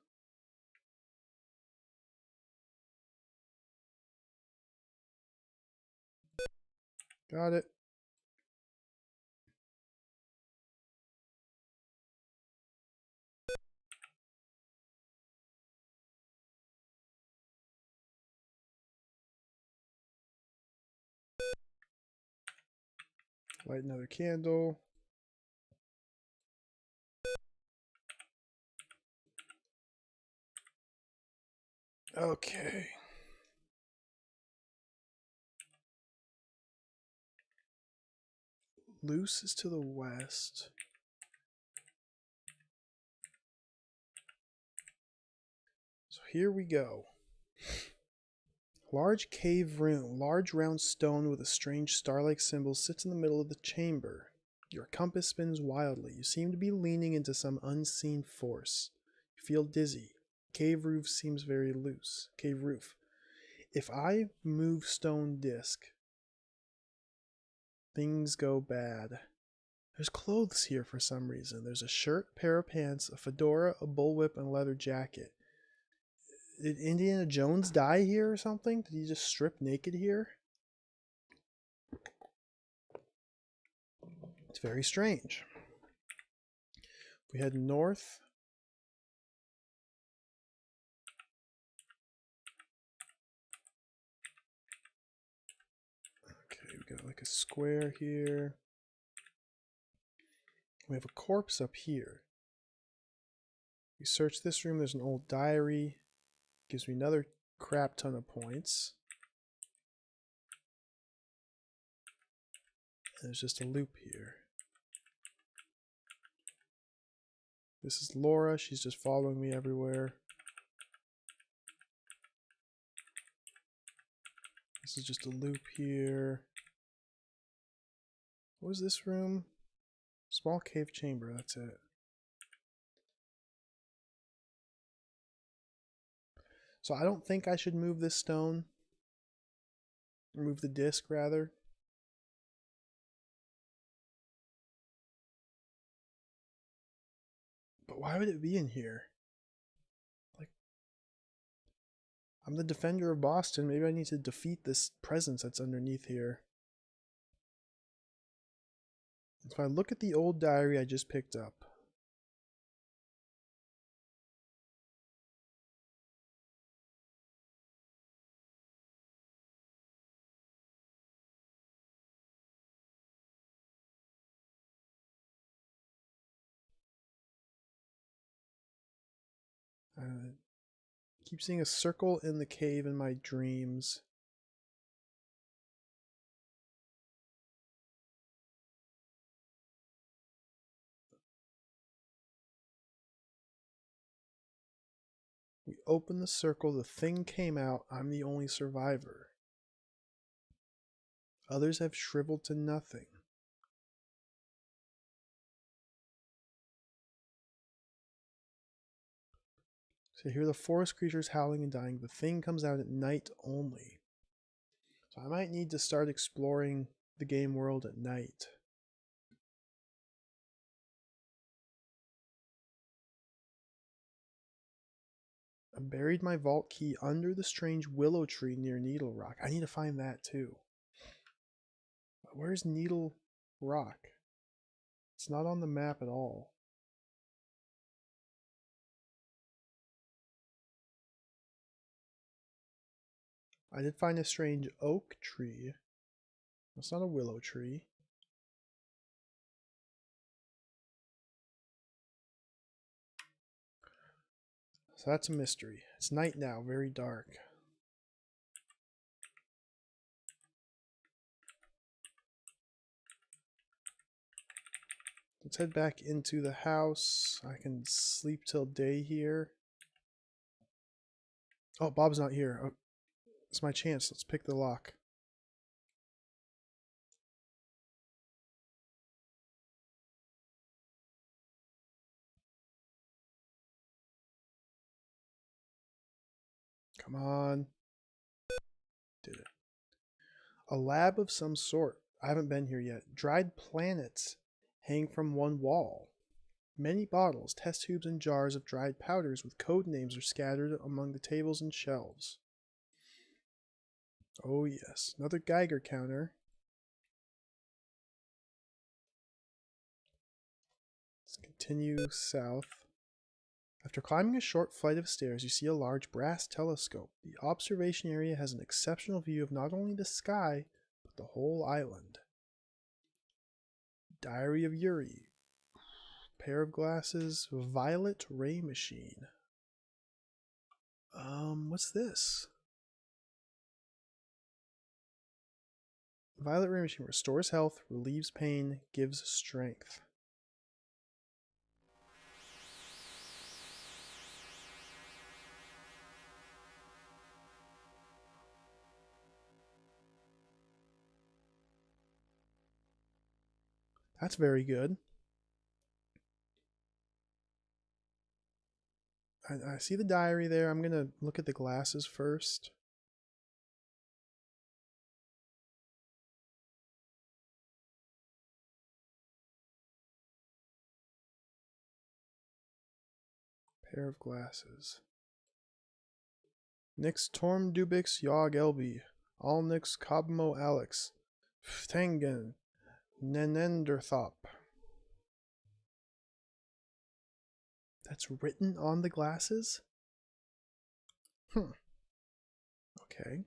Got it. Light another candle. Okay. Loose is to the west. So here we go. Large cave room. Large round stone with a strange star-like symbol sits in the middle of the chamber. Your compass spins wildly. You seem to be leaning into some unseen force. You feel dizzy. Cave roof seems very loose. Cave roof. If I move stone disc, things go bad. There's clothes here for some reason. There's a shirt, pair of pants, a fedora, a bullwhip, and a leather jacket. Did Indiana Jones die here or something? Did he just strip naked here? It's very strange. If we head north, okay, we got like a square here. We have a corpse up here. We search this room, there's an old diary. Gives me another crap ton of points. And there's just a loop here. This is Laura, she's just following me everywhere. This is just a loop here. What was this room? Small cave chamber, that's it. So I don't think I should move this stone. Move the disc, rather. But why would it be in here? Like, I'm the defender of Boston. Maybe I need to defeat this presence that's underneath here. If I look at the old diary I just picked up, I keep seeing a circle in the cave in my dreams. We open the circle, the thing came out, I'm the only survivor. Others have shriveled to nothing. So here the forest creatures howling and dying. The thing comes out at night only. So I might need to start exploring the game world at night. I buried my vault key under the strange willow tree near Needle Rock. I need to find that too. Where's Needle Rock? It's not on the map at all. I did find a strange oak tree. That's not a willow tree. So that's a mystery. It's night now, very dark. Let's head back into the house. I can sleep till day here. Oh, Bob's not here. Oh, it's my chance. Let's pick the lock. Come on. Did it. A lab of some sort. I haven't been here yet. Dried planets hang from one wall. Many bottles, test tubes, and jars of dried powders with code names are scattered among the tables and shelves. Oh yes, another Geiger counter. Let's continue south. After climbing a short flight of stairs, you see a large brass telescope. The observation area has an exceptional view of not only the sky, but the whole island. Diary of Yuri. Pair of glasses. Violet ray machine. What's this? Violet ray machine restores health, relieves pain, gives strength. That's very good. I see the diary there. I'm going to look at the glasses first. Pair of glasses. Nix Torm Dubix Yog Elby, Alnix Cobmo Alex, Ftangen, Nenenderthop. That's written on the glasses? Okay.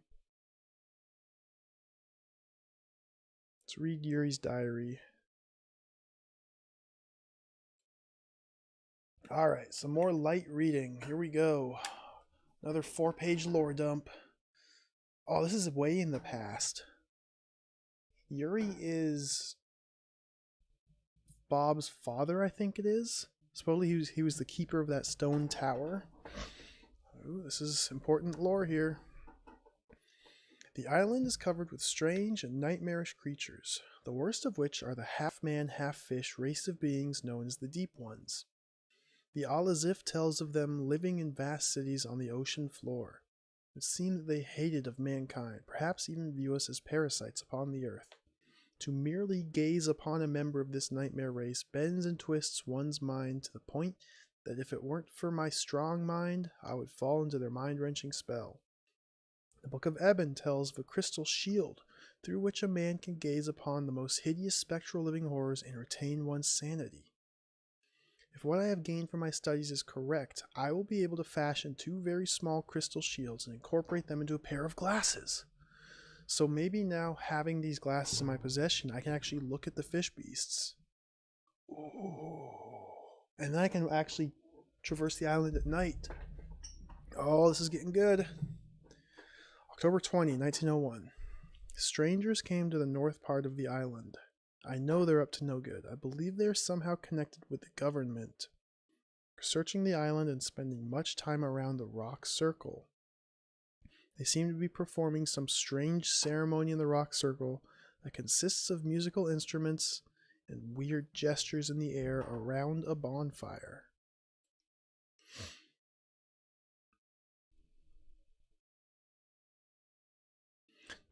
Let's read Yuri's diary. Alright, some more light reading. Here we go. Another 4-page lore dump. Oh, this is way in the past. Yuri is Bob's father, I think it is. Supposedly he was the keeper of that stone tower. Ooh, this is important lore here. The island is covered with strange and nightmarish creatures, the worst of which are the half-man, half-fish race of beings known as the Deep Ones. The Alazif tells of them living in vast cities on the ocean floor. It seemed that they hated of mankind, perhaps even view us as parasites upon the earth. To merely gaze upon a member of this nightmare race bends and twists one's mind to the point that if it weren't for my strong mind, I would fall into their mind-wrenching spell. The Book of Eben tells of a crystal shield through which a man can gaze upon the most hideous spectral living horrors and retain one's sanity. If what I have gained from my studies is correct, I will be able to fashion 2 very small crystal shields and incorporate them into a pair of glasses. So maybe now, having these glasses in my possession, I can actually look at the fish beasts. Ooh. And then I can actually traverse the island at night. Oh, this is getting good. October 20, 1901. Strangers came to the north part of the island. I know they're up to no good. I believe they are somehow connected with the government. Searching the island and spending much time around the rock circle. They seem to be performing some strange ceremony in the rock circle that consists of musical instruments and weird gestures in the air around a bonfire.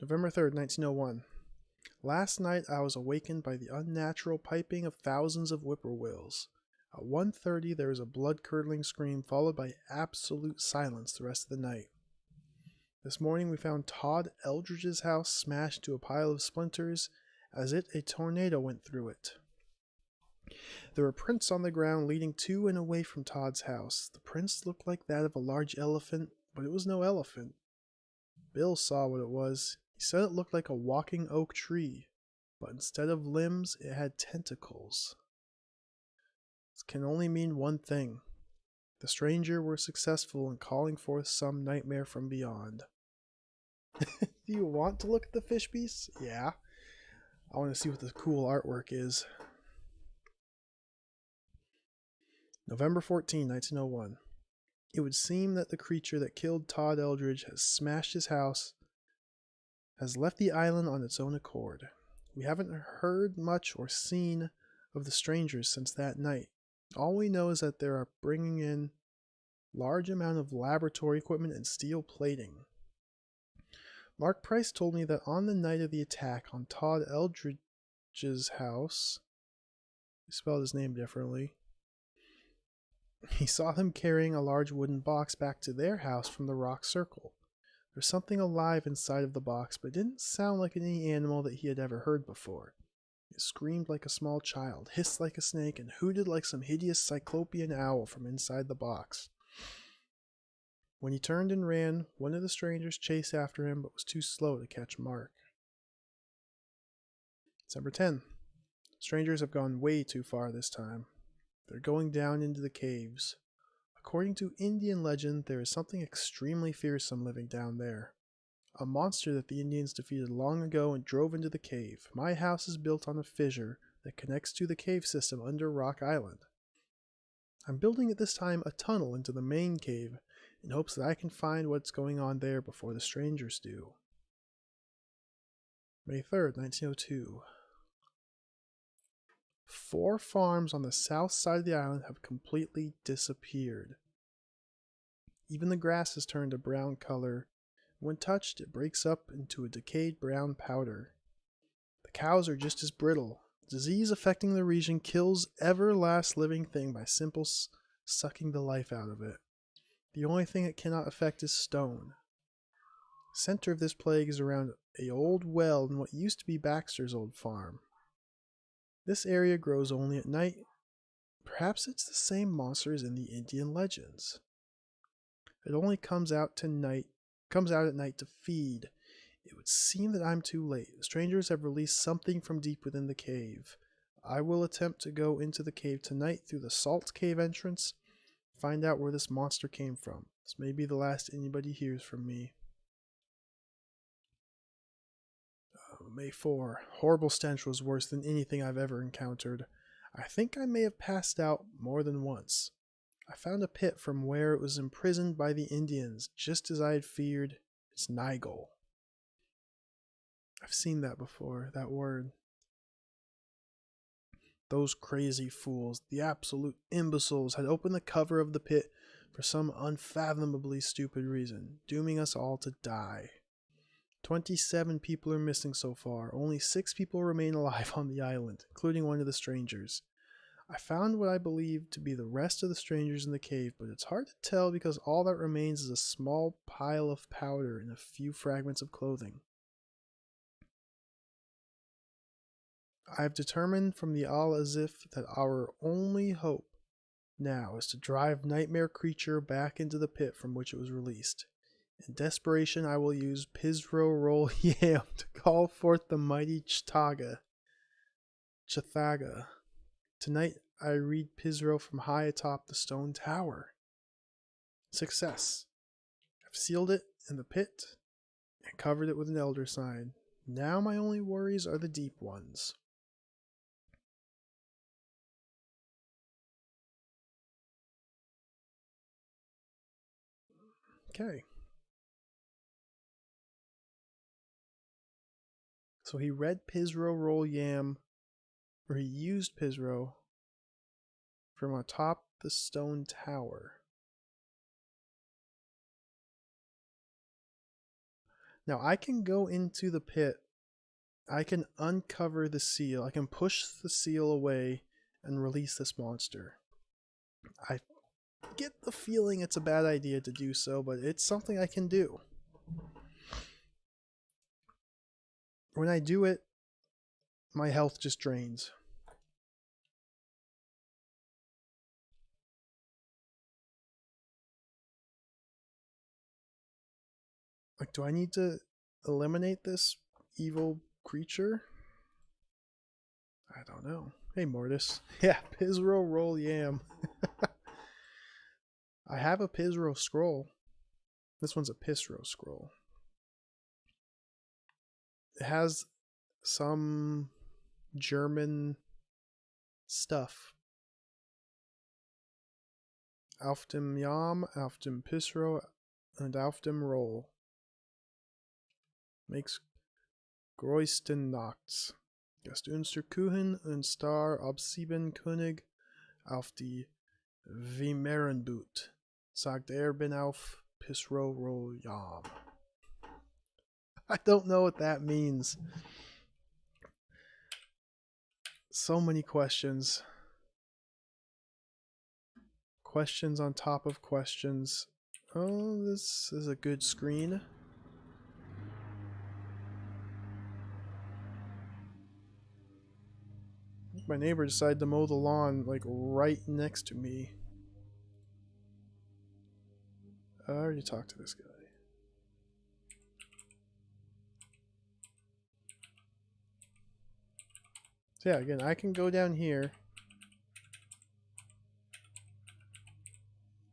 November 3rd, 1901. Last night I was awakened by the unnatural piping of thousands of whippoorwills. At 1:30 there was a blood-curdling scream followed by absolute silence the rest of the night. This morning we found Todd Eldridge's house smashed to a pile of splinters as if a tornado went through it. There were prints on the ground leading to and away from Todd's house. The prints looked like that of a large elephant, but it was no elephant. Bill saw what it was. He said it looked like a walking oak tree, but instead of limbs, it had tentacles. This can only mean one thing. The stranger were successful in calling forth some nightmare from beyond. Do you want to look at the fish beasts? Yeah. I want to see what the cool artwork is. November 14, 1901. It would seem that the creature that killed Todd Eldridge has smashed his house, has left the island on its own accord. We haven't heard much or seen of the strangers since that night. All we know is that they are bringing in large amount of laboratory equipment and steel plating. Mark Price told me that on the night of the attack on Todd Eldridge's house, he spelled his name differently, he saw them carrying a large wooden box back to their house from the rock circle. There's something alive inside of the box, but it didn't sound like any animal that he had ever heard before. It screamed like a small child, hissed like a snake, and hooted like some hideous cyclopean owl from inside the box. When he turned and ran, one of the strangers chased after him but was too slow to catch Mark. December 10. Strangers have gone way too far this time. They're going down into the caves. According to Indian legend, there is something extremely fearsome living down there. A monster that the Indians defeated long ago and drove into the cave. My house is built on a fissure that connects to the cave system under Rock Island. I'm building at this time a tunnel into the main cave in hopes that I can find what's going on there before the strangers do. May 3rd, 1902. 4 farms on the south side of the island have completely disappeared. Even the grass has turned a brown color. When touched, it breaks up into a decayed brown powder. The cows are just as brittle. Disease affecting the region kills every last living thing by simple sucking the life out of it. The only thing it cannot affect is stone. Center of this plague is around a old well in what used to be Baxter's old farm. This area grows only at night. Perhaps it's the same monster as in the Indian legends. It only comes out at night to feed. It would seem that I'm too late. The strangers have released something from deep within the cave. I will attempt to go into the cave tonight through the salt cave entrance, find out where this monster came from. This may be the last anybody hears from me. May 4. Horrible stench was worse than anything I've ever encountered. I think I may have passed out more than once. I found a pit from where it was imprisoned by the Indians, just as I had feared. It's Nigel. I've seen that before, that word. Those crazy fools, the absolute imbeciles, had opened the cover of the pit for some unfathomably stupid reason, dooming us all to die. 27 people are missing so far. Only 6 people remain alive on the island, including one of the strangers. I found what I believe to be the rest of the strangers in the cave, but it's hard to tell because all that remains is a small pile of powder and a few fragments of clothing. I have determined from the Al-Azif that our only hope now is to drive Nightmare Creature back into the pit from which it was released. In desperation, I will use Pizro Roll Yam to call forth the mighty Chathaga. Tonight, I read Pizro from high atop the stone tower. Success. I've sealed it in the pit and covered it with an elder sign. Now my only worries are the deep ones. Okay. So he read Pizro Roll Yam, or he used Pizro from atop the stone tower. Now I can go into the pit. I can uncover the seal. I can push the seal away and release this monster. I get the feeling it's a bad idea to do so, but it's something I can do. When I do it, my health just drains. Like, do I need to eliminate this evil creature? I don't know. Hey, Mortis. Yeah, Pizro Roll Yam. I have a Pizro scroll. This one's a Pizro scroll. It has some German stuff. Auf dem Yam, auf dem Pizro, and auf dem Roll. Makes größten Nachts. Gast unser Kuchen und Star ob 7 König auf die Wimerenboot. Sagt bin auf Pizro Roll Yam. I don't know what that means. So many questions. Questions on top of questions. Oh, this is a good screen. My neighbor decided to mow the lawn like right next to me. I already talked to this guy. So yeah, again, I can go down here.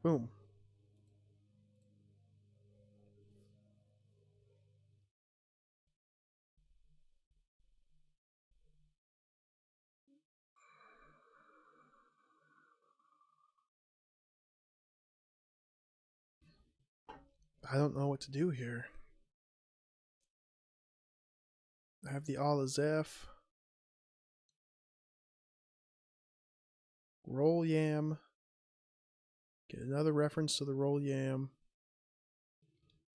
Boom. I don't know what to do here. I have the Al-Azef. Roll Yam. Get another reference to the Roll Yam.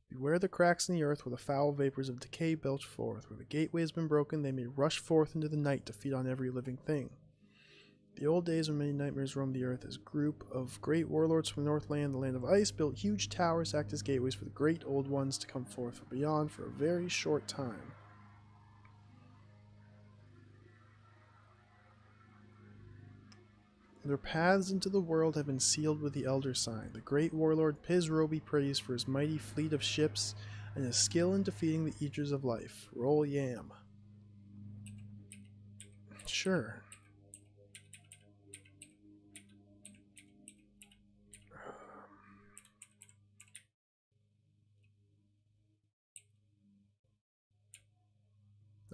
Beware the cracks in the earth where the foul vapors of decay belch forth. Where the gateway has been broken, they may rush forth into the night to feed on every living thing. The old days when many nightmares roamed the earth, as a group of great warlords from Northland, the land of ice, built huge towers to act as gateways for the great old ones to come forth from beyond for a very short time. Their paths into the world have been sealed with the Elder Sign. The great warlord Pizro be praised for his mighty fleet of ships and his skill in defeating the Eaters of Life. Roll Yam. Sure.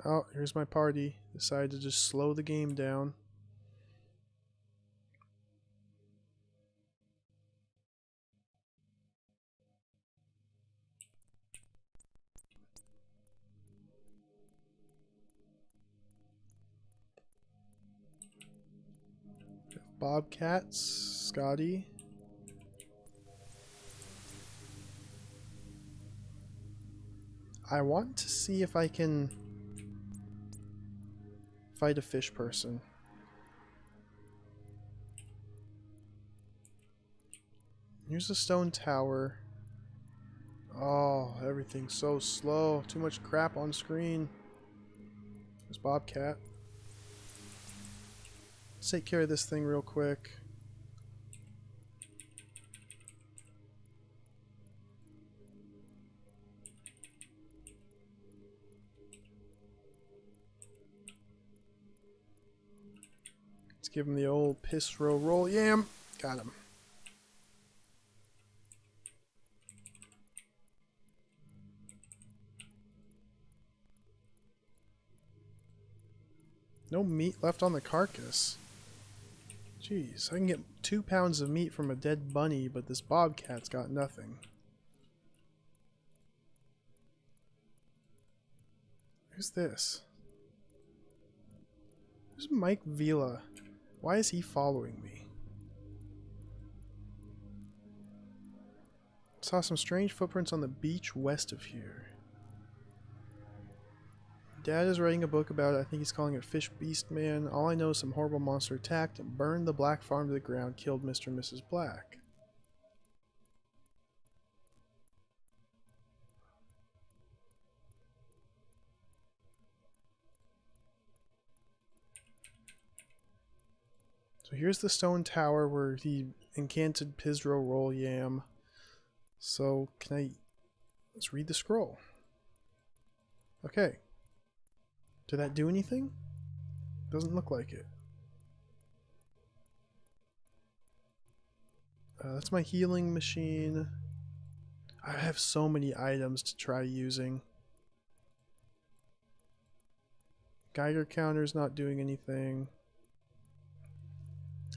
Oh, here's my party. Decided to just slow the game down. Bobcats, Scotty. I want to see if I can fight a fish person. Here's the stone tower. Oh, everything's so slow. Too much crap on screen. There's Bobcat. Let's take care of this thing real quick. Let's give him the old piss roll yam. Got him. No meat left on the carcass. Jeez, I can get 2 pounds of meat from a dead bunny, but this bobcat's got nothing. Who's this? Who's Mike Vila? Why is he following me? Saw some strange footprints on the beach west of here. Dad is writing a book about it. I think he's calling it Fish Beast Man. All I know is some horrible monster attacked and burned the Black farm to the ground, killed Mr. and Mrs. Black. So here's the stone tower where he encanted Pizro roll yam. So let's read the scroll. Okay. Did that do anything? Doesn't look like it. That's my healing machine. I have so many items to try using. Geiger counter's not doing anything.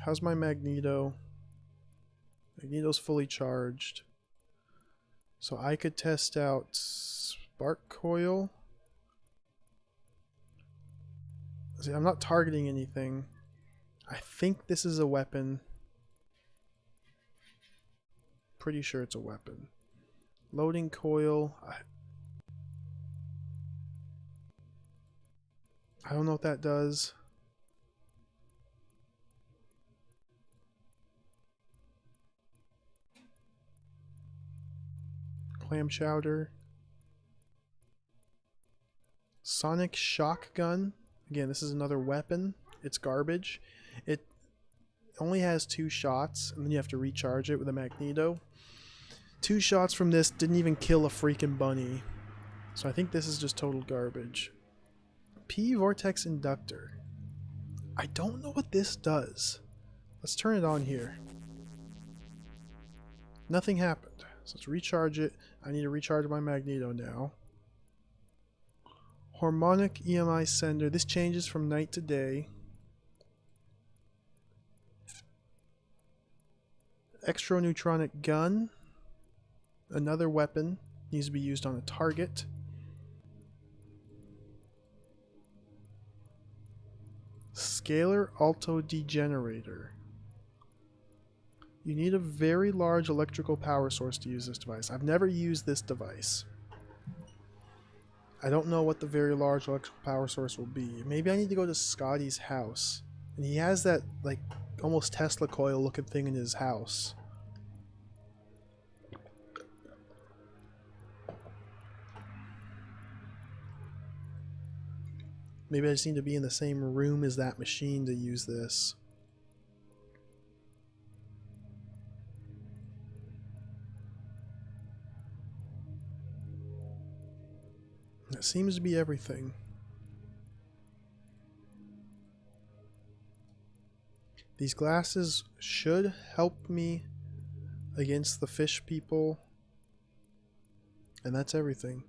How's my Magneto? Magneto's fully charged. So I could test out Spark Coil. See, I'm not targeting anything. I think this is a weapon. Pretty sure it's a weapon. Loading coil. I don't know what that does. Clam chowder. Sonic shotgun. Again, this is another weapon. It's garbage. It only has 2 shots, and then you have to recharge it with a Magneto. 2 shots from this didn't even kill a freaking bunny. So I think this is just total garbage. P Vortex Inductor. I don't know what this does. Let's turn it on here. Nothing happened. So let's recharge it. I need to recharge my Magneto now. Harmonic EMI sender. This changes from night to day. Extroneutronic gun. Another weapon. Needs to be used on a target. Scalar Alto Degenerator. You need a very large electrical power source to use this device. I've never used this device. I don't know what the very large electrical power source will be. Maybe I need to go to Scotty's house. And he has that, like, almost Tesla coil looking thing in his house. Maybe I just need to be in the same room as that machine to use this. That seems to be everything. These glasses should help me against the fish people. And that's everything.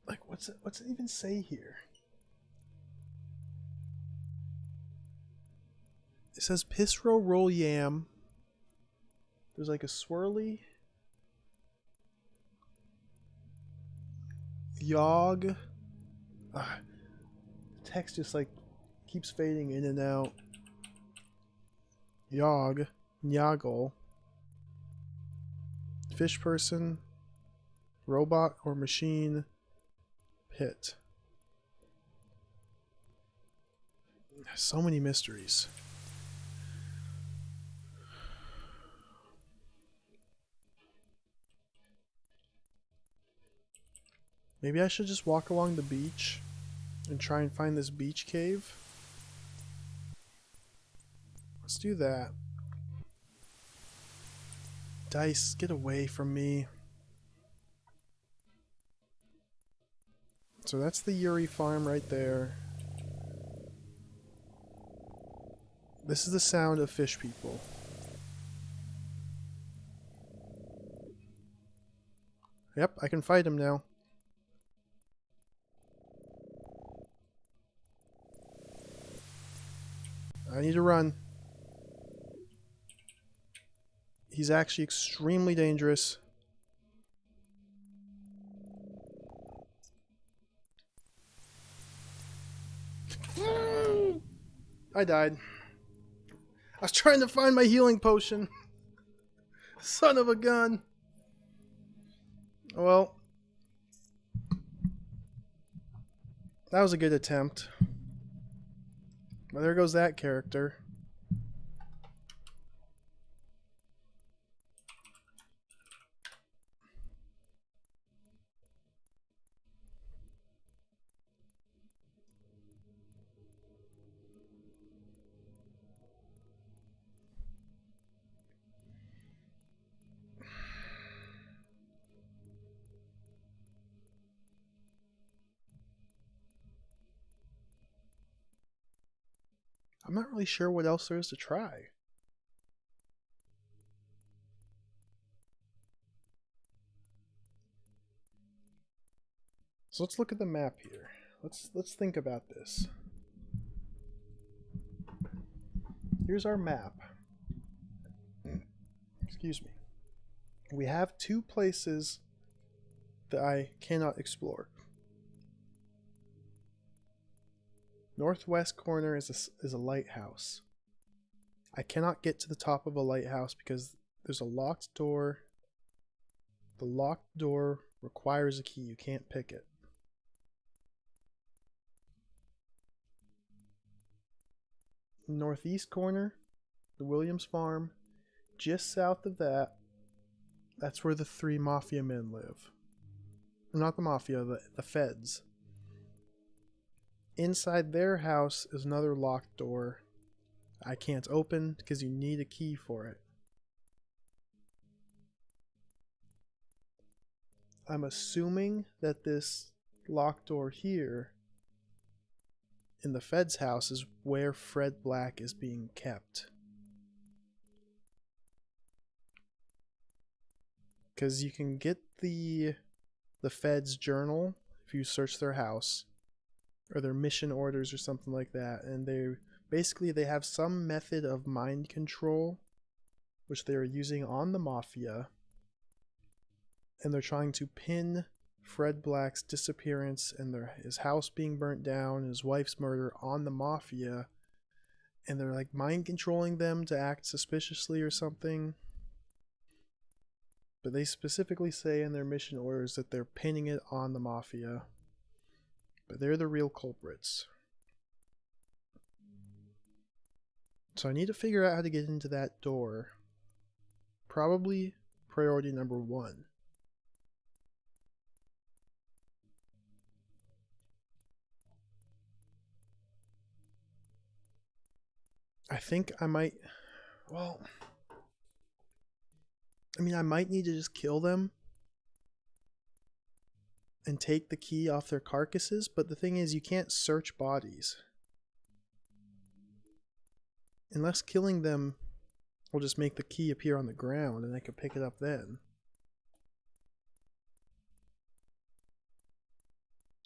Like, what's it even say here? It says Pisro roll yam. There's like a swirly. Yog. Text just like keeps fading in and out. Yog. Nyaggle. Fish person. Robot or machine. Pit. So many mysteries. Maybe I should just walk along the beach and try and find this beach cave. Let's do that. Dice, get away from me. So that's the Yuri farm right there. This is the sound of fish people. Yep, I can fight him now. I need to run. He's actually extremely dangerous. I died. I was trying to find my healing potion. Son of a gun. Well, that was a good attempt. Well, there goes that character. I'm not really sure what else there is to try. So let's look at the map here. Let's think about this. Here's our map. Excuse me. We have two places that I cannot explore. Northwest corner is a lighthouse. I cannot get to the top of a lighthouse because there's a locked door. The locked door requires a key. You can't pick it. Northeast corner, the Williams farm. Just south of that, that's where the 3 mafia men live. Not the mafia, the feds. Inside their house is another locked door. I can't open because you need a key for it. I'm assuming that this locked door here in the Fed's house is where Fred Black is being kept. Because you can get the Fed's journal if you search their house, or their mission orders or something like that, and they have some method of mind control which they are using on the mafia, and they're trying to pin Fred Black's disappearance and his house being burnt down, his wife's murder on the mafia, and they're like mind controlling them to act suspiciously or something. But they specifically say in their mission orders that they're pinning it on the mafia. But they're the real culprits. So I need to figure out how to get into that door. Probably priority number 1. I think I might... Well... I mean, I might need to just kill them and take the key off their carcasses, but the thing is, you can't search bodies. Unless killing them will just make the key appear on the ground and I could pick it up then.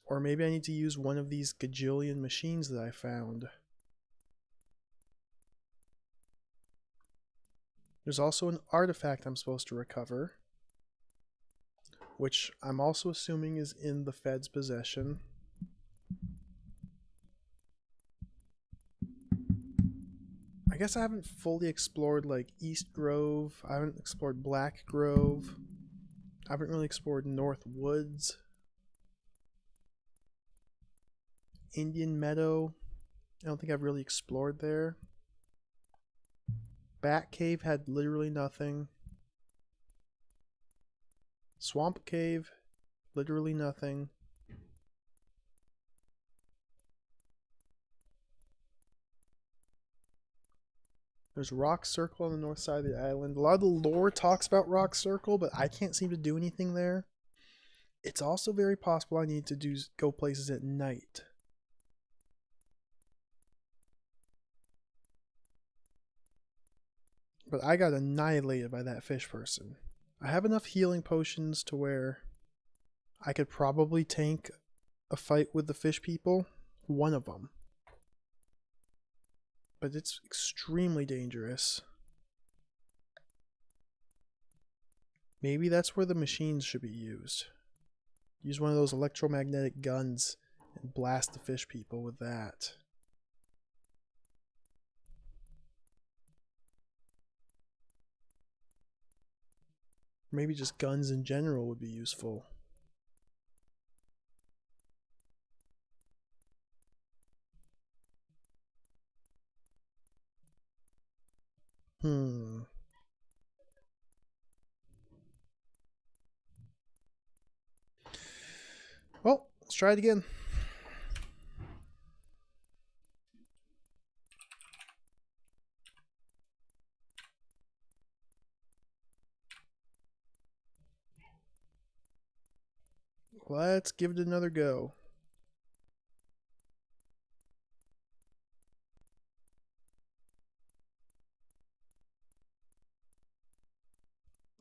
Or maybe I need to use one of these gajillion machines that I found. There's also an artifact I'm supposed to recover, which I'm also assuming is in the Fed's possession. I guess I haven't fully explored like East Grove. I haven't explored Black Grove. I haven't really explored North Woods. Indian Meadow. I don't think I've really explored there. Bat Cave had literally nothing. Swamp Cave, literally nothing. There's Rock Circle on the north side of the island. A lot of the lore talks about Rock Circle, but I can't seem to do anything there. It's also very possible I need to go places at night. But I got annihilated by that fish person. I have enough healing potions to where I could probably tank a fight with the fish people. One of them. But it's extremely dangerous. Maybe that's where the machines should be used. Use one of those electromagnetic guns and blast the fish people with that. Maybe just guns in general would be useful. Well, let's try it again. Let's give it another go.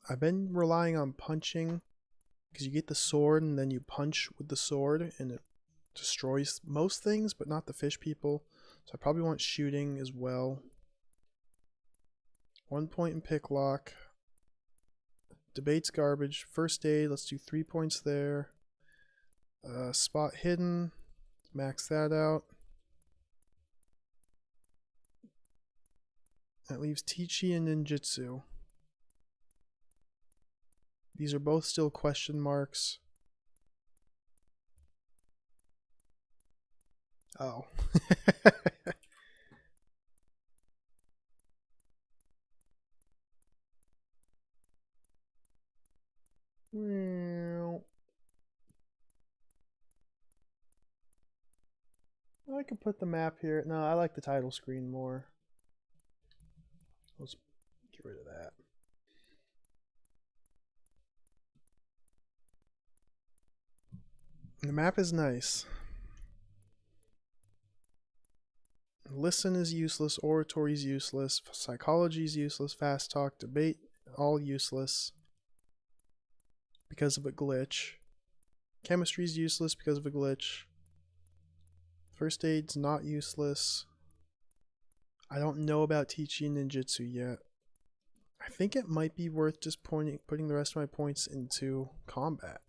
I've been relying on punching because you get the sword and then you punch with the sword and it destroys most things, but not the fish people. So I probably want shooting as well. 1 point in pick lock. Debate's garbage. First aid, let's do 3 points there. Spot hidden. Max that out. That leaves Teaching and Ninjutsu. These are both still question marks. Oh. I could put the map here. No, I like the title screen more. Let's get rid of that. The map is nice. Listen is useless, oratory is useless, psychology is useless, fast talk, debate, all useless because of a glitch. Chemistry is useless because of a glitch. First aid's not useless. I don't know about Teaching Ninjutsu yet. I think it might be worth just putting the rest of my points into combat.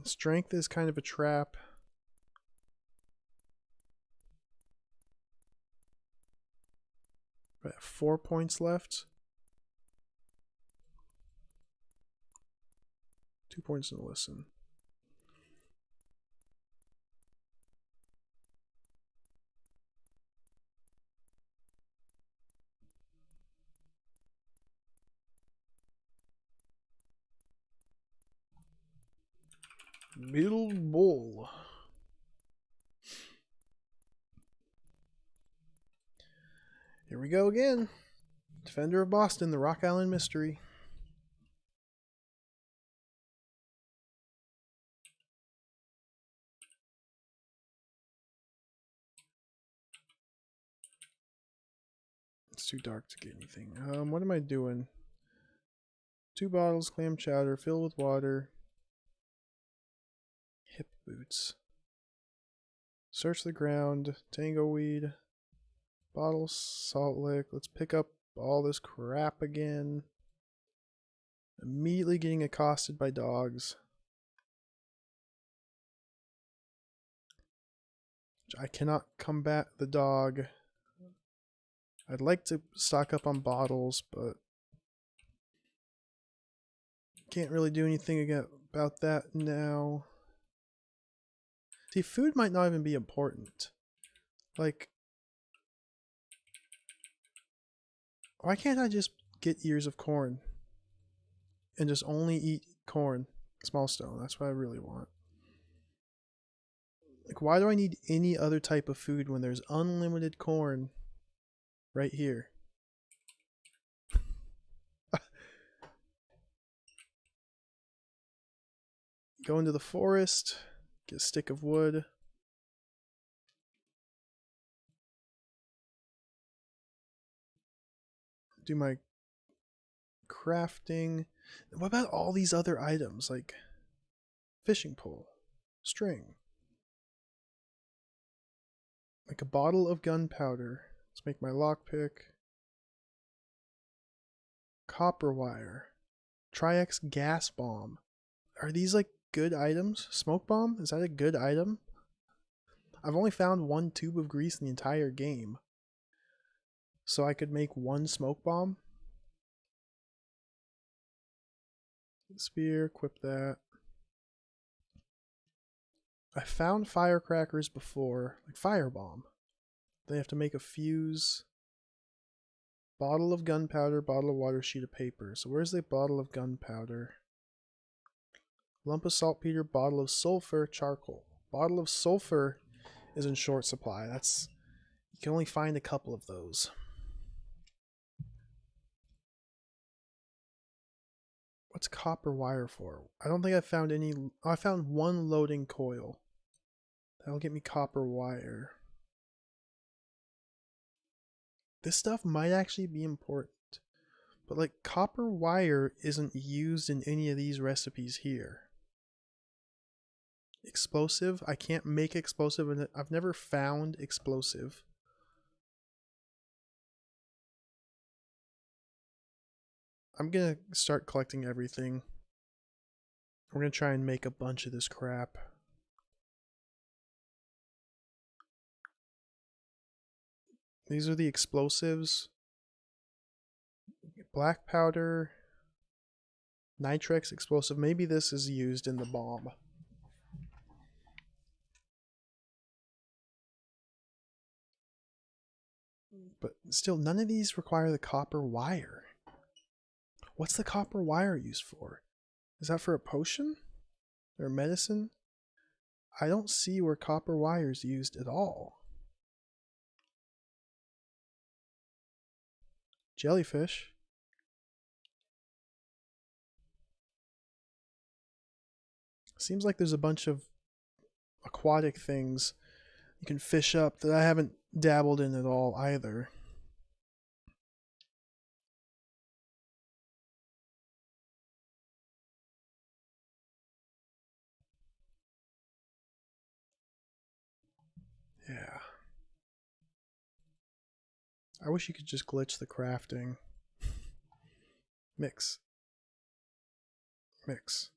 Strength is kind of a trap. I have 4 points left. 2 points in listen. Middle Bull. Here we go again. Defender of Boston, the Rock Island Mystery. It's too dark to get anything. What am I doing? 2 bottles, clam chowder, filled with water. Hip boots. Search the ground, tango weed. Bottle, salt lick. Let's pick up all this crap again. Immediately getting accosted by dogs. I cannot combat the dog. I'd like to stock up on bottles, but can't really do anything about that now. See, food might not even be important. Like, why can't I just get ears of corn and just only eat corn? Small stone, that's what I really want. Like, why do I need any other type of food when there's unlimited corn right here? Go into the forest, get a stick of wood. Do my crafting. What about all these other items like fishing pole, string, like a bottle of gunpowder? Let's make my lockpick. Copper wire, Tri-X gas bomb. Are these like good items? Smoke bomb? Is that a good item? I've only found 1 tube of grease in the entire game. So I could make 1 smoke bomb. Spear, equip that. I found firecrackers before, like firebomb. They have to make a fuse. Bottle of gunpowder, bottle of water, sheet of paper. So where's the bottle of gunpowder? Lump of saltpeter, bottle of sulfur, charcoal. Bottle of sulfur is in short supply. You can only find a couple of those. What's copper wire for? I don't think I found any. Oh, I found 1 loading coil. That'll get me copper wire. This stuff might actually be important. But like copper wire isn't used in any of these recipes here. Explosive? I can't make explosive, and I've never found explosive. I'm gonna start collecting everything. We're gonna try and make a bunch of this crap. These are the explosives. Black powder. Nitrex explosive. Maybe this is used in the bomb. But still, none of these require the copper wire. What's the copper wire used for? Is that for a potion? Or medicine? I don't see where copper wire is used at all. Jellyfish. Seems like there's a bunch of aquatic things you can fish up that I haven't dabbled in at all either. Yeah. I wish you could just glitch the crafting. Mix. Mix.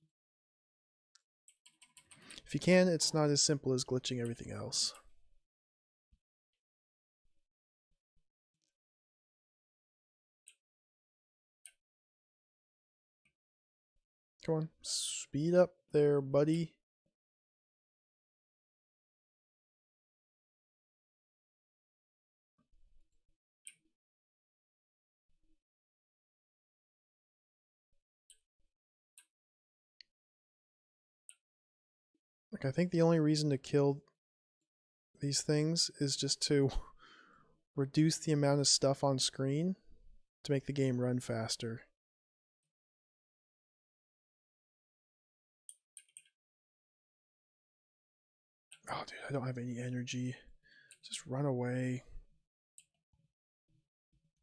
If you can, it's not as simple as glitching everything else. Come on, speed up there, buddy. Like, I think the only reason to kill these things is just to reduce the amount of stuff on screen to make the game run faster. Oh, dude, I don't have any energy. Just run away.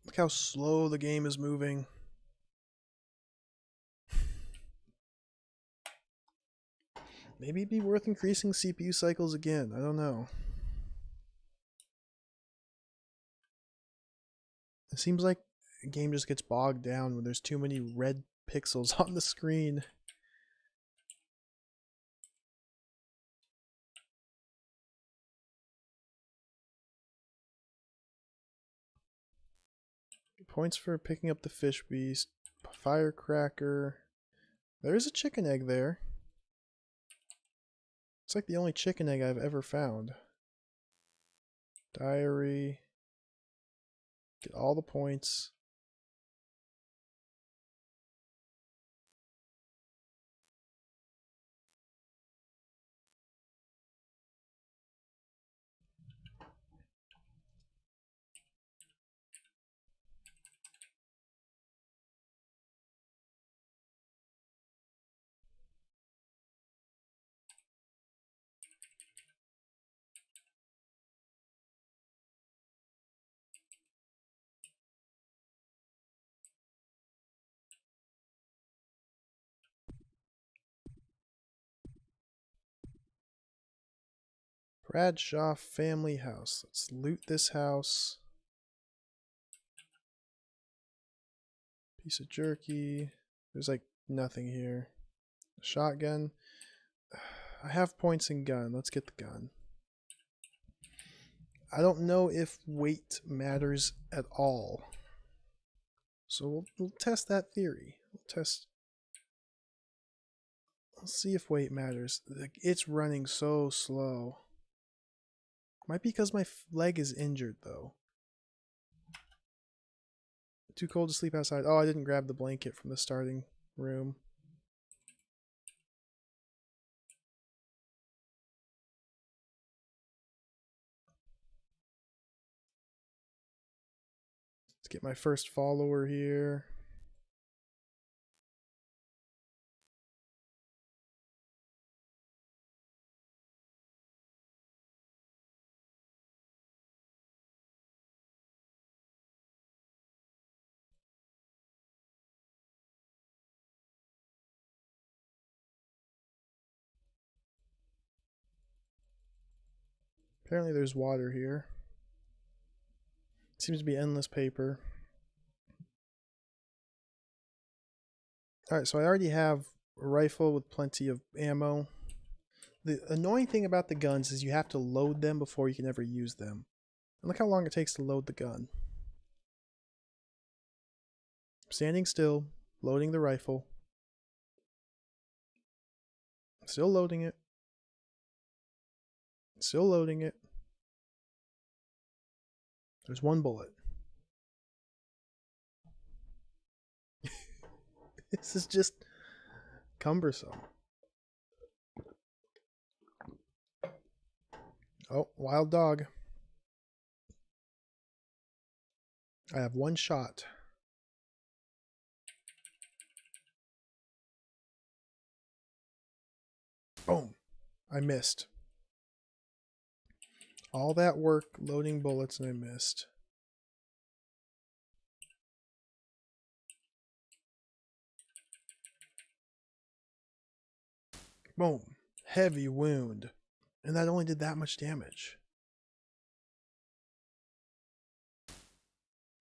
Look how slow the game is moving. Maybe it'd be worth increasing CPU cycles again. I don't know. It seems like the game just gets bogged down when there's too many red pixels on the screen. Points for picking up the fish beast. Firecracker. There's a chicken egg there. It's like the only chicken egg I've ever found. Diary. Get all the points. Bradshaw family house. Let's loot this house. Piece of jerky. There's like nothing here. Shotgun. I have points in gun. Let's get the gun. I don't know if weight matters at all. So we'll test that theory. Let's see if weight matters. It's running so slow. Might be because my leg is injured though. Too cold to sleep outside. Oh, I didn't grab the blanket from the starting room. Let's get my first follower here. Apparently there's water here. Seems to be endless paper. Alright, so I already have a rifle with plenty of ammo. The annoying thing about the guns is you have to load them before you can ever use them. And look how long it takes to load the gun. Standing still, loading the rifle. Still loading it. Still loading it. There's one bullet. This is just cumbersome. Oh, wild dog. I have one shot. Boom. I missed. All that work loading bullets and I missed. Boom. Heavy wound. And that only did that much damage.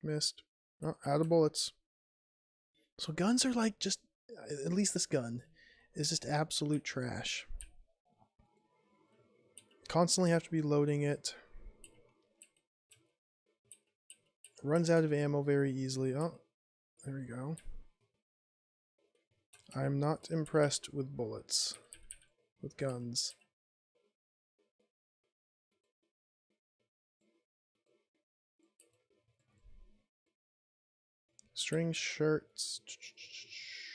Missed. Oh, out of bullets. So guns are like just, at least this gun, is just absolute trash. Constantly have to be loading it. Runs out of ammo very easily. Oh, there we go. I'm not impressed with bullets. With guns. String shirts.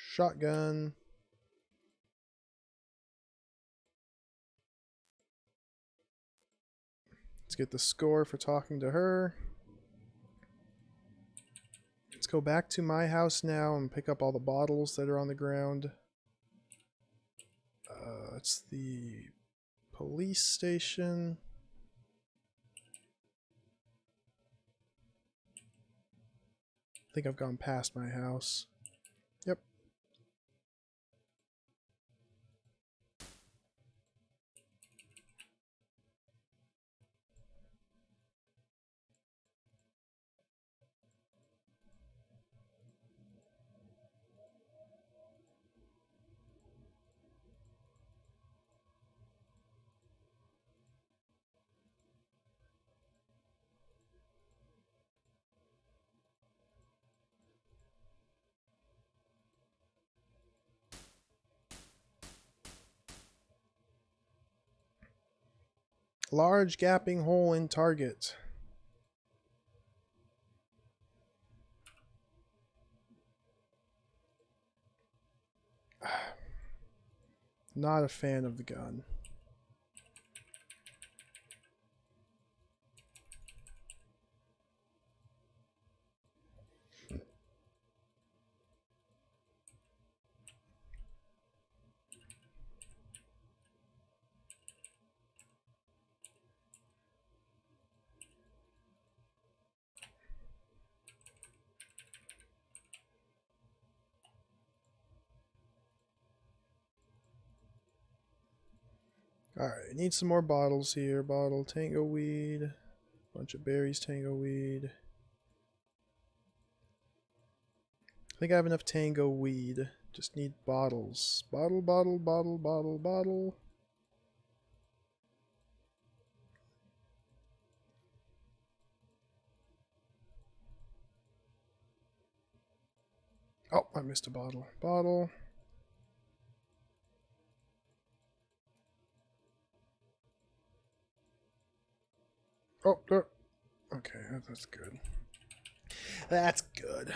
Shotgun. Let's get the score for talking to her. Let's go back to my house now and pick up all the bottles that are on the ground. It's the police station. I think I've gone past my house. Yep. Large gapping hole in target. Not a fan of the gun. Alright, need some more bottles here. Bottle, tango weed. Bunch of berries, tango weed. I think I have enough tango weed. Just need bottles. Bottle, bottle, bottle, bottle, bottle. Oh, I missed a bottle. Bottle. Oh, there. Okay, that's good. That's good.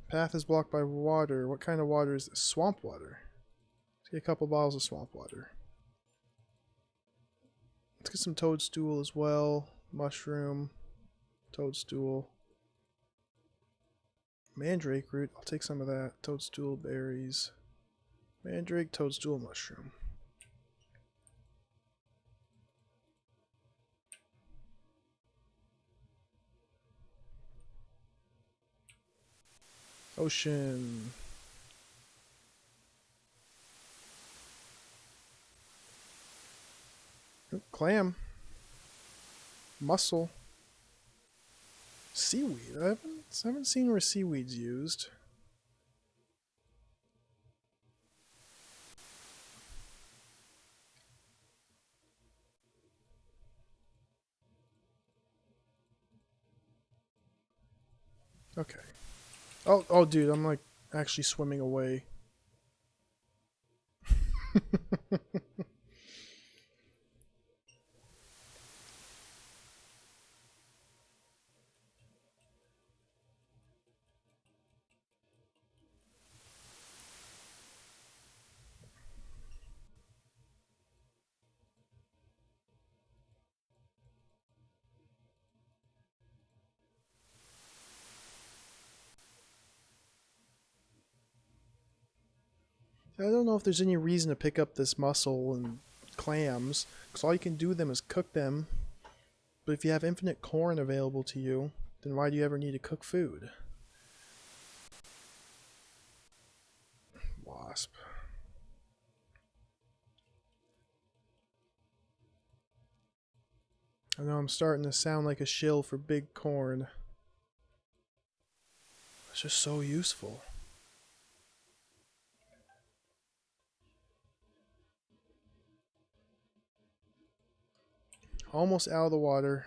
Path is blocked by water. What kind of water is this? Swamp water. Let's get a couple bottles of swamp water. Let's get some toadstool as well. Mushroom. Toadstool. Mandrake root. I'll take some of that. Toadstool, berries. Mandrake, toadstool, mushroom. Ocean. Oh, clam. Mussel. Seaweed. I haven't seen where seaweed's used. Okay. Oh, dude, I'm like actually swimming away. I don't know if there's any reason to pick up this mussel and clams, because all you can do with them is cook them. But if you have infinite corn available to you, then why do you ever need to cook food? Wasp. I know I'm starting to sound like a shill for big corn. It's just so useful. Almost out of the water.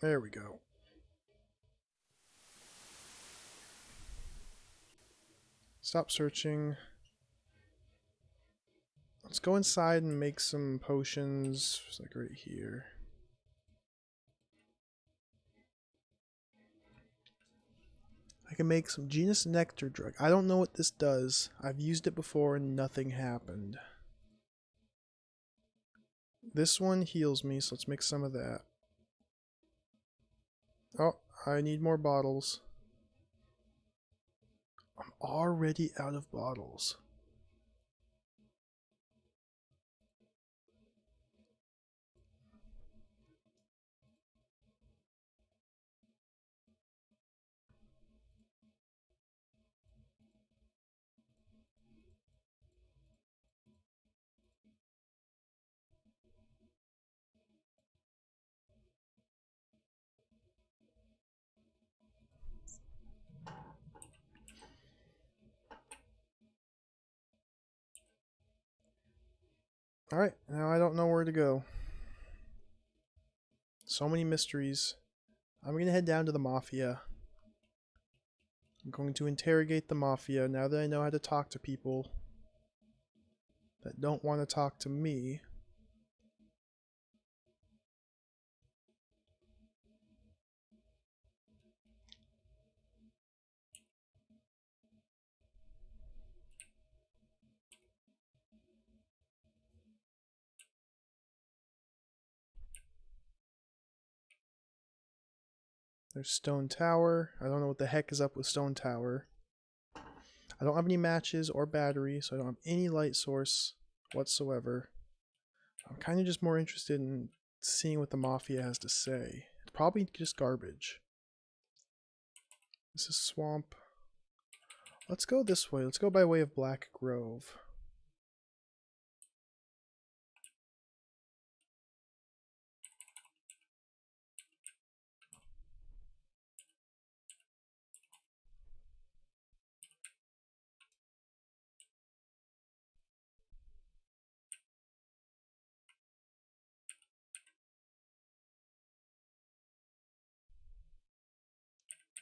There we go. Stop searching. Let's go inside and make some potions. It's like right here. can make some genus nectar drug. I don't know what this does. I've used it before and nothing happened. This one heals me, so let's make some of that. Oh, I need more bottles. I'm already out of bottles. Alright, now I don't know where to go. So many mysteries. I'm going to head down to the Mafia. I'm going to interrogate the Mafia now that I know how to talk to people that don't want to talk to me. There's Stone Tower. I don't know what the heck is up with Stone Tower. I don't have any matches or battery, so I don't have any light source whatsoever. I'm kind of just more interested in seeing what the Mafia has to say. It's probably just garbage. This is swamp. Let's go this way. Let's go by way of Black Grove.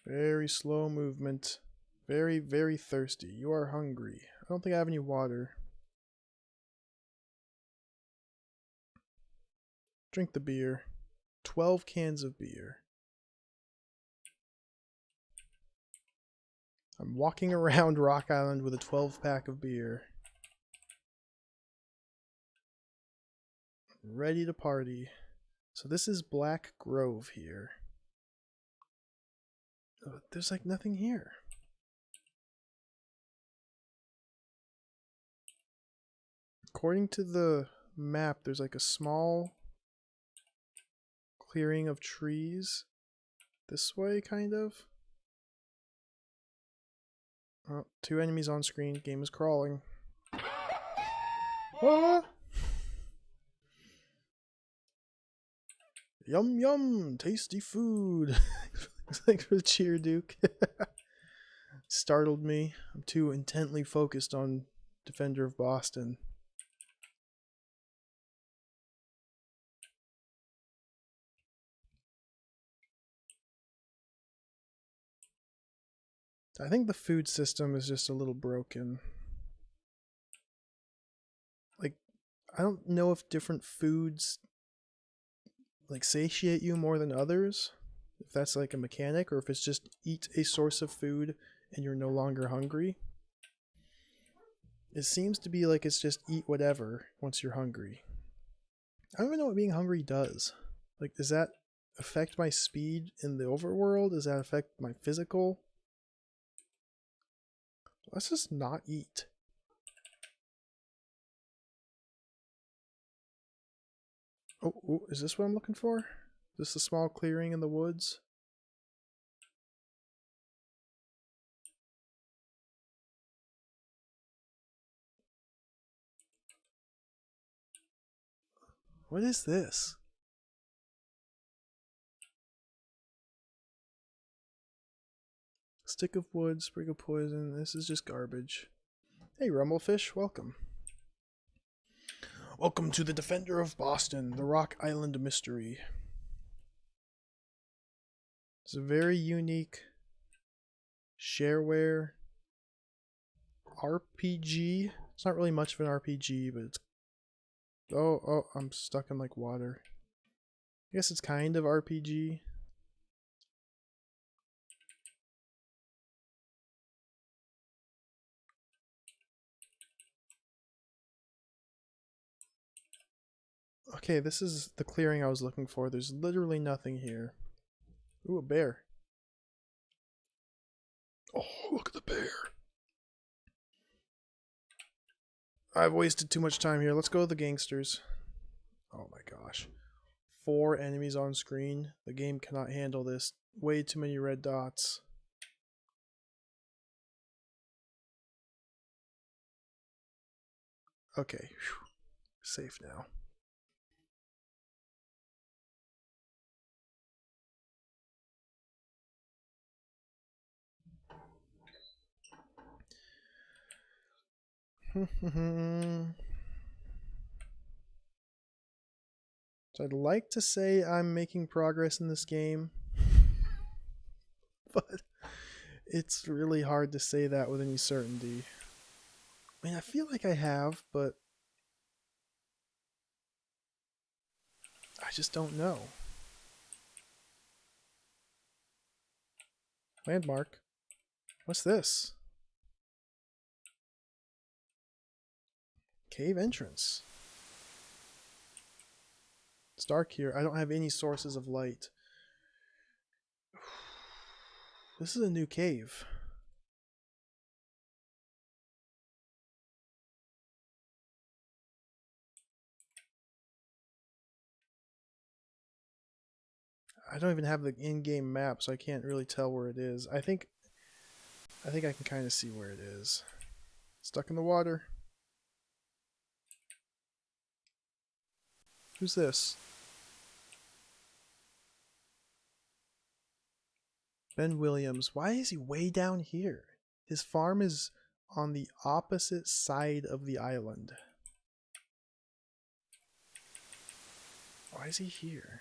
Very slow movement. Very, very thirsty. You are hungry. I don't think I have any water. Drink the beer. 12 cans of beer. I'm walking around Rock Island with a 12-pack of beer. Ready to party. So this is Black Grove here. There's like nothing here. According to the map, there's like a small clearing of trees this way, kind of. Oh, 2 enemies on screen. Game is crawling. Ah! Yum yum, tasty food. Thanks for the cheer, Duke. Startled me. I'm too intently focused on Defender of Boston. I think the food system is just a little broken. Like, I don't know if different foods like satiate you more than others. If that's like a mechanic, or if it's just eat a source of food and you're no longer hungry. It seems to be like it's just eat whatever once you're hungry. I don't even know what being hungry does. Like, does that affect my speed in the overworld? Does that affect my physical? Let's just not eat. Oh, is this what I'm looking for? Is this a small clearing in the woods? What is this? Stick of wood, sprig of poison. This is just garbage. Hey, Rumblefish, welcome. Welcome to the Defender of Boston, the Rock Island Mystery. It's a very unique shareware RPG. It's not really much of an RPG, but it's... Oh, I'm stuck in like water. I guess it's kind of RPG. Okay, this is the clearing I was looking for. There's literally nothing here. Ooh, a bear. Oh, look at the bear. I've wasted too much time here. Let's go to the gangsters. Oh my gosh. 4 enemies on screen. The game cannot handle this. Way too many red dots. Okay. Whew. Safe now. So I'd like to say I'm making progress in this game, but it's really hard to say that with any certainty. I mean, I feel like I have, but I just don't know. Landmark. What's this? Cave entrance. It's dark here. I don't have any sources of light. This is a new cave. I don't even have the in-game map, so I can't really tell where it is. I think I can kind of see where it is. Stuck in the water. Who's this? Ben Williams. Why is he way down here? His farm is on the opposite side of the island. Why is he here?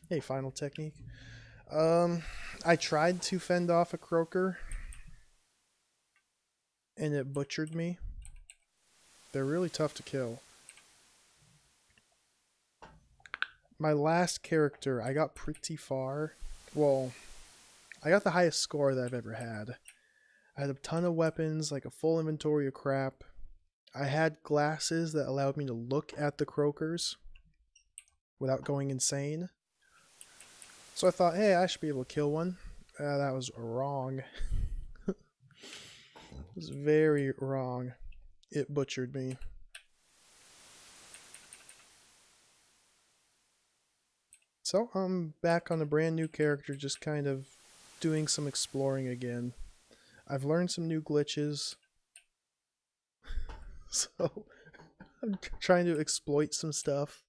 Hey, final technique. I tried to fend off a croaker, and it butchered me. They're really tough to kill. My last character, I got pretty far. Well, I got the highest score that I've ever had. I had a ton of weapons, like a full inventory of crap. I had glasses that allowed me to look at the croakers without going insane. So I thought, hey, I should be able to kill one. That was wrong. It was very wrong. It butchered me. So I'm back on a brand new character, just kind of doing some exploring again. I've learned some new glitches. So I'm trying to exploit some stuff.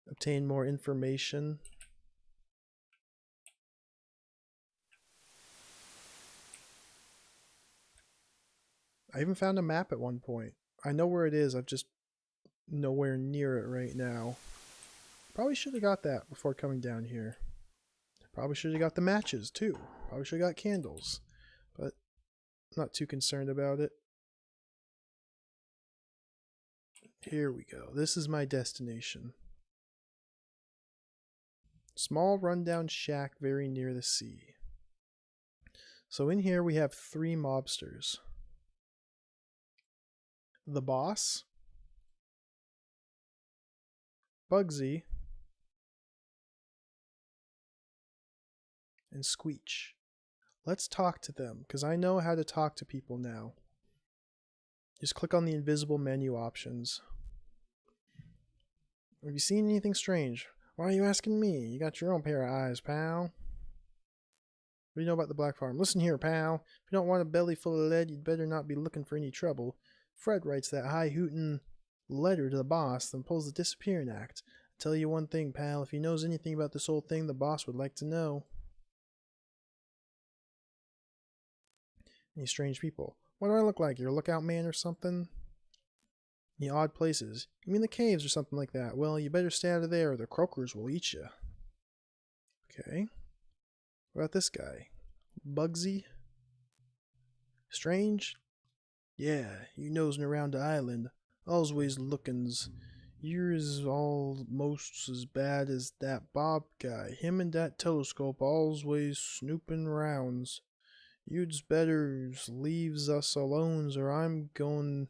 Obtain more information. I even found a map at one point. I know where it is, I've just nowhere near it right now. Probably should have got that before coming down here. Probably should have got the matches too. Probably should have got candles. But I'm not too concerned about it. Here we go. This is my destination. Small rundown shack very near the sea. So in here we have 3 mobsters. The boss, Bugsy, and Squeech. Let's talk to them, because I know how to talk to people now. Just click on the invisible menu options. Have you seen anything strange? Why are you asking me? You got your own pair of eyes, pal. What do you know about the Black Farm? Listen here, pal. If you don't want a belly full of lead, you'd better not be looking for any trouble. Fred writes that high-hootin' letter to the boss, then pulls the disappearing act. I tell you one thing, pal. If he knows anything about this whole thing, the boss would like to know. Any strange people? What do I look like? You're a lookout man or something? Any odd places? You mean the caves or something like that? Well, you better stay out of there or the croakers will eat you. Okay. What about this guy? Bugsy? Strange? Yeah, you nosing around the island. Always lookins. You're almost as bad as that Bob guy. Him and that telescope always snooping rounds. You'd better leaves us alone or I'm going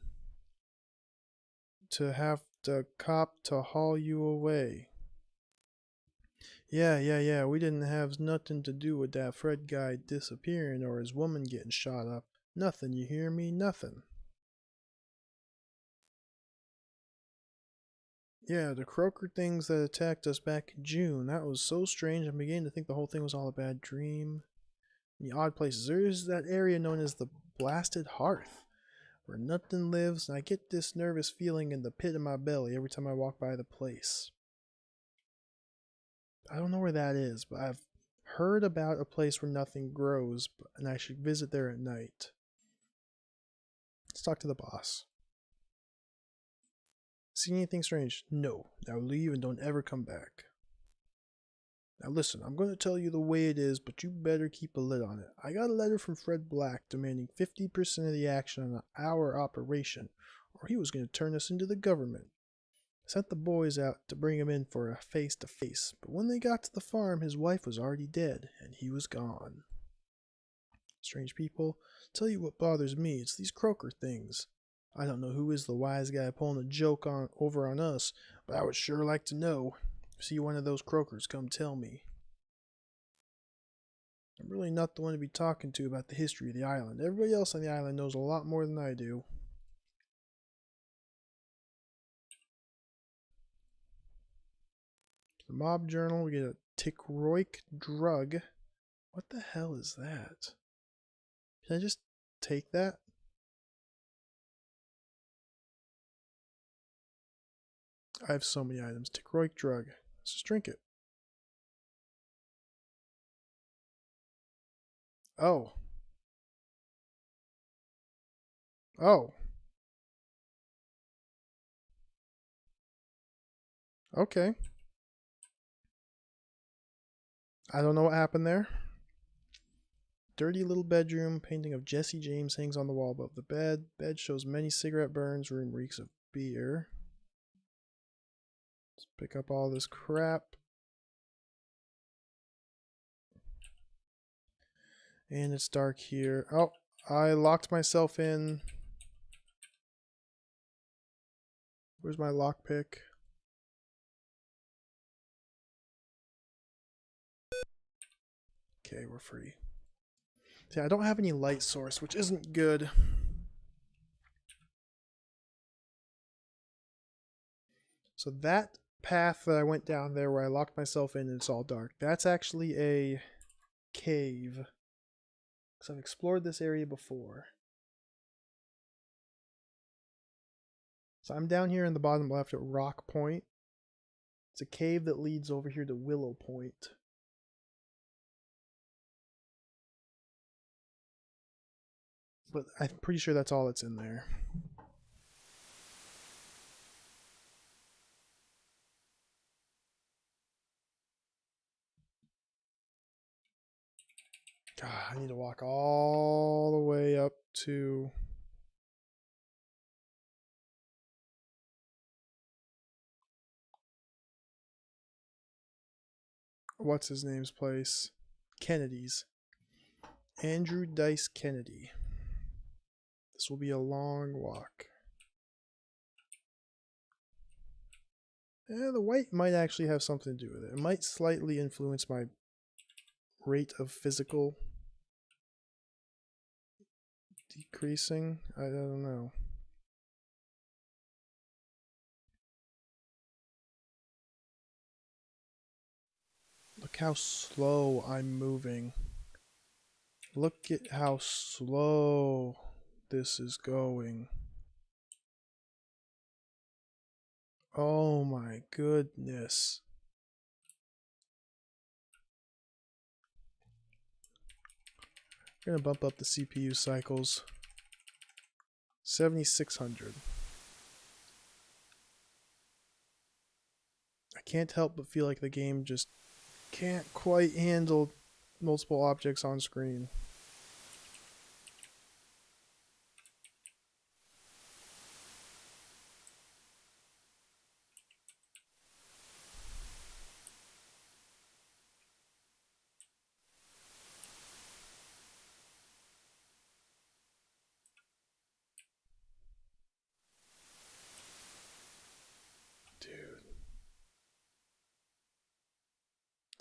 to have a cop to haul you away. Yeah. We didn't have nothing to do with that Fred guy disappearing or his woman getting shot up. Nothing, you hear me? Nothing. Yeah, the croaker things that attacked us back in June. That was so strange. I'm beginning to think the whole thing was all a bad dream. In the odd places, there is that area known as the Blasted Hearth, where nothing lives, and I get this nervous feeling in the pit of my belly every time I walk by the place. I don't know where that is, but I've heard about a place where nothing grows, and I should visit there at night. Let's talk to the boss. See anything strange? No. Now leave and don't ever come back. Now listen, I'm going to tell you the way it is, but you better keep a lid on it. I got a letter from Fred Black demanding 50% of the action on our operation, or he was going to turn us into the government. I sent the boys out to bring him in for a face-to-face, but when they got to the farm, his wife was already dead, and he was gone. Strange people, tell you what bothers me, it's these croaker things. I don't know who is the wise guy pulling a joke over on us, but I would sure like to know. See one of those croakers, come tell me. I'm really not the one to be talking to about the history of the island. Everybody else on the island knows a lot more than I do. The mob journal, we get a Tickroik drug. What the hell is that? Can I just take that? I have so many items. Tickroik drug. Let's just drink it. Oh. Oh. Okay. I don't know what happened there. Dirty little bedroom. Painting of Jesse James hangs on the wall above the bed. Bed shows many cigarette burns. Room reeks of beer. Let's pick up all this crap. And it's dark here. Oh, I locked myself in. Where's my lockpick? Okay, we're free. See, I don't have any light source, which isn't good. So that path that I went down there where I locked myself in and it's all dark, that's actually a cave. Because I've explored this area before. So I'm down here in the bottom left at Rock Point. It's a cave that leads over here to Willow Point. But I'm pretty sure that's all that's in there. God, I need to walk all the way up to... what's his name's place? Kennedy's. Andrew Dice Kennedy. This will be a long walk. The white might actually have something to do with it. It might slightly influence my rate of physical decreasing. I don't know. Look how slow I'm moving. Look at how slow this is going. Oh my goodness. We're gonna bump up the CPU cycles. 7,600. I can't help but feel like the game just can't quite handle multiple objects on screen.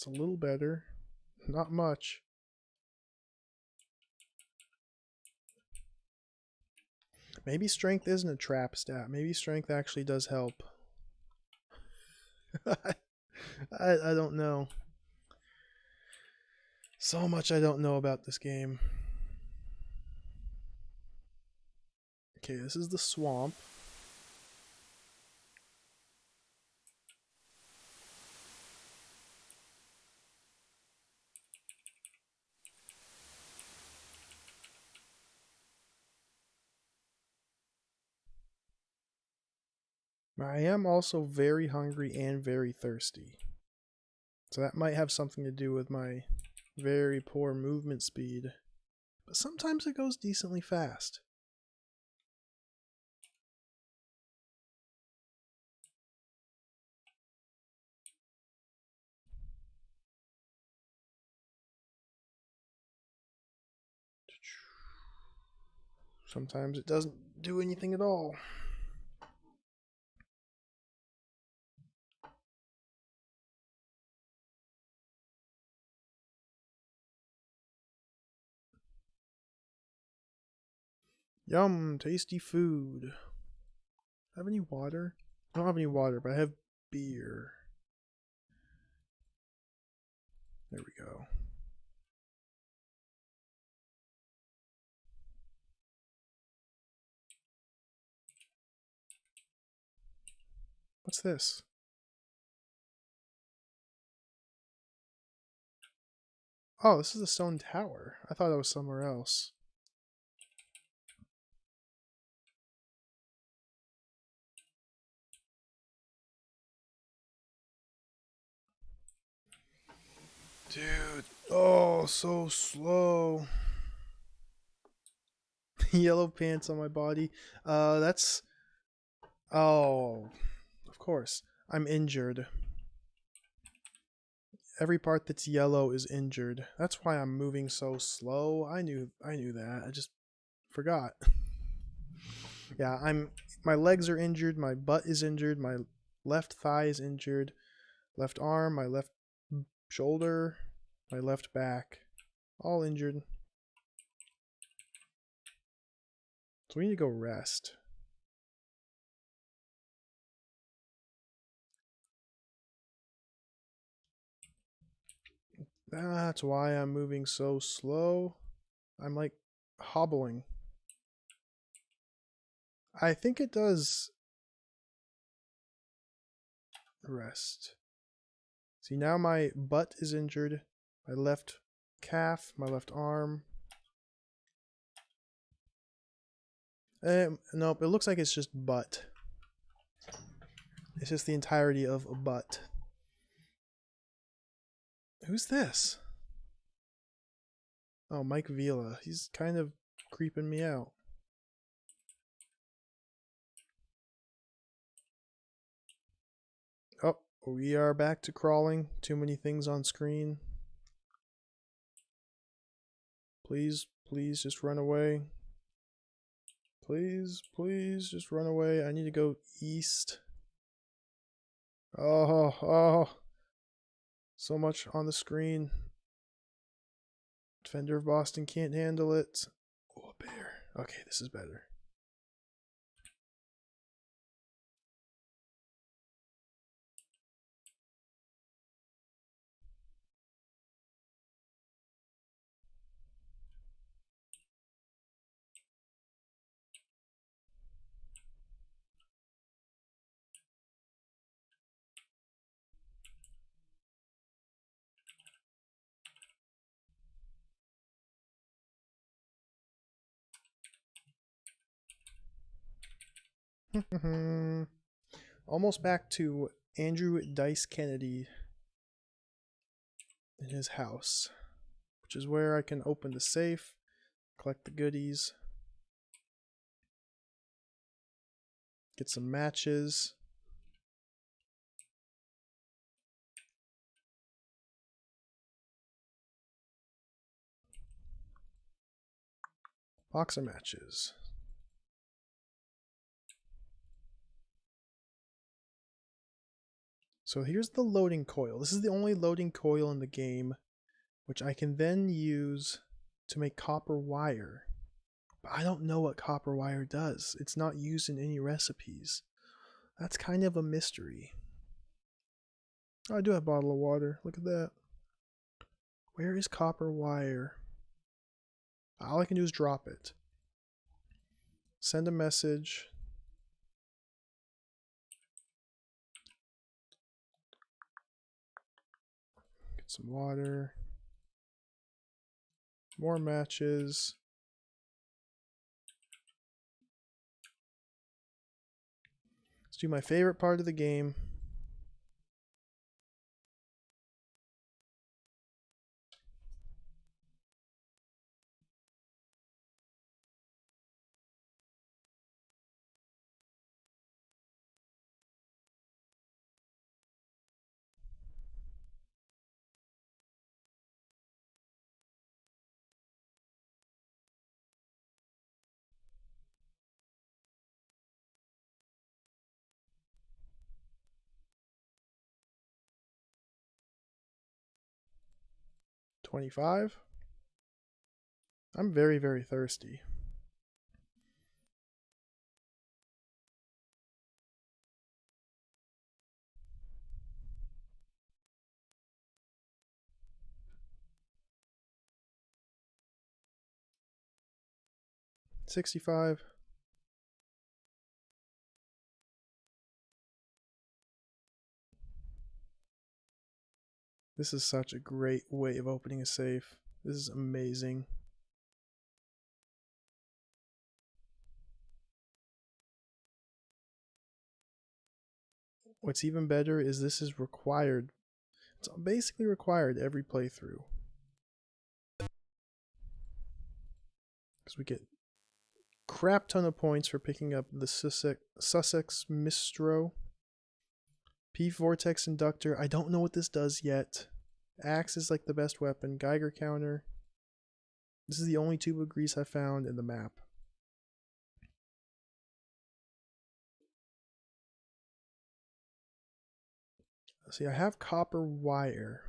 a little better. Not much. Maybe strength isn't a trap stat. Maybe strength actually does help. I don't know. So much I don't know about this game. Okay, this is the swamp. I am also very hungry and very thirsty. So that might have something to do with my very poor movement speed. But sometimes it goes decently fast. Sometimes it doesn't do anything at all. Yum, tasty food. Have any water? I don't have any water, but I have beer. There we go. What's this? Oh, this is a stone tower. I thought it was somewhere else. Dude, oh, so slow. Yellow pants on my body. That's... Oh, of course. I'm injured. Every part that's yellow is injured. That's why I'm moving so slow. I knew that. I just forgot. Yeah, my legs are injured, my butt is injured, my left thigh is injured, left arm, my left shoulder, my left back, all injured. So we need to go rest. That's why I'm moving so slow. I'm like hobbling. I think it does rest. See, now my butt is injured, my left calf, my left arm. Nope, it looks like it's just butt. It's just the entirety of a butt. Who's this? Oh, Mike Vila. He's kind of creeping me out. Oh, we are back to crawling. Too many things on screen. Please, please just run away. Please, please just run away. I need to go east. Oh. So much on the screen. Defender of Boston can't handle it. Oh, a bear. Okay, this is better. Almost back to Andrew Dice Kennedy in his house, which is where I can open the safe, collect the goodies, get some matches. Box of matches. So here's the loading coil. This is the only loading coil in the game, which I can then use to make copper wire. But I don't know what copper wire does. It's not used in any recipes. That's kind of a mystery. Oh, I do have a bottle of water. Look at that. Where is copper wire? All I can do is drop it. Send a message. Get some water. More matches. Let's do my favorite part of the game. $25. I'm very, very thirsty. $65. This is such a great way of opening a safe. This is amazing. What's even better is this is required. It's basically required every playthrough. Because we get crap ton of points for picking up the Sussex Mistro. P Vortex Inductor. I don't know what this does yet. Axe is like the best weapon. Geiger counter. This is the only tube of grease I found in the map. See, I have copper wire.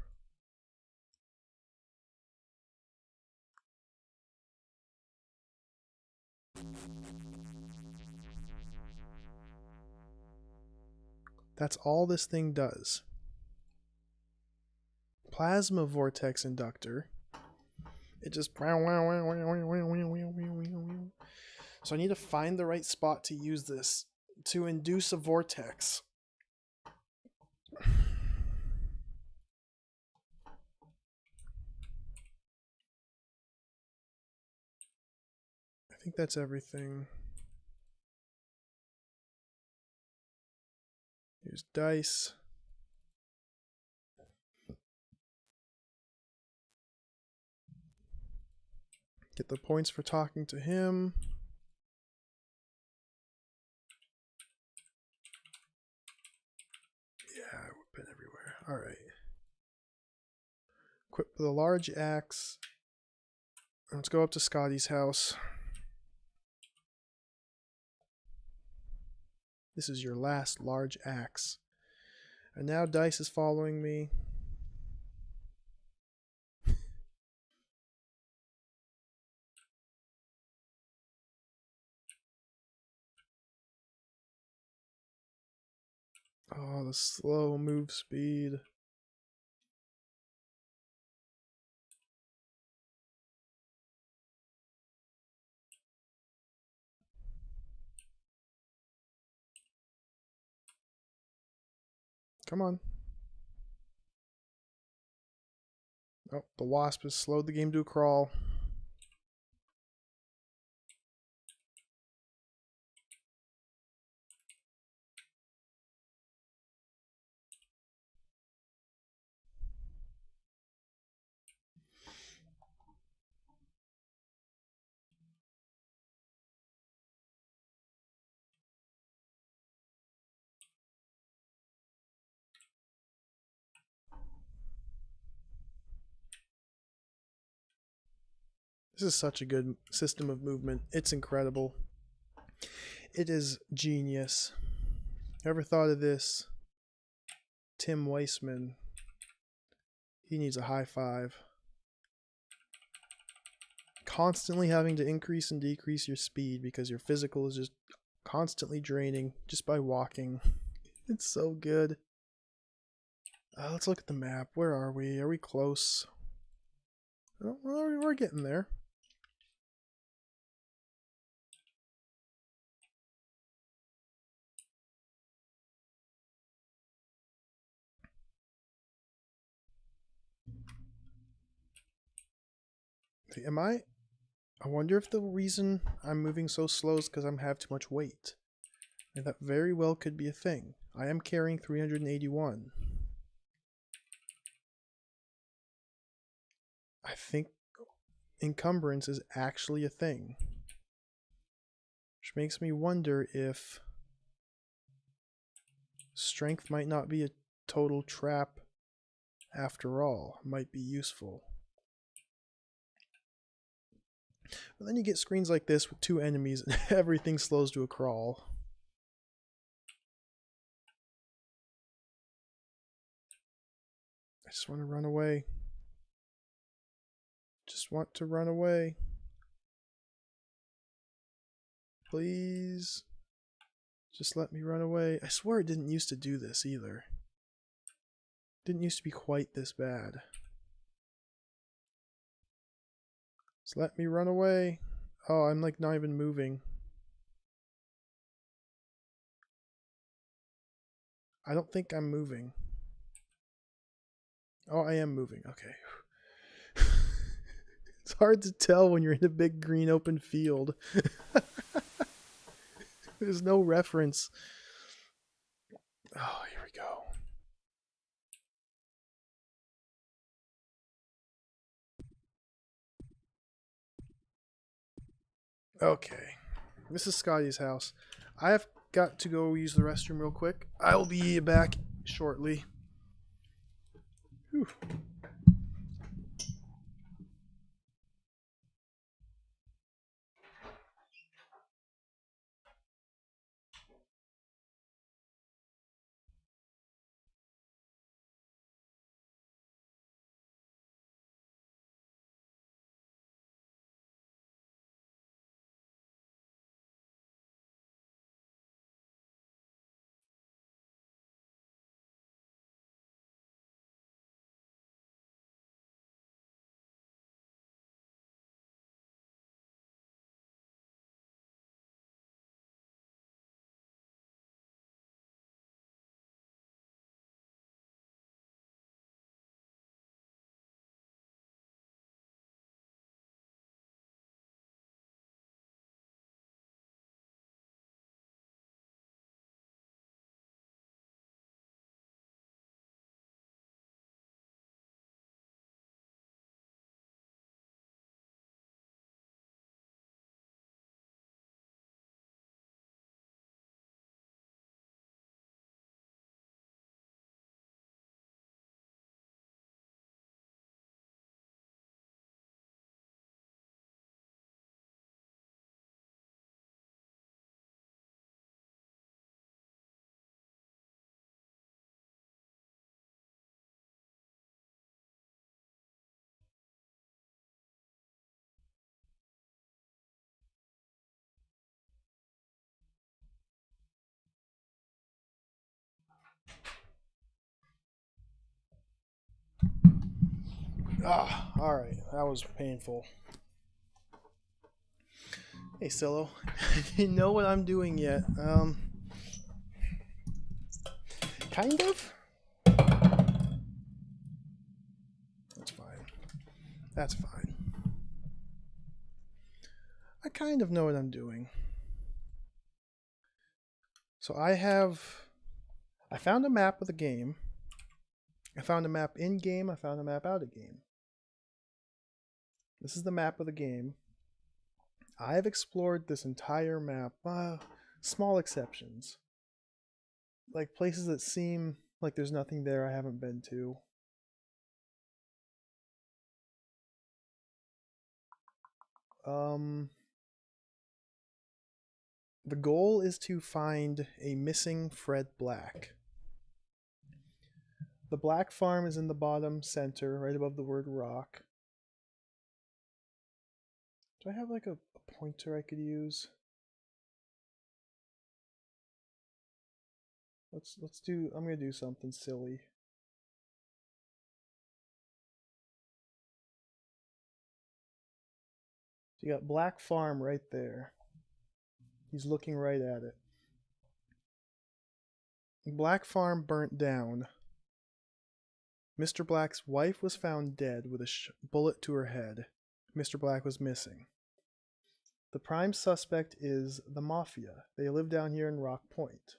That's all this thing does. Plasma Vortex Inductor. It just... So I need to find the right spot to use this to induce a vortex. I think that's everything. Here's dice. Get the points for talking to him. Yeah, we've been everywhere. Alright. Equip the large axe. Let's go up to Scotty's house. This is your last large axe. And now Dice is following me. Oh, the slow move speed. Come on. Oh, the wasp has slowed the game to a crawl. This is such a good system of movement. It's incredible. It is genius. Ever thought of this? Tim Weissman. He needs a high five. Constantly having to increase and decrease your speed because your physical is just constantly draining just by walking. It's so good. Let's look at the map. Where are we? Are we close? Oh, we're getting there. Am I? I wonder if the reason I'm moving so slow is because I have too much weight. And that very well could be a thing. I am carrying 381. I think encumbrance is actually a thing. Which makes me wonder if strength might not be a total trap after all. Might be useful. But then you get screens like this with 2 enemies and everything slows to a crawl. I just want to run away. Just want to run away. Please. Just let me run away. I swear it didn't used to do this either. Didn't used to be quite this bad. Just let me run away. Oh, I'm like not even moving. I don't think I'm moving. Oh, I am moving. Okay. It's hard to tell when you're in a big green open field. There's no reference. Oh, here we go. Okay. This is Scotty's house. I have got to go use the restroom real quick. I'll be back shortly. Whew. Alright. That was painful. Hey, Silo. You know what I'm doing yet? Kind of? That's fine. That's fine. I kind of know what I'm doing. So I found a map of the game. I found a map in game. I found a map out of game. This is the map of the game. I've explored this entire map. Small exceptions. Like places that seem like there's nothing there I haven't been to. The goal is to find a missing Fred Black. The black farm is in the bottom center, right above the word rock. Do I have like a pointer I could use? Let's do, I'm gonna do something silly. So you got Black Farm right there. He's looking right at it. Black Farm burnt down. Mr. Black's wife was found dead with a bullet to her head. Mr. Black was missing. The prime suspect is the Mafia. They live down here in Rock Point.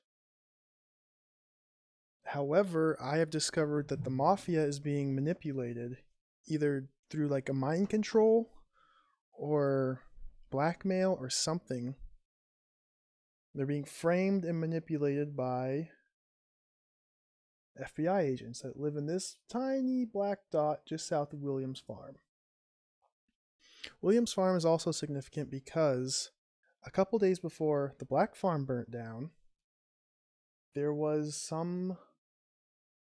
However, I have discovered that the Mafia is being manipulated either through like a mind control or blackmail or something. They're being framed and manipulated by FBI agents that live in this tiny black dot just south of Williams Farm. Williams Farm is also significant because a couple days before the Black Farm burnt down, there was some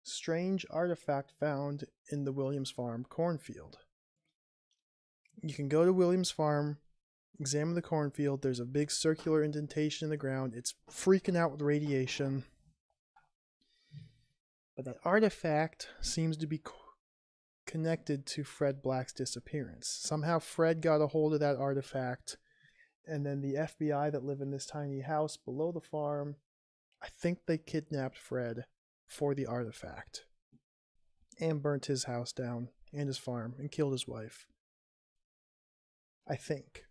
strange artifact found in the Williams Farm cornfield. You can go to Williams Farm, examine the cornfield. There's a big circular indentation in the ground. It's freaking out with radiation. But that artifact seems to be connected to Fred Black's disappearance. Somehow Fred got a hold of that artifact, and then the FBI that live in this tiny house below the farm, I think they kidnapped Fred for the artifact and burnt his house down and his farm and killed his wife. I think.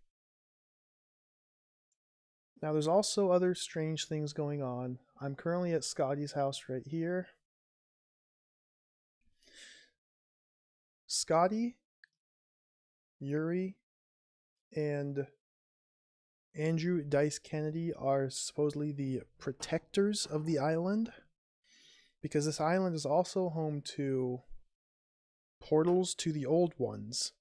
Now there's also other strange things going on. I'm currently at Scotty's house right here. Scotty, Yuri, and Andrew Dice Kennedy are supposedly the protectors of the island, because this island is also home to portals to the Old Ones,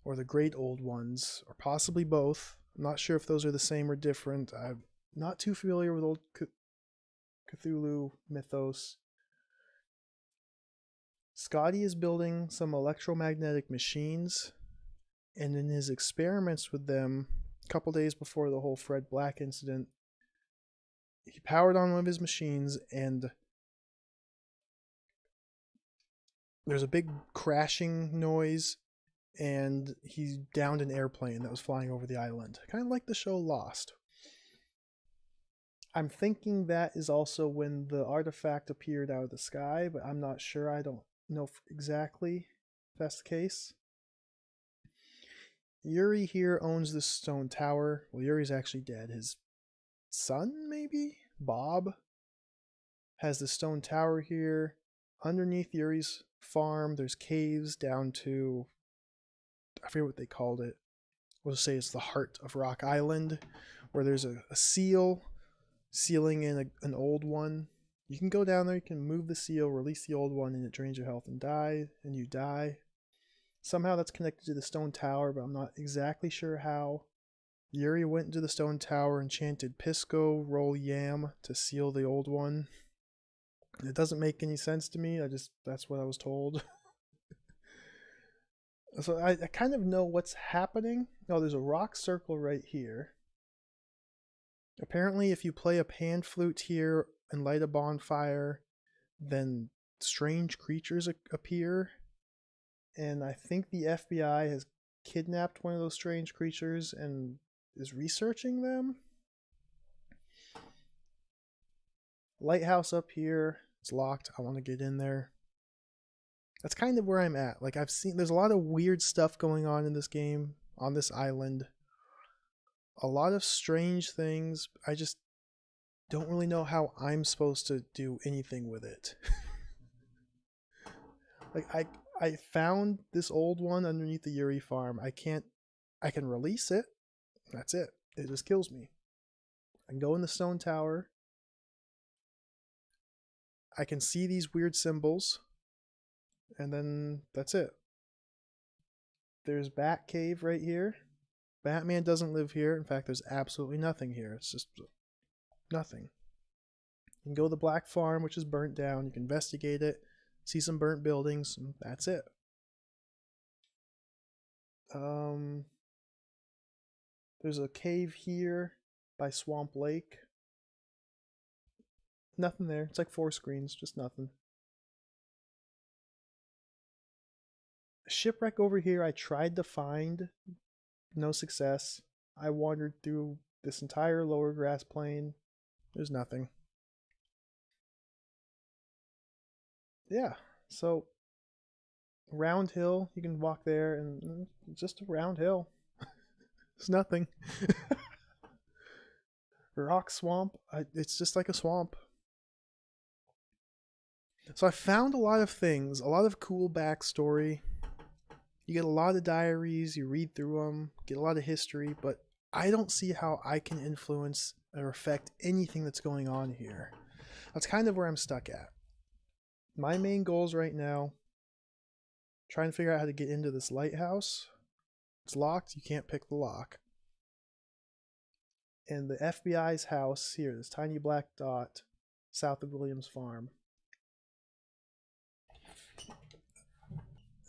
or the Great Old Ones, or possibly both. I'm not sure if those are the same or different. I'm not too familiar with old Cthulhu mythos. Scotty is building some electromagnetic machines, and in his experiments with them, a couple days before the whole Fred Black incident, he powered on one of his machines, and there's a big crashing noise, and he downed an airplane that was flying over the island. Kind of like the show Lost. I'm thinking that is also when the artifact appeared out of the sky, but I'm not sure. I don't know exactly if that's the case. Yuri here owns this stone tower. Well, Yuri's actually dead. His son, maybe? Bob, has the stone tower here. Underneath Yuri's farm, there's caves down to, I forget what they called it. We'll just say it's the heart of Rock Island, where there's a seal sealing in an old one. You can go down there, you can move the seal, release the old one, and it drains your health and you die. Somehow that's connected to the stone tower, but I'm not exactly sure how. Yuri went into the stone tower and chanted Pisco Roll Yam to seal the old one. It doesn't make any sense to me. That's what I was told. So I kind of know what's happening. Oh, there's a rock circle right here. Apparently, if you play a pan flute here and light a bonfire, then strange creatures appear. And I think the FBI has kidnapped one of those strange creatures and is researching them. Lighthouse up here. It's locked. I want to get in there. That's kind of where I'm at. Like, there's a lot of weird stuff going on in this game, on this island. A lot of strange things. I just don't really know how I'm supposed to do anything with it. Like, I found this old one underneath the Yuri farm. I can release it. That's it. It just kills me. I can go in the stone tower. I can see these weird symbols. And then that's it. There's Bat Cave right here. Batman doesn't live here. In fact, there's absolutely nothing here. It's just nothing. You can go to the Black Farm, which is burnt down. You can investigate it. see some burnt buildings, and that's it. Um, there's a cave here by Swamp Lake. Nothing there. It's like 4 screens, just nothing. A shipwreck over here I tried to find, no success. I wandered through this entire lower grass plain. There's nothing. Yeah, so round hill, you can walk there, and just a round hill. It's nothing. Rock swamp, it's just like a swamp. So I found a lot of things, a lot of cool backstory. You get a lot of diaries, you read through them, get a lot of history, but I don't see how I can influence or affect anything that's going on here. That's kind of where I'm stuck at. My main goals right now, trying to figure out how to get into this lighthouse. It's locked, you can't pick the lock. And the FBI's house here, this tiny black dot south of Williams Farm.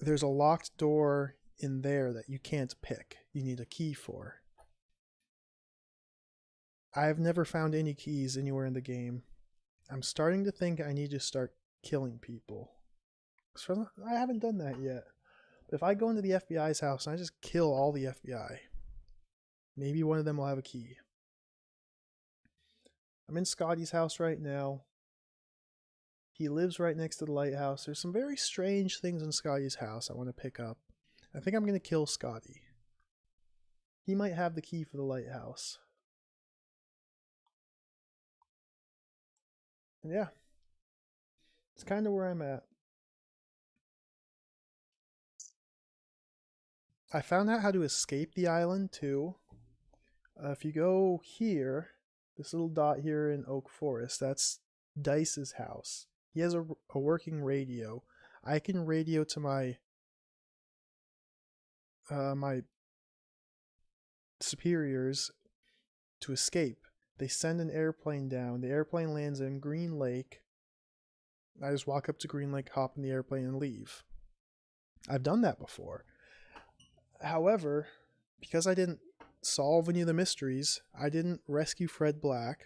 There's a locked door in there that you can't pick. You need a key for. I've never found any keys anywhere in the game. I'm starting to think I need to start killing people. So I haven't done that yet. But if I go into the FBI's house and I just kill all the FBI, maybe one of them will have a key. I'm in Scotty's house right now. He lives right next to the lighthouse. There's some very strange things in Scotty's house I want to pick up. I think I'm going to kill Scotty. He might have the key for the lighthouse. And yeah, it's kind of where I'm at. I found out how to escape the island too. If you go here, this little dot here in Oak Forest, that's Dice's house. He has a working radio. I can radio to my my superiors to escape. They send an airplane down. The airplane lands in Green Lake. I just walk up to Green Lake, hop in the airplane, and leave. I've done that before. However, because I didn't solve any of the mysteries, I didn't rescue Fred Black.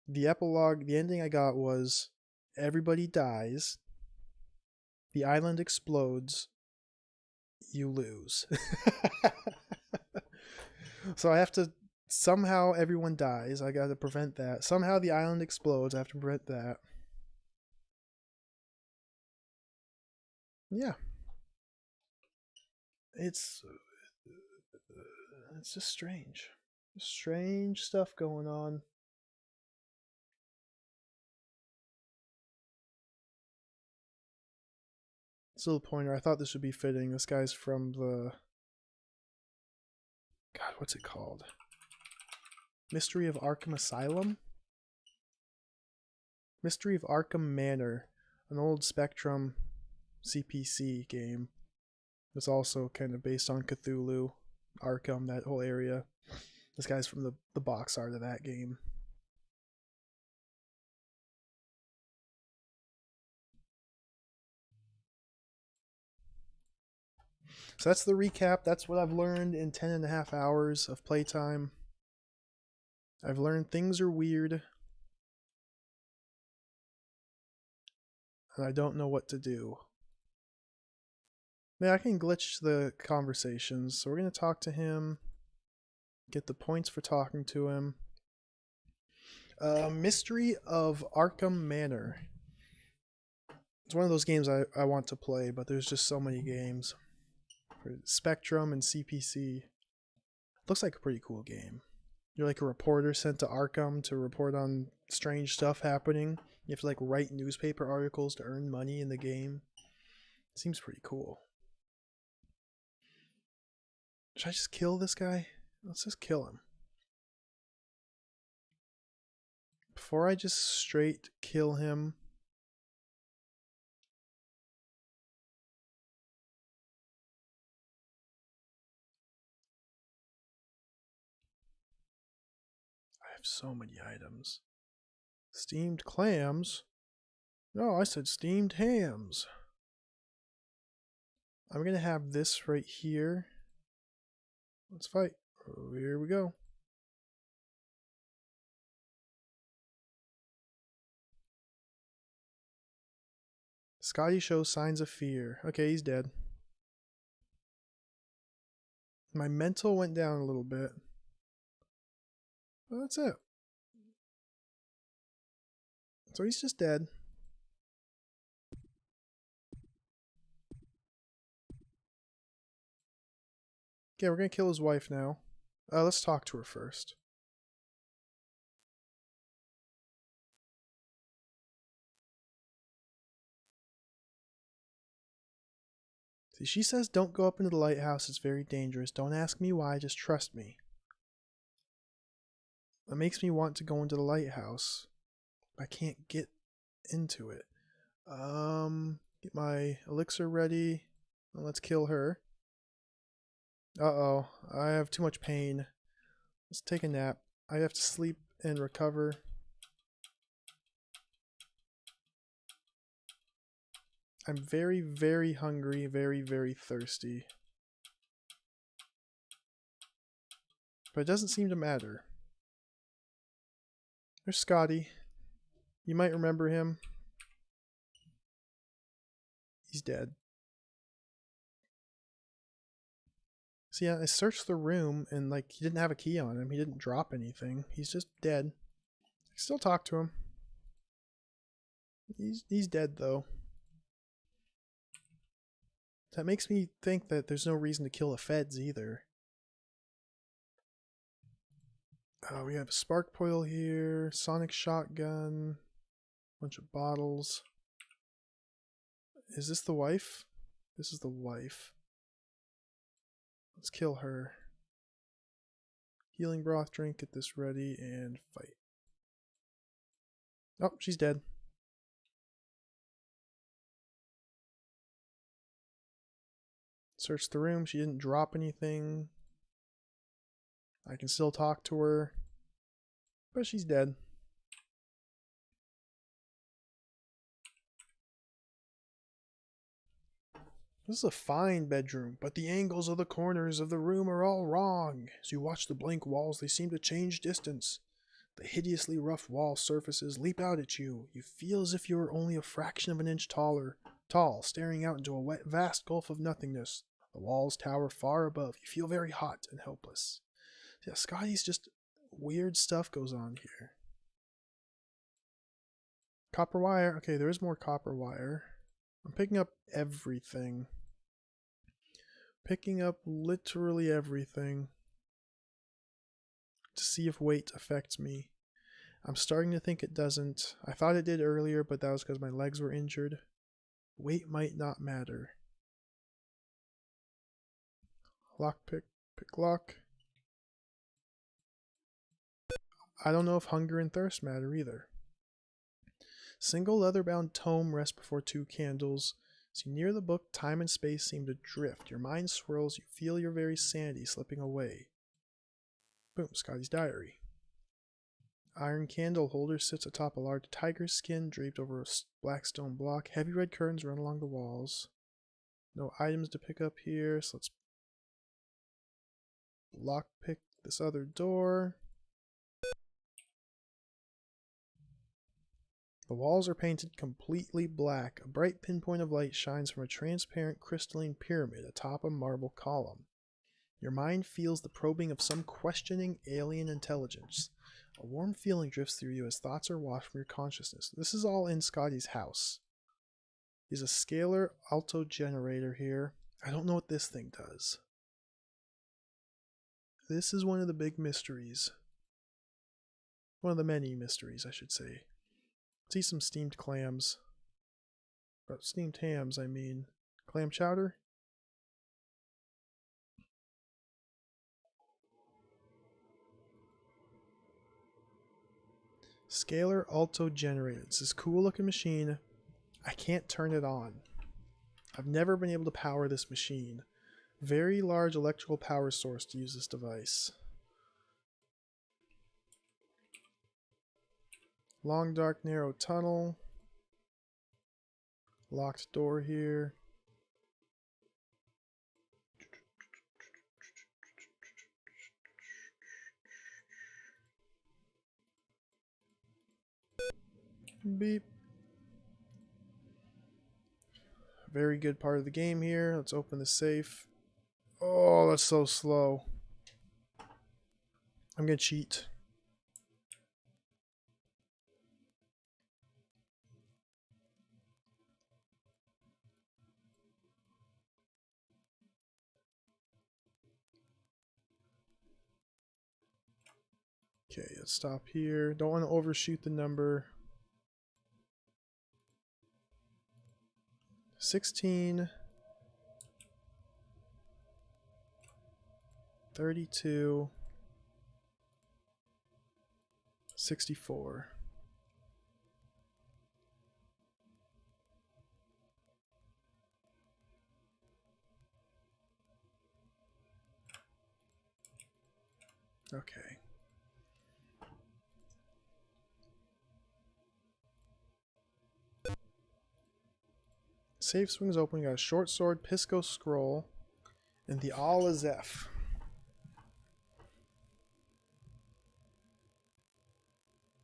The epilogue, the ending I got was everybody dies, the island explodes, you lose. So I have to, somehow everyone dies. I gotta prevent that. Somehow the island explodes. I have to prevent that. Yeah. It's just strange. Strange stuff going on. This little pointer, I thought this would be fitting. This guy's from the... God, what's it called? Mystery of Arkham Asylum? Mystery of Arkham Manor. An old Spectrum CPC game. It's also kind of based on Cthulhu, Arkham, that whole area. This guy's from the box art of that game. So that's the recap. That's what I've learned in 10.5 hours of playtime. I've learned things are weird. And I don't know what to do. Yeah, I can glitch the conversations. So we're going to talk to him. Get the points for talking to him. Mystery of Arkham Manor. It's one of those games I want to play, but there's just so many games. For Spectrum and CPC. Looks like a pretty cool game. You're like a reporter sent to Arkham to report on strange stuff happening. You have to like write newspaper articles to earn money in the game. It seems pretty cool. Should I just kill this guy? Let's just kill him. Before I just straight kill him, I have so many items. Steamed clams. No, I said steamed hams. I'm going to have this right here. Let's fight. Oh, here we go. Scotty shows signs of fear. Okay, he's dead. My mental went down a little bit. Well, that's it. So he's just dead. Okay, we're gonna kill his wife now. Let's talk to her first. See, she says don't go up into the lighthouse, it's very dangerous. Don't ask me why, just trust me. That makes me want to go into the lighthouse. I can't get into it. Get my elixir ready. Well, let's kill her. Uh-oh, I have too much pain. Let's take a nap. I have to sleep and recover. I'm very, very hungry, very, very thirsty. But it doesn't seem to matter. There's Scotty. You might remember him. He's dead. See, I searched the room and like he didn't have a key on him. He didn't drop anything. He's just dead. I still talk to him. He's dead though. That makes me think that there's no reason to kill the feds either. We have a spark coil here, sonic shotgun, bunch of bottles. Is this the wife? This is the wife. Let's kill her. Healing broth drink, get this ready, and fight. Oh, she's dead. Search the room, she didn't drop anything. I can still talk to her, but she's dead. This is a fine bedroom, but the angles of the corners of the room are all wrong. As you watch the blank walls, they seem to change distance. The hideously rough wall surfaces leap out at you. You feel as if you were only a fraction of an inch tall, staring out into a vast gulf of nothingness. The walls tower far above. You feel very hot and helpless. Yeah, Scotty's just weird stuff goes on here. Copper wire. Okay, there is more copper wire. I'm picking up everything. Picking up literally everything to see if weight affects me. I'm starting to think it doesn't. I thought it did earlier, but that was because my legs were injured. Weight might not matter. Lockpick, pick lock. I don't know if hunger and thirst matter either. Single leather-bound tome rests before two candles. As you near the book, time and space seem to drift. Your mind swirls. You feel your very sanity slipping away. Boom, Scotty's diary. Iron candle holder sits atop a large tiger skin draped over a black stone block. Heavy red curtains run along the walls. No items to pick up here, so let's lockpick this other door. The walls are painted completely black. A bright pinpoint of light shines from a transparent crystalline pyramid atop a marble column. Your mind feels the probing of some questioning alien intelligence. A warm feeling drifts through you as thoughts are washed from your consciousness. This is all in Scotty's house. There's a scalar alto generator here. I don't know what this thing does. This is one of the big mysteries. One of the many mysteries, I should say. See some steamed clams. Steamed hams, I mean. Clam chowder? Scalar alto generator. It's this cool looking machine. I can't turn it on. I've never been able to power this machine. Very large electrical power source to use this device. Long, dark, narrow tunnel. Locked door here. Beep. Very good part of the game here. Let's open the safe. Oh, that's so slow. I'm gonna cheat. Okay, let's stop here. Don't want to overshoot the number. 16, 32, 64. Okay. Safe swings open. Got a short sword, Pisco scroll, and the Alazef.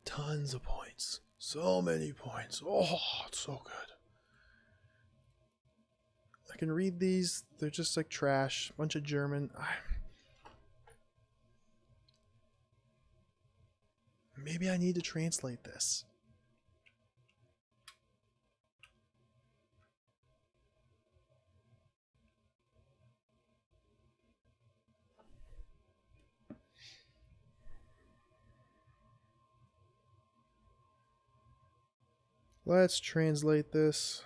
Tons of points. So many points. Oh, it's so good. I can read these. They're just like trash. Bunch of German. Maybe I need to translate this. Let's translate this.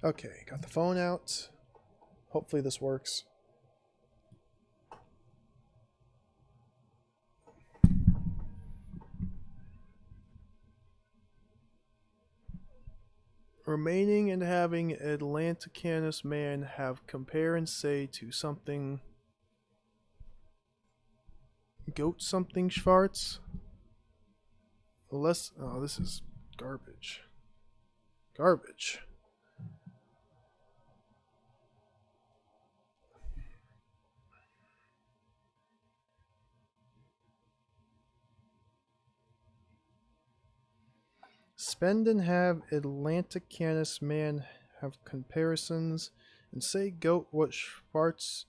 Okay, got the phone out. Hopefully this works. Remaining and having Atlanticanus man have compare and say to something goat something Schwarz. Less. Oh, this is garbage. Garbage. Spend and have Atlanticanus man have comparisons and say goat what Schwarz.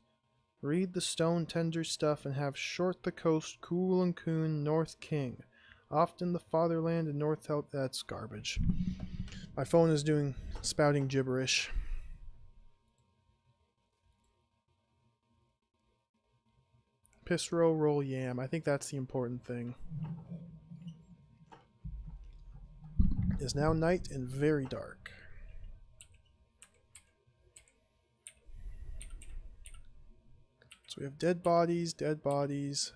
Read the stone tender stuff and have short the coast, cool and coon, north king. Often the fatherland and north help. That's garbage. My phone is spouting gibberish. Piss roll yam. I think that's the important thing. It is now night and very dark. So we have dead bodies, dead bodies.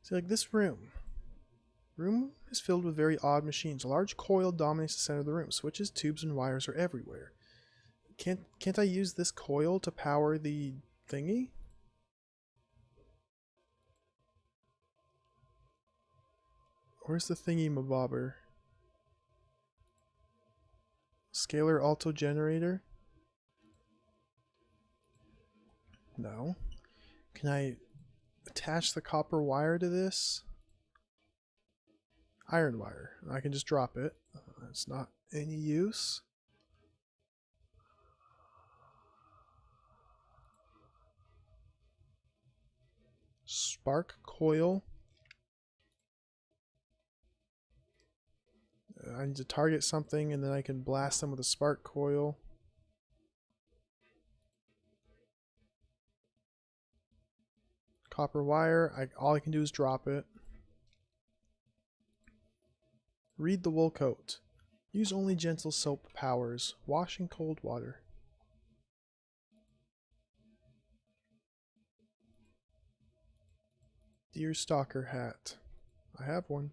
See, like this room. Room is filled with very odd machines. A large coil dominates the center of the room. Switches, tubes, and wires are everywhere. Can't I use this coil to power the thingy? Where's the thingy mabobber? Scalar alto generator? No. Can I attach the copper wire to this? Iron wire. I can just drop it. It's not any use. Spark coil. I need to target something and then I can blast them with a spark coil. Copper wire. All I can do is drop it. Read the wool coat. Use only gentle soap powers. Wash in cold water. Deer stalker hat. I have one.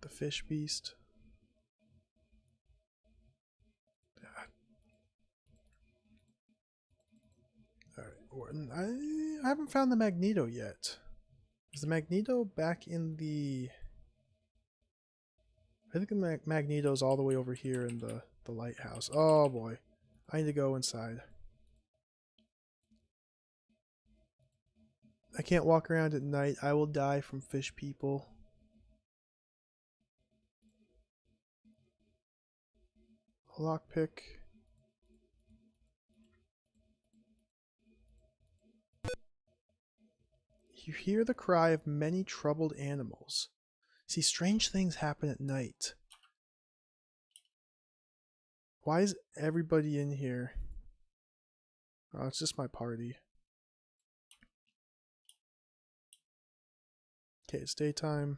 The fish beast. Alright, I haven't found the Magneto yet. Is the Magneto back in the... I think the Magneto's all the way over here in the lighthouse. Oh boy. I need to go inside. I can't walk around at night. I will die from fish people. A lockpick. You hear the cry of many troubled animals. See, strange things happen at night. Why is everybody in here? Oh, it's just my party. Okay, it's daytime.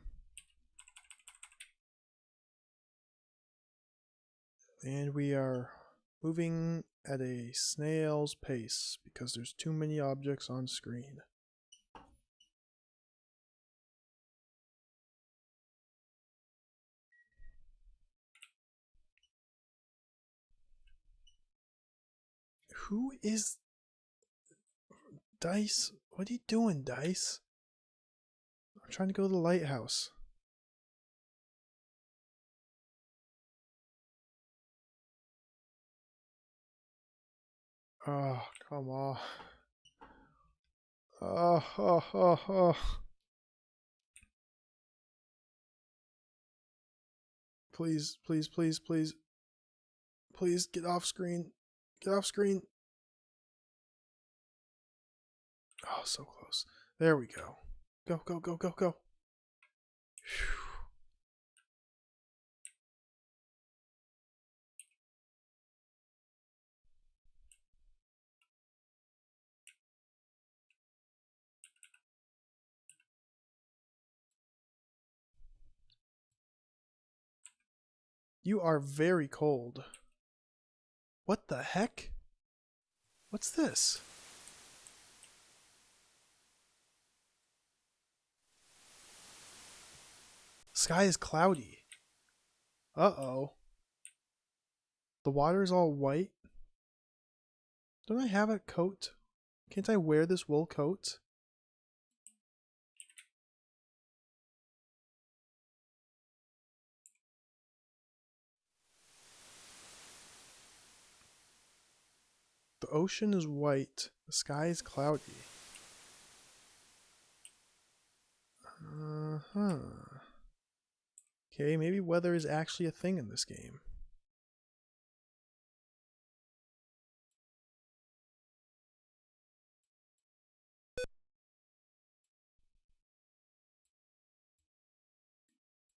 And we are moving at a snail's pace because there's too many objects on screen. Who is... Dice? What are you doing, Dice? I'm trying to go to the lighthouse. Oh, come on. Oh. Please, please, please, please. Please, get off screen. Get off screen. Oh, so close. There we go. Go, go, go, go, go. Whew. You are very cold. What the heck? What's this? Sky is cloudy. Uh-oh. The water is all white. Don't I have a coat? Can't I wear this wool coat? The ocean is white. The sky is cloudy. Uh-huh. Okay, maybe weather is actually a thing in this game.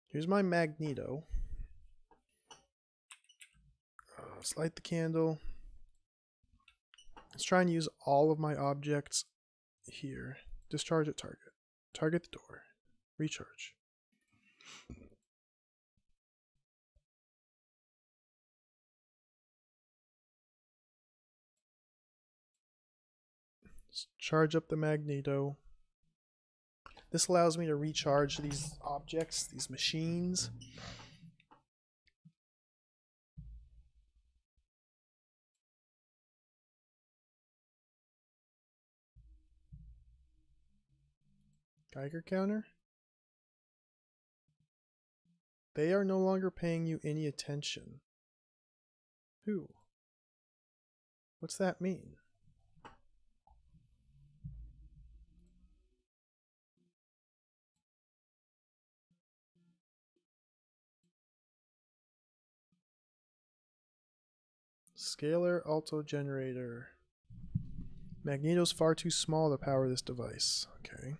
Here's my Magneto. Let's light the candle. Let's try and use all of my objects here. Discharge at target. Target the door. Recharge. Let's charge up the Magneto. This allows me to recharge these objects, these machines. Geiger counter? They are no longer paying you any attention. Who? What's that mean? Scalar alto generator. Magneto's far too small to power this device. Okay.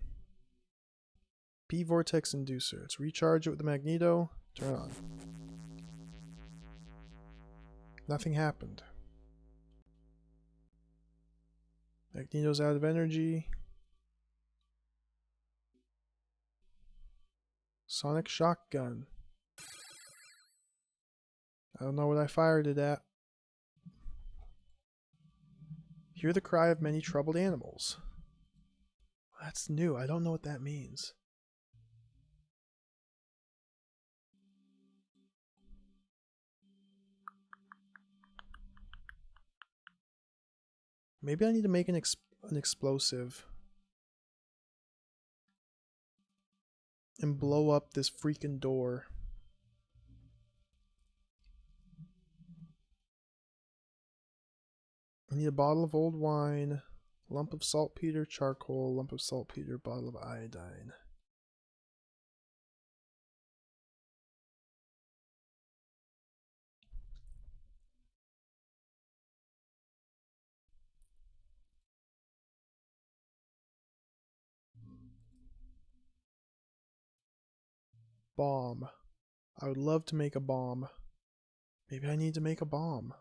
P vortex inducer. Let's recharge it with the magneto. Turn on. Nothing happened. Magneto's out of energy. Sonic shotgun. I don't know what I fired it at. Hear the cry of many troubled animals. That's new. I don't know what that means. Maybe I need to make an explosive and blow up this freaking door. I need a bottle of old wine, lump of saltpeter, charcoal, lump of saltpeter, bottle of iodine. Bomb. I would love to make a bomb. Maybe I need to make a bomb.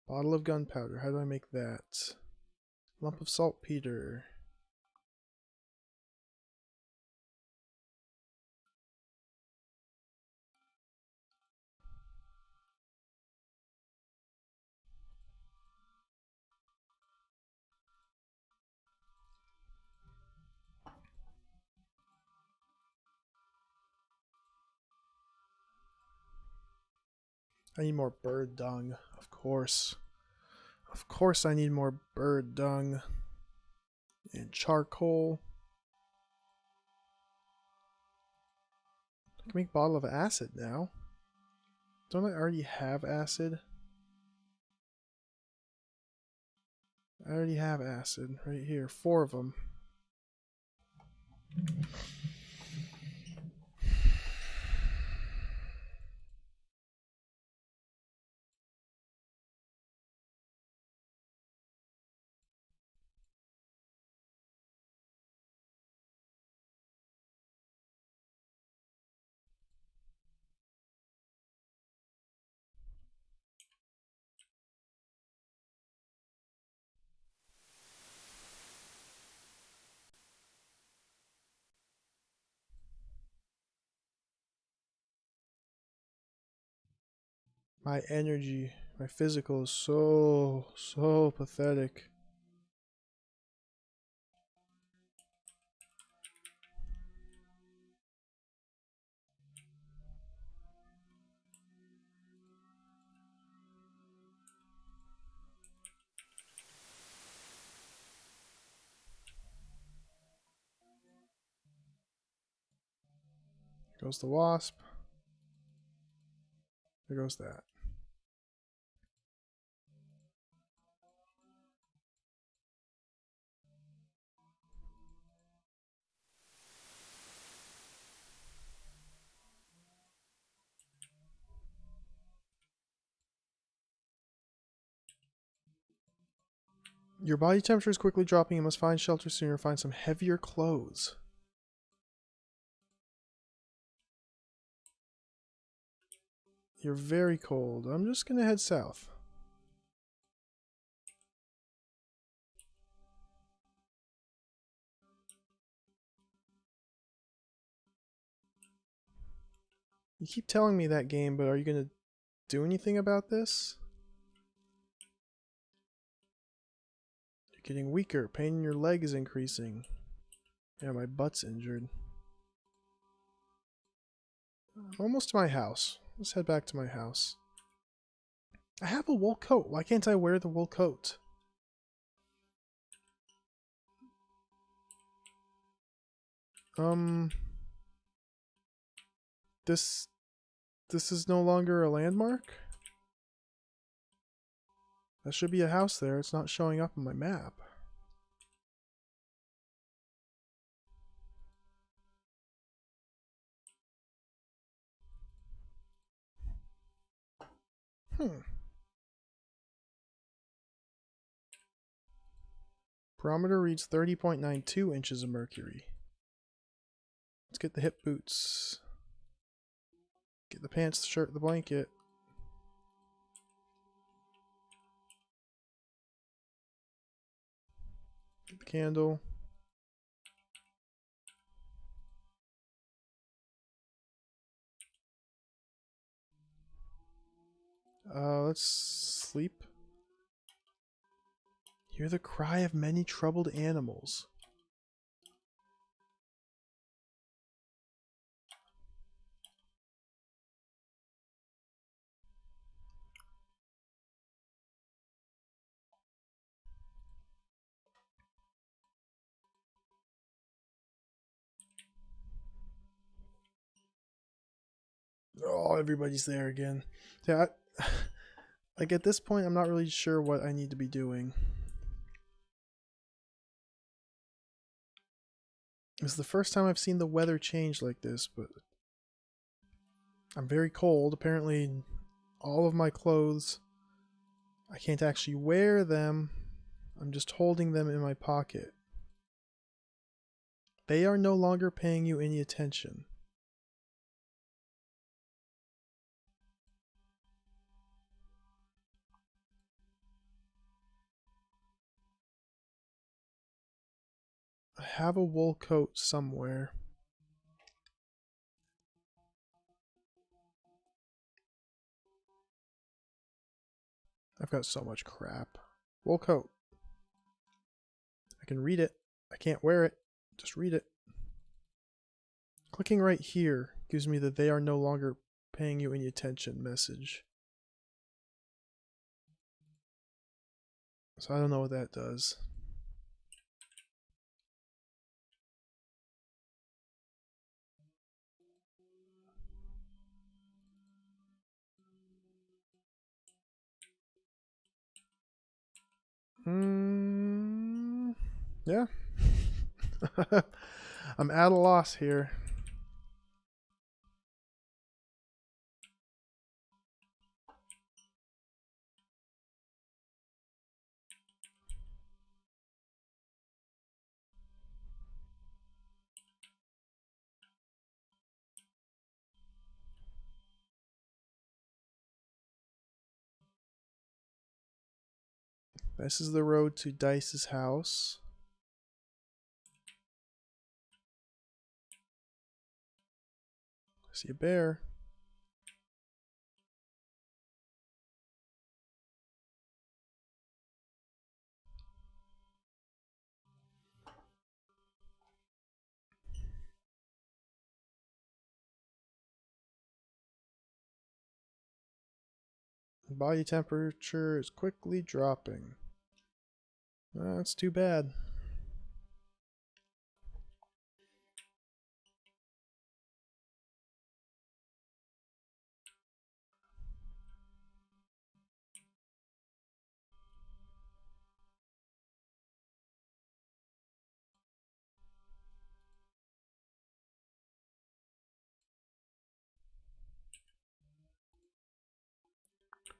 Bottle of gunpowder. How do I make that? Lump of saltpeter. I need more bird dung, of course. Of course I need more bird dung. And charcoal. I can make a bottle of acid now. Don't I already have acid? I already have acid right here. 4 of them. My energy, my physical is so pathetic. There goes the wasp. There goes that. Your body temperature is quickly dropping. You must find shelter sooner. Find some heavier clothes. You're very cold. I'm just gonna head south. You keep telling me that game, but are you gonna do anything about this? You're getting weaker. Pain in your leg is increasing. Yeah, my butt's injured. I'm almost to my house. Let's head back to my house. I have a wool coat. Why can't I wear the wool coat? This is no longer a landmark? That should be a house there. It's not showing up on my map. Barometer reads 30.92 inches of mercury. Let's get the hip boots. Get the pants, the shirt, the blanket. Get the candle. Let's sleep. Hear the cry of many troubled animals. Oh, everybody's there again. Yeah, like at this point, I'm not really sure what I need to be doing. It's the first time I've seen the weather change like this, but I'm very cold. Apparently, all of my clothes, I can't actually wear them. I'm just holding them in my pocket. They are no longer paying you any attention. I have a wool coat somewhere. I've got so much crap. Wool coat. I can read it. I can't wear it. Just read it. Clicking right here gives me the "they are no longer paying you any attention" message. So I don't know what that does. Yeah. I'm at a loss here. This is the road to Dice's house. I see a bear. Body temperature is quickly dropping. That's too bad.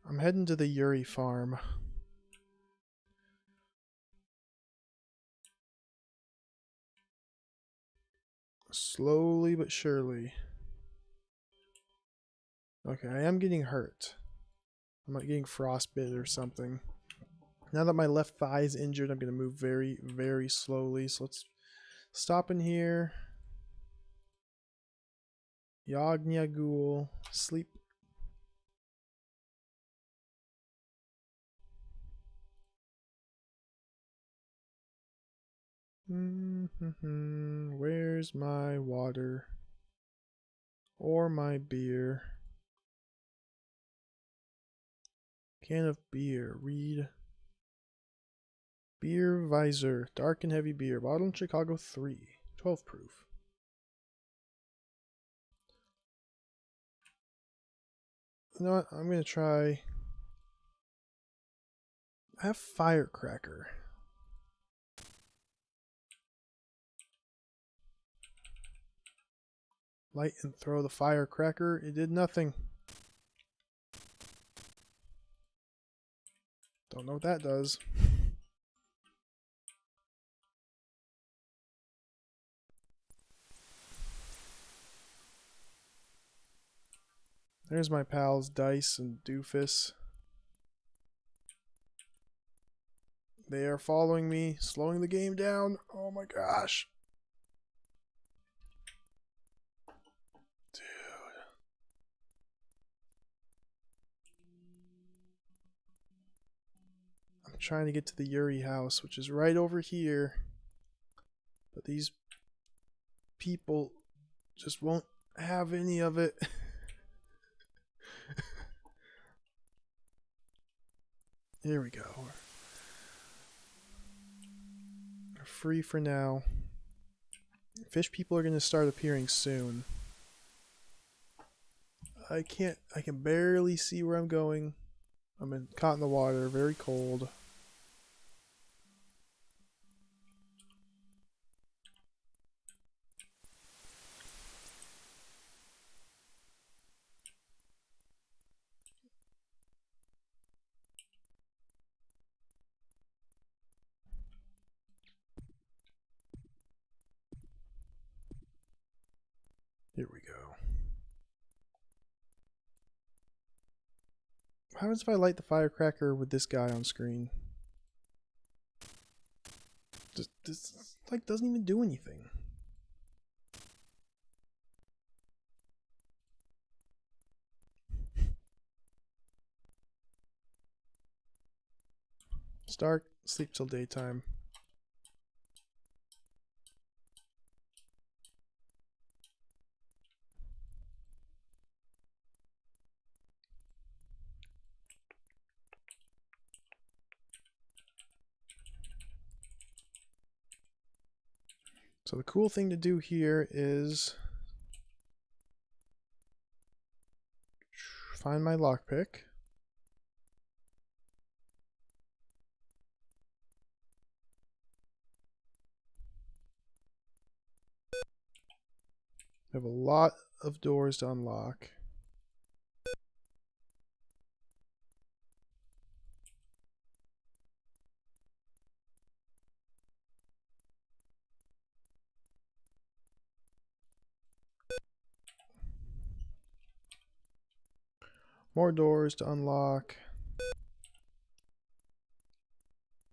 I'm heading to the Yuri farm. Slowly but surely. Okay, I am getting hurt. I'm like getting frostbite or something. Now that my left thigh is injured, I'm going to move very, very slowly. So let's stop in here. Yagnya Ghoul. Sleep. Where's my water? Or my beer? Can of beer. Read. Beer visor. Dark and heavy beer. Bottle in Chicago 3. 12 proof. You know what? I'm going to try. I have firecracker. Light and throw the firecracker. It did nothing. Don't know what that does. There's my pals Dice and Doofus. They are following me, slowing the game down. Oh my gosh. Dude. I'm trying to get to the Yuri house, which is right over here. But these people just won't have any of it. Here we go. We're free for now. Fish people are going to start appearing soon. I can barely see where I'm going. Caught in the water, very cold. Here we go. What happens if I light the firecracker with this guy on screen? This like doesn't even do anything. It's dark, sleep till daytime. So the cool thing to do here is find my lockpick. I have a lot of doors to unlock. More doors to unlock.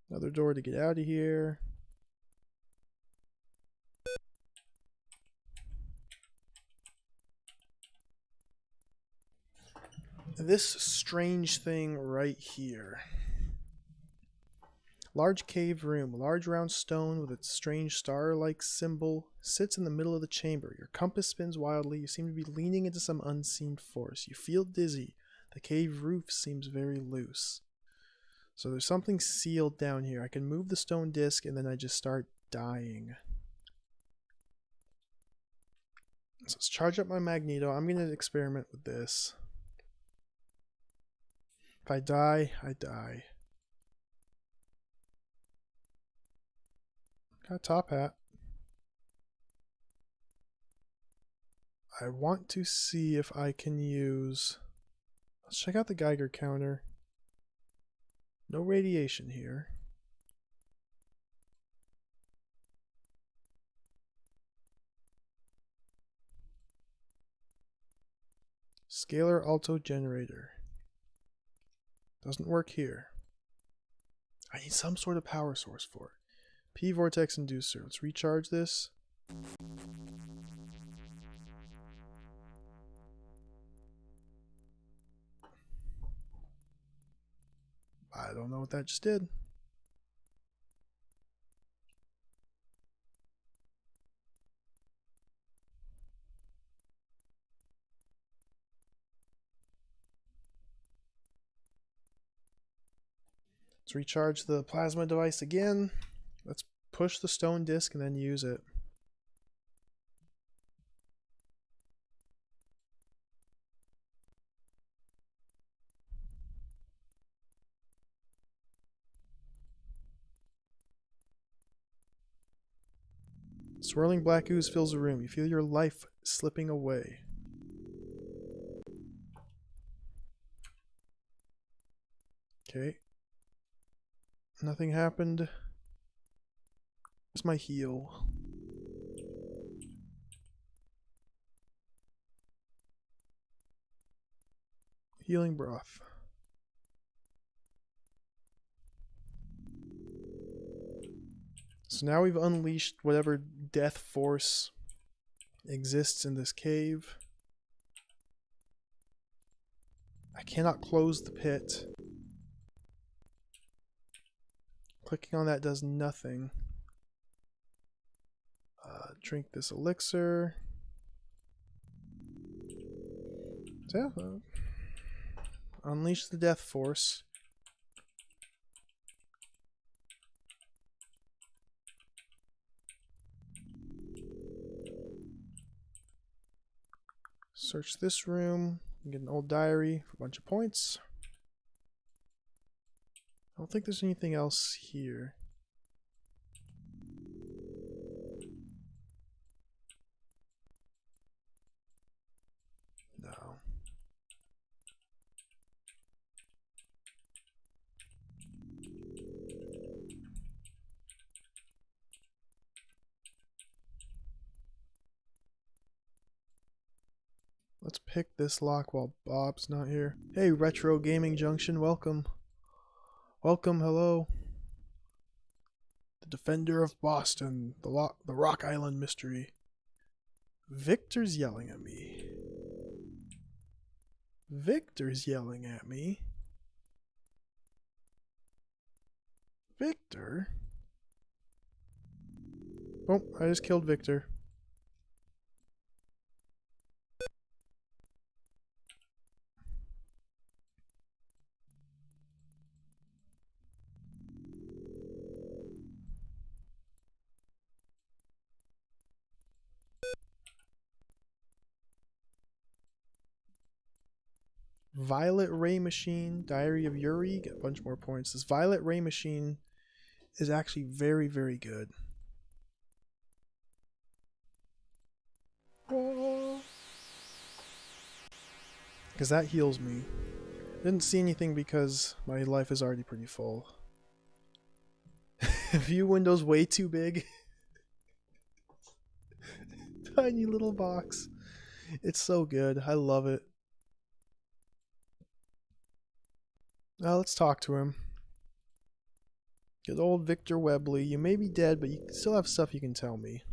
Another door to get out of here. This strange thing right here. Large cave room. A large round stone with a strange star-like symbol sits in the middle of the chamber. Your compass spins wildly. You seem to be leaning into some unseen force. You feel dizzy. The cave roof seems very loose. So there's something sealed down here. I can move the stone disc and then I just start dying. So let's charge up my magneto. I'm going to experiment with this. If I die, I die. Got a top hat. I want to see if I can use... Let's check out the Geiger counter. No radiation here. Scalar alto generator. Doesn't work here. I need some sort of power source for it. P vortex inducer. Let's recharge this. I don't know what that just did. Let's recharge the plasma device again. Let's push the stone disc and then use it. Swirling black ooze fills the room. You feel your life slipping away. Okay. Nothing happened. Where's my heal? Healing broth. So now we've unleashed whatever death force exists in this cave. I cannot close the pit. Clicking on that does nothing. Drink this elixir. So yeah, unleash the death force. Search this room. Get an old diary for a bunch of points. I don't think there's anything else here. No. Let's pick this lock while Bob's not here. Hey, Retro Gaming Junction, welcome. Welcome, hello. The Defender of Boston, the Rock Island Mystery. Victor's yelling at me. Victor's yelling at me. Victor? Oh, I just killed Victor. Violet Ray Machine, Diary of Yuri, get a bunch more points. This Violet Ray Machine is actually very, very good. Because that heals me. Didn't see anything because my life is already pretty full. View windows way too big. Tiny little box. It's so good. I love it. Now let's talk to him. Good old Victor Webley. You may be dead, but you still have stuff you can tell me.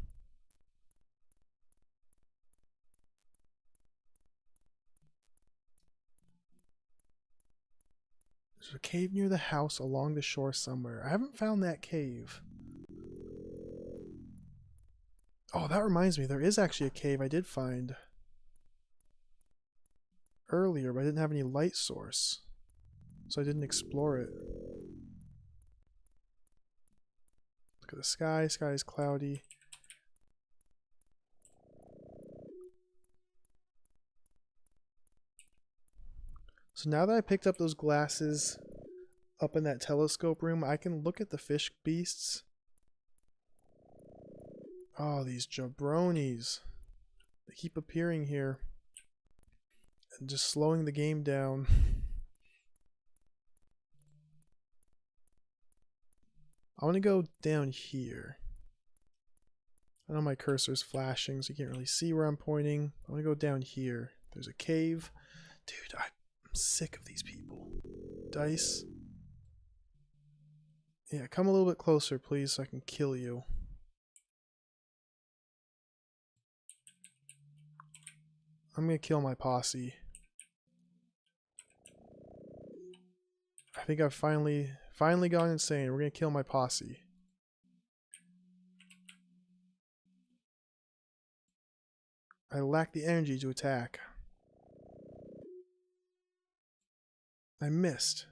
There's a cave near the house along the shore somewhere. I haven't found that cave. Oh, that reminds me. There is actually a cave I did find earlier, but I didn't have any light source. So I didn't explore it. Look at the sky. Sky is cloudy. So now that I picked up those glasses up in that telescope room, I can look at the fish beasts. Oh, these jabronis. They keep appearing here. And just slowing the game down. I want to go down here. I know my cursor's flashing, so you can't really see where I'm pointing. I want to go down here. There's a cave. Dude, I'm sick of these people. Dice. Yeah, come a little bit closer, please, so I can kill you. I'm gonna kill my posse. I think I've finally gone insane. We're gonna kill my posse. I lack the energy to attack. I missed.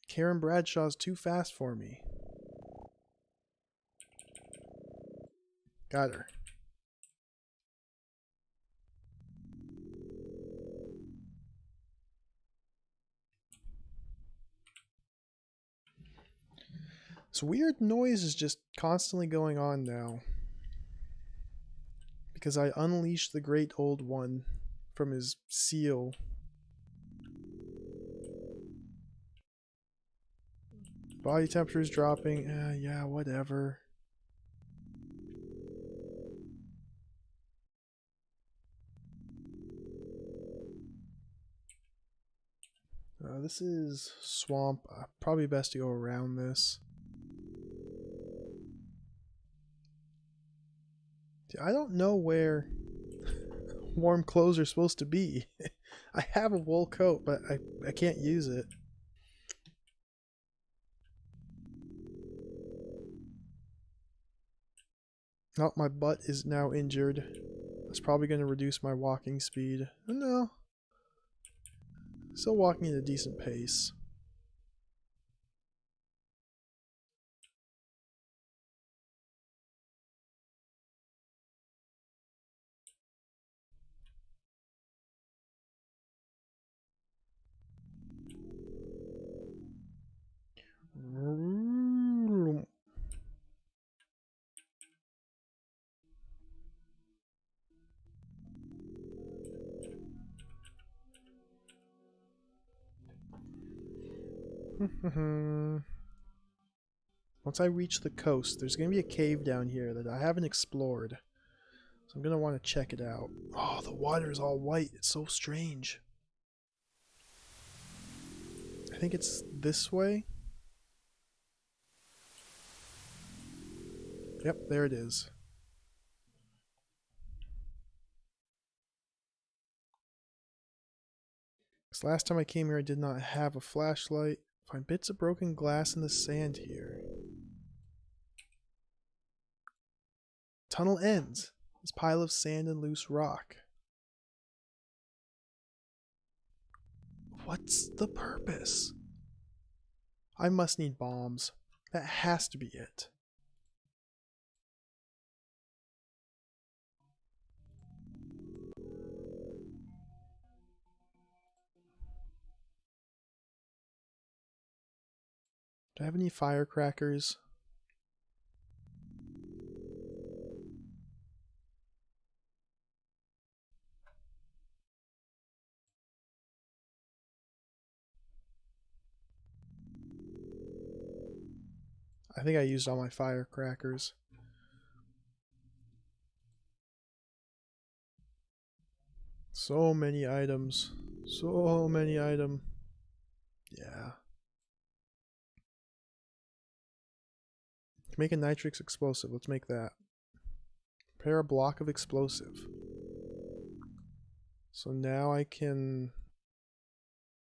Karen Bradshaw's too fast for me. Got her. This weird noise is just constantly going on now. Because I unleashed the Great Old One from his seal. Body temperature is dropping. Yeah, whatever. This is swamp. Probably best to go around this. I don't know where warm clothes are supposed to be. I have a wool coat, but I can't use it. Oh, my butt is now injured. That's probably going to reduce my walking speed. No. Still walking at a decent pace. Once I reach the coast, there's going to be a cave down here that I haven't explored. So I'm going to want to check it out. Oh, the water is all white. It's so strange. I think it's this way. Yep, there it is. This last time I came here, I did not have a flashlight. Find bits of broken glass in the sand here. Tunnel ends. This pile of sand and loose rock. What's the purpose? I must need bombs. That has to be it. Do I have any firecrackers? I think I used all my firecrackers. So many items. So many items. Yeah. Make a nitrix explosive. Let's make that. Prepare a block of explosive. So now I can...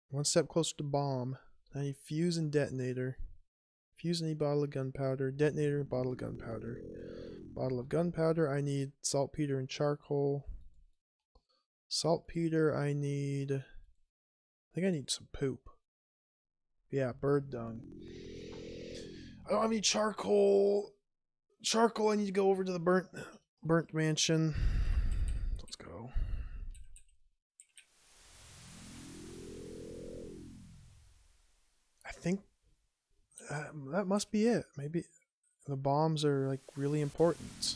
One step closer to bomb. I need fuse and detonator. Fuse any bottle of gunpowder. Detonator, bottle of gunpowder. Bottle of gunpowder, I need saltpeter and charcoal. Saltpeter, I think I need some poop. Yeah, bird dung. I don't have any charcoal. Charcoal, I need to go over to the burnt mansion. Let's go. I think that must be it. Maybe the bombs are like really important.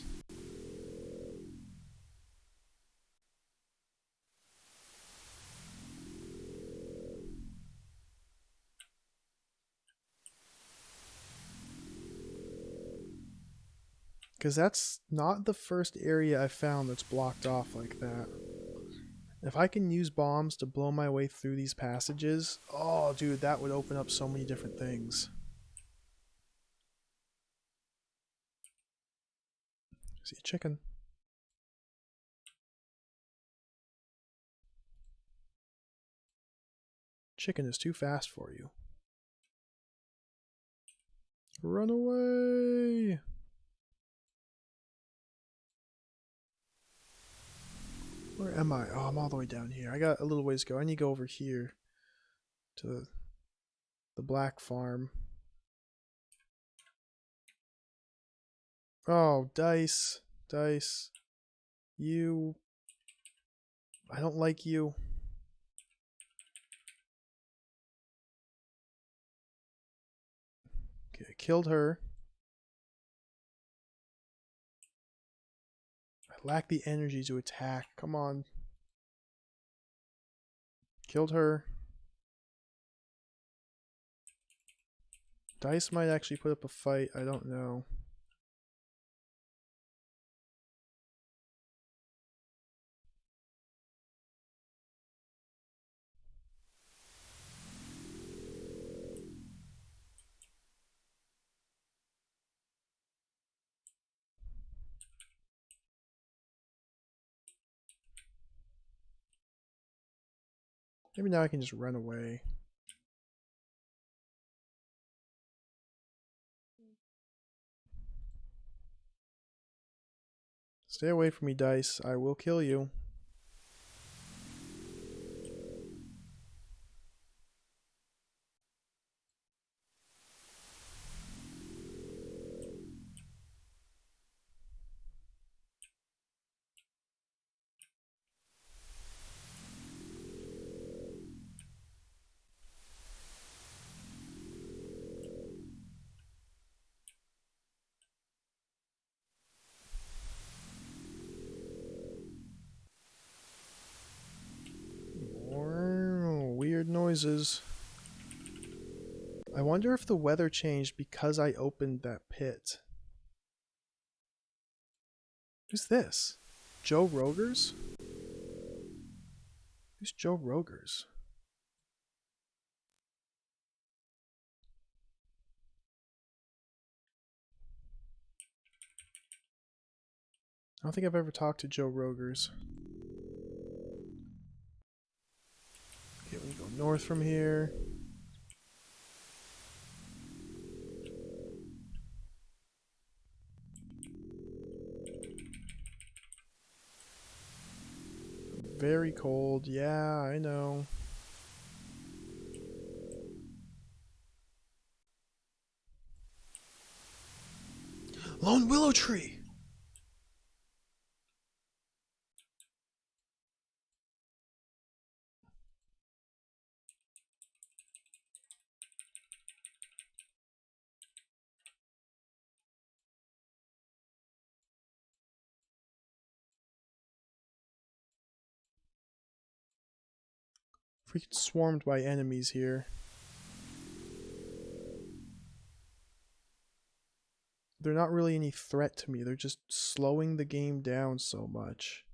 Because that's not the first area I've found that's blocked off like that. If I can use bombs to blow my way through these passages, oh dude, that would open up so many different things. See a chicken. Chicken is too fast for you. Run away! Where am I? Oh, I'm all the way down here. I got a little ways to go. I need to go over here to the black farm. Oh, dice. Dice. You. I don't like you. Okay, I killed her. I lack the energy to attack. Come on. Killed her. Dice might actually put up a fight. I don't know. Maybe now I can just run away. Stay away from me, dice. I will kill you. Weird noises. I wonder if the weather changed because I opened that pit. Who's this? Joe Rogers? Who's Joe Rogers? I don't think I've ever talked to Joe Rogers. Okay, we go north from here. Very cold. Yeah, I know. Lone Willow Tree! Freaking swarmed by enemies here. They're not really any threat to me. They're just slowing the game down so much.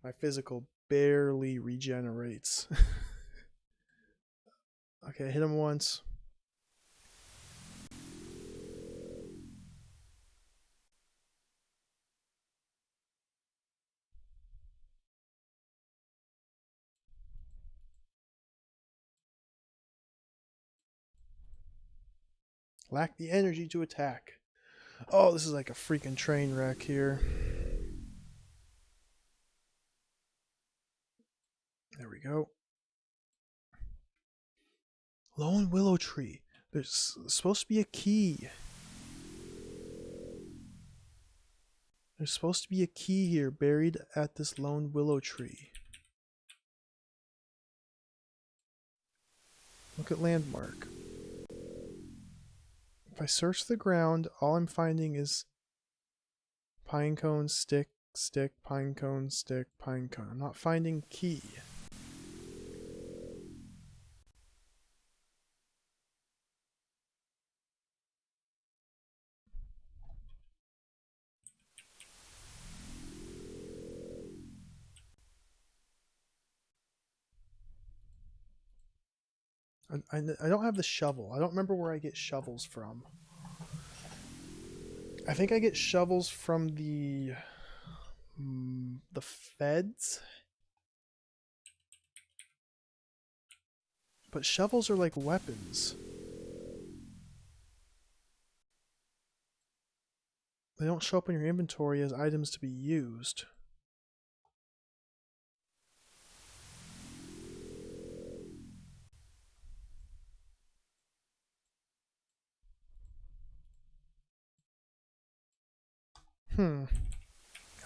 My physical barely regenerates. Okay, hit him once. Lack the energy to attack. Oh, this is like a freaking train wreck here. There we go. Lone Willow Tree. There's supposed to be a key. There's supposed to be a key here buried at this Lone Willow Tree. Look at landmark. If I search the ground, all I'm finding is pine cone, stick, stick, pine cone, stick, pine cone. I'm not finding key. I don't have the shovel. I don't remember where I get shovels from. I think I get shovels from the feds. But shovels are like weapons. They don't show up in your inventory as items to be used.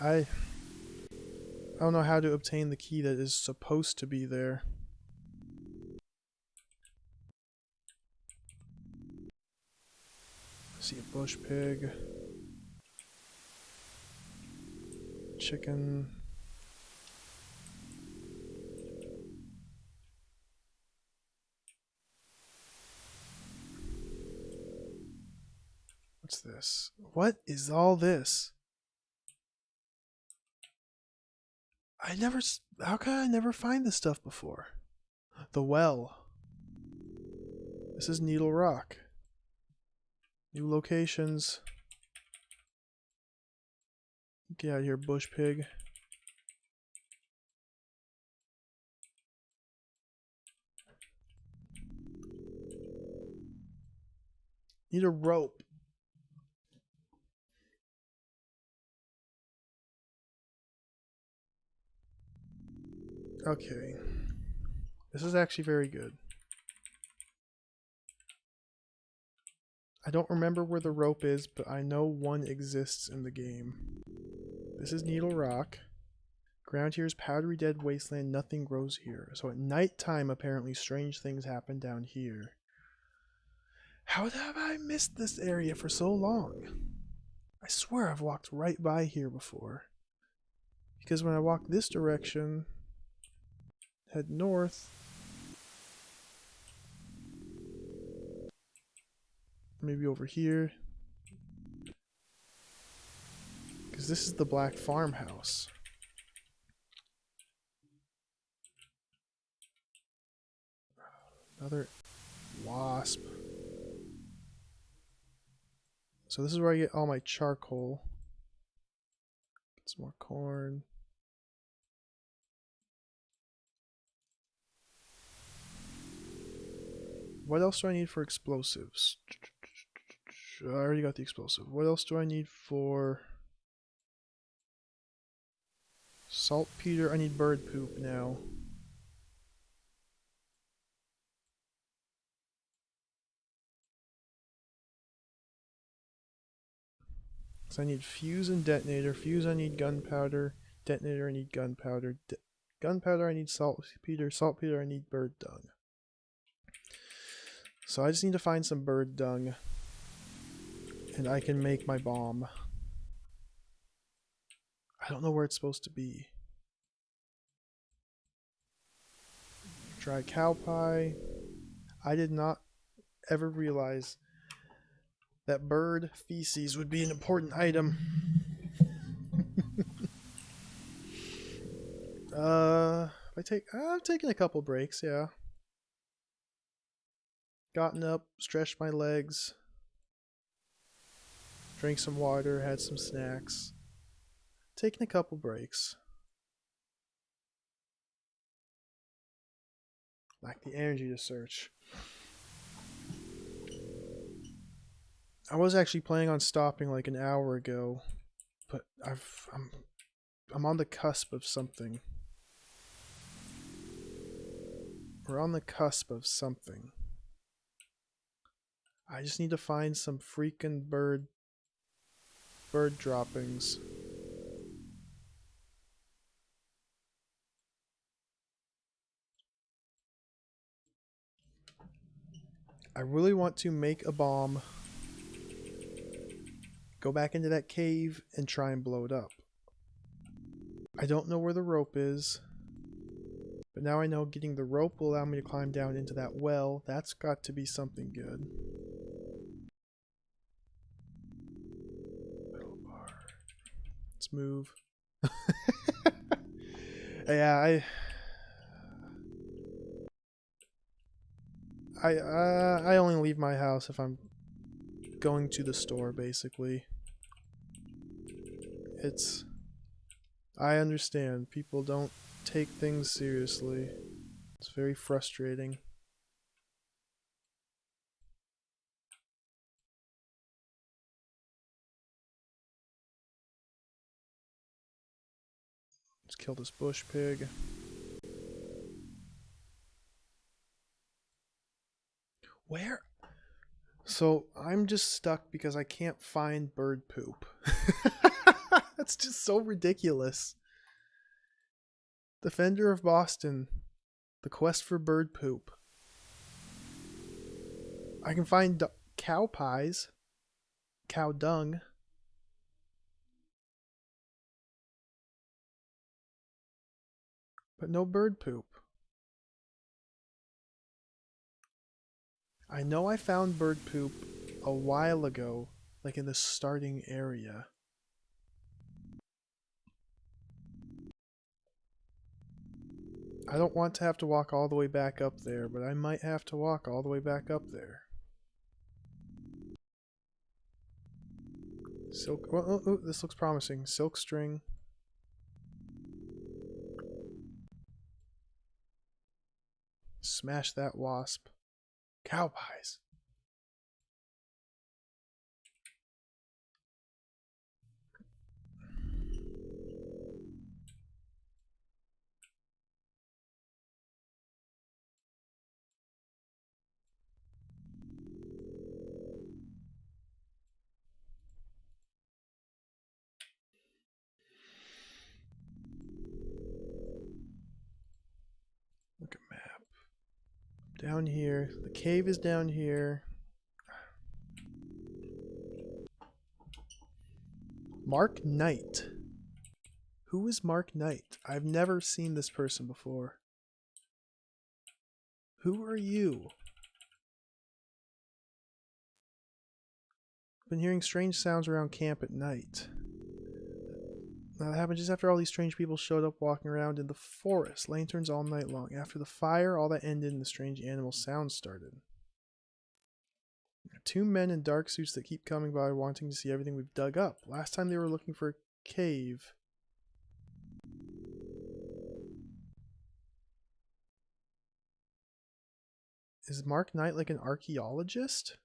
I don't know how to obtain the key that is supposed to be there. See a bush pig. Chicken. What's this? What is all this? How can I never find this stuff before? The well. This is Needle Rock. New locations. Get out of here, bush pig. Need a rope. Okay. This is actually very good. I don't remember where the rope is, but I know one exists in the game. This is Needle Rock. Ground here is powdery dead wasteland. Nothing grows here. So at nighttime, apparently, strange things happen down here. How have I missed this area for so long? I swear I've walked right by here before. Because when I walk this direction, head north, maybe over here, because this is the black farmhouse. Another wasp. So this is where I get all my charcoal. Get some more corn. What else do I need for explosives? I already got the explosive. What else do I need for saltpeter? I need bird poop now. So I need fuse and detonator. Fuse I need gunpowder. Detonator I need gunpowder. Gunpowder I need saltpeter. Saltpeter I need bird dung. So I just need to find some bird dung. And I can make my bomb. I don't know where it's supposed to be. Dry cow pie. I did not ever realize that bird feces would be an important item. I've taken a couple breaks, yeah. Gotten up, stretched my legs, drank some water, had some snacks. Taken a couple breaks. Lack the energy to search. I was actually planning on stopping like an hour ago, but I'm on the cusp of something. We're on the cusp of something. I just need to find some freaking bird droppings. I really want to make a bomb, go back into that cave, and try and blow it up. I don't know where the rope is, but now I know getting the rope will allow me to climb down into that well. That's got to be something good. Metal bar. Let's move. Yeah, I only leave my house if I'm going to the store, basically. I understand. People don't take things seriously. It's very frustrating. Let's kill this bush pig. Where? So I'm just stuck because I can't find bird poop. That's just so ridiculous. Defender of Boston. The quest for bird poop. I can find cow pies. Cow dung. But no bird poop. I know I found bird poop a while ago, like in the starting area. I don't want to have to walk all the way back up there, but I might have to walk all the way back up there. Silk. Oh, this looks promising. Silk string. Smash that wasp. Cow pies. Look at map. Down here. The cave is down here. Mark Knight. Who is Mark Knight? I've never seen this person before. Who are you? Been hearing strange sounds around camp at night. That happened just after all these strange people showed up walking around in the forest. Lanterns all night long. After the fire, all that ended and the strange animal sounds started. Two men in dark suits that keep coming by wanting to see everything we've dug up. Last time they were looking for a cave. Is Mark Knight like an archaeologist?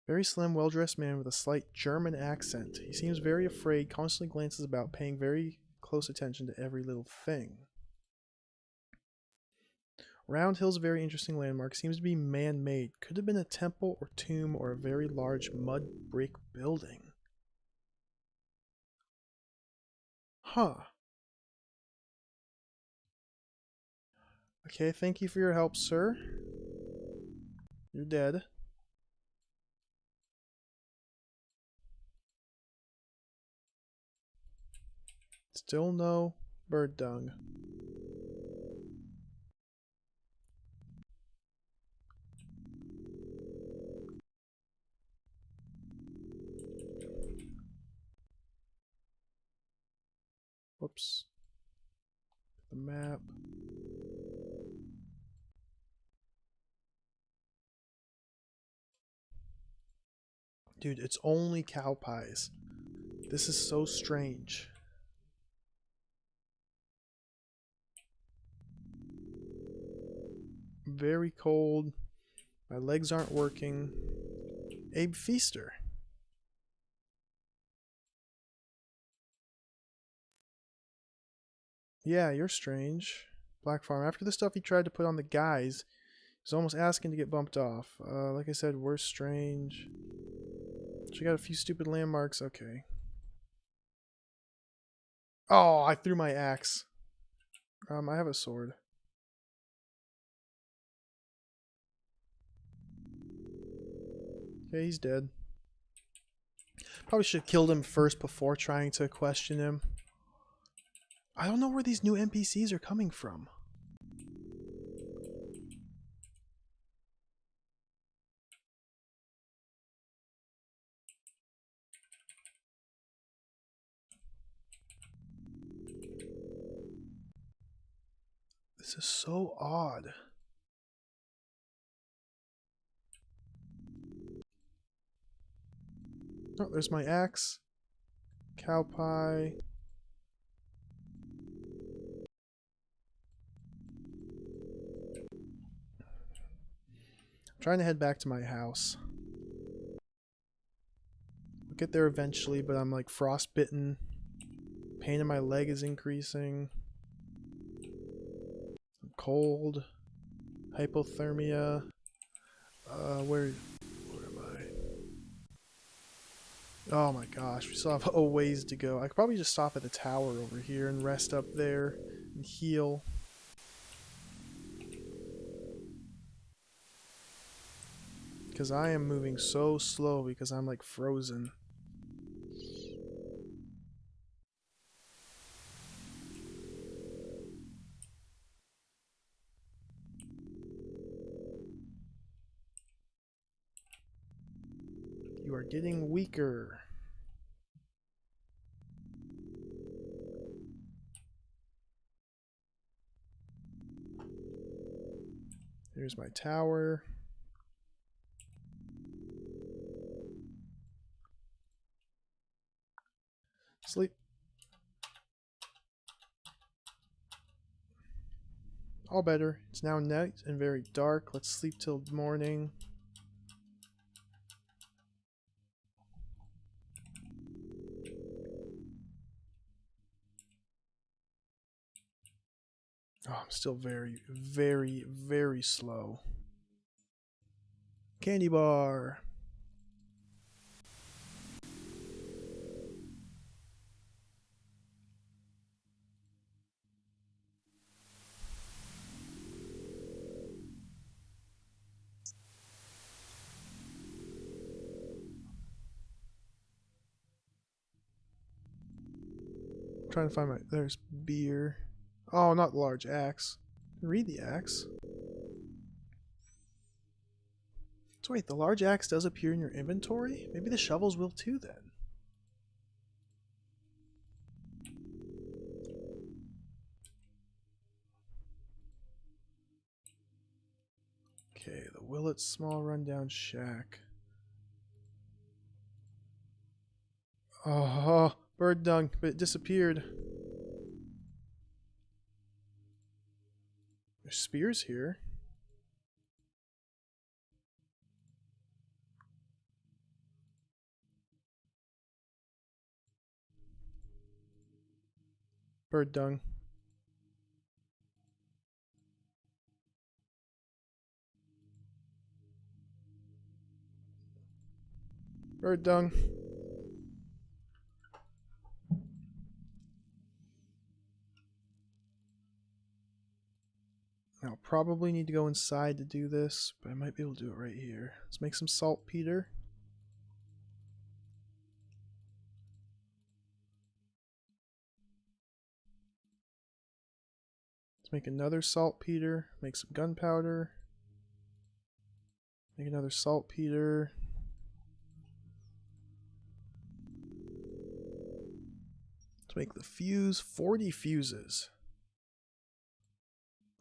Very slim, well-dressed man with a slight German accent. He seems very afraid, constantly glances about, paying very close attention to every little thing. Round Hill's a very interesting landmark. Seems to be man-made. Could have been a temple or tomb or a very large mud brick building. Huh. Okay, thank you for your help, sir. You're dead. Still no bird dung. Whoops. The map. Dude, it's only cow pies. This is so strange. Very cold. My legs aren't working. Abe Feaster. Yeah, you're strange. Black Farm. After the stuff he tried to put on the guys, he's almost asking to get bumped off. Like I said, we're strange. Check out a few stupid landmarks. Okay. Oh, I threw my axe. I have a sword. Okay, he's dead. Probably should have killed him first before trying to question him. I don't know where these new NPCs are coming from. This is so odd. Oh, there's my axe. Cow pie. I'm trying to head back to my house. I'll get there eventually, but I'm like frostbitten. Pain in my leg is increasing. I'm cold. Hypothermia. Where am I? Oh my gosh, we still have a ways to go. I could probably just stop at the tower over here and rest up there and heal. Because I am moving so slow because I'm like frozen. You are getting weaker. There's my tower. Sleep. All better. It's now night and very dark. Let's sleep till morning. Oh, I'm still very, very, very slow. Candy bar. I'm trying to find my... There's beer. Oh, not the large axe. Read the axe. So wait, the large axe does appear in your inventory? Maybe the shovels will too then. Okay, the Willets small rundown shack. Oh, bird dung, but it disappeared. There's spears here. Bird dung. Bird dung. I'll probably need to go inside to do this, but I might be able to do it right here. Let's make some saltpeter. Let's make another saltpeter. Make some gunpowder. Make another saltpeter. Let's make the fuse. 40 fuses.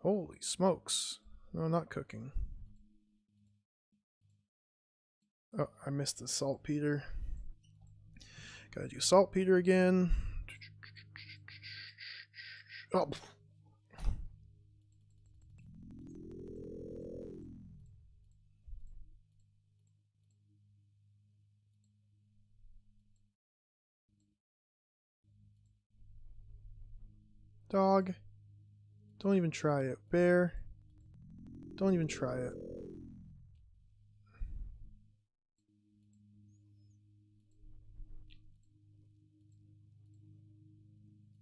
Holy smokes. No, not cooking. Oh, I missed the saltpeter. Gotta do saltpeter again. Oh. Dog. Don't even try it. Bear. Don't even try it.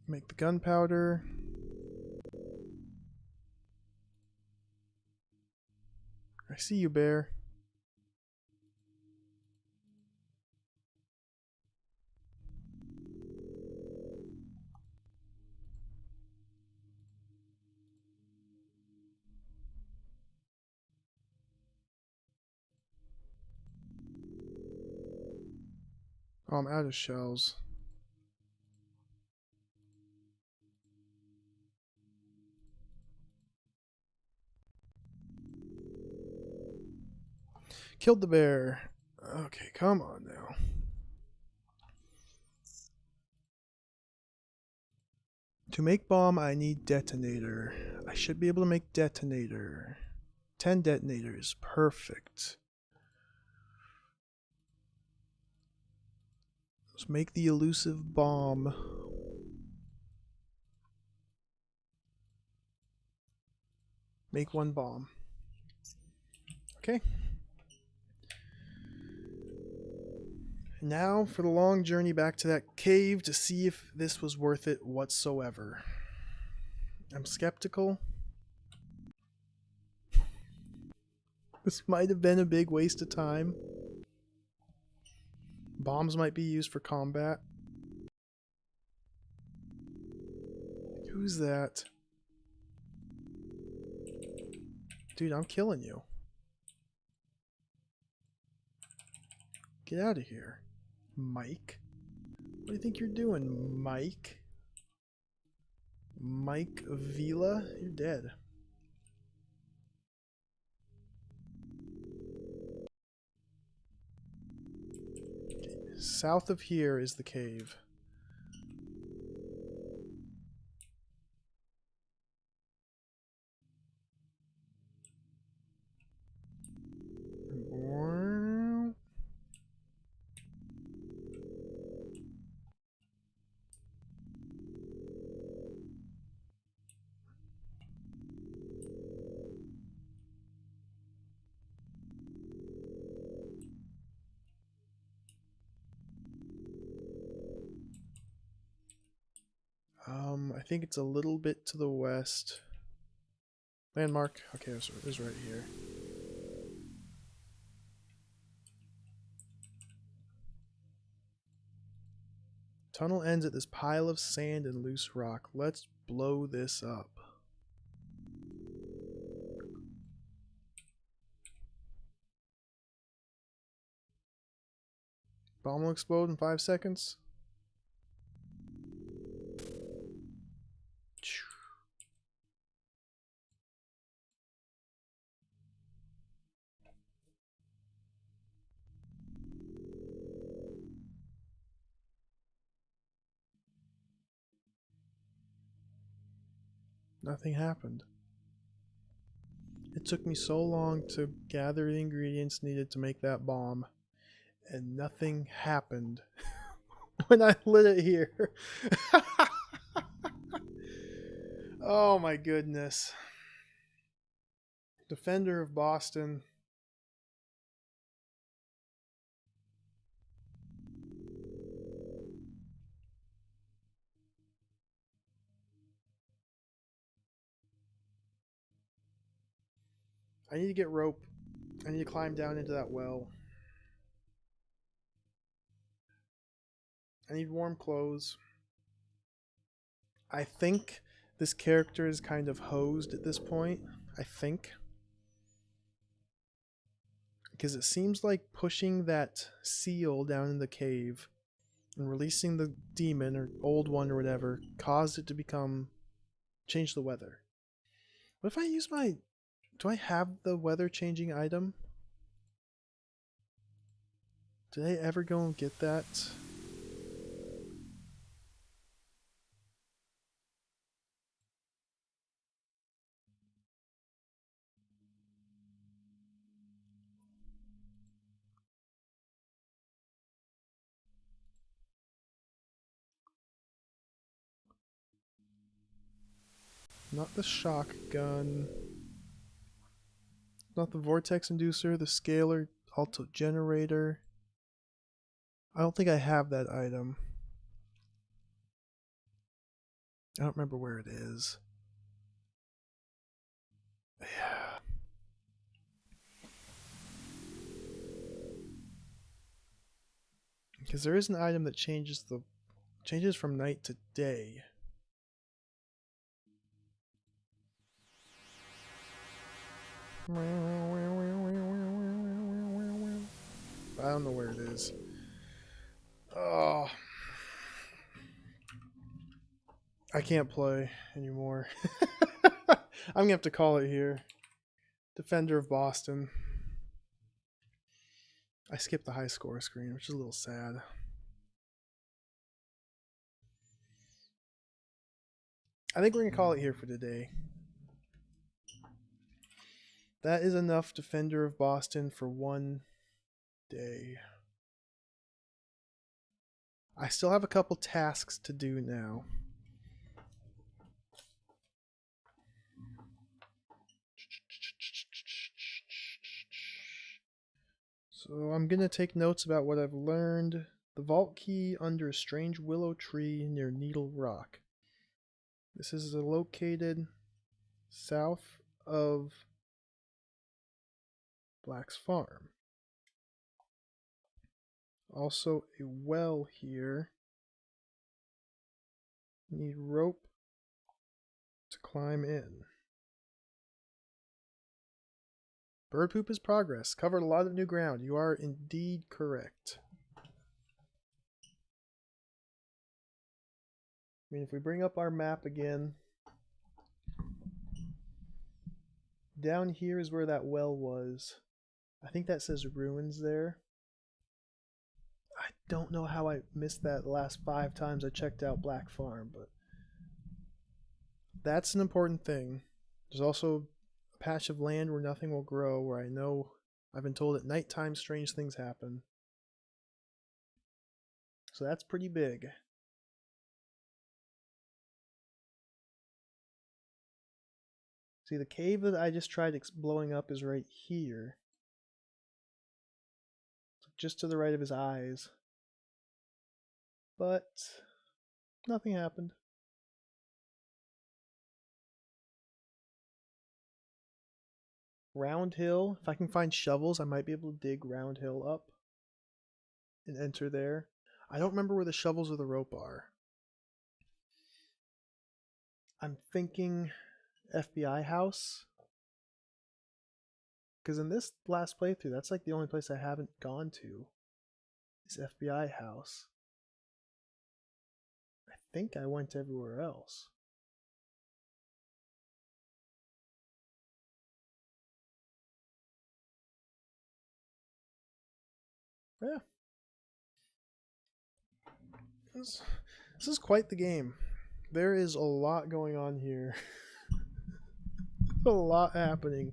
Make the gunpowder. I see you, bear. Oh, I'm out of shells. Killed the bear. Okay, come on now. To make bomb, I need detonator. I should be able to make detonator. 10 detonators. Perfect. Let's make the elusive bomb. Make one bomb. Okay. Now for the long journey back to that cave to see if this was worth it whatsoever. I'm skeptical. This might have been a big waste of time. Bombs might be used for combat. Who's that? Dude, I'm killing you. Get out of here, Mike. What do you think you're doing, Mike? Mike Vila? You're dead. south of here is the cave. I think it's a little bit to the west. Landmark. Okay, it was right here. Tunnel ends at this pile of sand and loose rock. Let's blow this up. Bomb will explode in 5 seconds. Nothing happened. It took me so long to gather the ingredients needed to make that bomb, and nothing happened when I lit it here. Oh my goodness. Defender of Boston. I need to get rope. I need to climb down into that well. I need warm clothes. I think this character is kind of hosed at this point. I think. Because it seems like pushing that seal down in the cave and releasing the demon or old one or whatever caused it to change the weather. What if I use my... Do I have the weather changing item? Did I ever go and get that? Not the shock gun. Not the vortex inducer, the scalar auto generator. I don't think I have that item. I don't remember where it is. Yeah. Because there is an item that changes from night to day. I don't know where it is. Oh. I can't play anymore. I'm gonna have to call it here. Defender of Boston. I skipped the high score screen, which is a little sad. I think we're gonna call it here for today. That is enough Defender of Boston for one day. I still have a couple tasks to do now. So I'm going to take notes about what I've learned. The vault key under a strange willow tree near Needle Rock. This is located south of Black's Farm. Also a well here. Need rope to climb in. Bird poop is progress. Covered a lot of new ground. You are indeed correct. I mean, if we bring up our map again, down here is where that well was. I think that says ruins there. I I don't know how I missed that the last 5 times I checked out Black Farm, but that's an important thing. There's also a patch of land where nothing will grow, where I know I've been told at nighttime strange things happen. So that's pretty big. See, the cave that I just tried blowing up is right here. Just to the right of his eyes. But nothing happened. Round Hill. If I can find shovels, I might be able to dig Round Hill up and enter there. I don't remember where the shovels or the rope are. I'm thinking FBI house. Because in this last playthrough, that's like the only place I haven't gone to. Is FBI house. I think I went everywhere else. Yeah. This is quite the game. There is a lot going on here. A lot happening.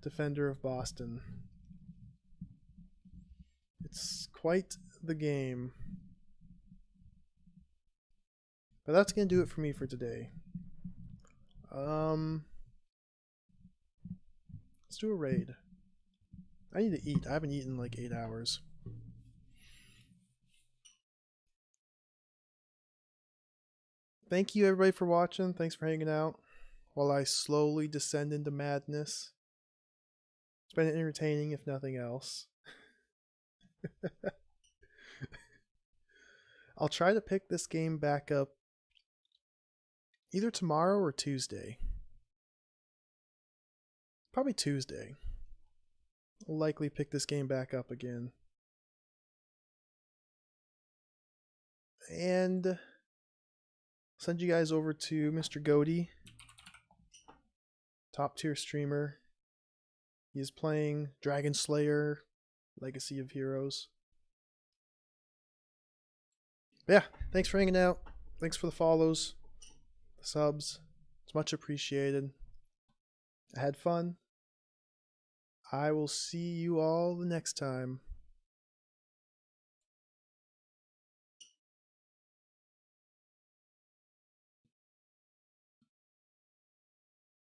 Defender of Boston. It's quite the game. But that's going to do it for me for today. Let's do a raid. I need to eat. I haven't eaten in like 8 hours. Thank you everybody for watching. Thanks for hanging out while I slowly descend into madness. It's been entertaining if nothing else. I'll try to pick this game back up either tomorrow or Tuesday. Probably Tuesday. I'll likely pick this game back up again. And send you guys over to Mr. Goaty, top tier streamer. He is playing Dragon Slayer, Legacy of Heroes. But yeah, thanks for hanging out. Thanks for the follows, the subs. It's much appreciated. I had fun. I will see you all the next time.